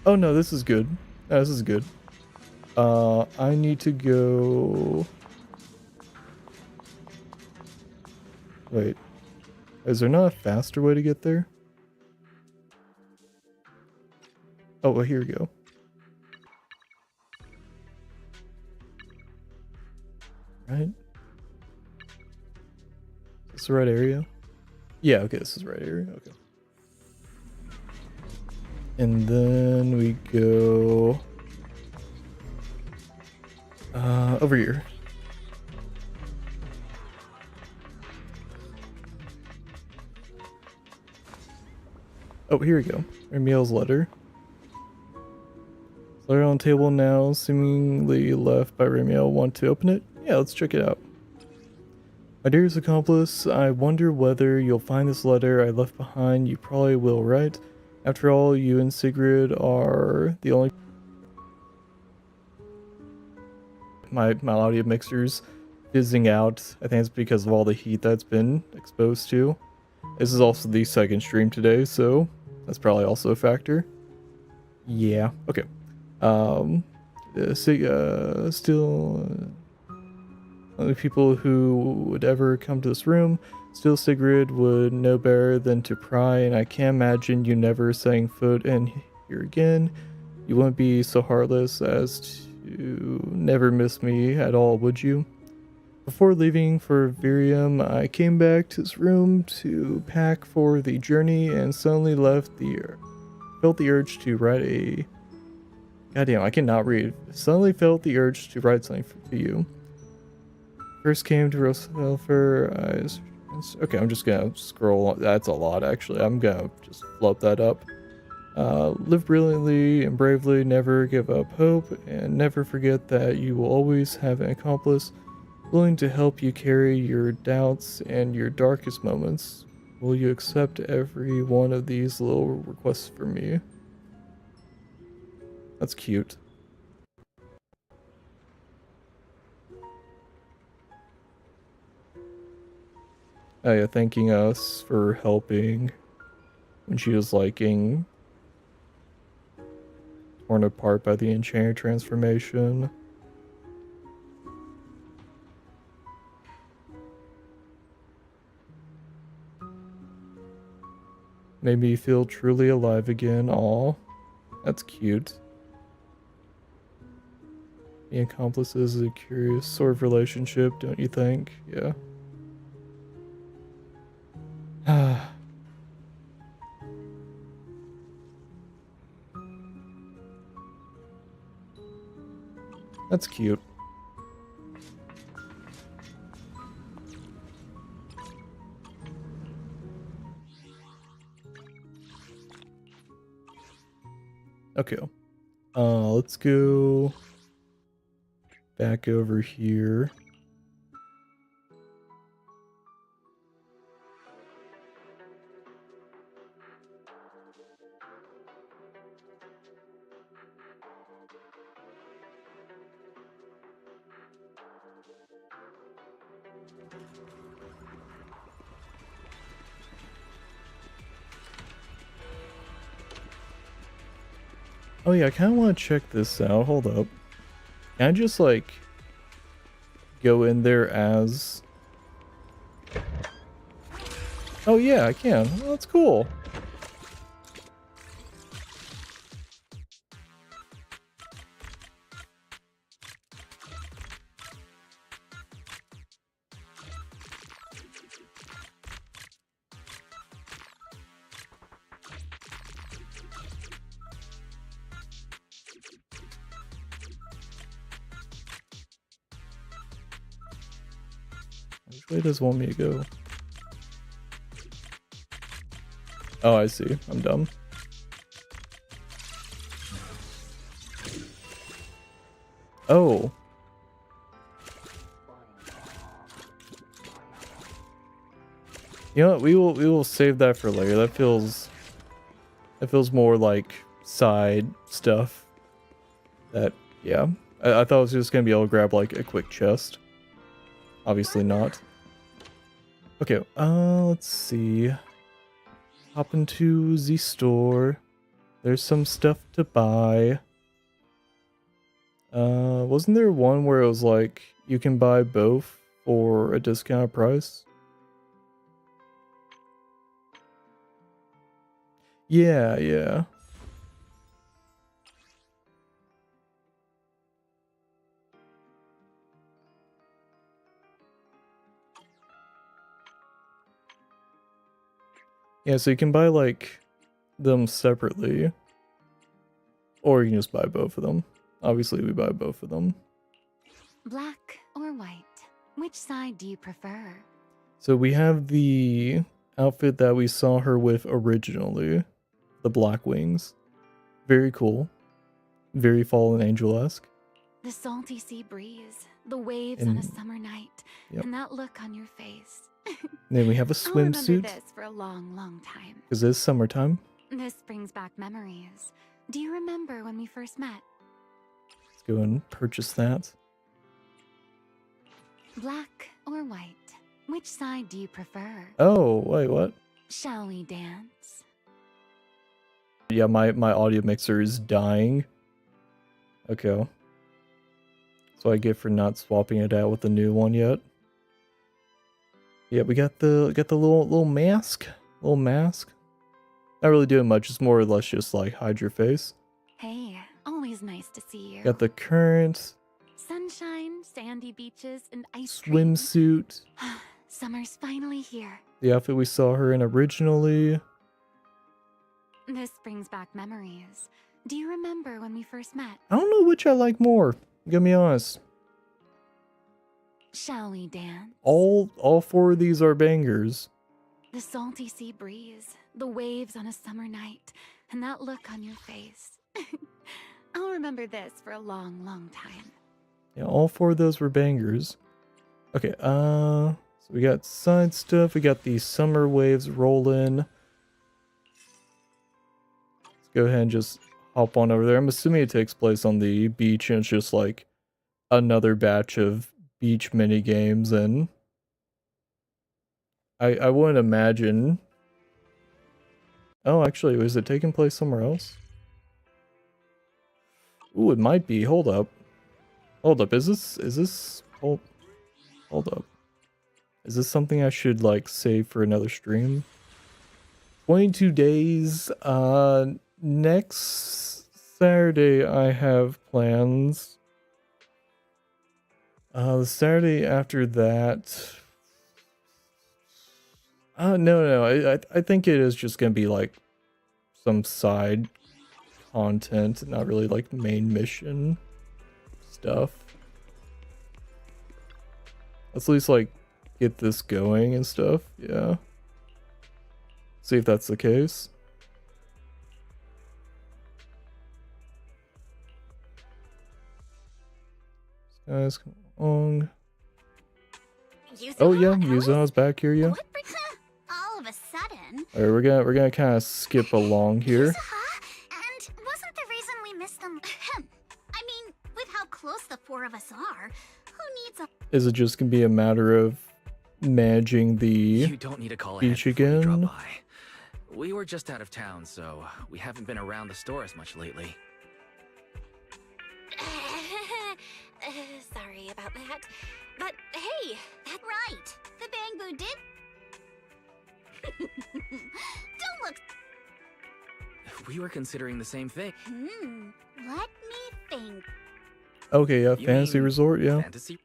Oh no, this is good. No, this is good. I need to go. Wait, is there not a faster way to get there? Oh, well, here we go. Right? Is this the right area? Yeah, okay, this is the right area. Okay. And then we go over here. Oh, here we go. Ramiel's letter. Letter on the table now, seemingly left by Ramiel. Want to open it? Yeah, let's check it out. My dearest accomplice, I wonder whether you'll find this letter I left behind. You probably will, right? After all, you and Sigrid are the only... My audio mixer's fizzing out. I think it's because of all the heat that's been exposed to. This is also the second stream today, so that's probably also a factor. Yeah, okay. Still... only people who would ever come to this room. Still, Sigrid would know better than to pry, and I can't imagine you never setting foot in here again. You wouldn't be so heartless as to never miss me at all, would you? Before leaving for Virium, I came back to this room to pack for the journey and suddenly felt the urge to write a... Goddamn, I cannot read. Suddenly felt the urge to write something for you. First came to Rosalfer. Okay, I'm just gonna scroll. That's a lot, actually. I'm gonna just float that up. Live brilliantly and bravely, never give up hope, and never forget that you will always have an accomplice willing to help you carry your doubts and your darkest moments. Will you accept every one of these little requests from me? That's cute. Oh yeah, thanking us for helping when she was like getting torn apart by the Enchanter transformation. Made me feel truly alive again. Aw, that's cute. The accomplice is a curious sort of relationship, don't you think? Yeah. That's cute. Okay. Let's go back over here. Oh yeah, I kind of want to check this out. Hold up. Can I just like go in there as... Oh yeah, I can. Well, that's cool. Which way does it want me to go? Oh, I see. I'm dumb. Oh. You know what? We will save that for later. That feels more like side stuff. That, yeah. I thought I was just gonna be able to grab like a quick chest. Obviously not. Okay, let's see. Hop into the store. There's some stuff to buy. Wasn't there one where it was like you can buy both for a discounted price? Yeah, yeah. Yeah, so you can buy like them separately, or you can just buy both of them. Obviously, we buy both of them. Black or white? Which side do you prefer? So we have the outfit that we saw her with originally. the black wings. Very cool. Very Fallen Angel-esque. The salty sea breeze, the waves And- on a summer night, Yep. and that look on your face. Then we have a I'll remember swimsuit, this for a long, long time. because it's summertime. This brings back memories. Do you remember when we first met? Let's go and purchase that. Black or white? Which side do you prefer? Oh, wait, what? Shall we dance? Yeah, my audio mixer is dying. Okay. So I get for not swapping it out with the new one yet. Yeah, we got the little mask. Little mask. Not really doing much, it's more or less just like hide your face. Hey, always nice to see you. Got the current Sunshine, sandy beaches, and ice cream. swimsuit. Summer's finally here. The outfit we saw her in originally. This brings back memories. Do you remember when we first met? I don't know which I like more. Gotta be honest. Shall we dance? All four of these are bangers. The salty sea breeze, the waves on a summer night, and that look on your face. I'll remember this for a long, long time. Yeah, all four of those were bangers. Okay, so we got side stuff. We got the summer waves rolling. Let's go ahead and just hop on over there. I'm assuming it takes place on the beach, and it's just like another batch of beach mini games, and I wouldn't imagine. Oh, actually, was it taking place somewhere else? Ooh, it might be. Hold up. Hold up. Is this hold up. Is this something I should like save for another stream? 22 days. Next Saturday I have plans. The Saturday after that. No. I think it is just gonna be like some side content, not really like main mission stuff. Let's at least like get this going and stuff. Yeah. See if that's the case. Guys, come on. Oh yeah, Yuza's back here, yeah. All of a sudden. Alright, we're gonna kind of skip along here. And wasn't the reason we missed them? I mean, with how close the four of us are, who needs a... Is it just gonna be a matter of managing the You don't need to call ahead beach before you drop again? by. We were just out of town, so we haven't been around the store as much lately. Sorry about that. But hey, that's right. The Bangbu did... Don't look... We were considering the same thing. Let me think. Okay, yeah, You fantasy mean resort, yeah. fantasy?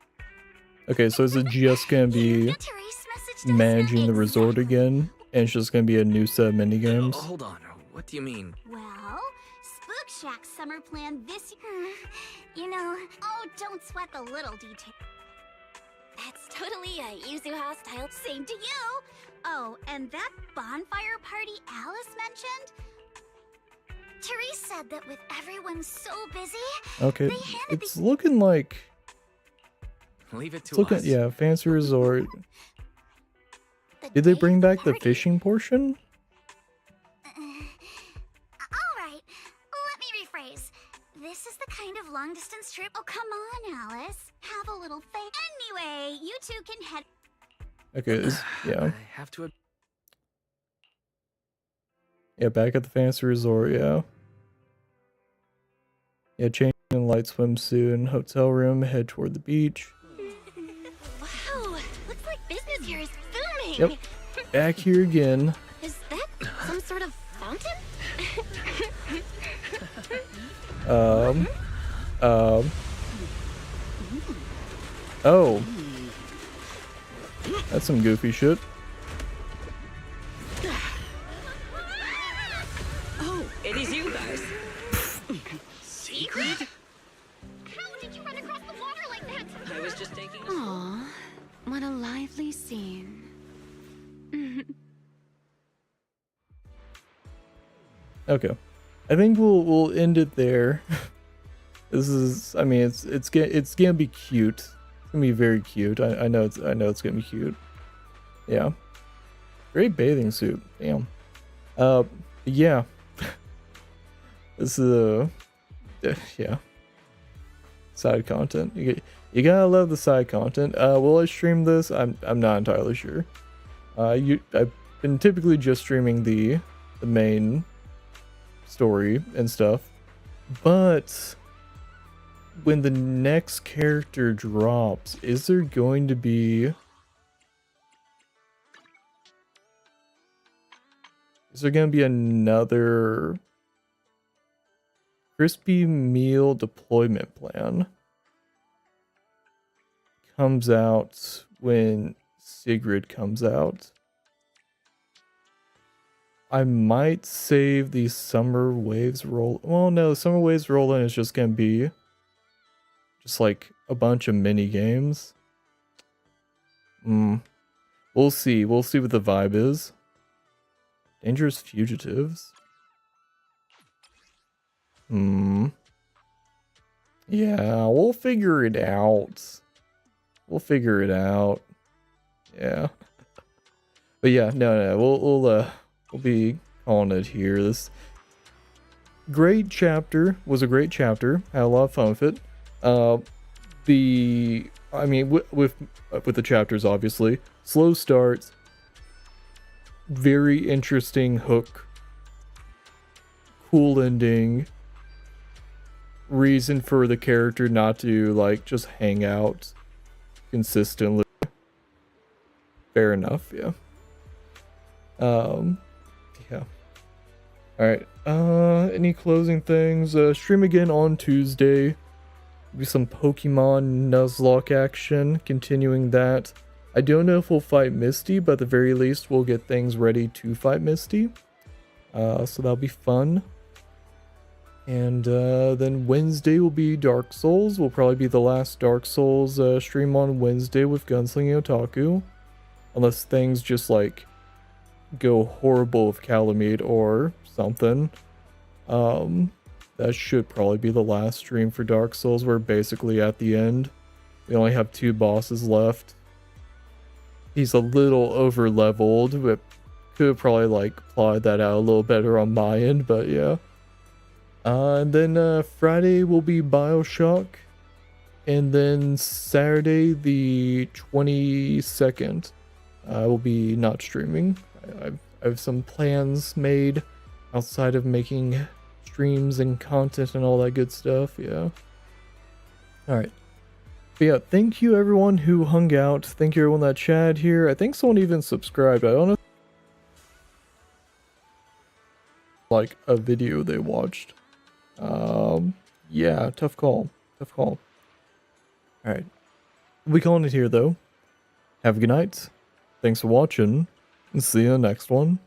Okay, so is it just gonna be managing the resort again? And it's just gonna be a new set of minigames? Hold on. What do you mean? Well, Spook Shack's summer plan this year... You know... Oh, don't sweat the little detail. That's totally a Yuzuha style. Same to you! Oh, and that bonfire party Alice mentioned? Therese said that with everyone so busy... Okay, it's looking like... Leave it It's to looking, us. yeah, fancy resort. Did they bring back the fishing portion? Alright, let me rephrase. This is the kind of long-distance trip... Oh, come on, Alice. Have a little faith. Anyway, you two can head... Okay, yeah. I have to. Yeah, back at the fancy resort, yeah. Yeah, changing light swimsuit and hotel room, head toward the beach. Wow, looks like business here is booming. Yep. Back here again. Is that some sort of fountain? Oh. That's some goofy shit. Oh, it is you guys. Secret? How did you run across the water like that? I was just taking a Aw, what a lively scene. Okay. I think we'll end it there. This is, I mean, it's gonna be cute. It's gonna be very cute. I know it's gonna be cute. Yeah. Great bathing suit. Damn. Yeah. This is yeah. Side content. You gotta love the side content. Will I stream this? I'm not entirely sure. I've been typically just streaming the main story and stuff, but when the next character drops, is there going to be another crispy meal deployment plan? Comes out when Sigrid comes out. I might save the Summer Waves roll. Well, no, Summer Waves roll-in is just gonna be just like a bunch of mini games. We'll see. We'll see what the vibe is. Dangerous Fugitives. Yeah, we'll figure it out. We'll figure it out. Yeah. But yeah, no, we'll be calling it here. This great chapter was a great chapter. Had a lot of fun with it. I mean, with the chapters, obviously, slow starts, very interesting hook, cool ending, reason for the character not to like just hang out consistently. Fair enough, yeah. Yeah. Alright, any closing things? Stream again on Tuesday. Be some Pokemon Nuzlocke action, continuing that. I don't know if we'll fight Misty, but at the very least we'll get things ready to fight Misty. So that'll be fun. And then Wednesday will be Dark Souls. Will probably be the last Dark Souls stream on Wednesday with Gunslinging Otaku. Unless things just like go horrible with Calamite or something. That should probably be the last stream for Dark Souls. We're basically at the end. We only have 2 bosses left. He's a little over leveled, but could probably like plot that out a little better on my end, but yeah. And then Friday will be BioShock. And then Saturday the 22nd, I will be not streaming. I have some plans made outside of making streams and content and all that good stuff, yeah. Alright. But yeah, thank you everyone who hung out. Thank you everyone that chatted here. I think someone even subscribed. I don't know. Like a video they watched. Yeah, tough call. Tough call. Alright. We'll be calling it here though. Have a good night. Thanks for watching. And see you in the next one.